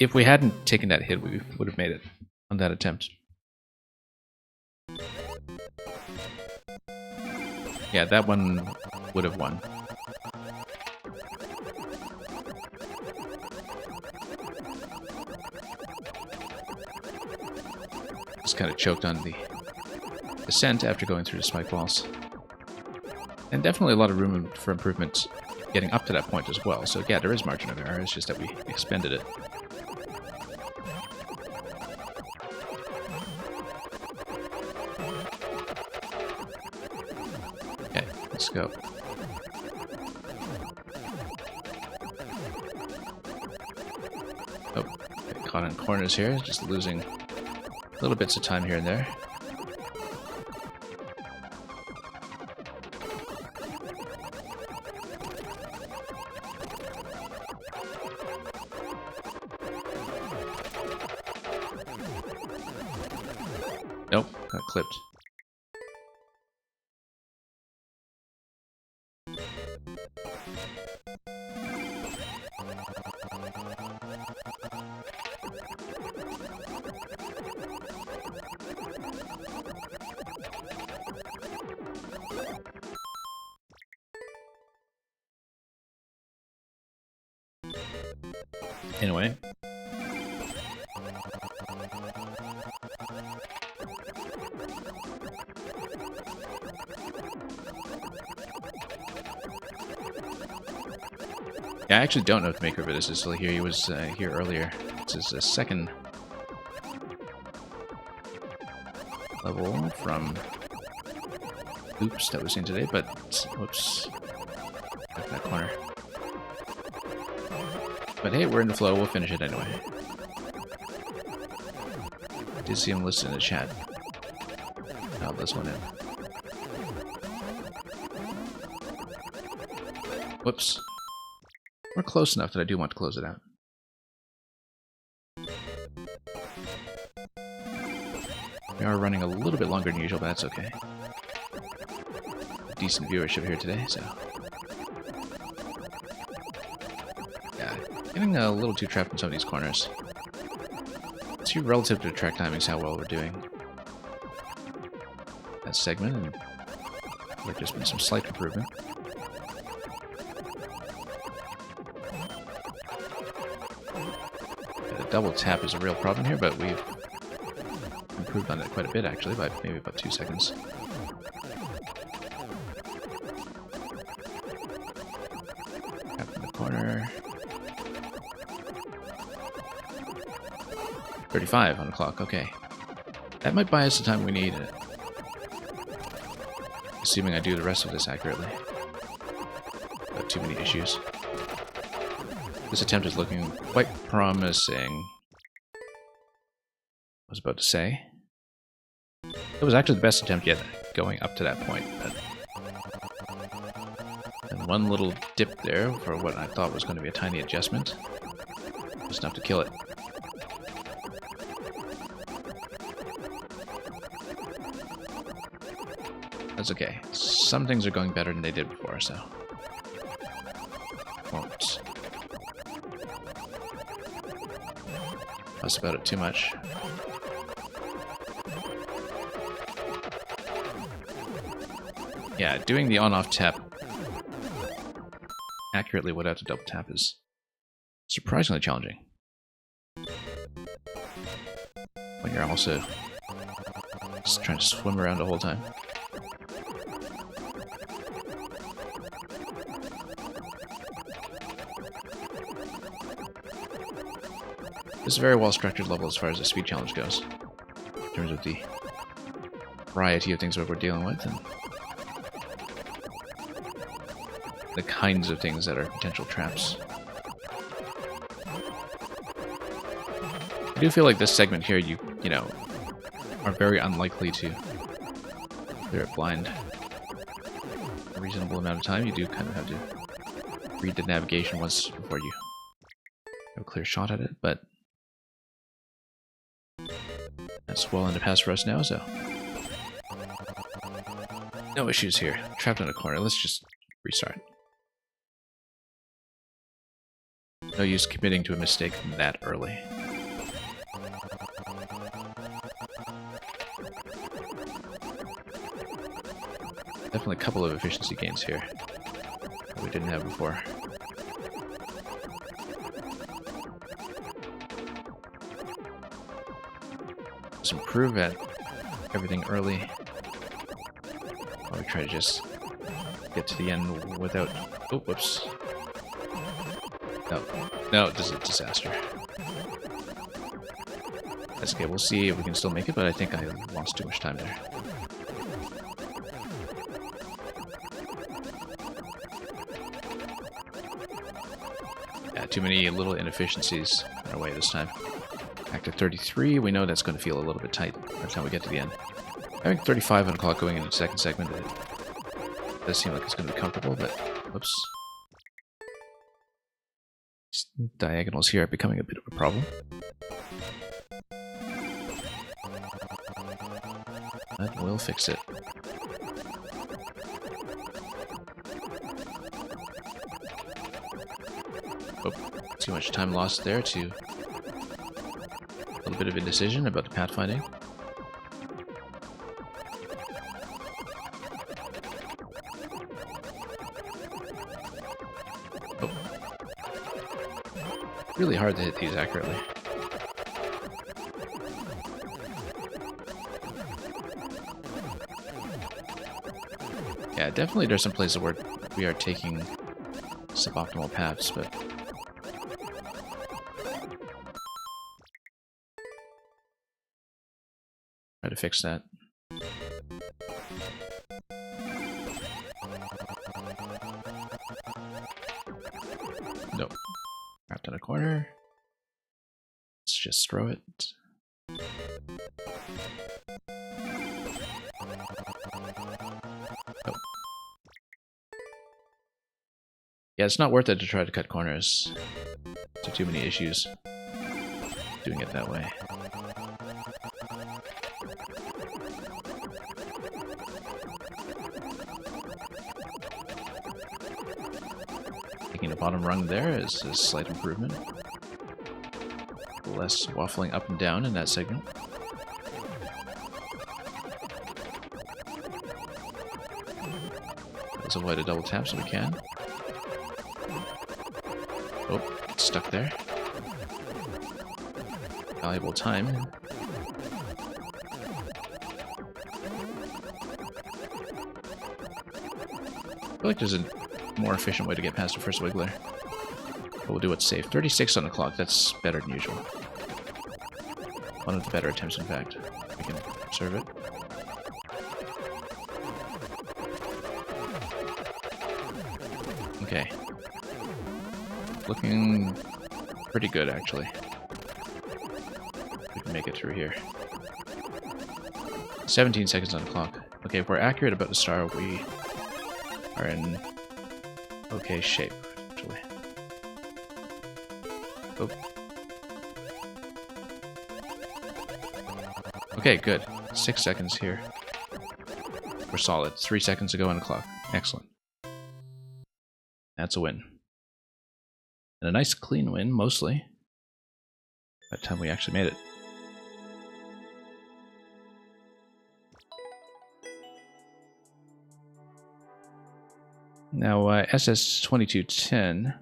If we hadn't taken that hit, we would have made it on that attempt. Yeah, that one would have won. Just kind of choked on the descent after going through the spike walls. And definitely a lot of room for improvement getting up to that point as well. So yeah, there is margin of error, it's just that we expended it. Okay, let's go. Oh, got caught in corners here, just losing little bits of time here and there. Nope, got clipped. Anyway. Yeah, I actually don't know if Maker Vitus is still here. He was here earlier. This is a second level from Oops that was in today, but whoops. Got that corner. But hey, we're in the flow, we'll finish it anyway. Did see him listen in the chat. I'll this one in. Whoops. We're close enough that I do want to close it out. We are running a little bit longer than usual, but that's okay. Decent viewership here today, so... Yeah, getting a little too trapped in some of these corners. Let's see relative to track timings how well we're doing. That segment, and there's just been some slight improvement. The double tap is a real problem here, but we've improved on it quite a bit actually, by maybe about 2 seconds. Tap in the corner. 35 on the clock, okay. That might buy us the time we need, assuming I do the rest of this accurately. Not too many issues. This attempt is looking quite promising. I was about to say. It was actually the best attempt yet going up to that point. And one little dip there for what I thought was going to be a tiny adjustment. Just enough to kill it. That's okay. Some things are going better than they did before, so... Won't fuss about it too much. Yeah, doing the on-off tap accurately without a double tap is surprisingly challenging. When you're also just trying to swim around the whole time. This is a very well-structured level as far as the speed challenge goes, in terms of the variety of things that we're dealing with, and the kinds of things that are potential traps. I do feel like this segment here, you know, are very unlikely to clear it blind. A reasonable amount of time, you do kind of have to read the navigation once before you have a clear shot at it, but that's well in the past for us now, so no issues here. Trapped in a corner, let's just restart. No use committing to a mistake that early. Definitely a couple of efficiency gains here that we didn't have before. Let's improve at everything early while we try to just get to the end without... Oh, whoops. No, this is a disaster. That's okay, we'll see if we can still make it, but I think I lost too much time there. Yeah, too many little inefficiencies in our way this time. Back to 33, we know that's going to feel a little bit tight by the time we get to the end. Having 35 on the clock going into the second segment, it does seem like it's going to be comfortable, but whoops. These diagonals here are becoming a bit of a problem. But we'll fix it. Oh, too much time lost there to a little bit of indecision about the pathfinding. Oh. Really hard to hit these accurately. Yeah, definitely there's some places where we are taking suboptimal paths, but try to fix that. Nope. Trapped in a corner. Let's just throw it. Oh. Yeah, it's not worth it to try to cut corners. There's too many issues doing it that way. Taking the bottom rung there is a slight improvement. Less waffling up and down in that segment. Let's avoid a double tap so we can. Oh, it's stuck there. Valuable time. I feel like there's a more efficient way to get past the first wiggler. But we'll do what's safe. 36 on the clock, that's better than usual. One of the better attempts, in fact. We can serve it. Okay. Looking pretty good, actually. We can make it through here. 17 seconds on the clock. Okay, if we're accurate about the star, we are in okay shape, actually. Oh. Okay, good. 6 seconds here. We're solid. 3 seconds to go on the clock. Excellent. That's a win. And a nice clean win, mostly. By the time we actually made it. Now, SS2210.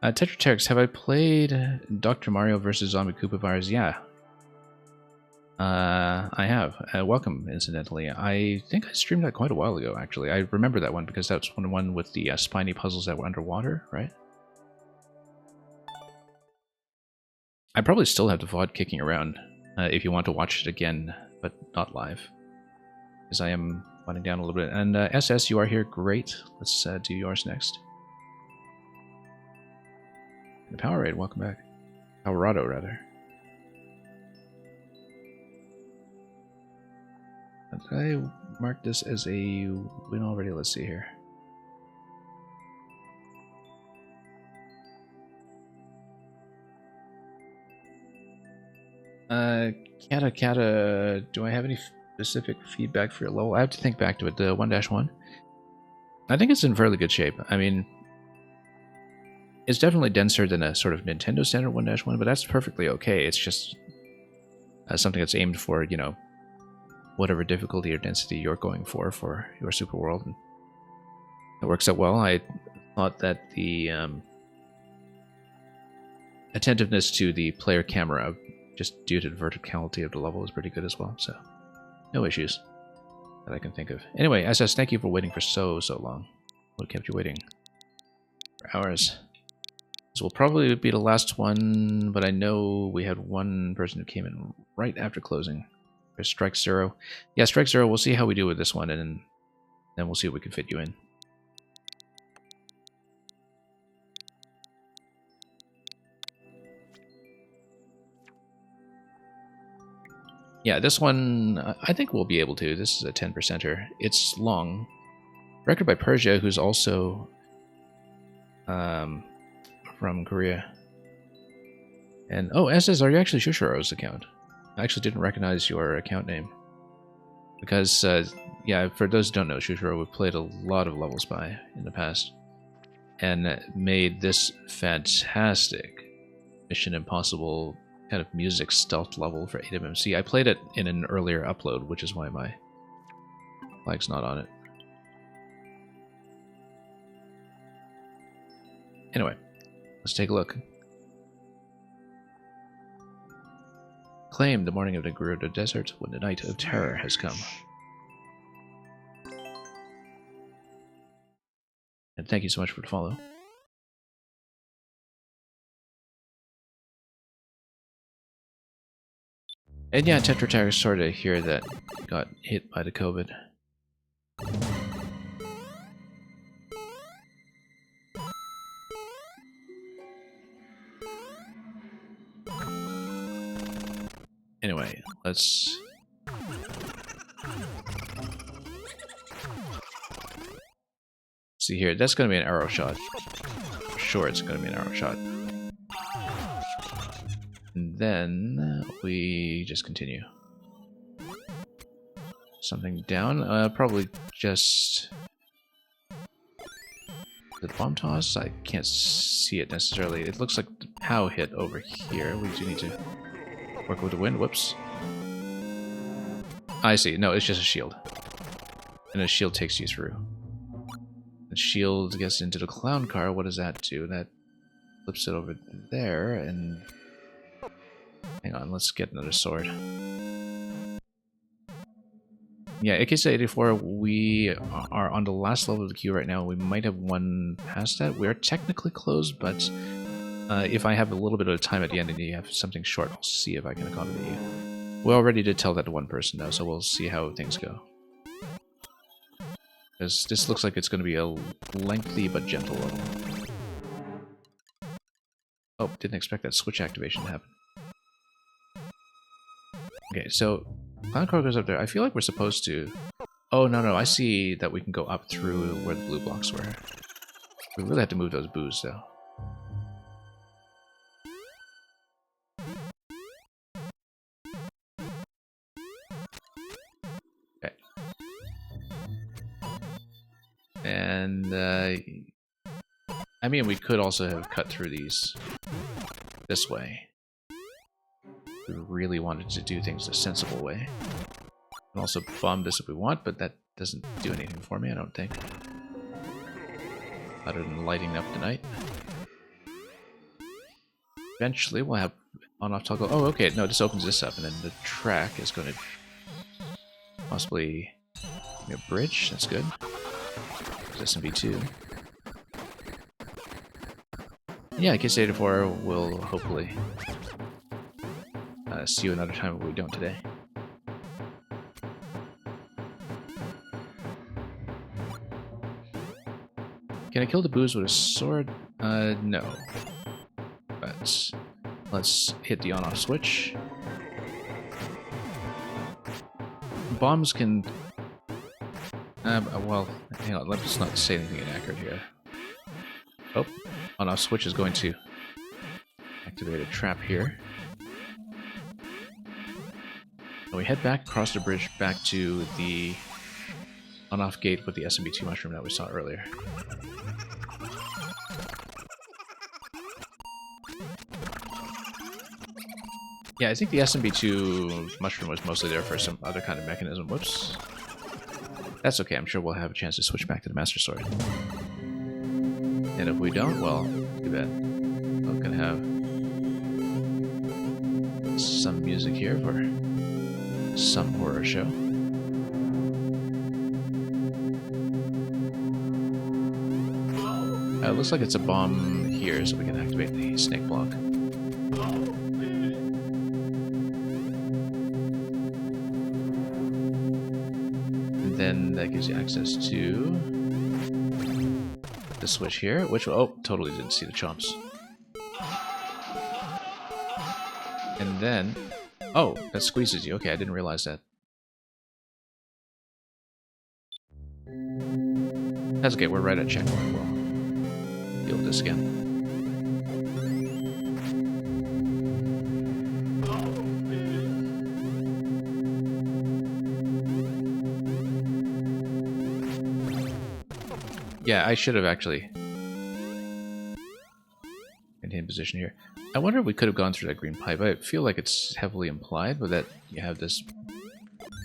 Tetrateryx, have I played Dr. Mario vs. Zombie Koopa Virus? Yeah. I have. Welcome, incidentally. I think I streamed that quite a while ago, actually. I remember that one because that's one with the spiny puzzles that were underwater, right? I probably still have the VOD kicking around if you want to watch it again, but not live. Because I am winding down a little bit. And SS, you are here. Great. Let's do yours next. And Powerade, welcome back. Powerado, rather. Did I mark this as a win already? Let's see here. Kata, do I have any specific feedback for your level? I have to think back to it. The 1-1. I think it's in fairly good shape. I mean, it's definitely denser than a sort of Nintendo standard 1-1, but that's perfectly okay. It's just something that's aimed for, you know, whatever difficulty or density you're going for your Super World. And it works out well. I thought that the attentiveness to the player camera, just due to the verticality of the level, is pretty good as well. So, no issues that I can think of. Anyway, SS, thank you for waiting for so long. What kept you waiting for hours? This will probably be the last one, but I know we had one person who came in right after closing. There's Strike Zero. Yeah, Strike Zero, we'll see how we do with this one, and then we'll see if we can fit you in. Yeah, this one, I think we'll be able to. This is a 10%er. It's long. Record by Persia, who's also from Korea. And, oh, SS, are you actually Shushuro's account? I actually didn't recognize your account name. Because, yeah, for those who don't know, Shushuro, we've played a lot of levels by in the past. And made this fantastic Mission Impossible kind of music stealth level for AWMC. I played it in an earlier upload, which is why my flag's not on it. Anyway, let's take a look. Claim the morning of the Gerudo Desert when the night of terror has come. And thank you so much for the follow. And yeah, Tetra Tiger sort of here that got hit by the COVID. Anyway, let's... see here. That's going to be an arrow shot. For sure it's going to be an arrow shot. And then we just continue. Something down. Probably just... the bomb toss? I can't see it necessarily. It looks like the POW hit over here. We do need to work with the wind. Whoops. I see. No, it's just a shield. And a shield takes you through. The shield gets into the clown car. What does that do? That flips it over there, and... hang on, let's get another sword. Yeah, AKC-84, we are on the last level of the queue right now. We might have one past that. We are technically closed, but if I have a little bit of time at the end and you have something short, I'll see if I can accommodate you. We already did tell that to one person, though, so we'll see how things go. Because this looks like it's going to be a lengthy but gentle level. Oh, didn't expect that switch activation to happen. Okay, so Clown Car goes up there. I feel like we're supposed to... oh, no, I see that we can go up through where the blue blocks were. We really have to move those boos, though. Okay. And, I mean, we could also have cut through these this way. We really wanted to do things a sensible way. We can also bomb this if we want, but that doesn't do anything for me, I don't think. Other than lighting up the night. Eventually we'll have on-off toggle. Oh, okay, no, this opens this up, and then the track is going to possibly be a bridge. That's good. It's SMB2. Yeah, AKC-84 will hopefully see you another time if we don't today. Can I kill the boos with a sword? No. But let's hit the on-off switch. bombs can... well, hang on, let's not say anything inaccurate here. Oh, on-off switch is going to activate a trap here. And we head back across the bridge back to the on-off gate with the SMB2 mushroom that we saw earlier. Yeah, I think the SMB2 mushroom was mostly there for some other kind of mechanism. Whoops. That's okay, I'm sure we'll have a chance to switch back to the Master Sword. And if we don't, well, too bad. We're gonna have some music here for some horror show. It looks like it's a bomb here, so we can activate the snake block. And then that gives you access to the switch here, which, oh, totally didn't see the chomps. And then, oh, that squeezes you. Okay, I didn't realize that. That's okay, we're right at checkpoint. We'll deal with this again. Yeah, I should have actually maintained position here. I wonder if we could have gone through that green pipe. I feel like it's heavily implied, but that you have this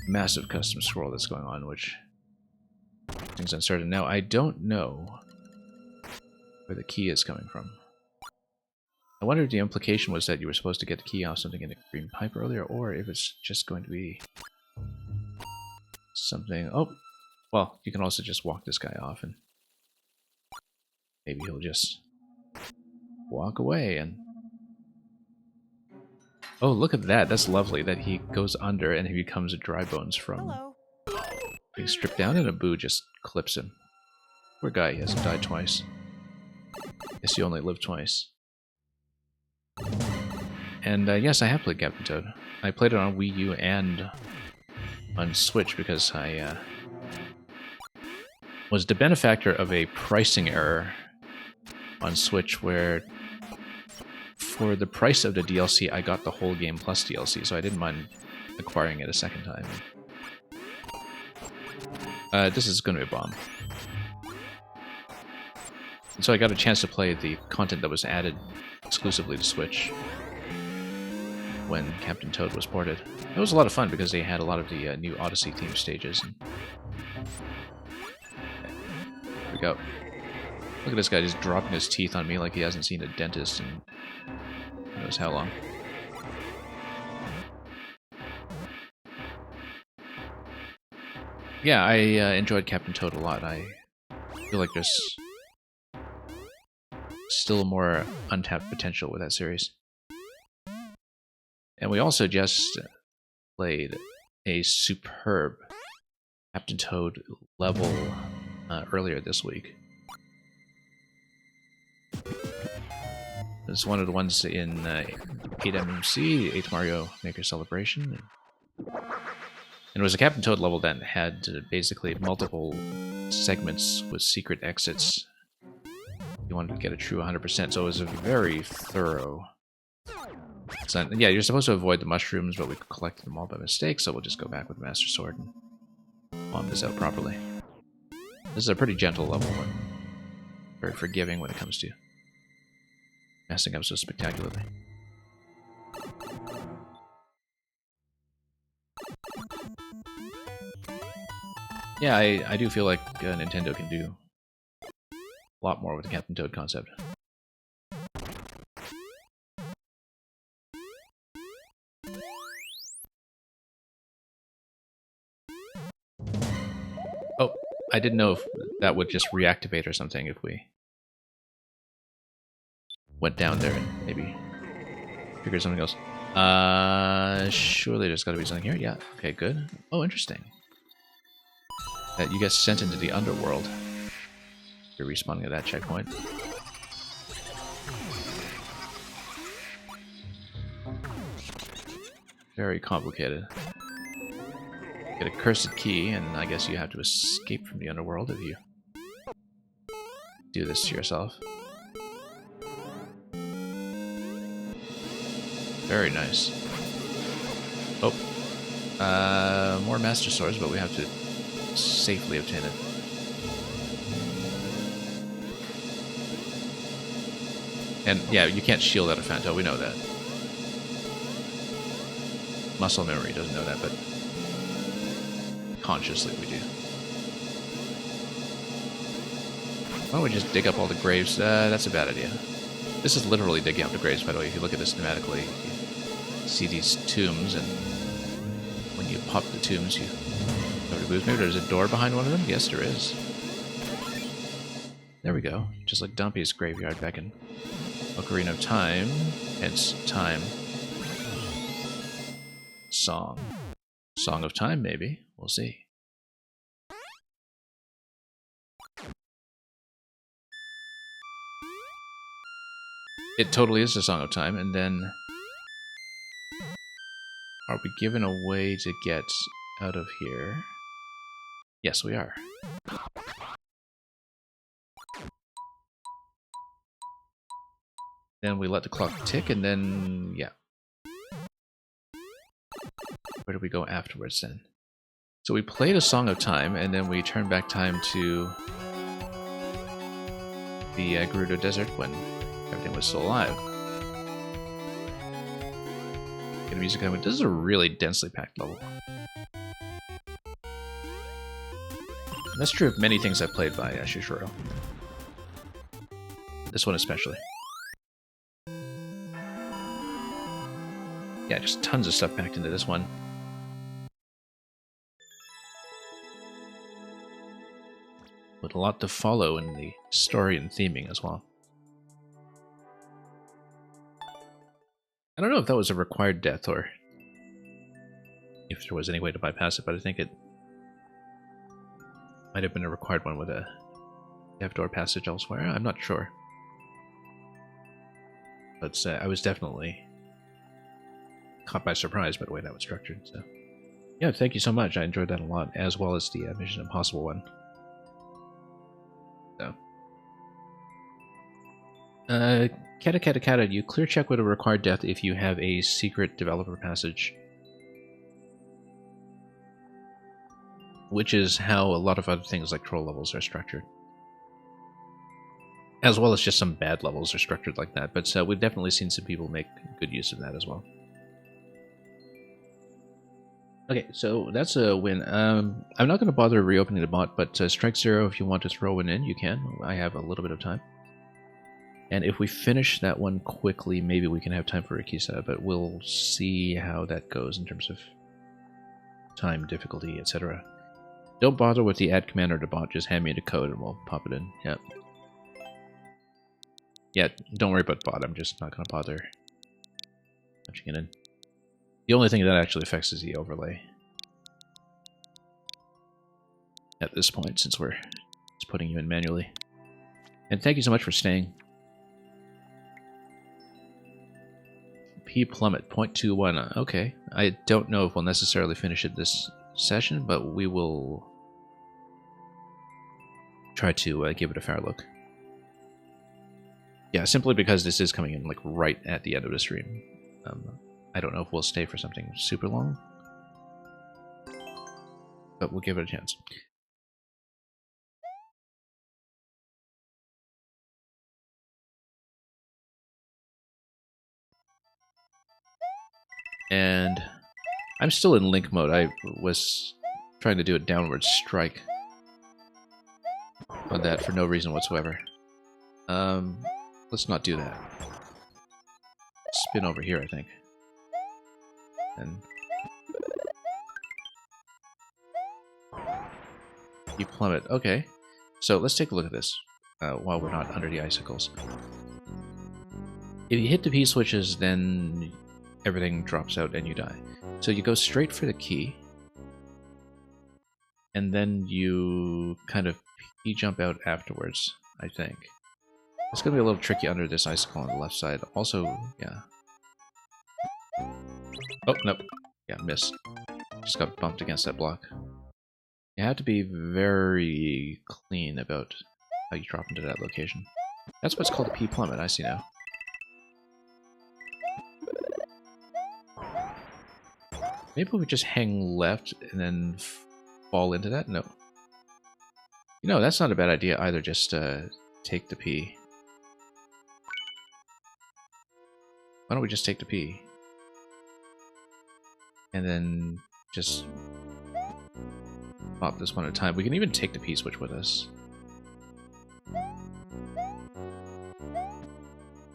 massive custom scroll that's going on, which things uncertain. Now, I don't know where the key is coming from. I wonder if the implication was that you were supposed to get the key off something in the green pipe earlier, or if it's just going to be something... Oh, well, you can also just walk this guy off and maybe he'll just walk away and... Oh, look at that. That's lovely that he goes under and he becomes a dry bones from being stripped down, and Abu just clips him. Poor guy, he hasn't died twice. Guess he only lived twice. And yes, I have played Captain Toad. I played it on Wii U and on Switch because I was the benefactor of a pricing error on Switch where for the price of the DLC I got the whole game plus DLC, so I didn't mind acquiring it a second time. This is going to be a bomb. And so I got a chance to play the content that was added exclusively to Switch when Captain Toad was ported. It was a lot of fun because they had a lot of the new Odyssey themed stages. And... There we go. Look at this guy just dropping his teeth on me like he hasn't seen a dentist in who knows how long. Yeah, I enjoyed Captain Toad a lot. I feel like there's still more untapped potential with that series. And we also just played a superb Captain Toad level earlier this week. It's one of the ones in 8MMC, 8 Mario Maker Celebration. And it was a Captain Toad level that had basically multiple segments with secret exits. You wanted to get a true 100%, so it was a very thorough... So, yeah, you're supposed to avoid the mushrooms, but we collected them all by mistake, so we'll just go back with Master Sword and bomb this out properly. This is a pretty gentle level and very forgiving when it comes to messing up so spectacularly. Yeah, I do feel like Nintendo can do a lot more with the Captain Toad concept. Oh, I didn't know if that would just reactivate or something if we went down there and maybe figured something else. Surely there's gotta be something here. Yeah, okay, good. Oh, interesting. That you get sent into the underworld. You're respawning at that checkpoint. Very complicated. Get a cursed key, and I guess you have to escape from the underworld if you do this to yourself. Very nice. Oh. More Master Swords, but we have to safely obtain it. And yeah, you can't shield out of Phanto, we know that. Muscle memory doesn't know that, but consciously we do. Why don't we just dig up all the graves? That's a bad idea. This is literally digging up the graves, by the way. If you look at this cinematically, you see these tombs, and when you pop the tombs, you go to boost. Maybe there's a door behind one of them? Yes, there is. There we go. Just like Dumpy's graveyard back in Ocarina of Time. Hence, time. Song. Song of Time, maybe. We'll see. It totally is a Song of Time, and then... Are we given a way to get out of here? Yes, we are. Then we let the clock tick, and then... yeah. Where do we go afterwards, then? So we played a Song of Time, and then we turned back time to the Gerudo Desert when everything was still alive. Get the music coming. This is a really densely packed level. And that's true of many things I've played by Shushiro. This one especially. Yeah, just tons of stuff packed into this one. With a lot to follow in the story and theming as well. I don't know if that was a required death or if there was any way to bypass it, but I think it might have been a required one with a death door passage elsewhere. I'm not sure. But I was definitely caught by surprise by the way that was structured. So, yeah, thank you so much. I enjoyed that a lot, as well as the Mission Impossible one. So, Kata, you clear check with a required death if you have a secret developer passage. Which is how a lot of other things like troll levels are structured. As well as just some bad levels are structured like that, but we've definitely seen some people make good use of that as well. Okay, so that's a win. I'm not going to bother reopening the bot, but Strike Zero, if you want to throw one in, you can. I have a little bit of time. And if we finish that one quickly, maybe we can have time for Rikisa, but we'll see how that goes in terms of time, difficulty, etc. Don't bother with the add command or the bot, just hand me the code and we'll pop it in. Yep. Yeah, don't worry about bot, I'm just not going to bother punching it in. The only thing that actually affects is the overlay. At this point, since we're just putting you in manually. And thank you so much for staying. P plummet 0.21. Okay, I don't know if we'll necessarily finish it this session, but we will try to give it a fair look. Yeah, simply because this is coming in like right at the end of the stream. I don't know if we'll stay for something super long, but we'll give it a chance. And I'm still in Link mode. I was trying to do a downward strike on that for no reason whatsoever. Let's not do that. Spin over here, I think. And you plummet. Okay, so let's take a look at this while we're not under the icicles. If you hit the P switches, then everything drops out and you die. So you go straight for the key, and then you kind of P jump out afterwards, I think. It's going to be a little tricky under this icicle on the left side. Also, yeah. Oh, nope. Yeah, miss. just got bumped against that block. You have to be very clean about how you drop into that location. That's what's called a P-plummet, I see now. Maybe we just hang left and then fall into that? No. You know, that's not a bad idea either, just take the P. Why don't we just take the P? And then just pop this one at a time. We can even take the P switch with us.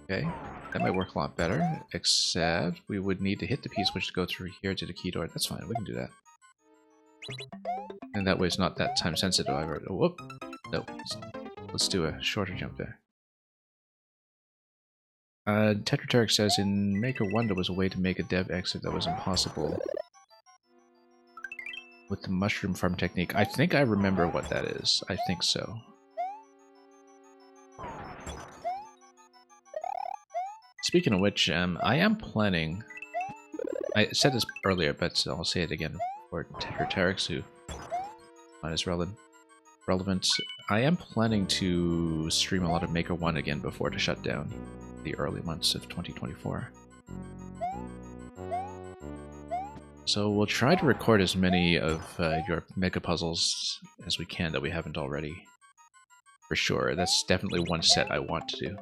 Okay, that might work a lot better, except we would need to hit the P switch to go through here to the key door. That's fine, we can do that. And that way it's not that time sensitive either. Oh, whoop! No, let's do a shorter jump there. Tetrateric says in Maker 1 there was a way to make a dev exit that was impossible with the mushroom farm technique. I think I remember what that is. I think so. Speaking of which, I am planning... I said this earlier, but I'll say it again for Tetraterics who find this relevant. I am planning to stream a lot of Maker 1 again before to shut down the early months of 2024. So we'll try to record as many of your mega puzzles as we can that we haven't already. For sure, that's definitely one set I want to do.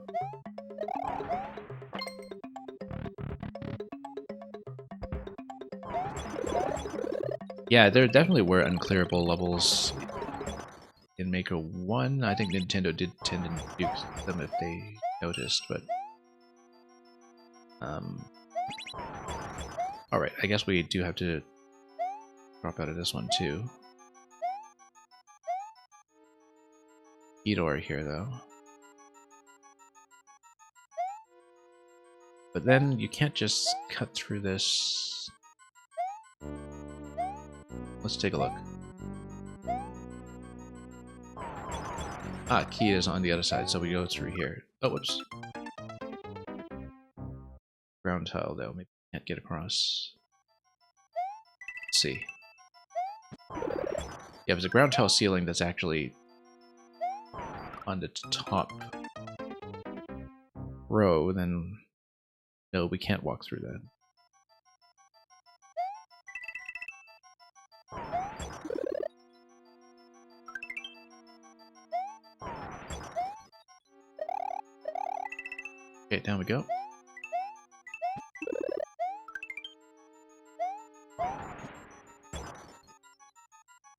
Yeah, there definitely were unclearable levels in Maker 1. I think Nintendo did tend to nuke them if they noticed, but... Alright, I guess we do have to drop out of this one too. Edoor here though. But then you can't just cut through this. Let's take a look. Ah, key is on the other side, so we go through here. Oh, whoops. Ground tile though, maybe can't get across. Let's see. Yeah, there's a ground tile ceiling that's actually on the top row, then no, we can't walk through that. Okay, down we go.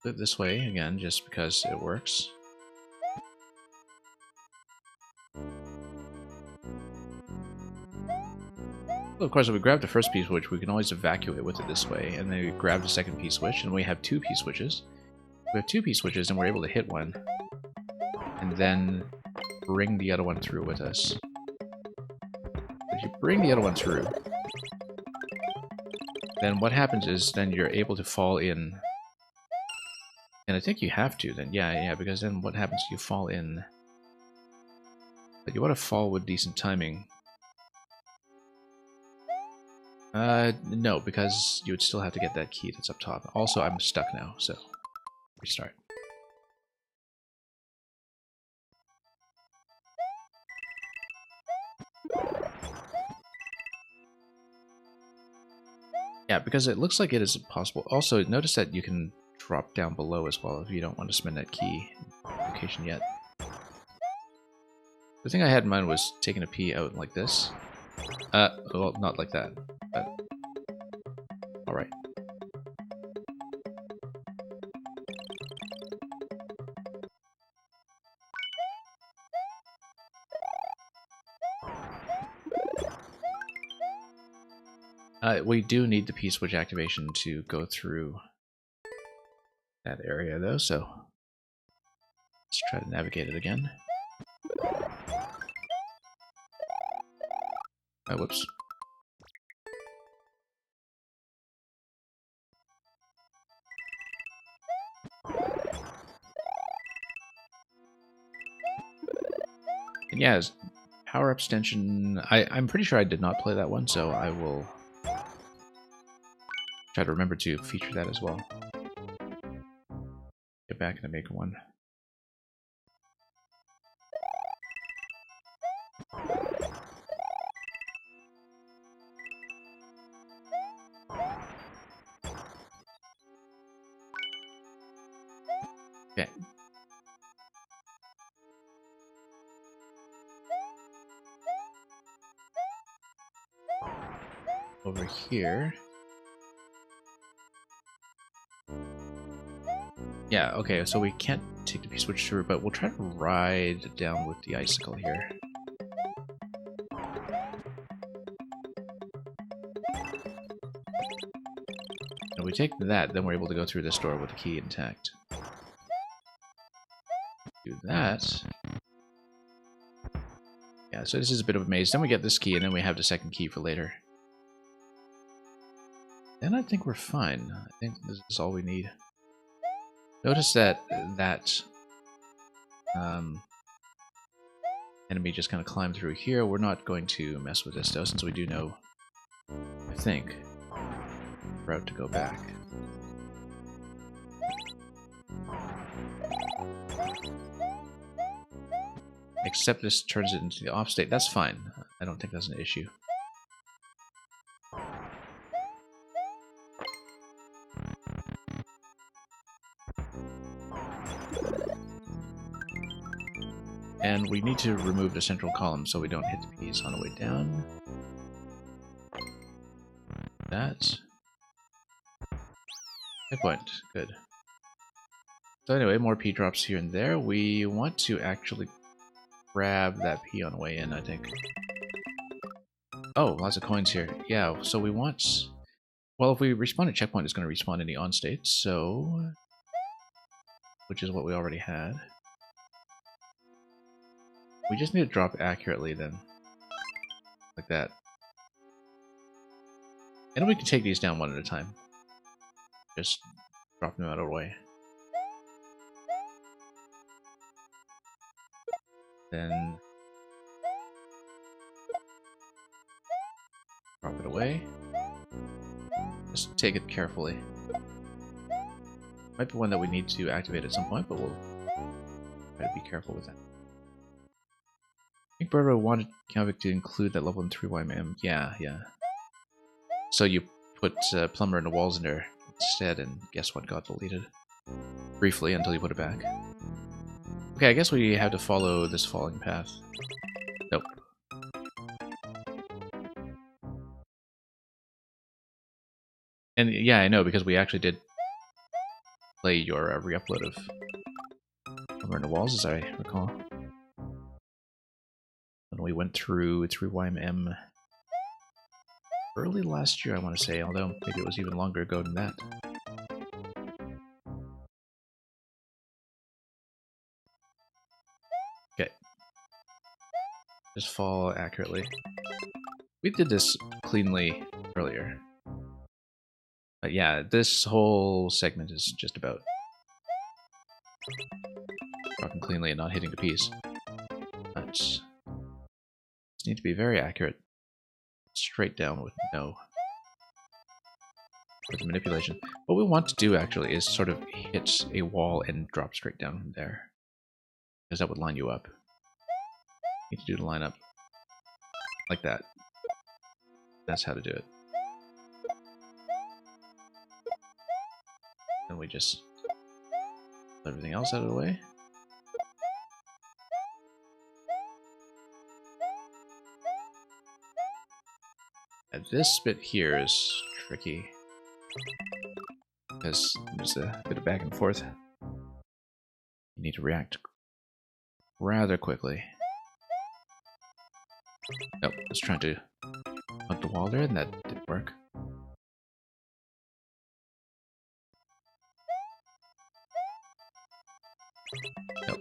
Do it this way again, just because it works. Well, of course, if we grab the first P-switch, we can always evacuate with it this way, and then we grab the second P-switch, and we have two P-switches. We have two P-switches, and we're able to hit one, and then bring the other one through with us. If you bring the other one through, then what happens is then you're able to fall in. And I think you have to then, yeah, because then what happens? You fall in. But you want to fall with decent timing. No, because you would still have to get that key that's up top. Also, I'm stuck now, so restart. Yeah, because it looks like it is possible. Also, notice that you can drop down below as well if you don't want to spend that key location yet. The thing I had in mind was taking a P out like this. Well, not like that, but alright. We do need the P-switch activation to go through that area though, so let's try to navigate it again. Oh, whoops. And yeah, power extension. I'm pretty sure I did not play that one, so I will Try to remember to feature that as well. Get back and make one. Okay. Over here. Yeah, okay, so we can't take the P-switch through, but we'll try to ride down with the icicle here. If we take that, then we're able to go through this door with the key intact. Do that. Yeah, so this is a bit of a maze. Then we get this key, and then we have the second key for later. Then I think we're fine. I think this is all we need. Notice that enemy just kind of climbed through here. We're not going to mess with this, though, since we do know, I think, the route to go back. Except this turns it into the off state. That's fine. I don't think that's an issue. And we need to remove the central column so we don't hit the P's on the way down. That. Hit point. Good. So anyway, more P drops here and there. We want to actually grab that P on the way in, I think. Oh, lots of coins here. Yeah, so we want... Well, if we respawn a checkpoint, it's going to respawn in the on state, so... Which is what we already had. We just need to drop accurately then. Like that. And we can take these down one at a time. Just drop them out of the way. Then drop it away. Just take it carefully. Might be one that we need to activate at some point, but we'll try to be careful with that. I think Burrow wanted Kalvik to include that level in 3YM. Yeah. So you put Plumber and the walls in there instead, and guess what got deleted? Briefly, until you put it back. Okay, I guess we have to follow this falling path. Nope. And yeah, I know, because we actually did play your re-upload of Plumber and the Walls, as I recall. When we went through YMM early last year, I want to say, although maybe it was even longer ago than that. Okay. Just fall accurately. We did this cleanly earlier. But yeah, this whole segment is just about dropping cleanly and not hitting the piece. But just need to be very accurate. Straight down with no manipulation. What we want to do actually is sort of hit a wall and drop straight down from there. Because that would line you up. You need to do the line up like that. That's how to do it. And we just put everything else out of the way. And this bit here is tricky. Because there's a bit of back and forth. You need to react rather quickly. Nope, I was trying to hug the wall there and that didn't work. Nope.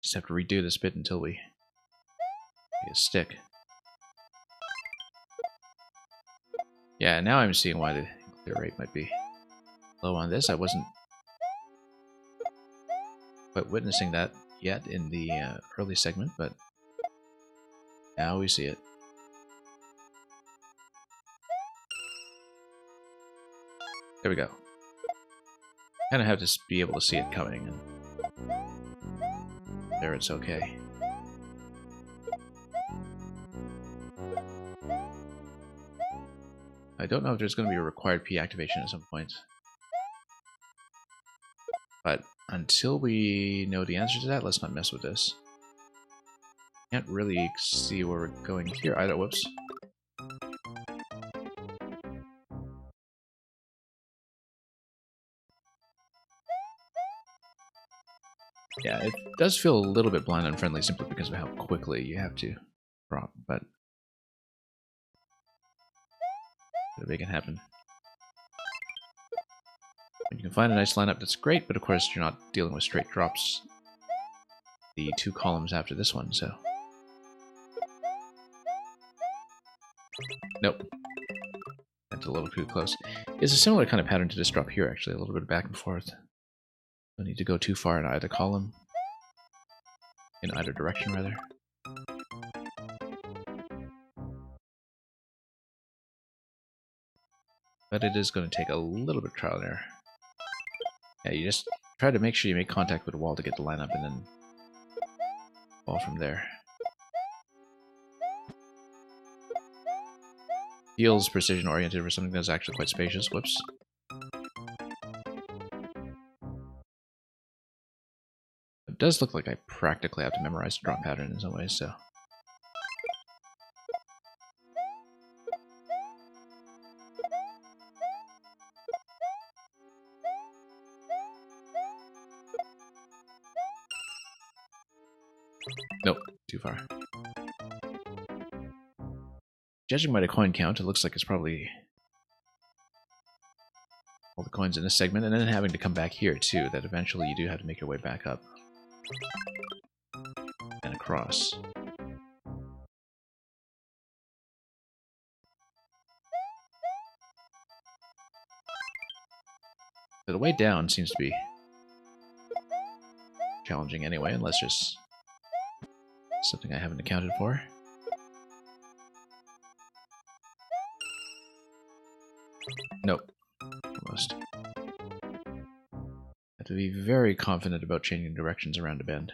Just have to redo this bit until we get a stick. Yeah, now I'm seeing why the clear rate might be low on this. I wasn't quite witnessing that yet in the early segment, but now we see it. There we go. Kind of have to be able to see it coming. And there, it's okay. I don't know if there's going to be a required P activation at some point. But until we know the answer to that, let's not mess with this. Can't really see where we're going here either. Whoops. Yeah, it does feel a little bit blind unfriendly simply because of how quickly you have to drop, but gotta make it happen. When you can find a nice lineup, that's great, but of course you're not dealing with straight drops the 2 columns after this one, so... Nope. That's a little too close. It's a similar kind of pattern to this drop here, actually, a little bit back and forth. Don't need to go too far in either column. In either direction, rather. But it is going to take a little bit of trial and error. Yeah, you just try to make sure you make contact with the wall to get the line up, and then fall from there. Feels precision-oriented for something that's actually quite spacious. Whoops. It does look like I practically have to memorize the drop pattern in some ways, so... Nope, too far. Judging by the coin count, it looks like it's probably all the coins in this segment, and then having to come back here too, that eventually you do have to make your way back up. And across. But the way down seems to be challenging anyway, unless there's something I haven't accounted for. Nope. Almost. Have to be very confident about changing directions around a bend.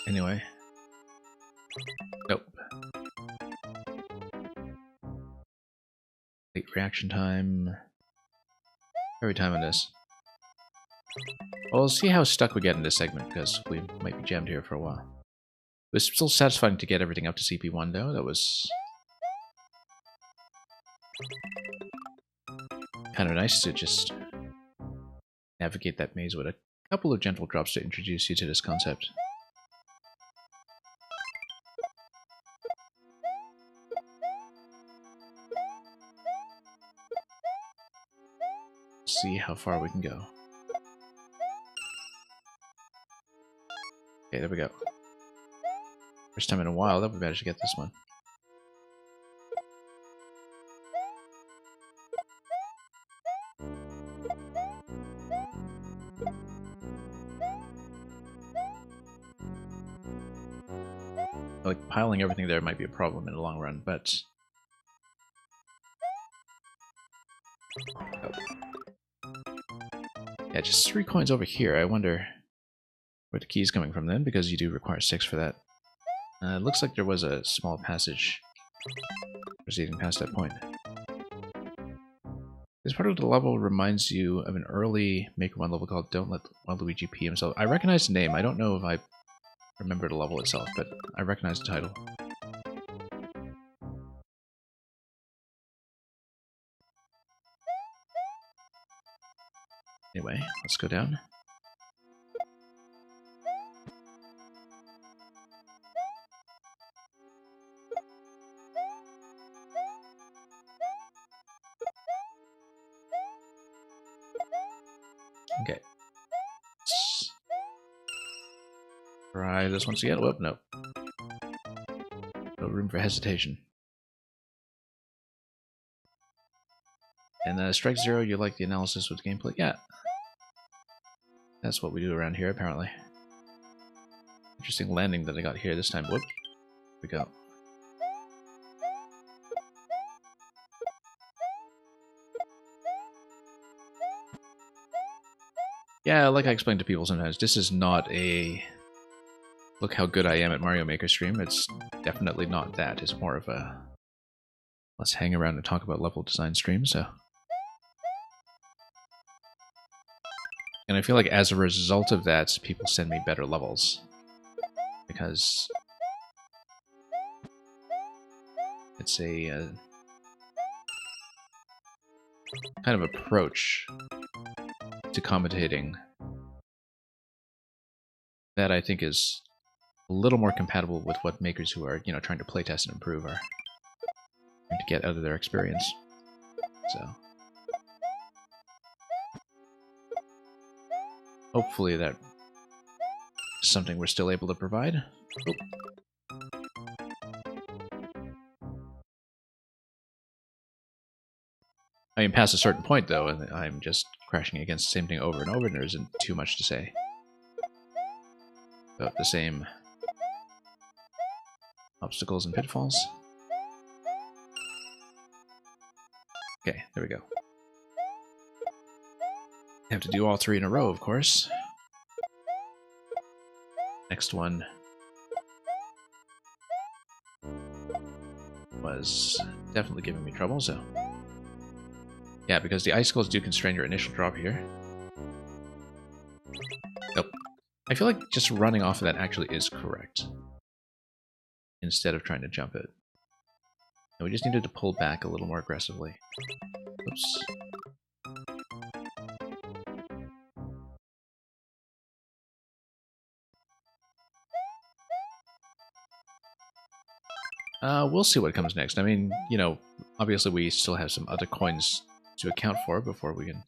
Anyway. Nope. Late reaction time. Every time on this. Well, we'll see how stuck we get in this segment, because we might be jammed here for a while. It was still satisfying to get everything up to CP1, though. That was kind of nice to just navigate that maze with a couple of gentle drops to introduce you to this concept. See how far we can go. Okay, there we go. First time in a while that we managed to get this one. Like, piling everything there might be a problem in the long run, but... Oh. Yeah, just 3 coins over here. I wonder where the key's coming from then, because you do require 6 for that. It looks like there was a small passage proceeding past that point. This part of the level reminds you of an early Maker 1 level called Don't Let Waluigi Pee Himself. I recognize the name. I don't know if I remember the level itself, but I recognize the title. Anyway, let's go down. Okay. Let's try this once again. Whoop, no. No room for hesitation. And Strike Zero, you like the analysis with gameplay? Yeah. That's what we do around here, apparently. Interesting landing that I got here this time. Whoop. Here we go. Yeah, like I explain to people sometimes, this is not a look how good I am at Mario Maker stream. It's definitely not that. It's more of a let's hang around and talk about level design stream, so. And I feel like as a result of that, people send me better levels. Because it's a kind of approach to commentating that I think is a little more compatible with what makers who are, you know, trying to playtest and improve are trying to get out of their experience. So hopefully that is something we're still able to provide. Oh. I mean, past a certain point, though, and I'm just crashing against the same thing over and over, and there isn't too much to say about the same obstacles and pitfalls. Okay, there we go. Have to do all 3 in a row, of course. Next one was definitely giving me trouble, so... Yeah, because the icicles do constrain your initial drop here. Nope. I feel like just running off of that actually is correct. Instead of trying to jump it. And we just needed to pull back a little more aggressively. Oops. We'll see what comes next. I mean, you know, obviously we still have some other coins to account for before we can...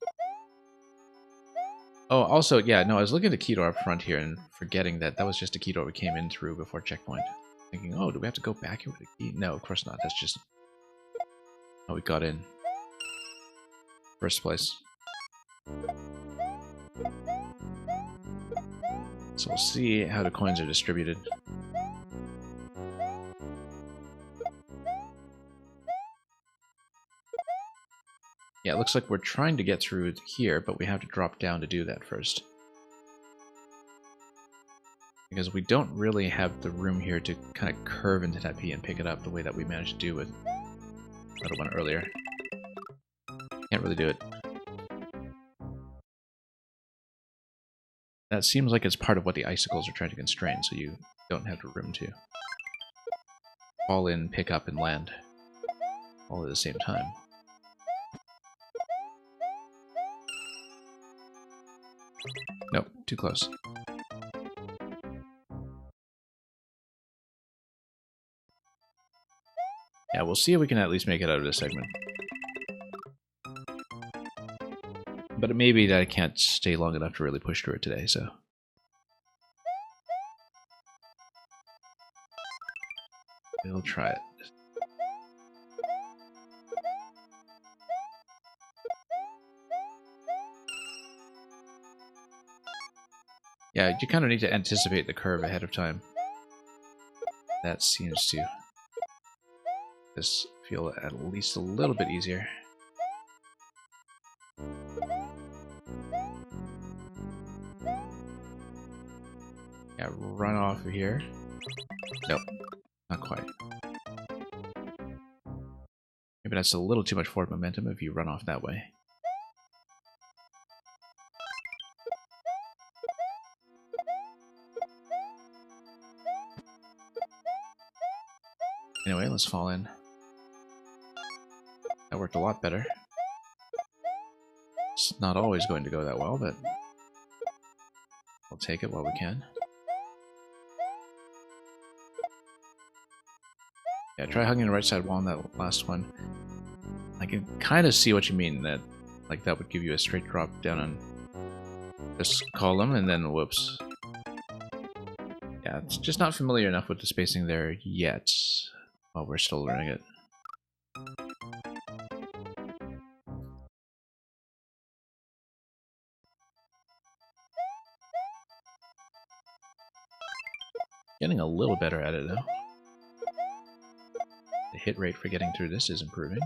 Oh, also, yeah, no, I was looking at the key door up front here and forgetting that that was just a key door we came in through before checkpoint. Thinking, oh, do we have to go back here with a key? No, of course not. That's just how we got in. First place. So we'll see how the coins are distributed. Yeah, it looks like we're trying to get through here, but we have to drop down to do that first. Because we don't really have the room here to kind of curve into that P and pick it up the way that we managed to do with the other one earlier. Can't really do it. That seems like it's part of what the icicles are trying to constrain, so you don't have the room to fall in, pick up, and land all at the same time. Nope, too close. Yeah, we'll see if we can at least make it out of this segment. But it may be that I can't stay long enough to really push through it today, so... we'll try it. Yeah, you kind of need to anticipate the curve ahead of time. That seems to just feel at least a little bit easier. Yeah, run off of here. Nope, not quite. Maybe that's a little too much forward momentum if you run off that way. Anyway, let's fall in. That worked a lot better. It's not always going to go that well, but we'll take it while we can. Yeah, try hugging the right side wall on that last one. I can kind of see what you mean, that like that would give you a straight drop down on this column, and then whoops. Yeah, it's just not familiar enough with the spacing there yet, while we're still learning it. Getting a little better at it, though. The hit rate for getting through this is improving.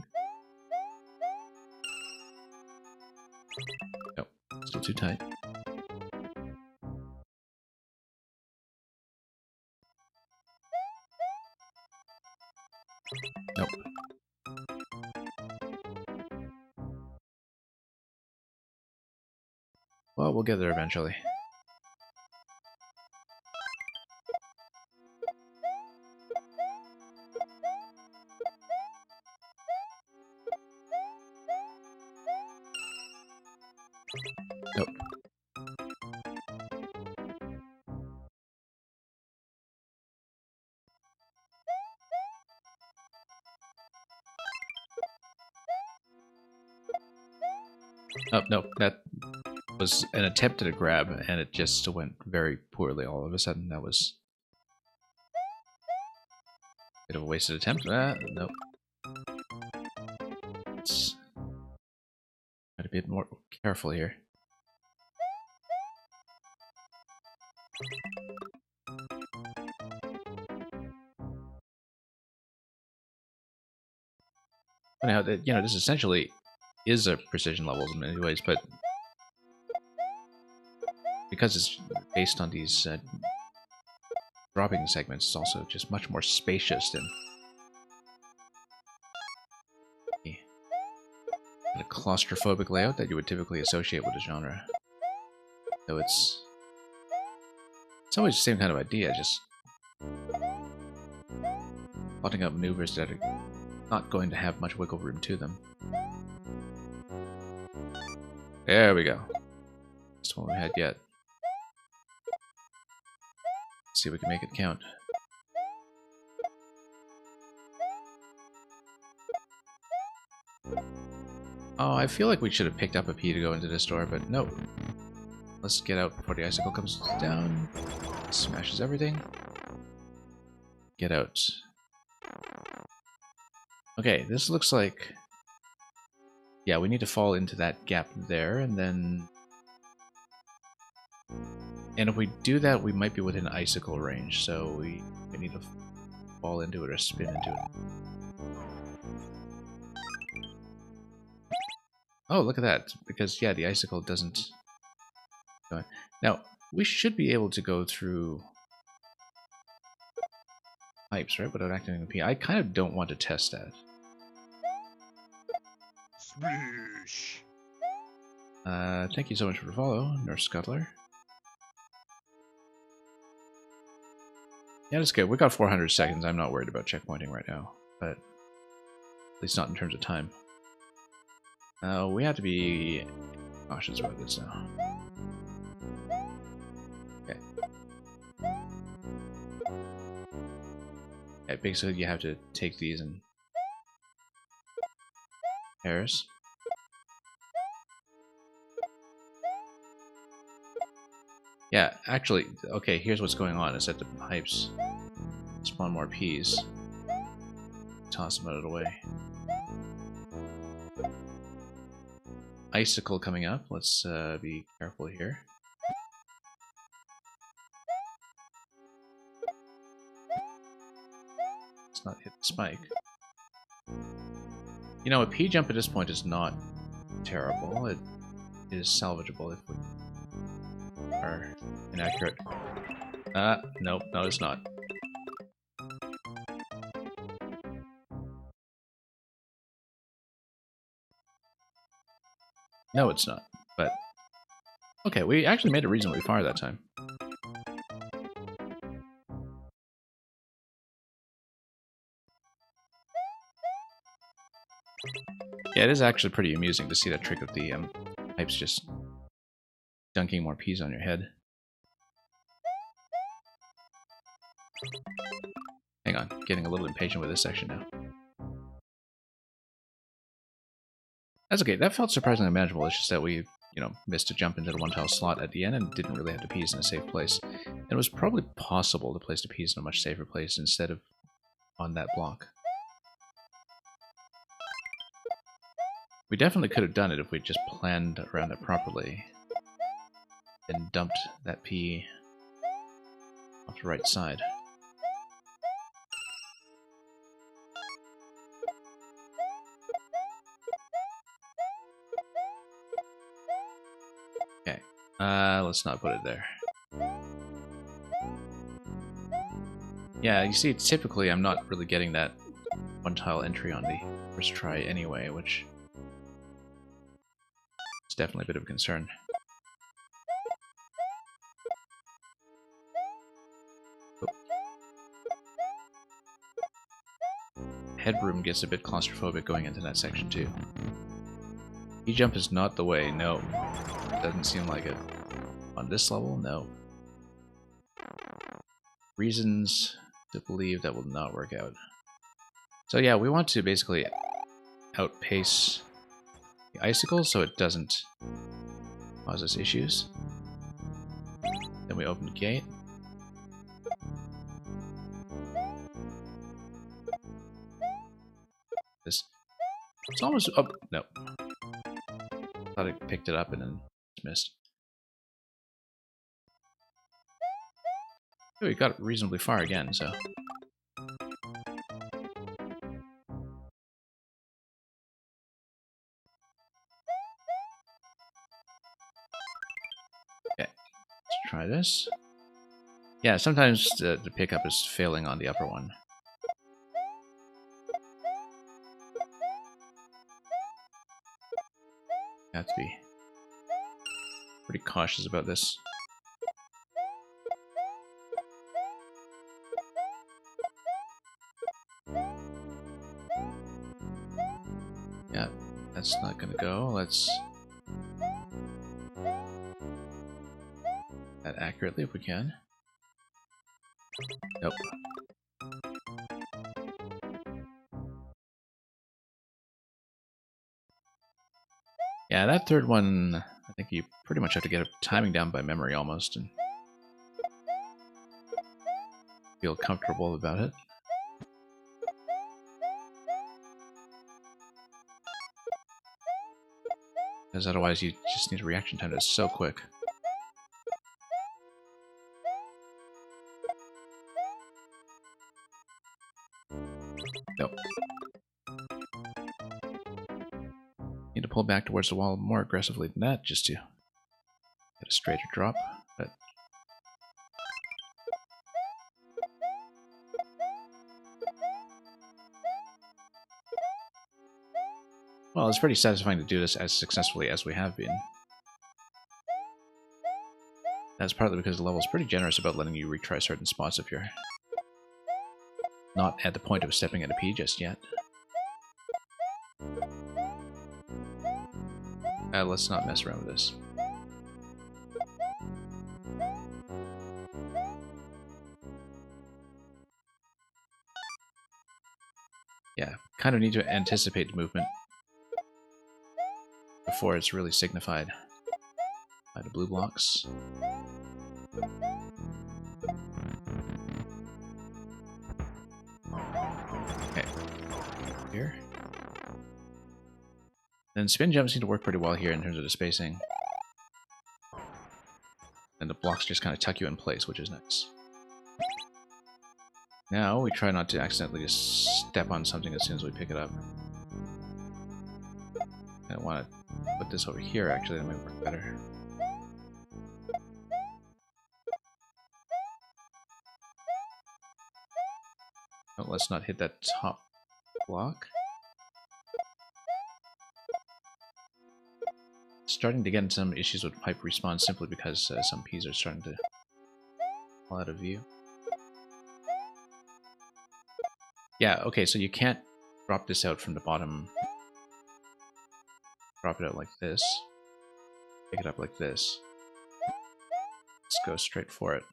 Nope, still too tight. Nope. Well, we'll get there eventually. Nope. Oh, no, that was an attempt at a grab, and it just went very poorly all of a sudden. That was a bit of a wasted attempt. Nope. Let's try to be a bit more careful here. Anyhow, you know, this essentially is a precision level in many ways, but because it's based on these dropping segments, it's also just much more spacious than the claustrophobic layout that you would typically associate with a genre. So it's always the same kind of idea, just plotting out maneuvers that are not going to have much wiggle room to them. There we go. That's the one we had yet. Let's see if we can make it count. Oh, I feel like we should have picked up a P to go into this door, but nope. Let's get out before the icicle comes down. Smashes everything. Get out. Okay, this looks like... Yeah, we need to fall into that gap there, and then... And if we do that, we might be within icicle range, so we need to fall into it or spin into it. Oh, look at that, because, yeah, the icicle doesn't... Now, we should be able to go through pipes, right, without activating the P. I kind of don't want to test that. Sploosh. Thank you so much for the follow, Nurse Scuttler. Yeah, that's good. We got 400 seconds. I'm not worried about checkpointing right now, but at least not in terms of time. We have to be cautious about this now. Okay. Okay, basically you have to take these in pairs. Yeah, actually, okay, here's what's going on, is that the pipes spawn more Ps. Toss them out of the way. Icicle coming up, let's be careful here. Let's not hit the spike. You know, a P jump at this point is not terrible. It is salvageable if we are inaccurate. Nope, no it's not. No, it's not, but... Okay, we actually made it reasonably far that time. Yeah, it is actually pretty amusing to see that trick of the pipes just dunking more Ps on your head. Hang on, getting a little impatient with this section now. That's okay, that felt surprisingly manageable. It's just that we, you know, missed a jump into the one-tile slot at the end and didn't really have the Ps in a safe place. And it was probably possible to place the Ps in a much safer place instead of on that block. We definitely could have done it if we just planned around it properly and dumped that P off the right side. Let's not put it there. Yeah, you see, typically I'm not really getting that one tile entry on the first try anyway, which is definitely a bit of a concern. Headroom gets a bit claustrophobic going into that section too. E-jump is not the way, no. Doesn't seem like it. On this level, no. Reasons to believe that will not work out. So yeah, we want to basically outpace the icicle so it doesn't cause us issues. Then we open the gate. This, it's almost, oh, no. Thought it picked it up and then missed. Oh, we got reasonably far again, so. Okay, let's try this. Yeah, sometimes the pickup is failing on the upper one. You have to be pretty cautious about this. Yeah, that's not gonna go. Let's that accurately if we can. Nope. Yeah, that third one, I think you pretty much have to get a timing down by memory almost and feel comfortable about it. Because otherwise you just need a reaction time that's so quick. Nope. Need to pull back towards the wall more aggressively than that just to get a straighter drop, but well, it's pretty satisfying to do this as successfully as we have been. That's partly because the level is pretty generous about letting you retry certain spots if you're not at the point of stepping at a P just yet. Let's not mess around with this. Yeah, kind of need to anticipate the movement before it's really signified by the blue blocks. Okay, here. Then spin jumps seem to work pretty well here in terms of the spacing. And the blocks just kind of tuck you in place, which is nice. Now we try not to accidentally just step on something as soon as we pick it up. I want to put this over here, actually, that might work better. Oh, let's not hit that top block. Starting to get into some issues with pipe respawn simply because some Ps are starting to fall out of view. Yeah, okay, so you can't drop this out from the bottom. Drop it out like this. Pick it up like this. Let's go straight for it.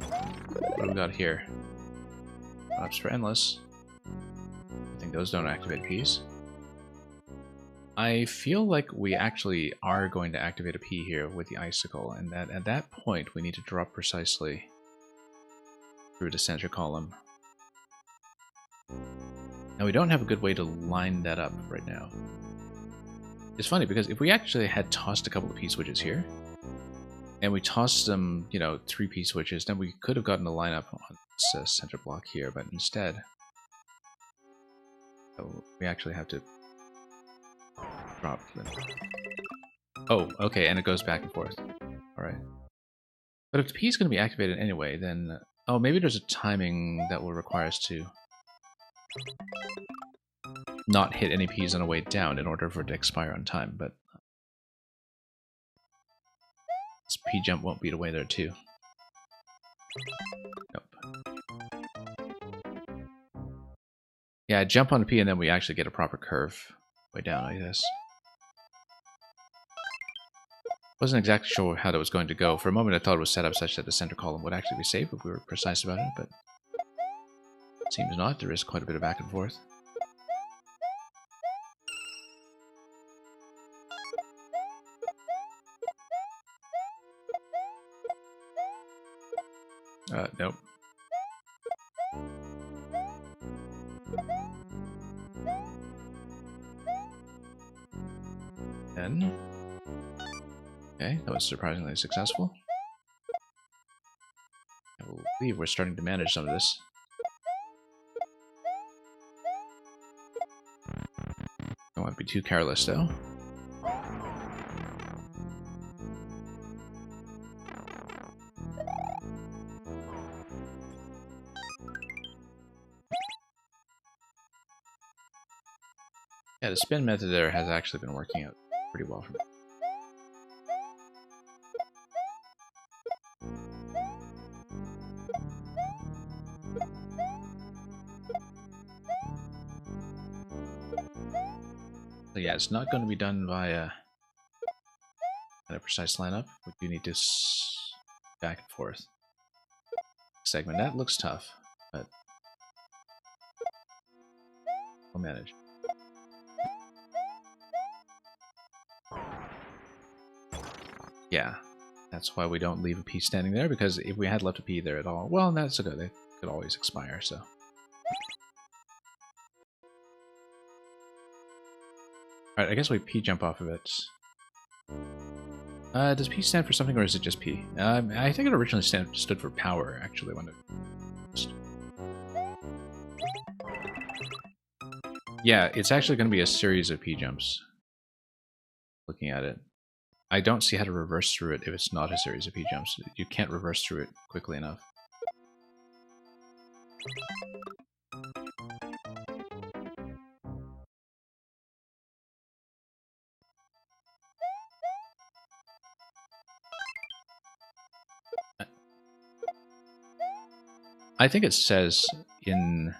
What do we got here? Ups for endless. I think those don't activate Ps. I feel like we actually are going to activate a P here with the icicle, and that at that point we need to drop precisely through the center column. Now we don't have a good way to line that up right now. It's funny because if we actually had tossed a couple of P switches here, and we tossed them, you know, 3 P switches, then we could have gotten a lineup on this center block here, but instead we actually have to drop them. Oh, okay, and it goes back and forth. Alright. But if the P is going to be activated anyway, then... Oh, maybe there's a timing that will require us to not hit any P's on the way down in order for it to expire on time, but... This P jump won't be the way there too. Nope. Yeah, I jump on a P and then we actually get a proper curve way down like this. Wasn't exactly sure how that was going to go. For a moment I thought it was set up such that the center column would actually be safe if we were precise about it, but it seems not. There is quite a bit of back and forth. Nope. Then... Okay, that was surprisingly successful. I believe we're starting to manage some of this. Don't want to be too careless, though. Yeah, the spin method there has actually been working out pretty well for me. So yeah, it's not going to be done via a precise lineup. We do need to back and forth segment. That looks tough, but we'll manage. Yeah, that's why we don't leave a P standing there, because if we had left a P there at all, well, that's okay. They could always expire, so. Alright, I guess we P jump off of it. Does P stand for something, or is it just P? I think it originally stood for power, actually, when it... Yeah, it's actually going to be a series of P jumps. Looking at it. I don't see how to reverse through it if it's not a series of P jumps. You can't reverse through it quickly enough. I think it says in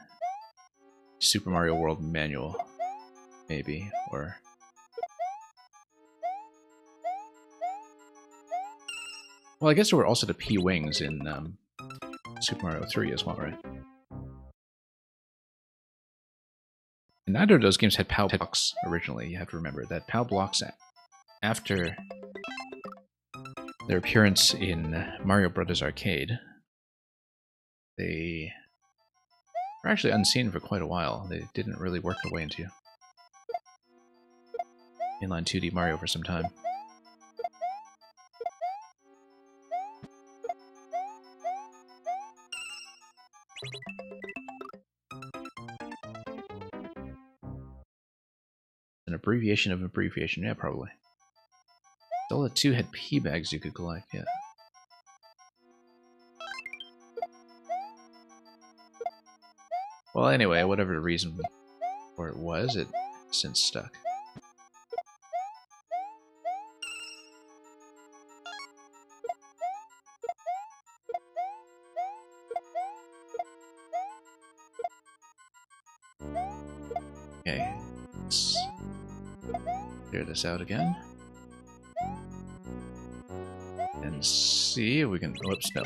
Super Mario World Manual, maybe, or... Well, I guess there were also the P-Wings in Super Mario 3 as well, right? And neither of those games had POW blocks originally, you have to remember. That POW blocks, after their appearance in Mario Brothers Arcade, they were actually unseen for quite a while. They didn't really work their way into inline 2D Mario for some time. An abbreviation of abbreviation, yeah, probably. Zelda 2 had P-bags you could collect, yeah. Well, anyway, whatever the reason for it was, it since stuck. Okay, let's clear this out again. And see if we can... Whoops, no.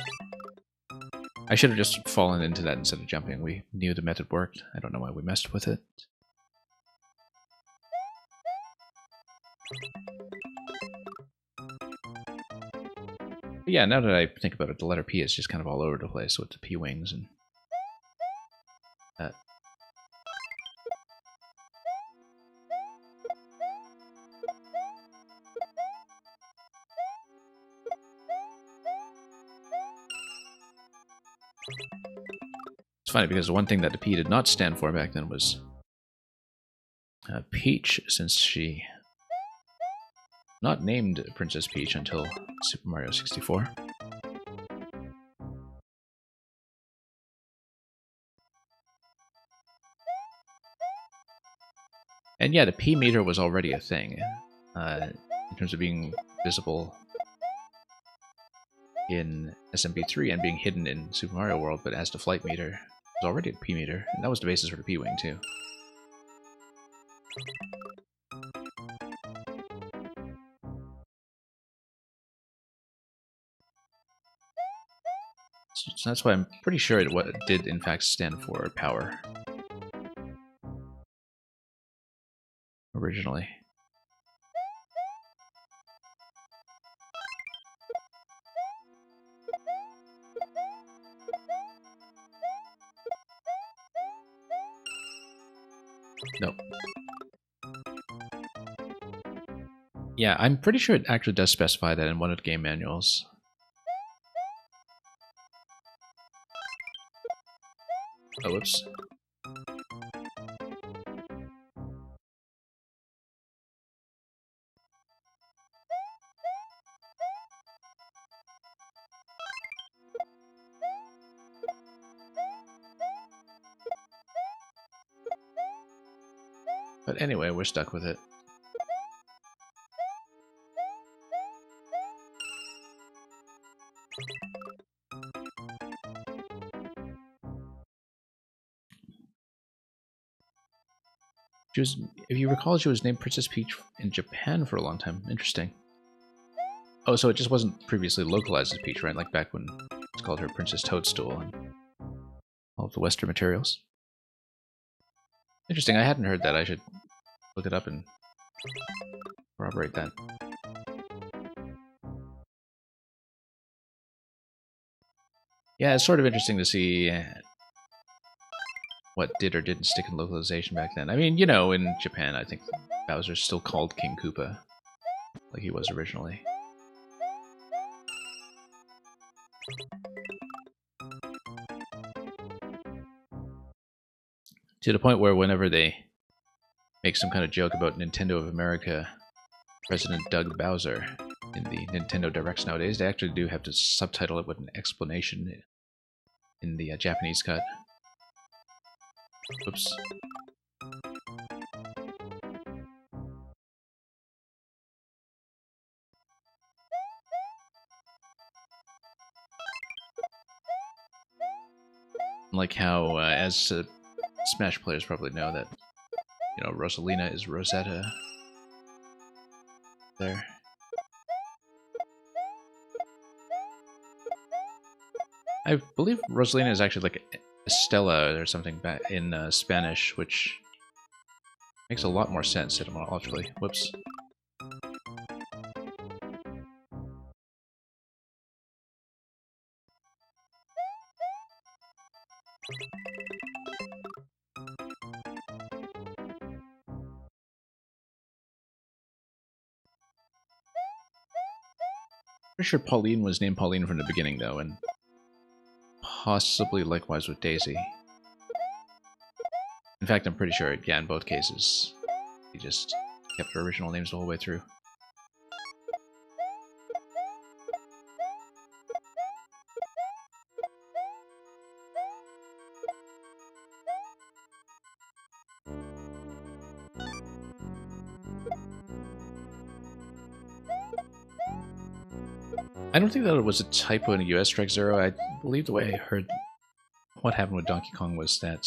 I should have just fallen into that instead of jumping. We knew the method worked. I don't know why we messed with it. But yeah, now that I think about it, the letter P is just kind of all over the place with the P-Wings and that. It's funny because the one thing that the P did not stand for back then was Peach, since she not named Princess Peach until Super Mario 64. And yeah, the P meter was already a thing in terms of being visible in SMP3 and being hidden in Super Mario World, but as the flight meter, it was already a P meter, and that was the basis for the P-Wing too. So that's why I'm pretty sure it did in fact stand for power originally. Nope. Yeah, I'm pretty sure it actually does specify that in one of the game manuals. Oh, whoops. But anyway, we're stuck with it. She was, if you recall, she was named Princess Peach in Japan for a long time. Interesting. Oh, so it just wasn't previously localized as Peach, right? Like back when it's called her Princess Toadstool and all of the Western materials. Interesting. I hadn't heard that. I should look it up and corroborate that. Yeah, it's sort of interesting to see what did or didn't stick in localization back then. I mean, you know, in Japan, I think Bowser's still called King Koopa, like he was originally. To the point where whenever they make some kind of joke about Nintendo of America, President Doug Bowser, in the Nintendo Directs nowadays, they actually do have to subtitle it with an explanation in the Japanese cut. Oops. Like how, as Smash players probably know, that, you know, Rosalina is Rosetta. There. I believe Rosalina is actually like Estella or something back in Spanish, which makes a lot more sense etymologically. Whoops. Pretty sure Pauline was named Pauline from the beginning, though, and possibly likewise with Daisy. In fact, I'm pretty sure, yeah, in both cases, he just kept her original names the whole way through. I don't think that it was a typo in the US Strike Zero. I believe the way I heard what happened with Donkey Kong was that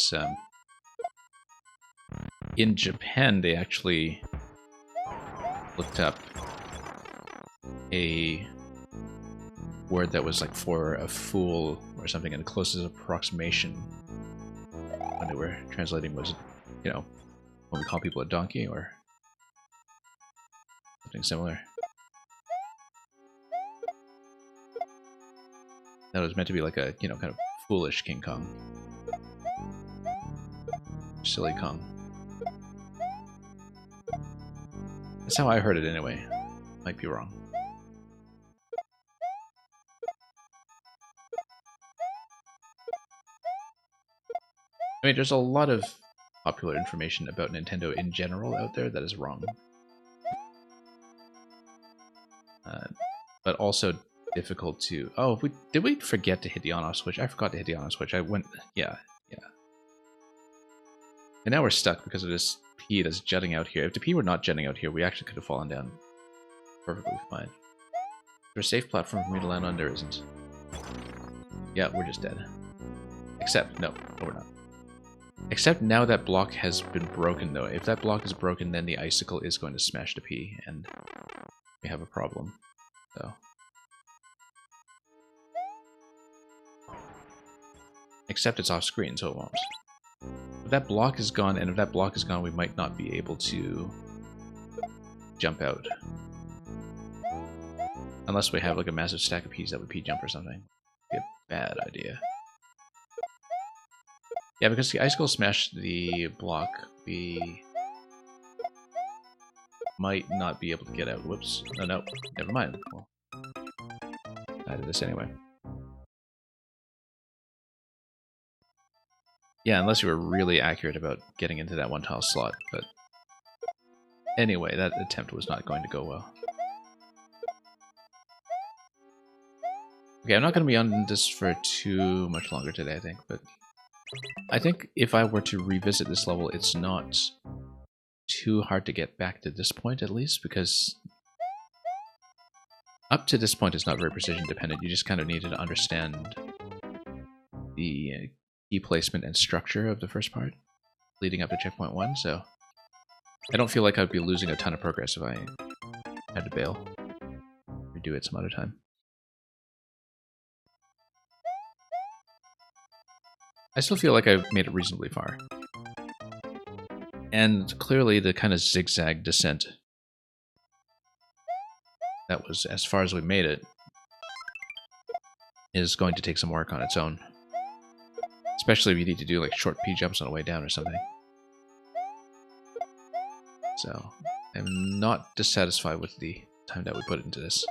in Japan they actually looked up a word that was like for a fool or something, and the closest approximation when they were translating was, you know, when we call people a donkey or something similar. That was meant to be like a, you know, kind of foolish King Kong. Silly Kong. That's how I heard it anyway. Might be wrong. I mean, there's a lot of popular information about Nintendo in general out there that is wrong. but also difficult to... Oh, did we forget to hit the on-off switch? I forgot to hit the on-off switch. I went... Yeah. And now we're stuck because of this P that's jutting out here. If the P were not jutting out here, we actually could have fallen down perfectly fine. Is there a safe platform for me to land on? There isn't. Yeah, we're just dead. Except, no, we're not. Except now that block has been broken, though. If that block is broken, then the icicle is going to smash the P, and we have a problem. So. Except it's off screen, so it won't. If that block is gone, and if that block is gone, we might not be able to jump out. Unless we have like a massive stack of P's that would P jump or something. Be a bad idea. Yeah, because the icicle smashed the block, we might not be able to get out. Whoops. Oh, no, never mind. Well, I did this anyway. Yeah, unless you were really accurate about getting into that one tile slot, but anyway, that attempt was not going to go well. Okay, I'm not going to be on this for too much longer today, I think, but I think if I were to revisit this level, it's not too hard to get back to this point, at least, because up to this point it's not very precision dependent. You just kind of needed to understand the key placement and structure of the first part leading up to checkpoint 1, so I don't feel like I'd be losing a ton of progress if I had to bail or do it some other time. I still feel like I've made it reasonably far. And clearly the kind of zigzag descent that was as far as we made it is going to take some work on its own. Especially if you need to do like short P jumps on the way down or something. So, I'm not dissatisfied with the time that we put into this.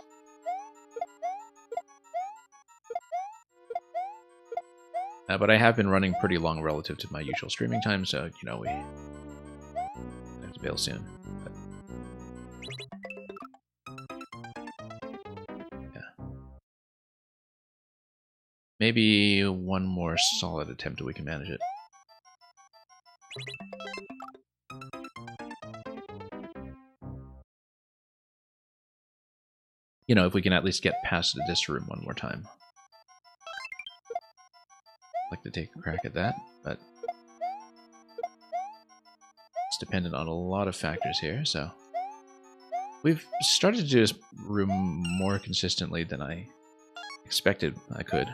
But I have been running pretty long relative to my usual streaming time, so, you know, we have to bail soon. But, yeah. Maybe one more solid attempt and we can manage it. You know, if we can at least get past this room one more time. I'd like to take a crack at that, but it's dependent on a lot of factors here, so we've started to do this room more consistently than I expected I could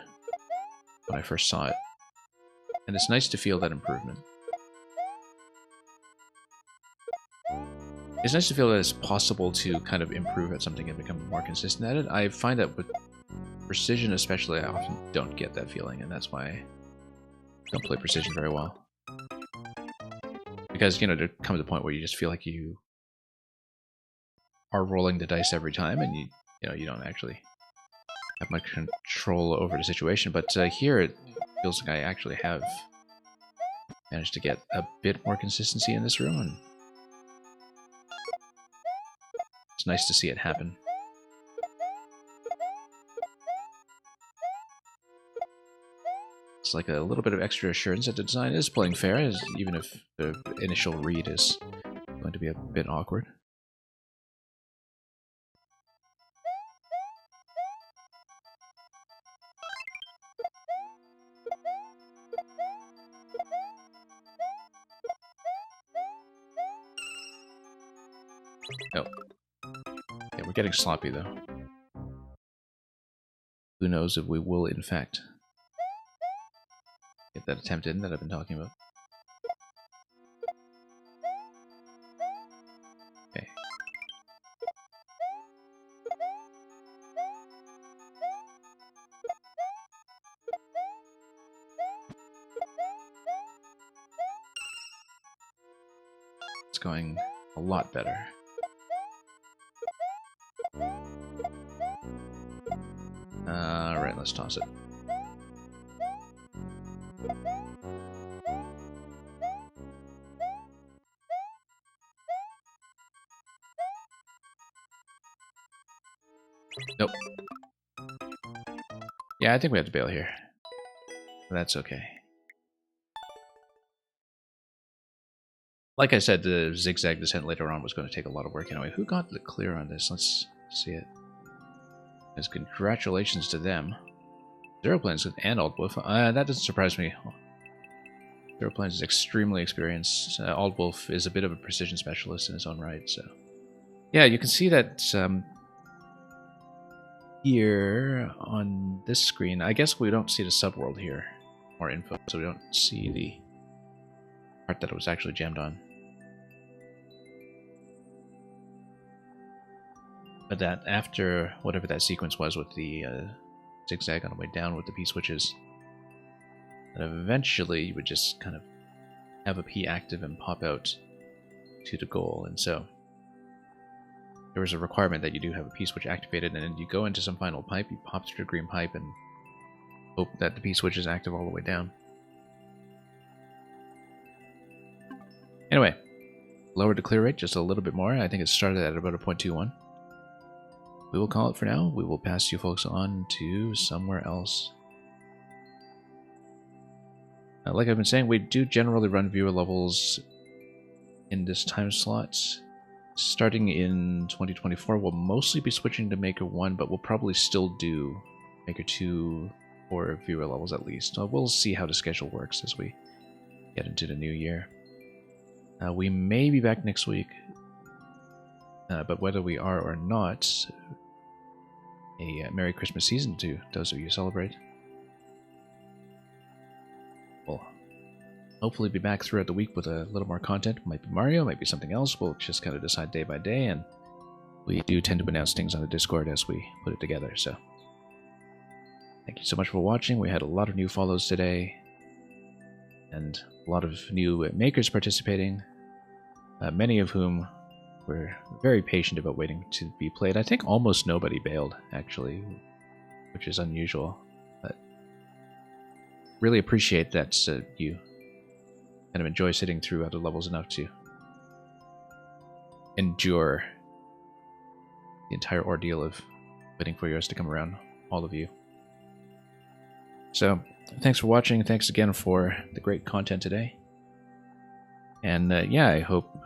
when I first saw it, and it's nice to feel that improvement. It's nice to feel that it's possible to kind of improve at something and become more consistent at it. I find that with precision especially, I often don't get that feeling, and that's why I don't play precision very well. Because, you know, there comes a point where you just feel like you are rolling the dice every time, and you know, you don't actually have much control over the situation. But here it feels like I actually have managed to get a bit more consistency in this room, and it's nice to see it happen. It's like a little bit of extra assurance that the design is playing fair, even if the initial read is going to be a bit awkward. Oh. Yeah, we're getting sloppy, though. Who knows if we will, in fact, get that attempt in that I've been talking about. Okay. It's going a lot better. Alright, let's toss it. Nope. Yeah, I think we have to bail here. That's okay. Like I said, the zigzag descent later on was going to take a lot of work anyway. Who got the clear on this? Let's see it. As congratulations to them. Zero Planes and Old Wolf. That doesn't surprise me. Zero Planes is extremely experienced. Old Wolf is a bit of a precision specialist in his own right, so... Yeah, you can see that here on this screen. I guess we don't see the subworld here. More info, so we don't see the part that it was actually jammed on. But that after whatever that sequence was with the zigzag on the way down with the P-switches, that eventually you would just kind of have a P active and pop out to the goal. And so there was a requirement that you do have a P-switch activated, and then you go into some final pipe, you pop through the green pipe, and hope that the P-switch is active all the way down. Anyway, lowered the clear rate just a little bit more. I think it started at about a 0.21. We will call it for now. We will pass you folks on to somewhere else. Like I've been saying, we do generally run viewer levels in this time slot. Starting in 2024, we'll mostly be switching to Maker 1, but we'll probably still do Maker 2 for viewer levels at least. We'll see how the schedule works as we get into the new year. We may be back next week, but whether we are or not, a Merry Christmas season to those of you who celebrate. We'll hopefully be back throughout the week with a little more content. Might be Mario, might be something else. We'll just kind of decide day by day, and we do tend to announce things on the Discord as we put it together. So thank you so much for watching. We had a lot of new follows today, and a lot of new makers participating, many of whom were very patient about waiting to be played. I think almost nobody bailed, actually, which is unusual. But really appreciate that you kind of enjoy sitting through other levels enough to endure the entire ordeal of waiting for yours to come around, all of you. So, thanks for watching. Thanks again for the great content today. And yeah, I hope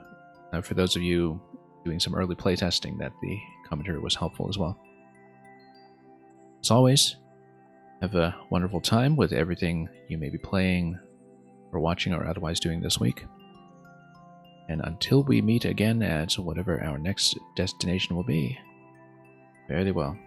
for those of you doing some early playtesting that the commentary was helpful as well. As always, have a wonderful time with everything you may be playing or watching or otherwise doing this week. And until we meet again at whatever our next destination will be, fare thee well.